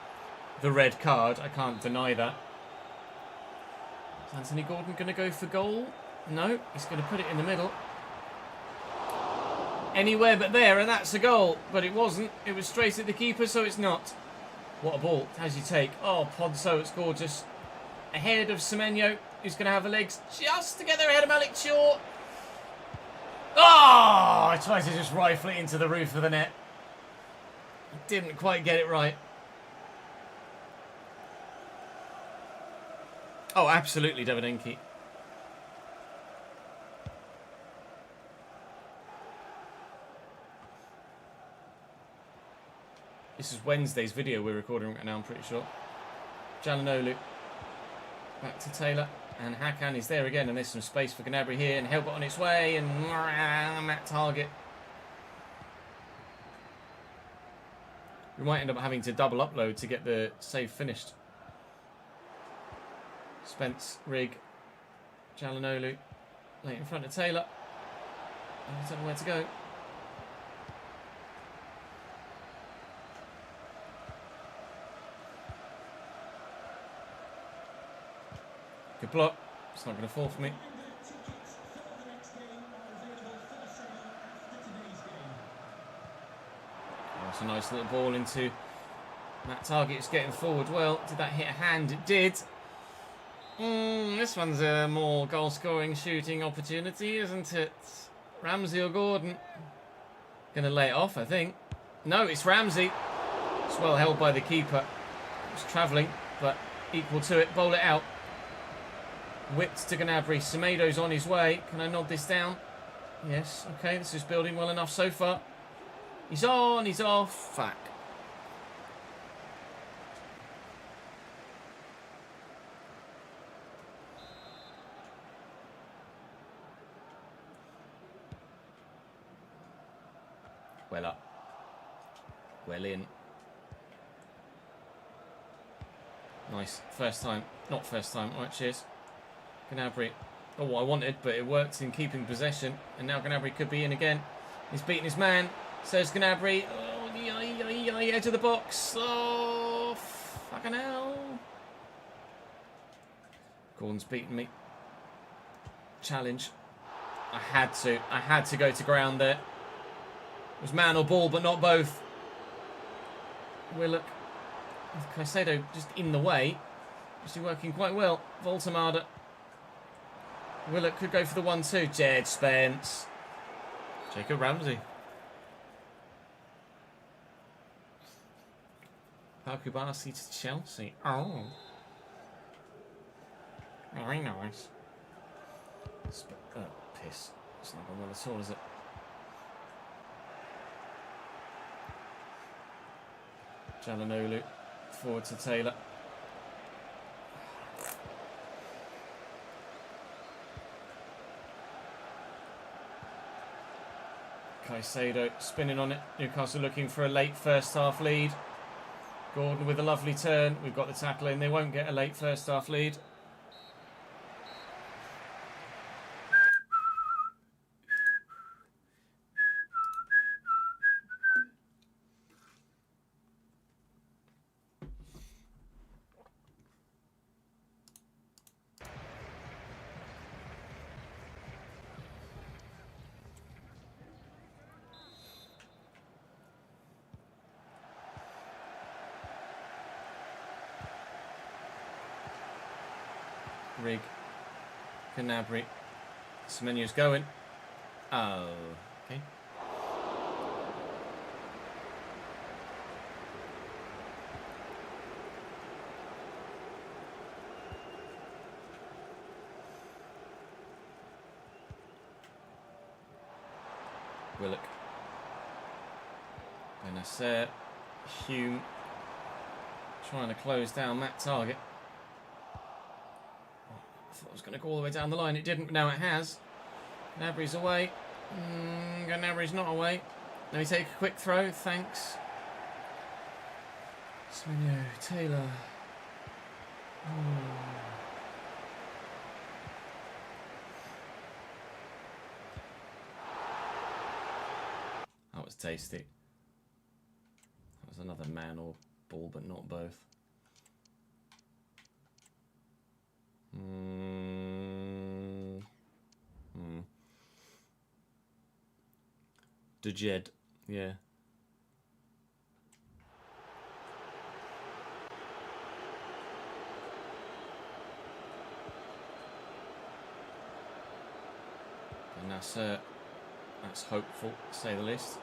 the red card. I can't deny that. Is Anthony Gordon going to go for goal? No, he's going to put it in the middle. Anywhere but there, and that's a goal. But it wasn't. It was straight at the keeper, so it's not. What a ball. As you take. Oh, Podso, it's gorgeous. Ahead of Semenyo, who's going to have the legs just together ahead of Malik Thiaw. Oh, I tried to just rifle it into the roof of the net. Didn't quite get it right. Oh, absolutely, Davidenki. This is Wednesday's video we're recording right now, I'm pretty sure. Çalhanoğlu. Back to Taylor. And Hakan is there again, and there's some space for Gnabry here, and Helbert on its way, and Matt Target. We might end up having to double upload to get the save finished. Spence, Rigg, Çalhanoğlu, late in front of Taylor. I don't know where to go. Good block. It's not going to fall for me. Oh, that's a nice little ball into Matt Target. It's getting forward well. Did that hit a hand? It did. This one's a more goal-scoring shooting opportunity, isn't it? Ramsey or Gordon? Going to lay it off, I think. No, it's Ramsey. It's well held by the keeper. It's travelling, but equal to it. Bowl it out. Whipped to Gnabry. Semedo's on his way. Can I nod this down? Yes. Okay, this is building well enough so far. He's on, he's off. Fuck. Well up. Well in. Nice. First time. Not first time. Alright, cheers. Gnabry. Oh, what I wanted, but it worked in keeping possession. And now Gnabry could be in again. He's beating his man. Says Gnabry. Oh, edge of the box. Oh, fucking hell. Gordon's beaten me. Challenge. I had to go to ground there. It was man or ball, but not both. Willock. Caicedo just in the way. Actually working quite well. Voltemada. Willock could go for the 1-2. Jed Spence. Jacob Ramsey. Kubasi to Chelsea. Oh. Very nice. Piss. It's not gone well at all, is it? Jalanolu forward to Taylor. Caicedo spinning on it. Newcastle looking for a late first half lead. Gordon with a lovely turn. We've got the tackle in. They won't get a late first half lead. Rig. Canabry. Semenyo's going. Oh, okay. Willock. Benacer. Hume. Trying to close down Matt Target. I thought it was going to go all the way down the line. It didn't, but now it has. Gnabry's away. Gnabry's not away. Let me take a quick throw, thanks. Semenyo, Taylor. That was tasty. That was another man or ball, but not both. Dejed, yeah. And that's hopeful, to say the least.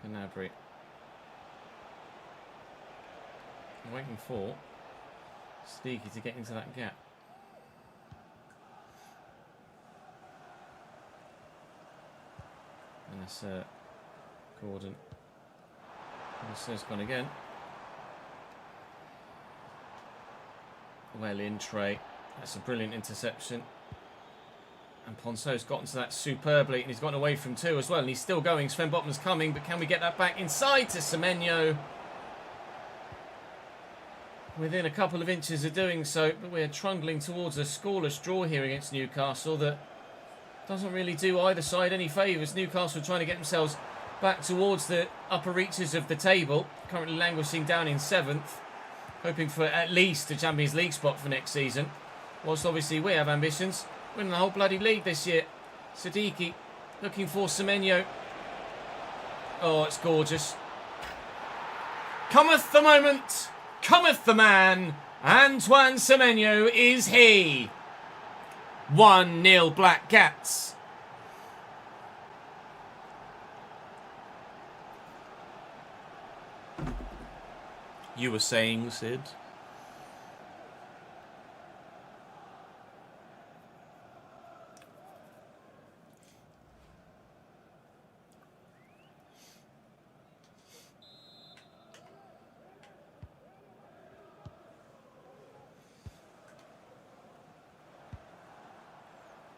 Gnabry. Waiting for Steaky to get into that gap. And that's Gordon. This gone again. Well in, Trey. That's a brilliant interception. And Ponceau's gotten to that superbly, and he's gotten away from two as well, and he's still going. Sven Botman's coming, but can we get that back inside to Semenyo? Within a couple of inches of doing so, but we're trundling towards a scoreless draw here against Newcastle that doesn't really do either side any favours. Newcastle trying to get themselves back towards the upper reaches of the table, currently languishing down in 7th, hoping for at least a Champions League spot for next season, whilst obviously we have ambitions, winning the whole bloody league this year. Siddiqui looking for Semenyo. Oh, it's gorgeous. Cometh the moment, cometh the man, Antoine Semenyo is he. 1-0 Black Cats. You were saying, Sid?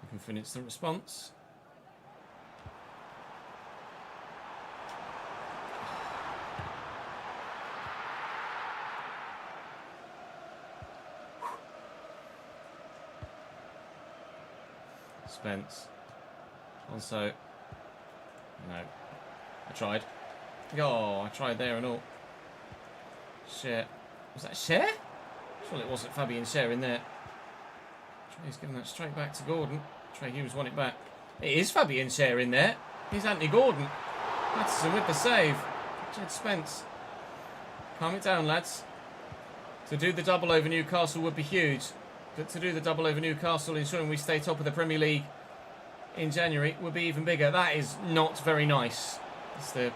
We can finish the response. Spence. Also, no. I tried. Oh, I tried there and all. Share. Was that Share? Surely it wasn't Fabian Share in there. Trey's giving that straight back to Gordon. Trey Hughes won it back. It is Fabian Share in there. Here's Anthony Gordon. Patterson with the save. Jed Spence. Calm it down, lads. To do the double over Newcastle would be huge. But to do the double over Newcastle, ensuring we stay top of the Premier League in January, would be even bigger. That is not very nice. That's the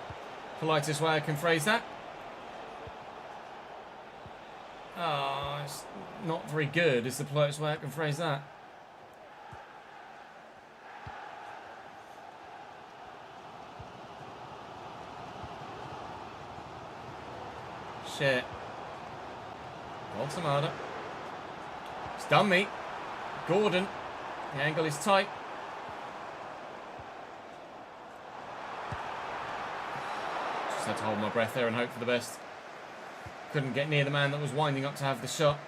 politest way I can phrase that. Ah, it's not very good is the politest way I can phrase that. Shit. Voltamada. It's done me. Gordon. The angle is tight. Just had to hold my breath there and hope for the best. Couldn't get near the man that was winding up to have the shot.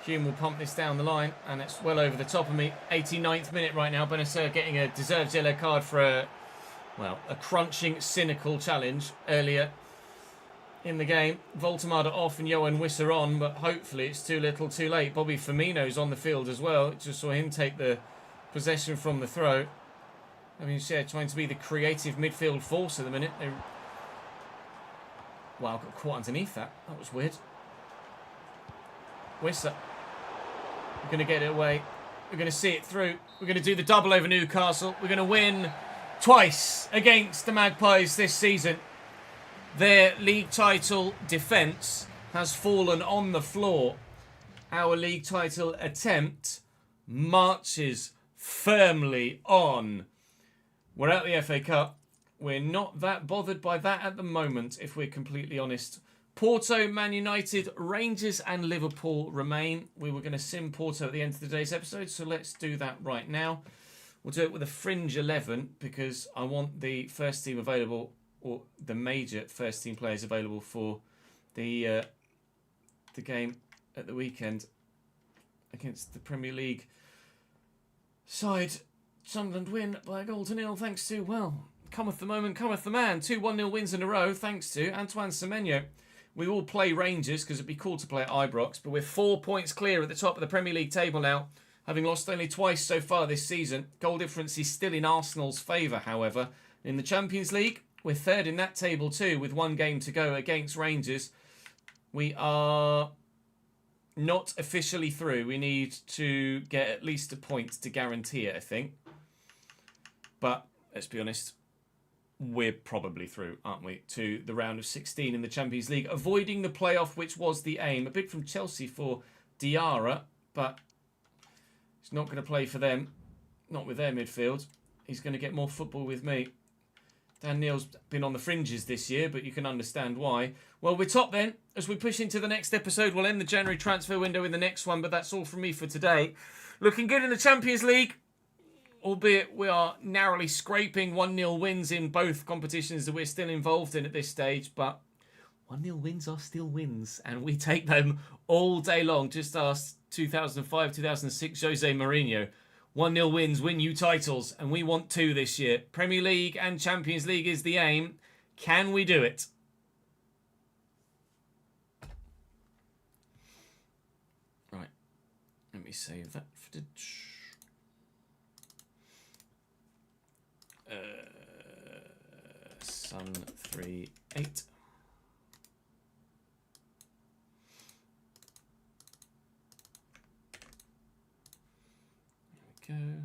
Hume will pump this down the line, and it's well over the top of me. 89th minute right now. Benacer getting a deserved yellow card for a crunching, cynical challenge earlier in the game. Voltamada off and Johan Wisser on, but hopefully it's too little too late. Bobby Firmino's on the field as well. Just saw him take the possession from the throw. I mean, yeah, trying to be the creative midfield force at the minute. Wow, got caught underneath that. That was weird. Wisser. We're going to get it away. We're going to see it through. We're going to do the double over Newcastle. We're going to win twice against the Magpies this season. Their league title defence has fallen on the floor. Our league title attempt marches firmly on. We're at the FA Cup. We're not that bothered by that at the moment, if we're completely honest. Porto, Man United, Rangers and Liverpool remain. We were going to sim Porto at the end of today's episode, so let's do that right now. We'll do it with a fringe 11 because I want the first team available, or the major first team players available for the game at the weekend against the Premier League side. Sunderland win by a 0-0 thanks to, well, cometh the moment, cometh the man. 2 1-0 wins in a row thanks to Antoine Semenyo. We will play Rangers because it'd be cool to play at Ibrox, but we're 4 points clear at the top of the Premier League table now, having lost only twice so far this season. Goal difference is still in Arsenal's favour, however. In the Champions League, we're third in that table too, with 1 game to go against Rangers. We are not officially through. We need to get at least a point to guarantee it, I think. But let's be honest, we're probably through, aren't we, to the round of 16 in the Champions League, avoiding the playoff, which was the aim. A bid from Chelsea for Diarra, but he's not going to play for them, not with their midfield. He's going to get more football with me. Dan Neil's been on the fringes this year, but you can understand why. Well, we're top then. As we push into the next episode, we'll end the January transfer window in the next one, but that's all from me for today. Looking good in the Champions League, albeit we are narrowly scraping 1-0 wins in both competitions that we're still involved in at this stage, but 1-0 wins are still wins, and we take them all day long. Just ask 2005-2006 Jose Mourinho. 1-0 wins win you titles, and we want 2 this year. Premier League and Champions League is the aim. Can we do it? Right. Let me save that footage. Sun 38. There we go.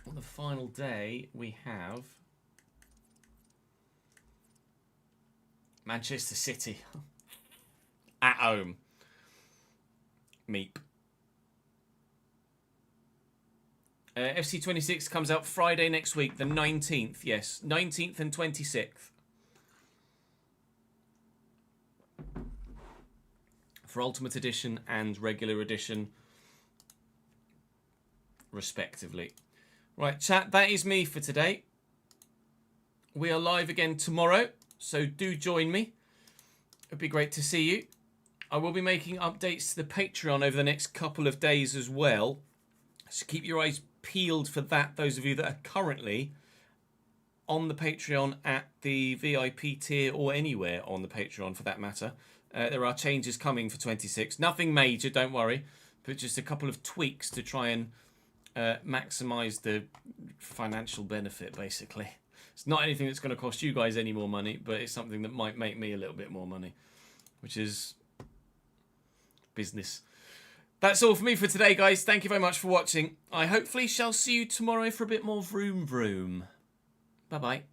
On the final day, we have Manchester City at home. Meep. FC26 comes out Friday next week, the 19th. Yes, 19th and 26th. For Ultimate Edition and Regular Edition, respectively. Right, chat, that is me for today. We are live again tomorrow, so do join me. It'd be great to see you. I will be making updates to the Patreon over the next couple of days as well. So keep your eyes peeled for that, those of you that are currently on the Patreon at the VIP tier or anywhere on the Patreon for that matter. There are changes coming for 26. Nothing major, don't worry, but just a couple of tweaks to try and maximise the financial benefit, basically. It's not anything that's going to cost you guys any more money, but it's something that might make me a little bit more money, which is business. That's all for me for today, guys. Thank you very much for watching. I hopefully shall see you tomorrow for a bit more vroom vroom. Bye-bye.